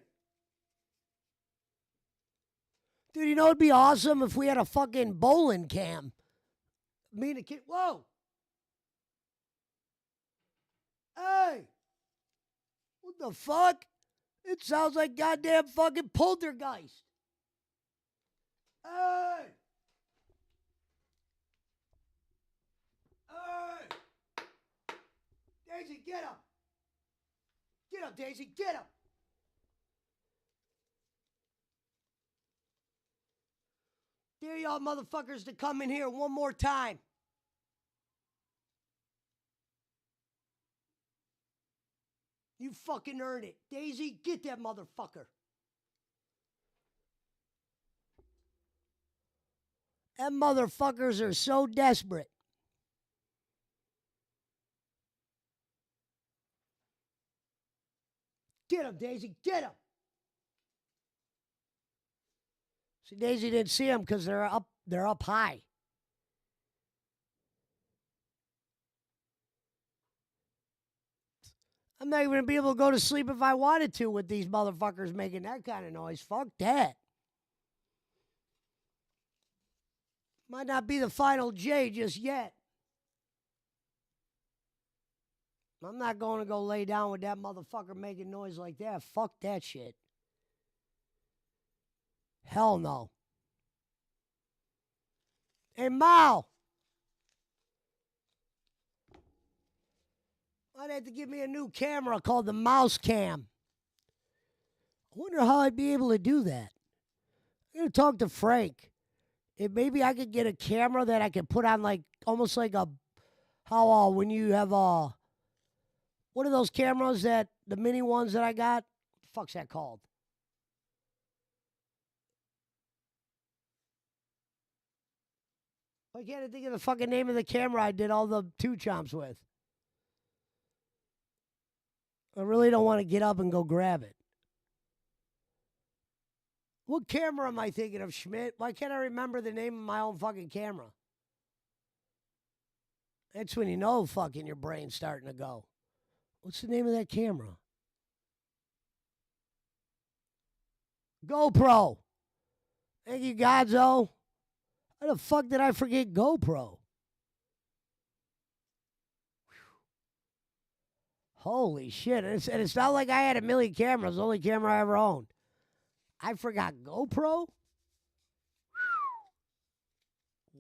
A: Dude, you know it'd be awesome if we had a fucking bowling cam. Me and the kid. Whoa! Hey! What the fuck? It sounds like goddamn fucking poltergeist. Hey! Hey! Daisy, get up! Get up, Daisy, get up! Dare y'all motherfuckers to come in here one more time. You fucking earned it. Daisy, get that motherfucker. Them motherfuckers are so desperate. Get him, Daisy, get him. See, Daisy didn't see him because they're up high. I'm not even going to be able to go to sleep if I wanted to with these motherfuckers making that kind of noise. Fuck that. Might not be the final J just yet. I'm not going to go lay down with that motherfucker making noise like that. Fuck that shit. Hell no. Hey, Mao. I'd have to give me a new camera called the Mouse Cam. I wonder how I'd be able to do that. I'm going to talk to Frank. If maybe I could get a camera that I could put on like, almost like a, how when you have what are those cameras that, the mini ones that I got? What the fuck's that called? Why can't I think of the fucking name of the camera I did all the two chomps with? I really don't want to get up and go grab it. What camera am I thinking of, Schmidt? Why can't I remember the name of my own fucking camera? That's when you know fucking your brain's starting to go. What's the name of that camera? GoPro. Thank you, Godzo. How the fuck did I forget GoPro? Whew. Holy shit. And it's not like I had a million cameras. The only camera I ever owned. I forgot GoPro?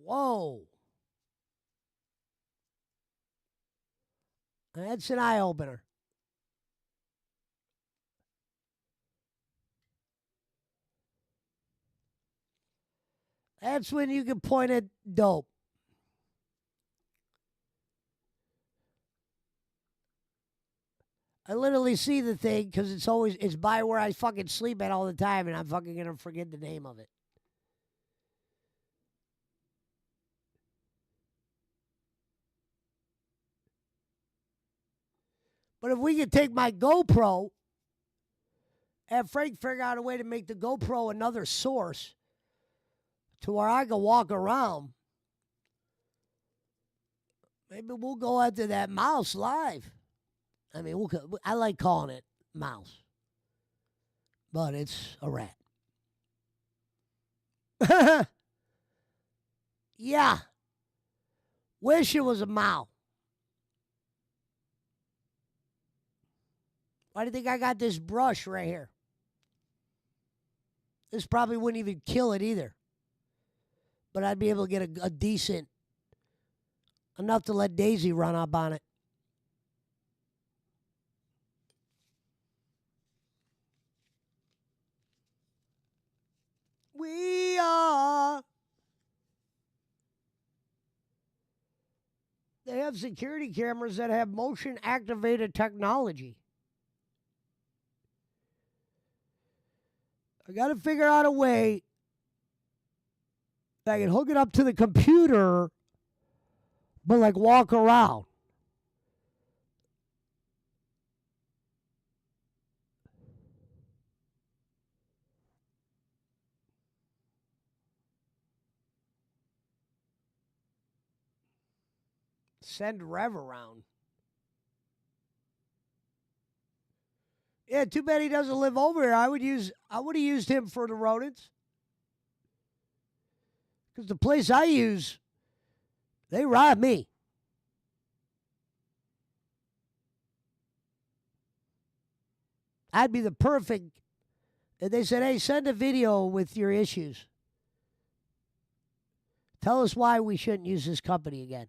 A: Whoa. That's an eye-opener. That's when you can point at dope. I literally see the thing because it's by where I fucking sleep at all the time, and I'm fucking gonna forget the name of it. But if we could take my GoPro and Frank figure out a way to make the GoPro another source to where I can walk around, maybe we'll go after that mouse live. I mean, I like calling it mouse, but it's a rat. Yeah. Wish it was a mouse. Why do you think I got this brush right here? This probably wouldn't even kill it either. But I'd be able to get a decent, enough to let Daisy run up on it. We are. They have security cameras that have motion activated technology. I got to figure out a way that I can hook it up to the computer, but like walk around. Send Rev around. Yeah, too bad he doesn't live over here. I would have used him for the rodents. Because the place I use, they rob me. I'd be the perfect. They said, hey, send a video with your issues. Tell us why we shouldn't use this company again.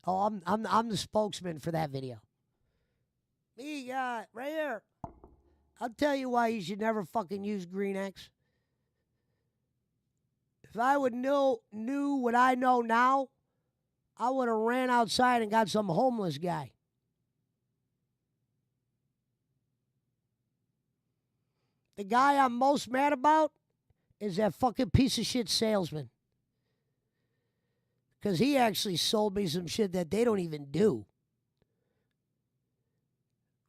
A: Oh, I'm the spokesman for that video. Me, right here. I'll tell you why you should never fucking use Green X. If I would knew what I know now, I would have ran outside and got some homeless guy. The guy I'm most mad about is that fucking piece of shit salesman. Because he actually sold me some shit that they don't even do.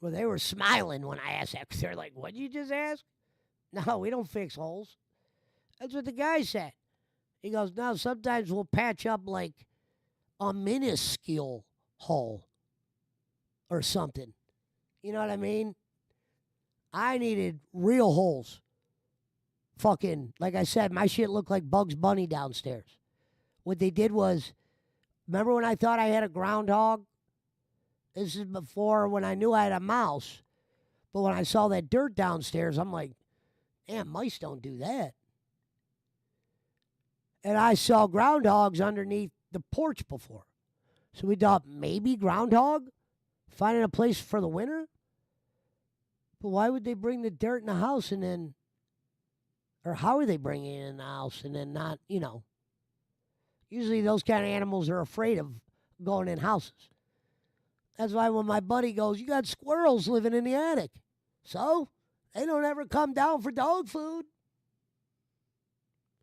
A: Well, they were smiling when I asked that. They're like, what'd you just ask? No, we don't fix holes. That's what the guy said. He goes, no, sometimes we'll patch up like a minuscule hole or something. You know what I mean? I needed real holes. Fucking, like I said, my shit looked like Bugs Bunny downstairs. What they did was, remember when I thought I had a groundhog? This is before when I knew I had a mouse. But when I saw that dirt downstairs, I'm like, damn, mice don't do that. And I saw groundhogs underneath the porch before. So we thought maybe groundhog finding a place for the winter? But why would they bring the dirt in the house and then, or how are they bringing it in the house and then not, you know? Usually those kind of animals are afraid of going in houses. That's why when my buddy goes, you got squirrels living in the attic. So, they don't ever come down for dog food.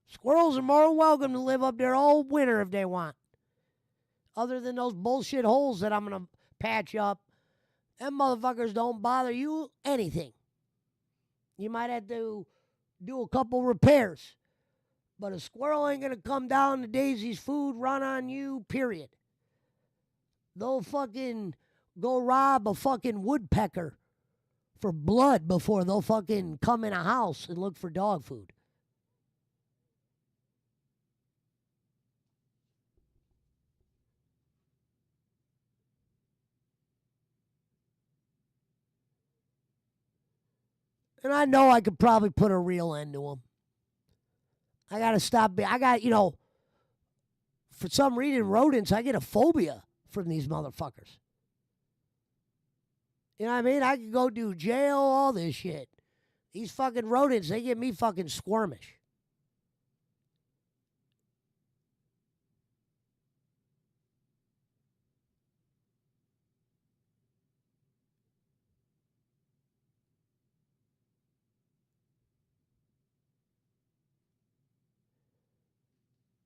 A: Squirrels are more welcome to live up there all winter if they want. Other than those bullshit holes that I'm going to patch up. Them motherfuckers don't bother you anything. You might have to do a couple repairs. But a squirrel ain't going to come down to Daisy's food, run on you, period. They'll fucking go rob a fucking woodpecker for blood before they'll fucking come in a house and look for dog food. And I know I could probably put a real end to them. I got to stop. For some reason, rodents, I get a phobia from these motherfuckers. You know what I mean? I could go do jail, all this shit. These fucking rodents, they get me fucking squirmish.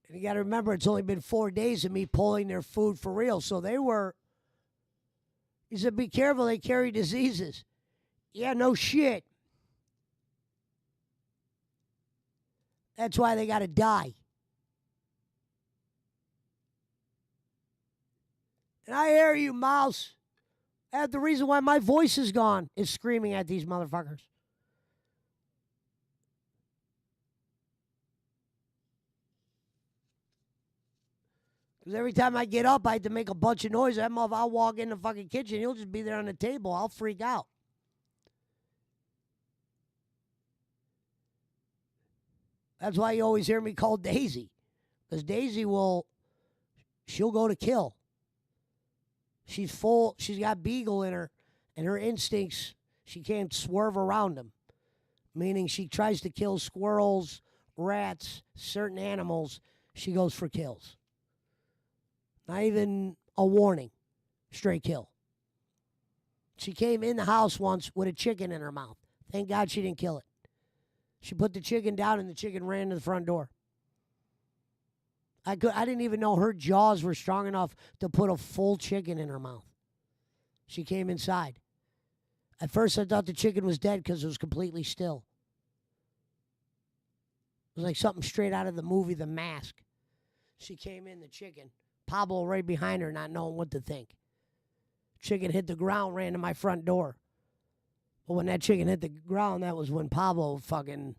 A: And you got to remember, it's only been 4 days of me pulling their food for real. So he said, be careful, they carry diseases. Yeah, no shit. That's why they got to die. And I hear you, mouse. That's the reason why my voice is gone, is screaming at these motherfuckers. Because every time I get up, I have to make a bunch of noise. I'll walk in the fucking kitchen. He'll just be there on the table. I'll freak out. That's why you always hear me call Daisy. Because Daisy she'll go to kill. She's got beagle in her, and her instincts, she can't swerve around them. Meaning she tries to kill squirrels, rats, certain animals. She goes for kills. Not even a warning. Straight kill. She came in the house once with a chicken in her mouth. Thank God she didn't kill it. She put the chicken down and the chicken ran to the front door. I didn't even know her jaws were strong enough to put a full chicken in her mouth. She came inside. At first I thought the chicken was dead because it was completely still. It was like something straight out of the movie The Mask. She came in, the chicken. Pablo right behind her, not knowing what to think. Chicken hit the ground, ran to my front door. But when that chicken hit the ground, that was when Pablo fucking,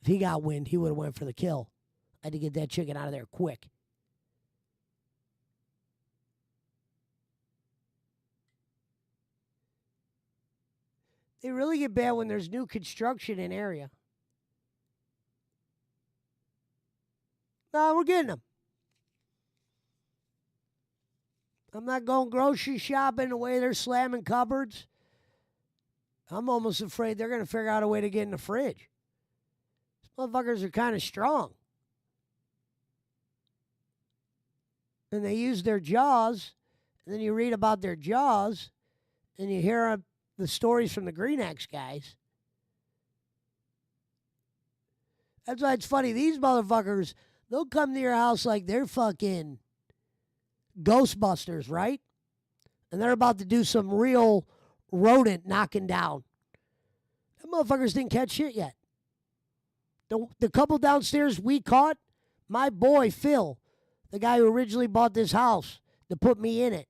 A: if he got wind, he would have went for the kill. I had to get that chicken out of there quick. They really get bad when there's new construction in area. No, we're getting them. I'm not going grocery shopping the way they're slamming cupboards. I'm almost afraid they're going to figure out a way to get in the fridge. These motherfuckers are kind of strong. And they use their jaws. And then you read about their jaws. And you hear the stories from the Green X guys. That's why it's funny. These motherfuckers, they'll come to your house like they're fucking Ghostbusters, right? And they're about to do some real rodent knocking down. Them motherfuckers didn't catch shit yet. The couple downstairs we caught, my boy Phil, the guy who originally bought this house to put me in it,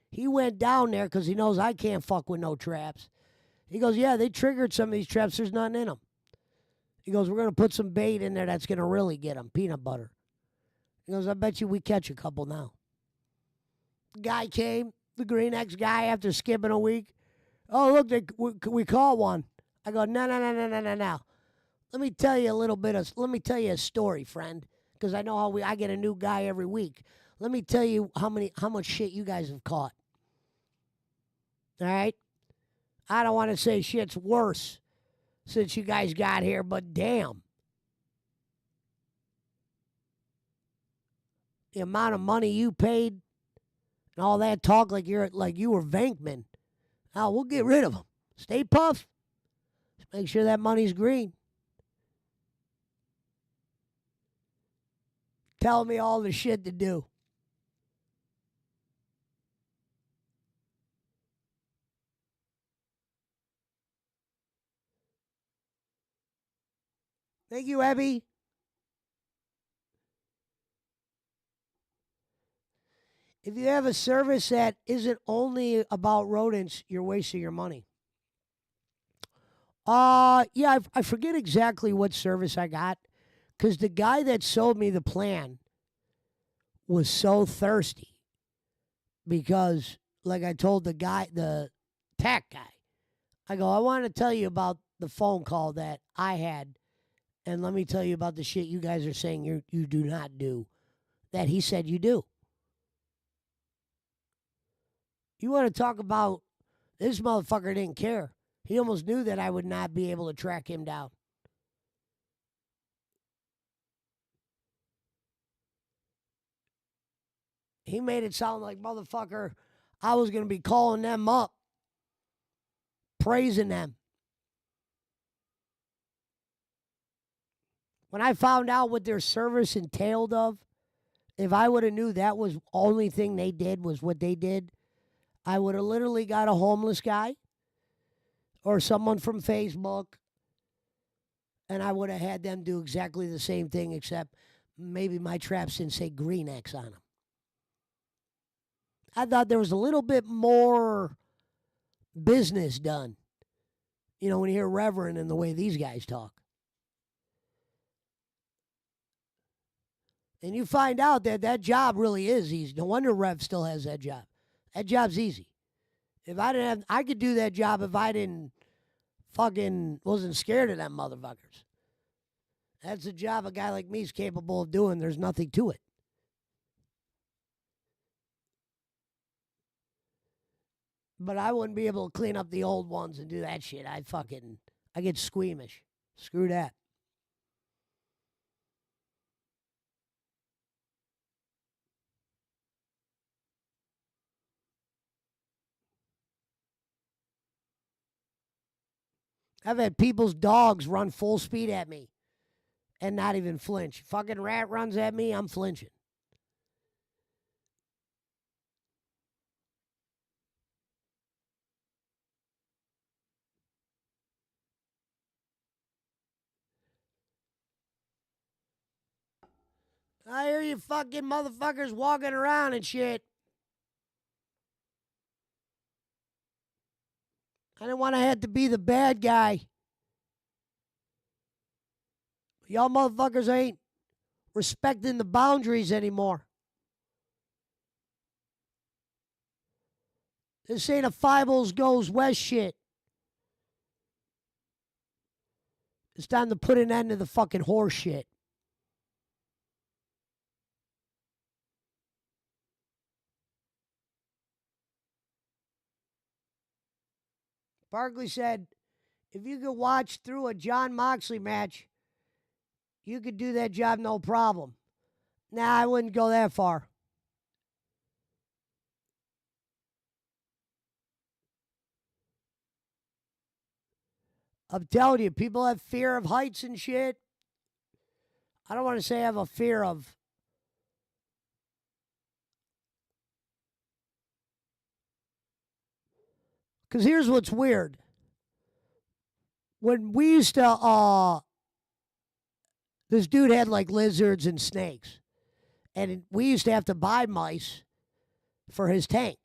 A: he went down there because he knows I can't fuck with no traps. He goes, yeah, they triggered some of these traps. There's nothing in them. He goes, we're going to put some bait in there that's going to really get them, peanut butter. He goes, I bet you we catch a couple now. Guy came, the Green X guy, after skipping a week. Oh, look, we caught one. I go, no. Let me tell you a story, friend, because I know how I get a new guy every week. Let me tell you how much shit you guys have caught. All right? I don't want to say shit's worse since you guys got here, but damn. The amount of money you paid and all that talk like you were Venkman. Now we'll get rid of them. Stay puff. Just make sure that money's green. Tell me all the shit to do. Thank you, Abby. If you have a service that isn't only about rodents, you're wasting your money. Yeah, I forget exactly what service I got because the guy that sold me the plan was so thirsty because, like I told the tech guy, I go, I want to tell you about the phone call that I had, and let me tell you about the shit you guys are saying you do not do, that he said you do. You want to talk about this motherfucker didn't care. He almost knew that I would not be able to track him down. He made it sound like, motherfucker, I was going to be calling them up, praising them. When I found out what their service entailed of, if I would have knew that was the only thing they did was what they did, I would have literally got a homeless guy or someone from Facebook, and I would have had them do exactly the same thing, except maybe my traps didn't say Green X on them. I thought there was a little bit more business done, you know, when you hear Reverend and the way these guys talk. And you find out that that job really is easy. No wonder Rev still has that job. That job's easy. If I didn't have, I could do that job if I didn't wasn't scared of them motherfuckers. That's a job a guy like me is capable of doing. There's nothing to it. But I wouldn't be able to clean up the old ones and do that shit. I get squeamish. Screw that. I've had people's dogs run full speed at me and not even flinch. Fucking rat runs at me, I'm flinching. I hear you fucking motherfuckers walking around and shit. I didn't want to have to be the bad guy. Y'all motherfuckers ain't respecting the boundaries anymore. This ain't a Fibles Goes West shit. It's time to put an end to the fucking horse shit. Barkley said, if you could watch through a John Moxley match, you could do that job no problem. Nah, I wouldn't go that far. I'm telling you, people have fear of heights and shit. I don't want to say I have a fear of. Because here's what's weird. When we used to, this dude had like lizards and snakes. And we used to have to buy mice for his tank.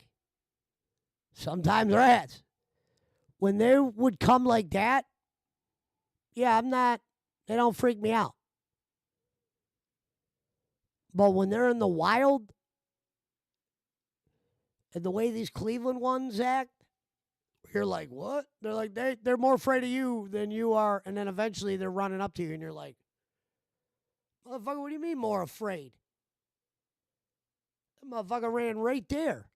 A: Sometimes rats. When they would come like that, yeah, they don't freak me out. But when they're in the wild, and the way these Cleveland ones act, you're like, what? They're like, they're more afraid of you than you are. And then eventually they're running up to you and you're like, motherfucker, what do you mean more afraid? That motherfucker ran right there.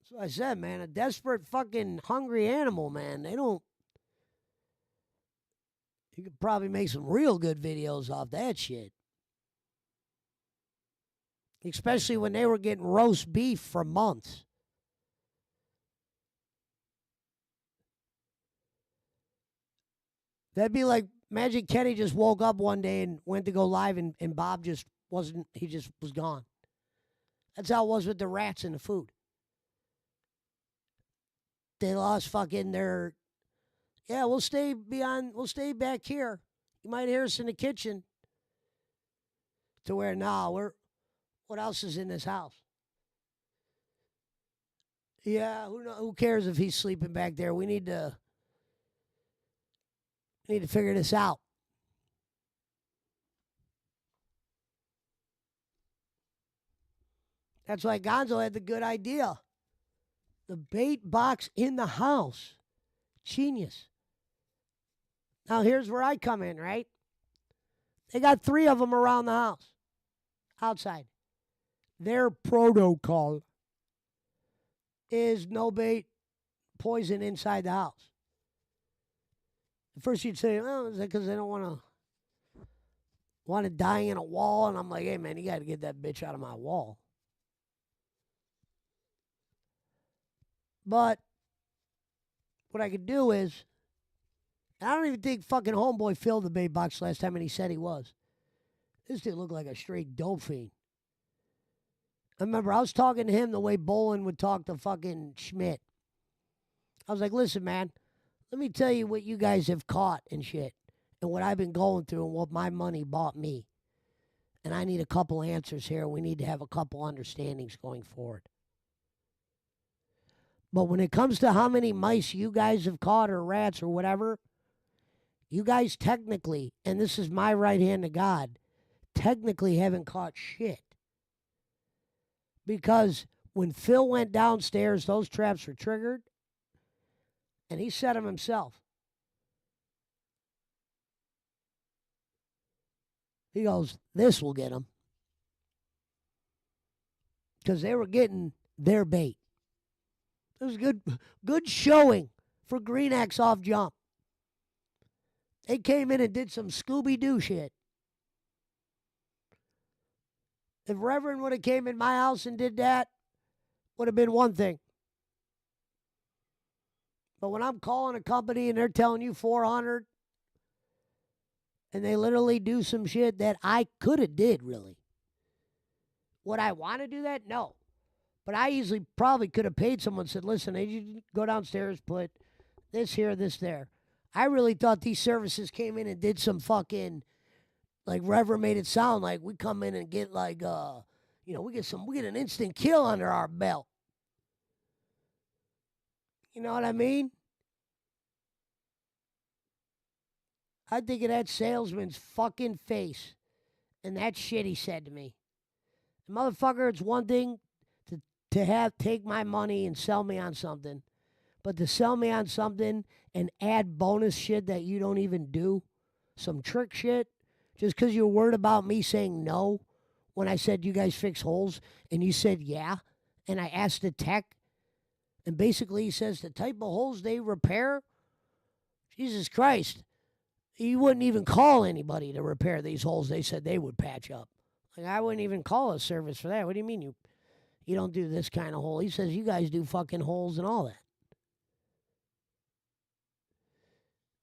A: So I said, man, a desperate fucking hungry animal, man. You could probably make some real good videos off that shit. Especially when they were getting roast beef for months. That'd be like Magic Kenny just woke up one day and went to go live and Bob just wasn't, he just was gone. That's how it was with the rats and the food. They lost fucking their, yeah, we'll stay back here. You might hear us in the kitchen. To where, what else is in this house? Yeah, who cares if he's sleeping back there? We need to figure this out. That's why Gonzo had the good idea. The bait box in the house. Genius. Now, here's where I come in, right? They got 3 of them around the house, outside. Their protocol is no bait, poison inside the house. At first you'd say, well, is that because they don't want it dying in a wall? And I'm like, hey, man, you got to get that bitch out of my wall. But what I could do is, I don't even think fucking homeboy filled the bait box last time, and he said he was. This dude looked like a straight dope fiend. I remember I was talking to him the way Bolin would talk to fucking Schmidt. I was like, listen, man, let me tell you what you guys have caught and shit, and what I've been going through and what my money bought me. And I need a couple answers here. We need to have a couple understandings going forward. But when it comes to how many mice you guys have caught or rats or whatever, you guys technically, and this is my right hand to God, technically haven't caught shit. Because when Phil went downstairs, those traps were triggered, and he set them himself. He goes, this will get them. Because they were getting their bait. It was good showing for Green Axe off jump. They came in and did some Scooby-Doo shit. If Reverend would have came in my house and did that, would have been one thing. But when I'm calling a company and they're telling you 400, and they literally do some shit that I could have did, really. Would I want to do that? No. But I easily probably could have paid someone and said, listen, I need you to go downstairs, put this here, this there. I really thought these services came in and did some fucking, like Reverend made it sound like we come in and get like, we get an instant kill under our belt. You know what I mean? I think of that salesman's fucking face and that shit he said to me. Motherfucker, it's one thing to take my money and sell me on something, but to sell me on something and add bonus shit that you don't even do, some trick shit, just because you're worried about me saying no when I said you guys fix holes, and you said yeah, and I asked the tech, and basically he says the type of holes they repair, Jesus Christ, he wouldn't even call anybody to repair these holes they said they would patch up. Like, I wouldn't even call a service for that. What do you mean you don't do this kind of hole? He says you guys do fucking holes and all that.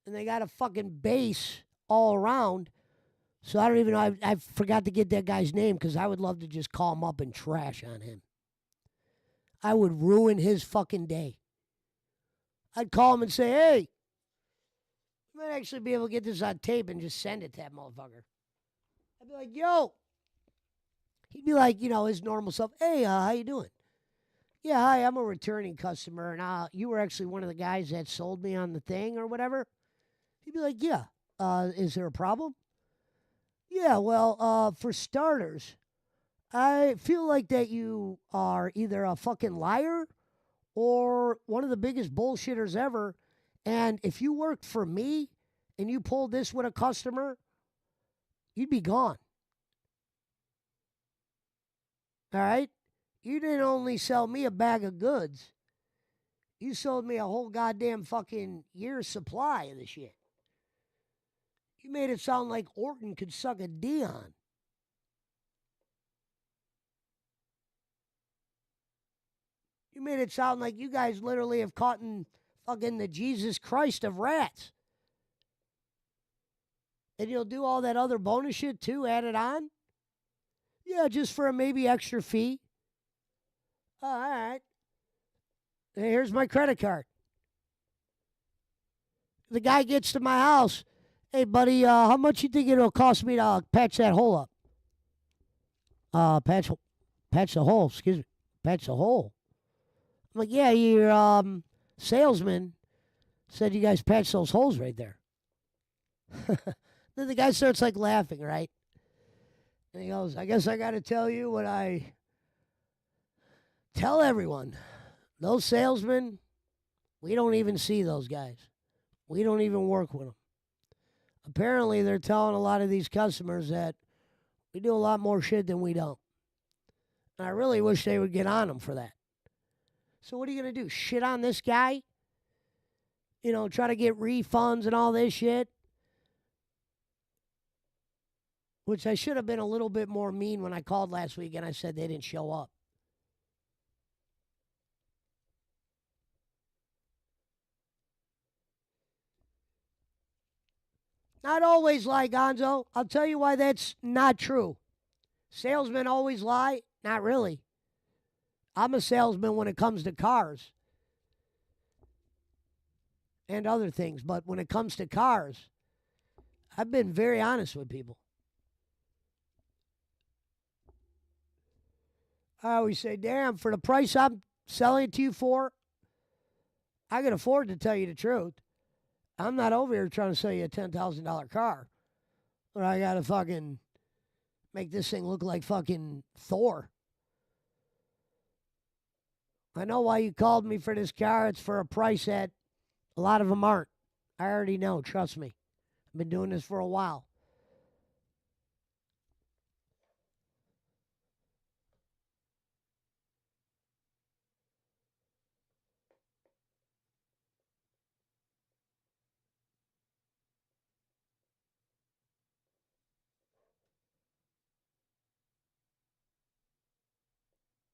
A: And they got a fucking base all around. So I don't even know. I forgot to get that guy's name because I would love to just call him up and trash on him. I would ruin his fucking day. I'd call him and say, hey, you might actually be able to get this on tape and just send it to that motherfucker. I'd be like, yo. He'd be like, his normal self. Hey, how you doing? Yeah, hi, I'm a returning customer, and you were actually one of the guys that sold me on the thing or whatever. He'd be like, yeah, is there a problem? Yeah, well, for starters, I feel like that you are either a fucking liar or one of the biggest bullshitters ever, and if you worked for me and you pulled this with a customer, you'd be gone. All right? You didn't only sell me a bag of goods. You sold me a whole goddamn fucking year's supply of the shit. You made it sound like Orton could suck a Dion. You made it sound like you guys literally have caught in fucking the Jesus Christ of rats. And you'll do all that other bonus shit too, add it on? Yeah, just for a maybe extra fee. Oh, all right. Here's my credit card. The guy gets to my house. Hey, buddy, how much you think it'll cost me to patch that hole up? Patch the hole, excuse me. Patch the hole. I'm like, yeah, your salesman said you guys patched those holes right there. Then the guy starts like laughing, right? And he goes, I guess I got to tell you what I tell everyone. Those salesmen, We don't even see those guys. We don't even work with them. Apparently, they're telling a lot of these customers that we do a lot more shit than we don't. And I really wish they would get on them for that. So what are you going to do? Shit on this guy? You know, try to get refunds and all this shit? Which I should have been a little bit more mean when I called last week and I said they didn't show up. Not always lie, Gonzo. I'll tell you why that's not true. Salesmen always lie? Not really. I'm a salesman when it comes to cars and other things, but when it comes to cars, I've been very honest with people. I always say, damn, for the price I'm selling it to you for, I can afford to tell you the truth. I'm not over here trying to sell you a $10,000 car. Or I got to fucking make this thing look like fucking Thor. I know why you called me for this car. It's for a price that a lot of them aren't. I already know. Trust me. I've been doing this for a while.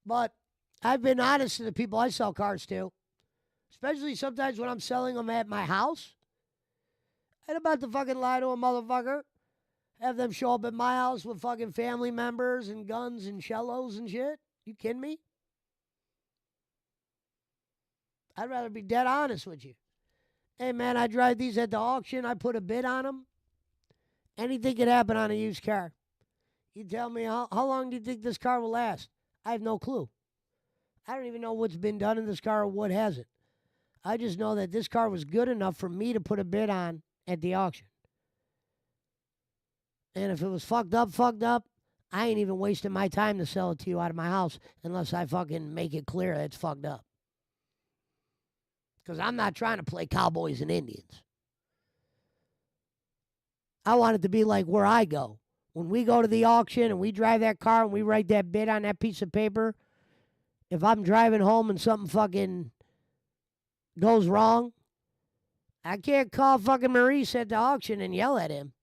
A: But I've been honest to the people I sell cars to, especially sometimes when I'm selling them at my house. I'm about to fucking lie to a motherfucker, have them show up at my house with fucking family members and guns and cellos and shit. You kidding me? I'd rather be dead honest with you. Hey, man, I drive these at the auction. I put a bid on them. Anything could happen on a used car. You tell me, how long do you think this car will last? I have no clue. I don't even know what's been done in this car or what hasn't. I just know that this car was good enough for me to put a bid on at the auction. And if it was fucked up, I ain't even wasting my time to sell it to you out of my house unless I fucking make it clear that it's fucked up. Because I'm not trying to play cowboys and Indians. I want it to be like where I go. When we go to the auction and we drive that car and we write that bid on that piece of paper, if I'm driving home and something fucking goes wrong, I can't call fucking Maurice at the auction and yell at him.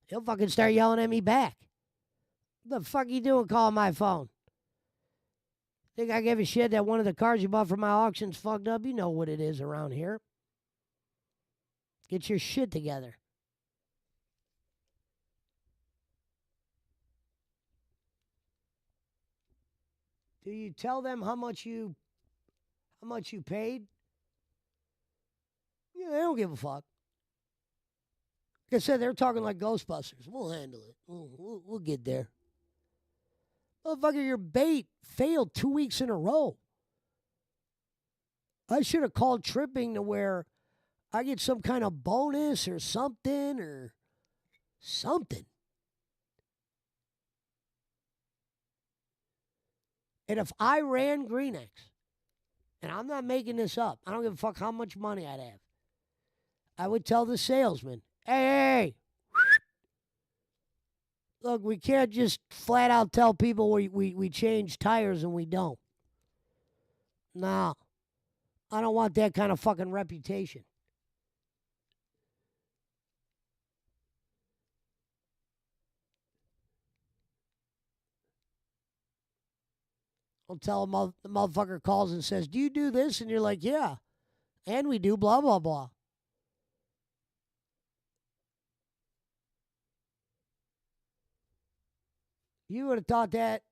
A: He'll fucking start yelling at me back. What the fuck you doing calling my phone? Think I give a shit that one of the cars you bought from my auction's fucked up? You know what it is around here. Get your shit together. Do you tell them how much you paid? Yeah, they don't give a fuck. Like I said, they're talking like Ghostbusters. We'll handle it. We'll get there. Motherfucker, your bait failed 2 weeks in a row. I should have called tripping to where I get some kind of bonus or something. And if I ran Green X, and I'm not making this up, I don't give a fuck how much money I'd have, I would tell the salesman, hey, look, we can't just flat out tell people we change tires and we don't. No, I don't want that kind of fucking reputation. I'll tell him the motherfucker calls and says, do you do this? And you're like, yeah. And we do blah, blah, blah. You would have thought that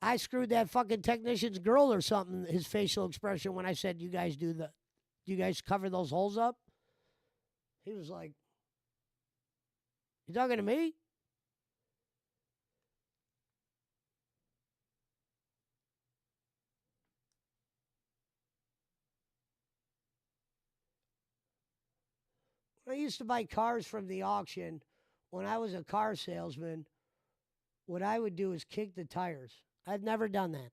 A: I screwed that fucking technician's girl or something, his facial expression when I said, you guys cover those holes up? He was like, you talking to me? I used to buy cars from the auction when I was a car salesman. What I would do is kick the tires. I've never done that.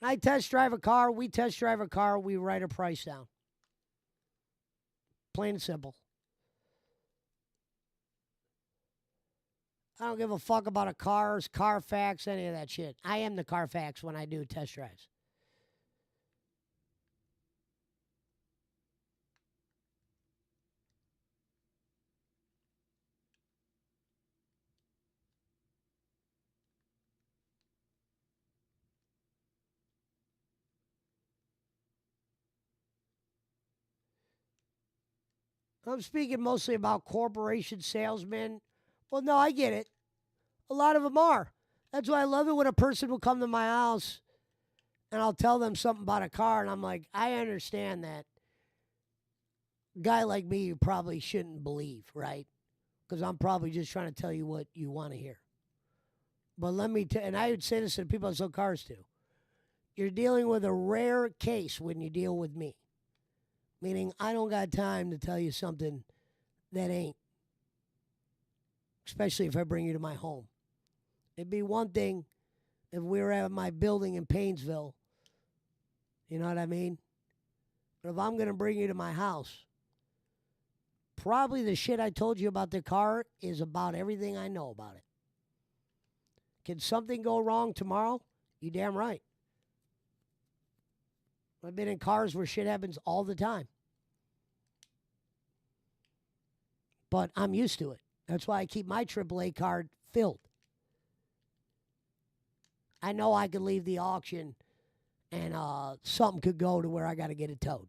A: I test drive a car, we test drive a car, we write a price down. Plain and simple. I don't give a fuck about a car's Carfax, any of that shit. I am the Carfax when I do test drives. I'm speaking mostly about corporation salesmen. Well, no, I get it. A lot of them are. That's why I love it when a person will come to my house and I'll tell them something about a car, and I'm like, I understand that. Guy like me, you probably shouldn't believe, right? Because I'm probably just trying to tell you what you want to hear. But let me and I would say this to the people I sell cars to. You're dealing with a rare case when you deal with me. Meaning, I don't got time to tell you something that ain't. Especially if I bring you to my home. It'd be one thing if we were at my building in Painesville. You know what I mean? But if I'm going to bring you to my house, probably the shit I told you about the car is about everything I know about it. Can something go wrong tomorrow? You damn right. I've been in cars where shit happens all the time. But I'm used to it. That's why I keep my AAA card filled. I know I could leave the auction and something could go to where I got to get it towed.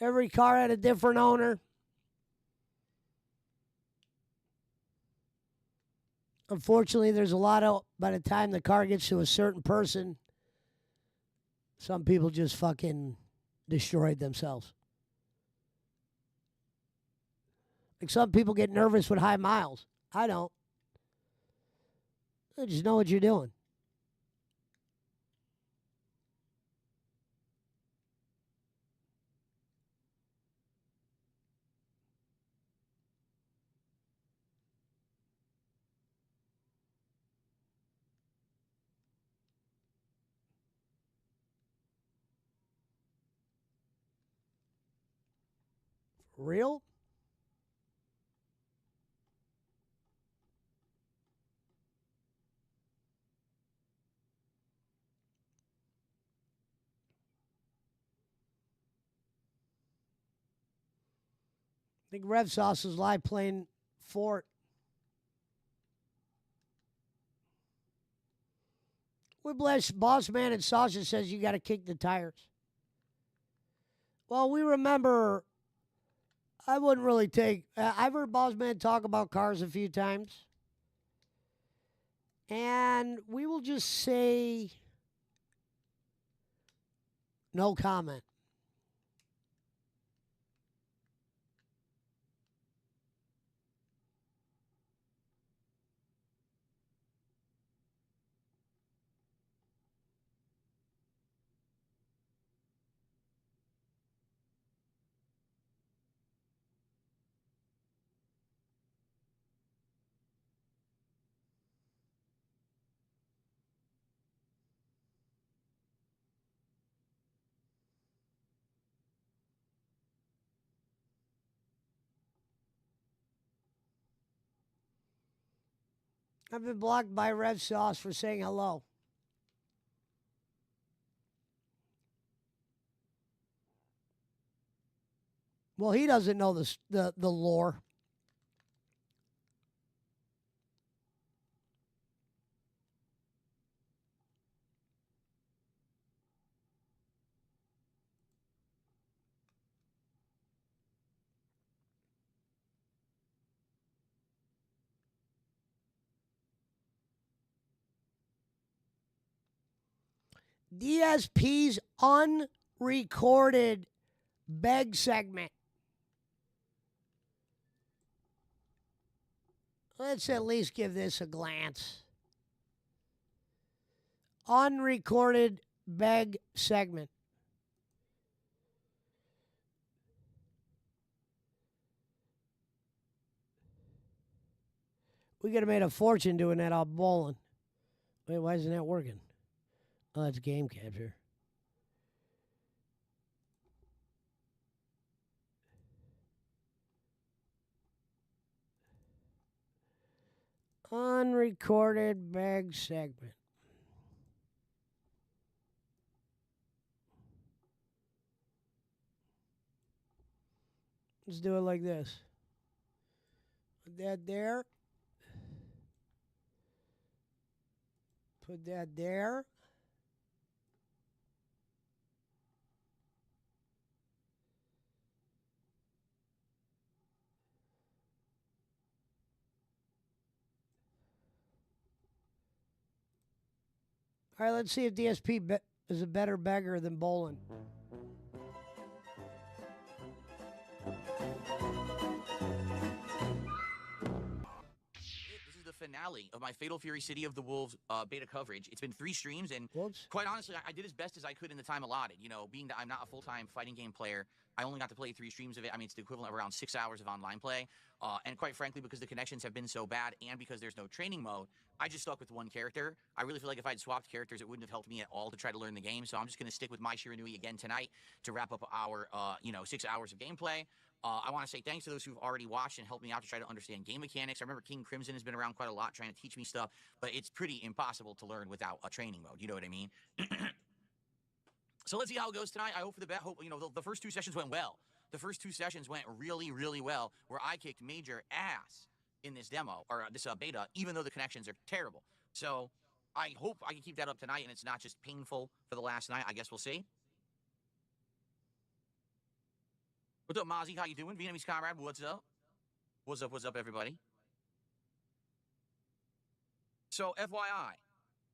A: Every car had a different owner. Unfortunately, there's a lot of, by the time the car gets to a certain person, some people just fucking destroyed themselves. Like some people get nervous with high miles. I don't. I just know what you're doing. Real? I think Rev Sauce is live playing Fort. Whiplash Boss Man and Sasha says you got to kick the tires. Well, we remember, I wouldn't really take, I've heard Boss Man talk about cars a few times. And we will just say no comment. I've been blocked by Rev Sauce for saying hello. Well, he doesn't know the lore. DSP's unrecorded beg segment. Let's at least give this a glance. unrecorded beg segment. We could have made a fortune doing that out bowling. Wait, why isn't that working? Oh, that's game capture. Unrecorded bag segment. Let's do it like this. Put that there. Put that there. All right, let's see if DSP is a better beggar than Bolin.
H: This is the finale of my Fatal Fury City of the Wolves beta coverage. It's been 3 streams, and
A: Whoops.
H: quite honestly, I did as best as I could in the time allotted. You know, being that I'm not a full-time fighting game player, I only got to play 3 streams of it. I mean, it's the equivalent of around 6 hours of online play. And quite frankly, because the connections have been so bad and because there's no training mode, I just stuck with one character. I really feel like if I'd swapped characters, it wouldn't have helped me at all to try to learn the game. So I'm just going to stick with Mai Shiranui again tonight to wrap up our, 6 hours of gameplay. I want to say thanks to those who've already watched and helped me out to try to understand game mechanics. I remember King Crimson has been around quite a lot trying to teach me stuff, but it's pretty impossible to learn without a training mode. You know what I mean? So let's see how it goes tonight. I hope for the best. Hope, the first 2 sessions went well. The first 2 sessions went really, really well, where I kicked major ass in this demo, or this beta, even though the connections are terrible. So I hope I can keep that up tonight and it's not just painful for the last night. I guess we'll see. What's up, Mozzie? How you doing? Vietnamese comrade, what's up? What's up, everybody? So, FYI,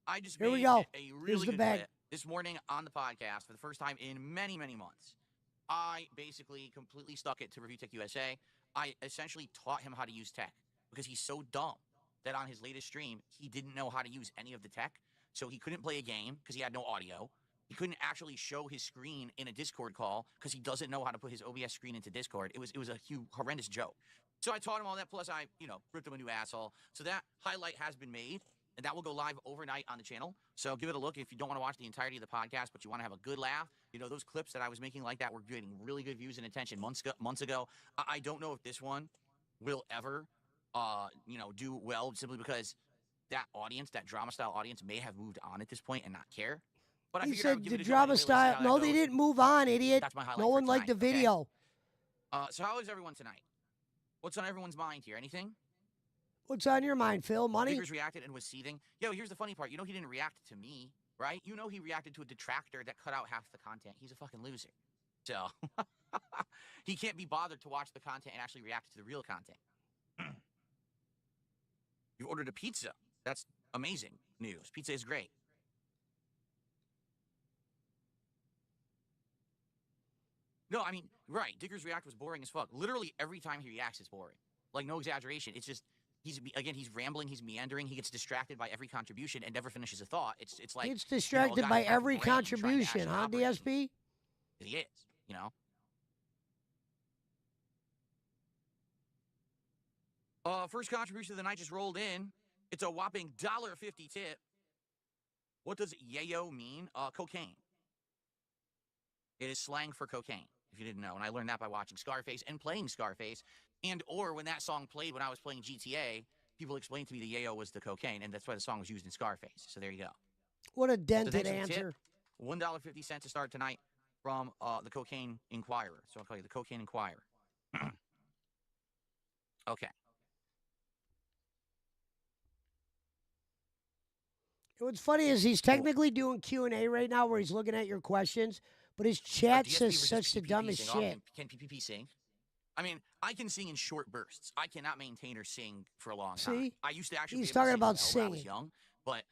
H: I just
A: Here we
H: made
A: go.
H: a
A: Here's
H: really
A: the
H: good
A: bag.
H: clip this morning on the podcast for the first time in many, many months. I basically completely stuck it to Review Tech USA. I essentially taught him how to use tech because he's so dumb that on his latest stream, he didn't know how to use any of the tech. So he couldn't play a game because he had no audio. He couldn't actually show his screen in a Discord call because he doesn't know how to put his OBS screen into Discord. It was a horrendous joke. So I taught him all that, plus I, ripped him a new asshole. So that highlight has been made, and that will go live overnight on the channel. So give it a look if you don't want to watch the entirety of the podcast, but you want to have a good laugh. Those clips that I was making like that were getting really good views and attention months ago. I don't know if this one will ever, do well, simply because that audience, that drama-style audience, may have moved on at this point and not care. But I
A: He
H: figured I would
A: said
H: give
A: the
H: it a go
A: drama
H: anyway. Let's see
A: style.
H: how that
A: No, they
H: goes.
A: didn't move on, idiot.
H: That's my highlight
A: No
H: for
A: one liked the
H: tonight, okay?
A: video.
H: So how is everyone tonight? What's on everyone's mind here? Anything?
A: What's on your mind, Phil? Money?
H: Vickers reacted and was seething. Yo, here's the funny part. He didn't react to me, right? He reacted to a detractor that cut out half the content. He's a fucking loser. So he can't be bothered to watch the content and actually react to the real content. You ordered a pizza. That's amazing news. Pizza is great. No, I mean, right. Digger's React was boring as fuck. Literally every time he reacts is boring. Like, no exaggeration. It's just, he's rambling, he's meandering, he gets distracted by every contribution and never finishes a thought. It's like...
A: It's distracted
H: a guy
A: by
H: without a
A: every
H: brain trying to
A: contribution,
H: actually
A: huh,
H: operate.
A: DSP?
H: He is, First contribution of the night just rolled in. It's a whopping $1.50 tip. What does yayo mean? Cocaine. It is slang for cocaine, if you didn't know. And I learned that by watching Scarface and playing Scarface. Or when that song played when I was playing GTA, people explained to me the yayo was the cocaine, and that's why the song was used in Scarface. So there you go.
A: What a
H: So
A: dented
H: thanks for the
A: answer.
H: tip. $1.50 to start tonight from the Cocaine Inquirer. So I'll call you the Cocaine Inquirer. Okay.
A: What's funny is he's technically doing Q&A right now where he's looking at your questions, but his chat
H: DSP
A: says
H: versus
A: such the
H: PPP
A: dumbest
H: sing. Oh,
A: shit.
H: Can PPP sing? I mean, I can sing in short bursts. I cannot maintain or sing for a long time.
A: See?
H: I used to actually
A: He's
H: be able to
A: talking
H: sing
A: about
H: well when I was
A: singing.
H: young, but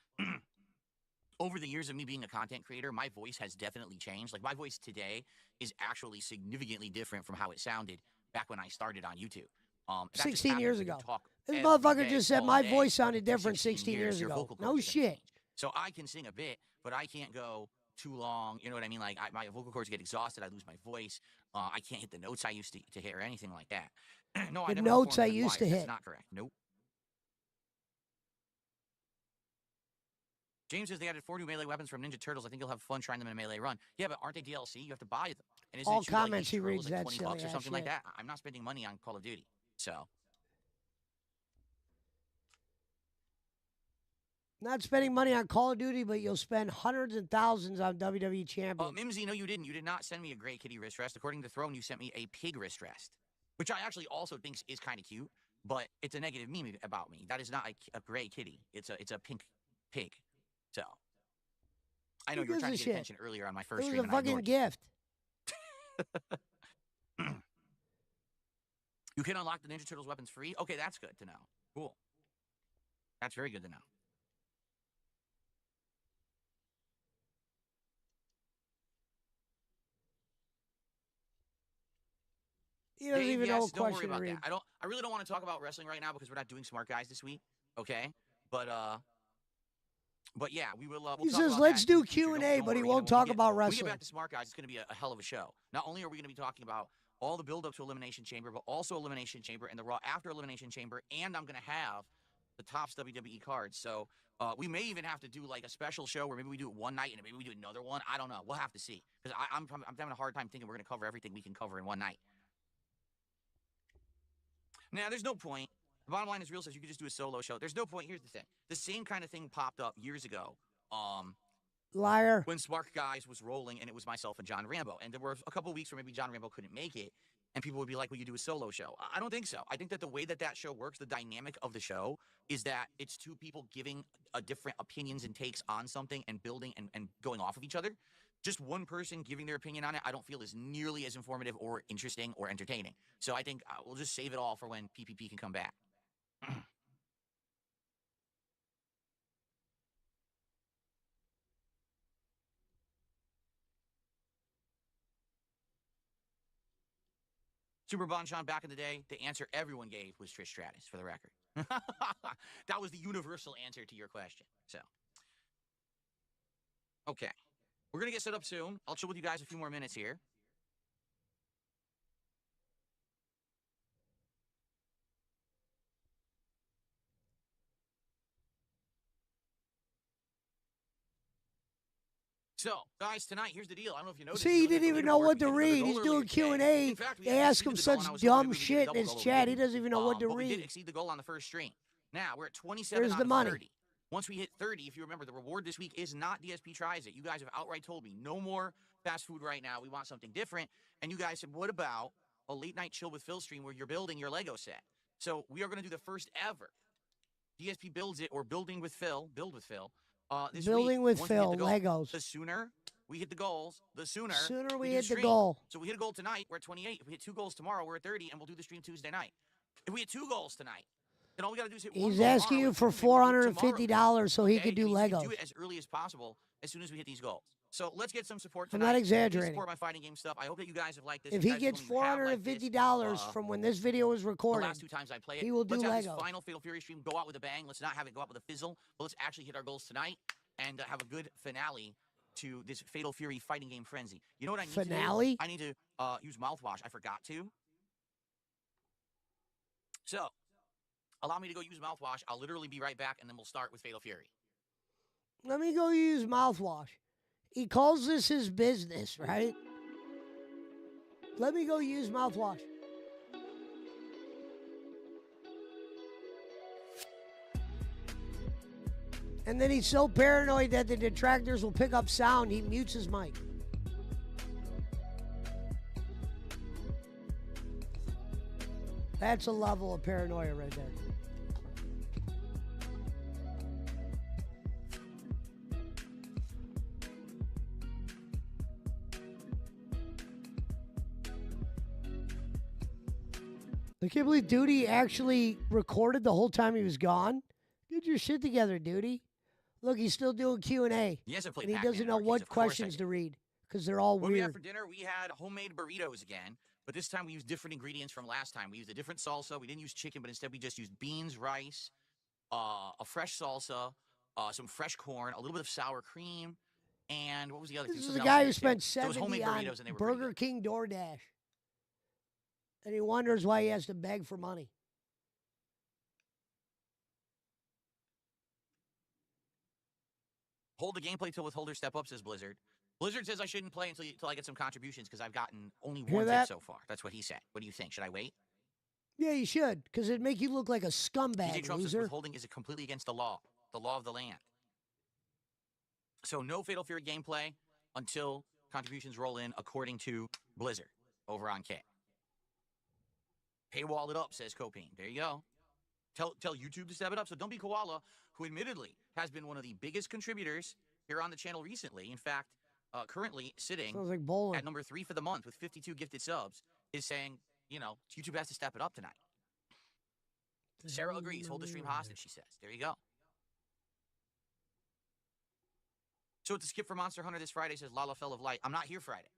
H: over the years of me being a content creator, my voice has definitely changed. Like, my voice today is actually significantly different from how it sounded back when I started on YouTube. That just
A: 16
H: happens
A: years
H: when you
A: ago.
H: talk
A: This
H: every
A: motherfucker
H: day,
A: just said
H: all
A: my
H: day
A: voice sounded
H: for
A: different 16 years
H: your
A: ago.
H: vocal
A: No
H: cords are gonna
A: shit.
H: change. So I can sing a bit, but I can't go too long. You know what I mean? Like my vocal cords get exhausted. I lose my voice. I can't hit the notes I used to hit or anything like that. No, I
A: The
H: never
A: notes
H: performed
A: I
H: in the
A: used
H: choir.
A: to
H: That's
A: hit.
H: not correct. Nope. James says they added 4 new melee weapons from Ninja Turtles. I think you'll have fun trying them in a melee run. Yeah, but aren't they DLC? You have to buy them. And isn't
A: All
H: it true that, like,
A: comments
H: each
A: he
H: turtle
A: reads
H: is like
A: that
H: $20
A: silly
H: or
A: ass
H: something like
A: shit.
H: that? I'm not spending money on Call of Duty. So
A: Not spending money on Call of Duty, but you'll spend hundreds and thousands on WWE Champion.
H: Mimsy, no, you didn't. You did not send me a gray kitty wrist rest. According to Throne, you sent me a pig wrist rest, which I actually also think is kind of cute, but it's a negative meme about me. That is not a gray kitty. It's a pink pig. So I know
A: Who
H: you were
A: gives
H: trying
A: a
H: to get
A: shit?
H: attention earlier on my
A: It
H: first
A: was
H: stream.
A: a
H: and I
A: fucking
H: ignored you.
A: gift.
H: You can unlock the Ninja Turtles weapons free. Okay, that's good to know. Cool. That's very good to know.
A: He doesn't
H: Dave,
A: even
H: yes,
A: know what
H: don't worry
A: question to
H: about
A: read.
H: that. I really don't want to talk about wrestling right now because we're not doing Smart Guys this week. Okay, but yeah, we will. We'll
A: He
H: talk
A: says,
H: about
A: let's
H: that in
A: do
H: the future.
A: Q&A,
H: Don't
A: but he
H: worry.
A: won't
H: When
A: talk
H: we get-
A: about
H: When we get
A: wrestling.
H: back to Smart Guys, it's going to be a hell of a show. Not only are we going to be talking about all the build up to Elimination Chamber, but also Elimination Chamber and the Raw after Elimination Chamber, and I'm going to have the Topps WWE cards. So we may even have to do like a special show where maybe we do it one night and maybe we do another one. I don't know. We'll have to see because I'm having a hard time thinking we're going to cover everything we can cover in one night. Now, there's no point. The bottom line is, Real says you could just do a solo show. There's no point. Here's the thing. The same kind of thing popped up years ago
A: Liar.
H: when Smart Guys was rolling, and it was myself and John Rambo. And there were a couple of weeks where maybe John Rambo couldn't make it, and people would be like, will you do a solo show? I don't think so. I think that the way that show works, the dynamic of the show, is that it's two people giving different opinions and takes on something and building and going off of each other. Just one person giving their opinion on it, I don't feel is nearly as informative or interesting or entertaining. So I think we'll just save it all for when PPP can come back. Super Bonchon back in the day, the answer everyone gave was Trish Stratus, for the record. That was the universal answer to your question. So, okay. We're going to get set up soon. I'll chill with you guys a few more minutes here. So, guys, tonight, here's the deal. I don't know if you noticed.
A: See, he didn't even know what to read. He's doing Q&A.
H: In fact, we
A: They
H: actually
A: ask him
H: exceeded the goal,
A: such
H: and I was hoping
A: dumb
H: maybe we could
A: shit in
H: double
A: his
H: goal, but we
A: chat. He
H: didn't.
A: doesn't even know what to
H: But we did
A: read.
H: exceed the goal on the first stream. Now, we're at 27
A: There's
H: out
A: the
H: of
A: money.
H: 30. Once we hit 30, if you remember, the reward this week is not DSP Tries It. You guys have outright told me, no more fast food right now. We want something different. And you guys said, what about a late night chill with Phil stream where you're building your Lego set? So we are going to do the first ever DSP Builds It or Building with Phil, Build with Phil. This
A: Building
H: week,
A: with
H: once we hit
A: Phil,
H: the goal.
A: Legos.
H: The sooner we hit the goals, the sooner
A: We
H: do
A: hit the
H: stream.
A: goal.
H: So we hit a goal tonight, we're at 28. If we hit 2 goals tomorrow, we're at 30, and we'll do the stream Tuesday night. If we hit 2 goals tonight, then all we got to do is hit 1
A: He's
H: goal
A: asking
H: tomorrow
A: you for
H: and Tuesday, we'll do
A: $450 so he
H: okay?
A: could do
H: It means we
A: Legos.
H: can do it as early as possible as soon as we hit these goals. So let's get some support
A: I'm
H: tonight.
A: not
H: Please
A: exaggerating.
H: support my fighting game stuff. I hope that you guys have liked this.
A: If
H: You
A: he
H: guys
A: gets
H: told me you have liked this.
A: $450 from when this video is
H: The
A: recorded,
H: last 2 times I play it,
A: he will do
H: let's have this
A: Legos.
H: final Fatal Fury stream go out with a bang. Let's not have it go out with a fizzle, but let's actually hit our goals tonight and have a good finale to this Fatal Fury fighting game frenzy. You know what I need
A: Finale?
H: to do? I need to use mouthwash. I forgot to. So, allow me to go use mouthwash. I'll literally be right back, and then we'll start with Fatal Fury.
A: Let me go use mouthwash. He calls this his business, right? Let me go use mouthwash. And then he's so paranoid that the detractors will pick up sound, he mutes his mic. That's a level of paranoia right there. I can't believe Duty actually recorded the whole time he was gone. Get your shit together, Duty. Look, he's still doing Q&A.
H: Yes, I played
A: And he
H: Pac-Man
A: doesn't
H: in
A: know
H: arcades,
A: what
H: of course I
A: questions
H: did.
A: to read because they're all
H: What we had
A: weird.
H: for dinner, we had homemade burritos again, but this time we used different ingredients from last time. We used a different salsa. We didn't use chicken, but instead we just used beans, rice, a fresh salsa, some fresh corn, a little bit of sour cream, and what was the other thing?
A: This is
H: Something
A: a
H: else in
A: guy
H: there,
A: who
H: too.
A: spent
H: So it was
A: 70
H: homemade
A: on
H: burritos, and they were pretty
A: Burger
H: good.
A: King DoorDash. And he wonders why he has to beg for money.
H: Hold the gameplay till withholder step up, says Blizzard. Blizzard says I shouldn't play until I get some contributions because I've gotten only
A: Hear
H: one tip
A: that?
H: so far. That's what he said. What do you think? Should I wait?
A: Yeah, you should, because it'd make you look like a scumbag,
H: DJ Trump says
A: loser.
H: withholding is completely against the law of the land. So no Fatal Fury gameplay until contributions roll in, according to Blizzard over on K. Paywall it up, says Copine. There you go. Tell YouTube to step it up. So don't be Koala, who admittedly has been one of the biggest contributors here on the channel recently. In fact, currently sitting
A: Sounds like bowling.
H: at number 3 for the month with 52 gifted subs, is saying, you know, YouTube has to step it up tonight. Sarah agrees. Hold the stream hostage, she says. There you go. So it's a skip for Monster Hunter this Friday, says Lala Fell of Light. I'm not here Friday.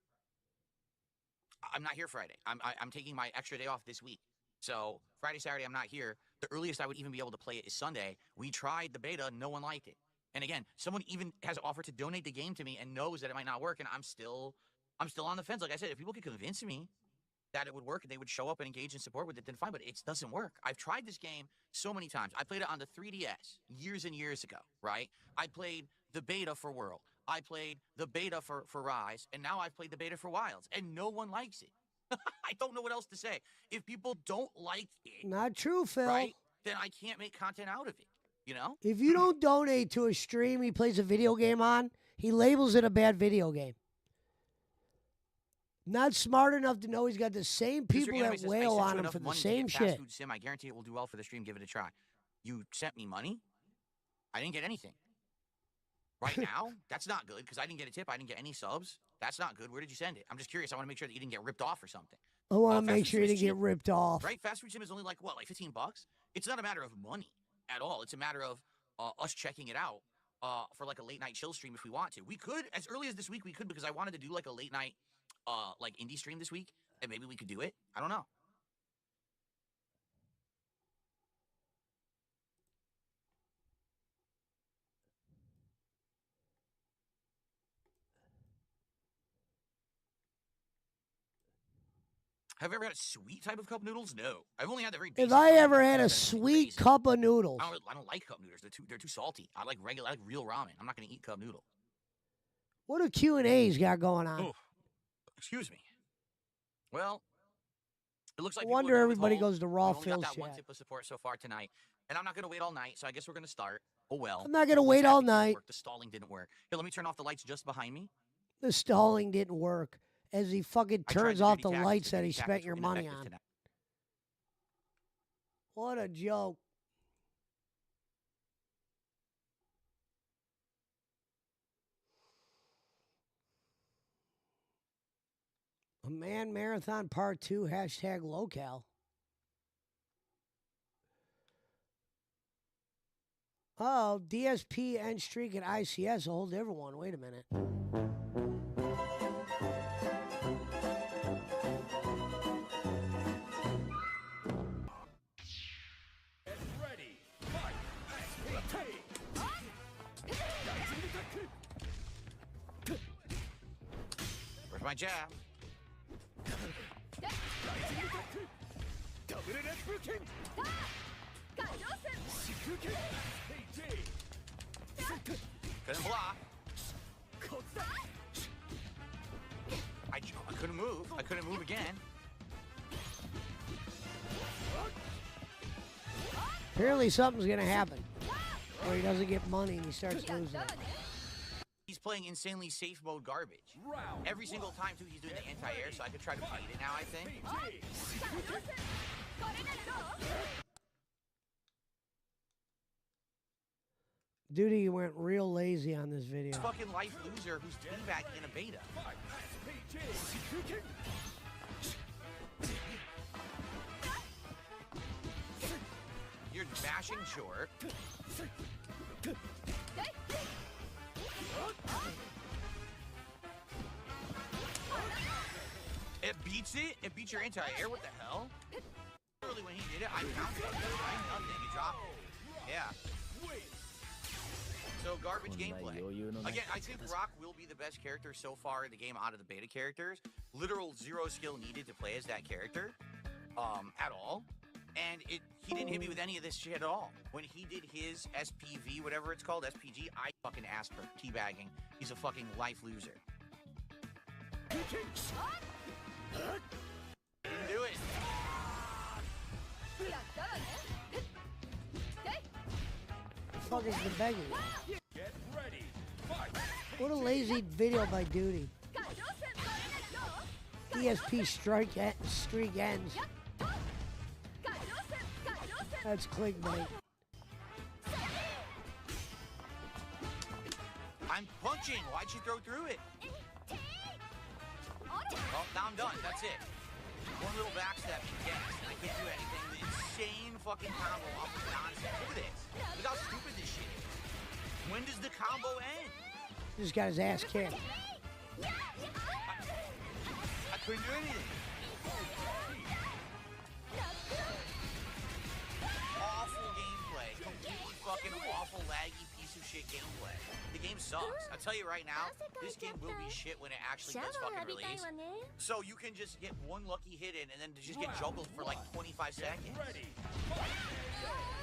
H: I'm not here Friday. I'm taking my extra day off this week. So Friday, Saturday, I'm not here. The earliest I would even be able to play it is Sunday. We tried the beta. No one liked it. And again, someone even has offered to donate the game to me and knows that it might not work. And I'm still on the fence. Like I said, if people could convince me that it would work and they would show up and engage in support with it, then fine. But it doesn't work. I've tried this game so many times. I played it on the 3DS years and years ago, right? I played the beta for World. I played the beta for Rise. And now I've played the beta for Wilds. And no one likes it. I don't know what else to say. If people don't like it,
A: Not true, Phil.
H: right, then I can't make content out of it, you know?
A: If you don't donate to a stream he plays a video game on, he labels it a bad video game. Not smart enough to know he's got the same
H: Mr.
A: people
H: Anime
A: that
H: says, I
A: wail
H: sent you
A: on him
H: enough
A: for the
H: money to
A: same
H: get Fast
A: shit.
H: Food Sim. I guarantee it will do well for the stream. Give it a try. You sent me money? I didn't get anything. Right now? That's not good because I didn't get a tip. I didn't get any subs. That's not good. Where did you send it? I'm just curious. I want to make sure that you didn't get ripped off or something.
A: I want
H: Fast
A: to make
H: Food
A: sure
H: Sim
A: he
H: is
A: didn't get
H: cheap,
A: ripped off.
H: Right? Fast Food Sim is only like, what, like $15? It's not a matter of money at all. It's a matter of us checking it out for like a late night chill stream if we want to. We could, as early as this week, we could because I wanted to do like a late night like indie stream this week, and maybe we could do it. I don't know. Have you ever had a sweet type of cup noodles? No. I've only had the very basic.
A: If I
H: cup
A: ever
H: noodles.
A: had a
H: Nothing
A: sweet
H: crazy.
A: cup of noodles,
H: I don't like cup noodles. They're too salty. I like real ramen. I'm not gonna eat cup noodle.
A: what do Q&A's got going on?
H: Oh, excuse me. Well, it looks like
A: I
H: people are
A: wonder
H: gonna
A: everybody
H: withhold.
A: goes to Raw
H: We've only got
A: Phil's
H: that one
A: chat.
H: tip of support so far tonight, and I'm not gonna wait all night. So I guess we're gonna start. Oh well.
A: I'm not going to
H: This
A: wait all
H: happened didn't
A: night.
H: work. The stalling didn't work. Here, let me turn off the lights just behind me.
A: The stalling didn't work as he fucking
H: I tried
A: turns
H: the
A: off
H: dirty
A: the
H: tactics.
A: lights
H: The
A: that he
H: dirty
A: spent
H: tactics
A: your
H: were
A: money
H: ineffective
A: on.
H: tonight.
A: What a joke. A Man Marathon Part 2, hashtag locale. Oh, DSP end streak at ICS, a whole different one. Wait a minute.
H: Where's my jab? Couldn't block. I couldn't move. I couldn't move again.
A: Apparently something's going to happen. Or he doesn't get money and he starts losing.
H: He's playing insanely safe mode garbage. Every single time, too, he's doing the anti-air, so I could try to bait it now, I think.
A: Duty went real lazy on this video.
H: This fucking life loser who's teabagging in a beta. You're bashing short. It beats it? It beats your anti-air? What the hell? Literally when he did it, I counted it. I nothing. He dropped it. Yeah. So garbage gameplay. Again, I think Rock will be the best character so far in the game out of the beta characters. Literal zero skill needed to play as that character, at all. And he didn't hit me with any of this shit at all. When he did his SPV, whatever it's called, SPG, I fucking asked for teabagging. He's a fucking life loser. Didn't do it.
A: The fuck is the begging? What a lazy video by Duty. ESP streak ends. That's clickbait.
H: I'm punching. Why'd you throw through it? Well, now I'm done. That's it. One little backstep, yes, and I can't do anything. The insane fucking combo off of nonsense. Look at this. Look how stupid this shit is. When does the combo end?
A: He just got his ass kicked.
H: I couldn't do anything. Awful gameplay. Completely fucking awful, laggy piece of shit gameplay. The game sucks. I'll tell you right now, this game will be shit when it actually does fucking release. So you can just get one lucky hit in and then just get juggled for like 25 seconds.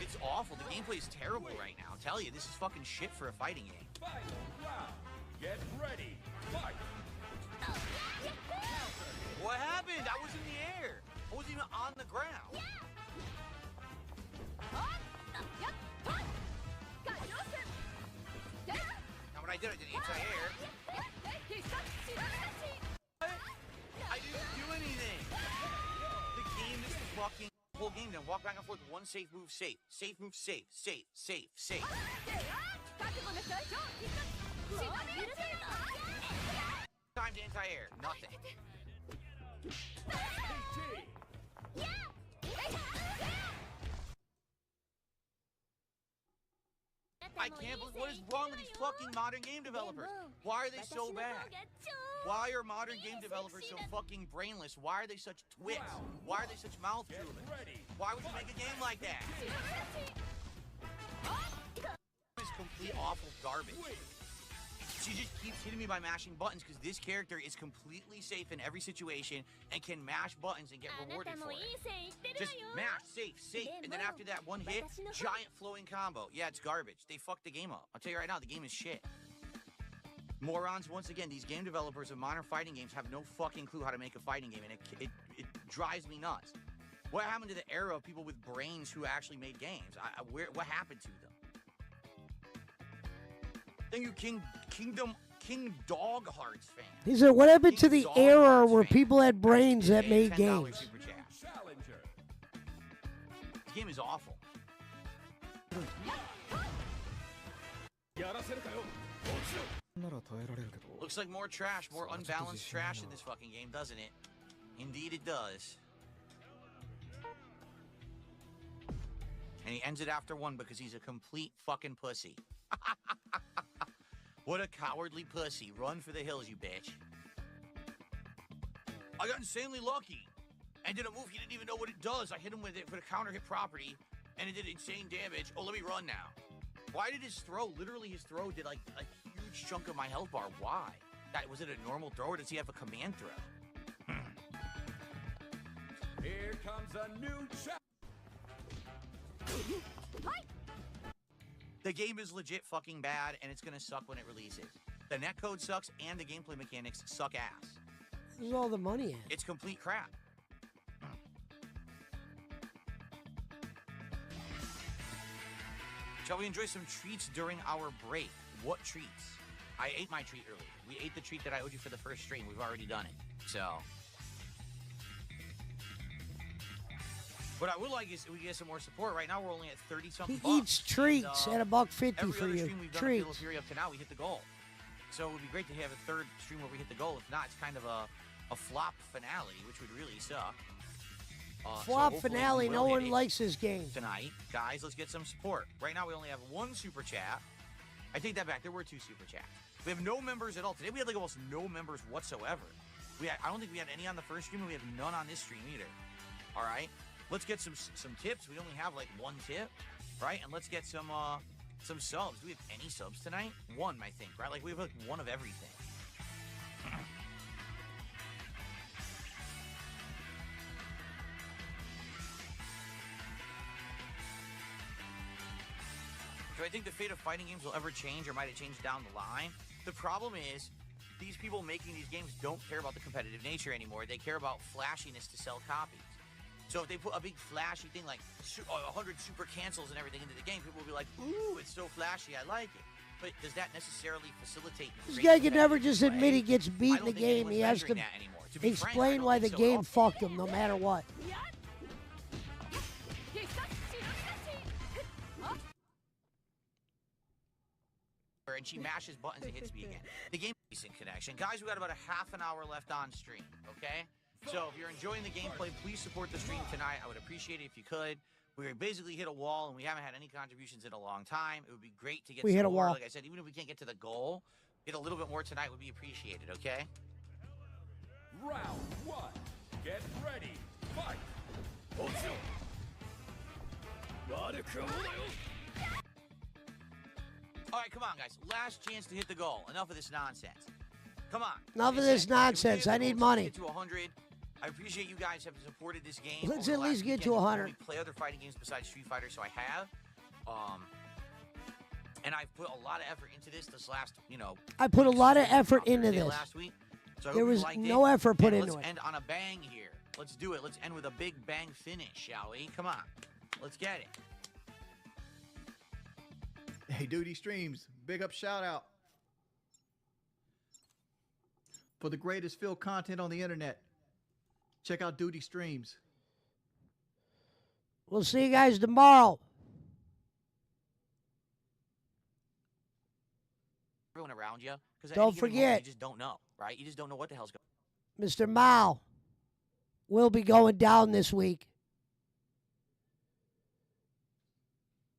H: It's awful. The gameplay is terrible right now. I'll tell you, this is fucking shit for a fighting game.
I: Get ready. Fight.
H: What happened? I was in the air. I wasn't even on the ground. Now what I did the anti-air. I didn't do anything. The game is fucking whole game. Then walk back and forth. One safe move, safe. Safe move, safe. Safe, safe, safe. Time to anti-air. Nothing. I can't believe what is wrong with these fucking modern game developers? Why are they so bad? Why are modern game developers so fucking brainless? Why are they such twits? Why are they such mouth droolers? Why would you make a game like that? This is complete awful garbage. She just keeps hitting me by mashing buttons because this character is completely safe in every situation and can mash buttons and get rewarded for it. Just mash, safe, and then after that one hit, giant flowing combo. Yeah, it's garbage. They fucked the game up. I'll tell you right now, the game is shit. Morons, once again, these game developers of modern fighting games have no fucking clue how to make a fighting game, and it drives me nuts. What happened to the era of people with brains who actually made games? What happened to them? Thank you, King Dog Hearts fan.
A: He said, what happened to the era where people had brains that made games?
I: Challenger.
H: This game is awful. Looks like more trash, more unbalanced trash in this fucking game, doesn't it? Indeed it does. And he ends it after one because he's a complete fucking pussy. What a cowardly pussy. Run for the hills, you bitch. I got insanely lucky. And did a move he didn't even know what it does. I hit him with it for the counter hit property, and it did insane damage. Oh, let me run now. Why did his throw, literally his throw did like a huge chunk of my health bar? Why? Was it a normal throw or does he have a command throw?
I: Here comes a new
H: The game is legit fucking bad, and it's gonna suck when it releases. The netcode sucks, and the gameplay mechanics suck ass.
A: Where's all the money at?
H: It's complete crap. Shall we enjoy some treats during our break? What treats? I ate my treat earlier. We ate the treat that I owed you for the first stream. We've already done it. So... what I would like is we get some more support. Right now we're only at 30-something bucks.
A: He eats treats at $1.50
H: every
A: for
H: other
A: you.
H: Stream we've done
A: Treats.
H: at Fury up to now, we hit the goal. So it would be great to have a third stream where we hit the goal. If not, it's kind of a flop finale, which would really suck.
A: Flop
H: so
A: finale.
H: we
A: No
H: will
A: one
H: hit it
A: likes this game.
H: tonight. Guys, let's get some support. Right now we only have one super chat. I take that back. There were two super chats. We have no members at all. Today we had like almost no members whatsoever. I don't think we had any on the first stream, and we have none on this stream either. All right? Let's get some tips. We only have like one tip, right? And let's get some some subs. Do we have any subs tonight? One, I think, right? Like, we have like one of everything. Do I think the fate of fighting games will ever change, or might it change down the line? The problem is, these people making these games don't care about the competitive nature anymore. They care about flashiness to sell copies. So if they put a big flashy thing like 100 super cancels and everything into the game, people will be like, ooh, it's so flashy, I like it. But does that necessarily facilitate?
A: This guy can never just admit he gets beat in the
H: think
A: game. He has to
H: anyone's measuring that anymore. To be frank, I
A: explain
H: don't
A: why the
H: think so at all.
A: game fucked him no matter what.
H: And she mashes buttons and hits me again. The game decent connection. Guys, we got about a half an hour left on stream, okay? So if you're enjoying the gameplay, please support the stream tonight. I would appreciate it if you could. We basically hit a wall, and we haven't had any contributions in a long time. It would be great to get
A: We hit a
H: more.
A: wall.
H: Like I said, even if we can't get to the goal, get a little bit more tonight would be appreciated, okay?
I: Round one. Get ready. Fight.
H: All right, come on, guys. Last chance to hit the goal. Enough of this nonsense. Come on.
A: Enough
H: Like
A: of
H: I
A: this
H: said, if we can
A: nonsense.
H: hit
A: I
H: the
A: need
H: goal,
A: money.
H: Get to 100. I appreciate you guys have supported this game.
A: Let's
H: over
A: at
H: the
A: least
H: last
A: get to
H: weekend.
A: 100.
H: We play other fighting games besides Street Fighter, so I have. And I've put a lot of effort into this last,
A: I put a lot of effort
H: Thursday
A: into this.
H: last week. So I
A: There
H: hope you
A: was
H: liked
A: no
H: it.
A: effort put
H: And
A: into
H: let's
A: it.
H: end on a bang here. Let's do it. Let's end with a big bang finish, shall we? Come on. Let's get it.
B: Hey, Duty Streams, big up shout out for the greatest field content on the internet. Check out Duty Streams.
A: We'll see you guys tomorrow.
H: Everyone around you. Because
A: Don't forget.
H: you just don't know, right? You just don't know what the hell's going on.
A: Mr. Mao will be going down this week.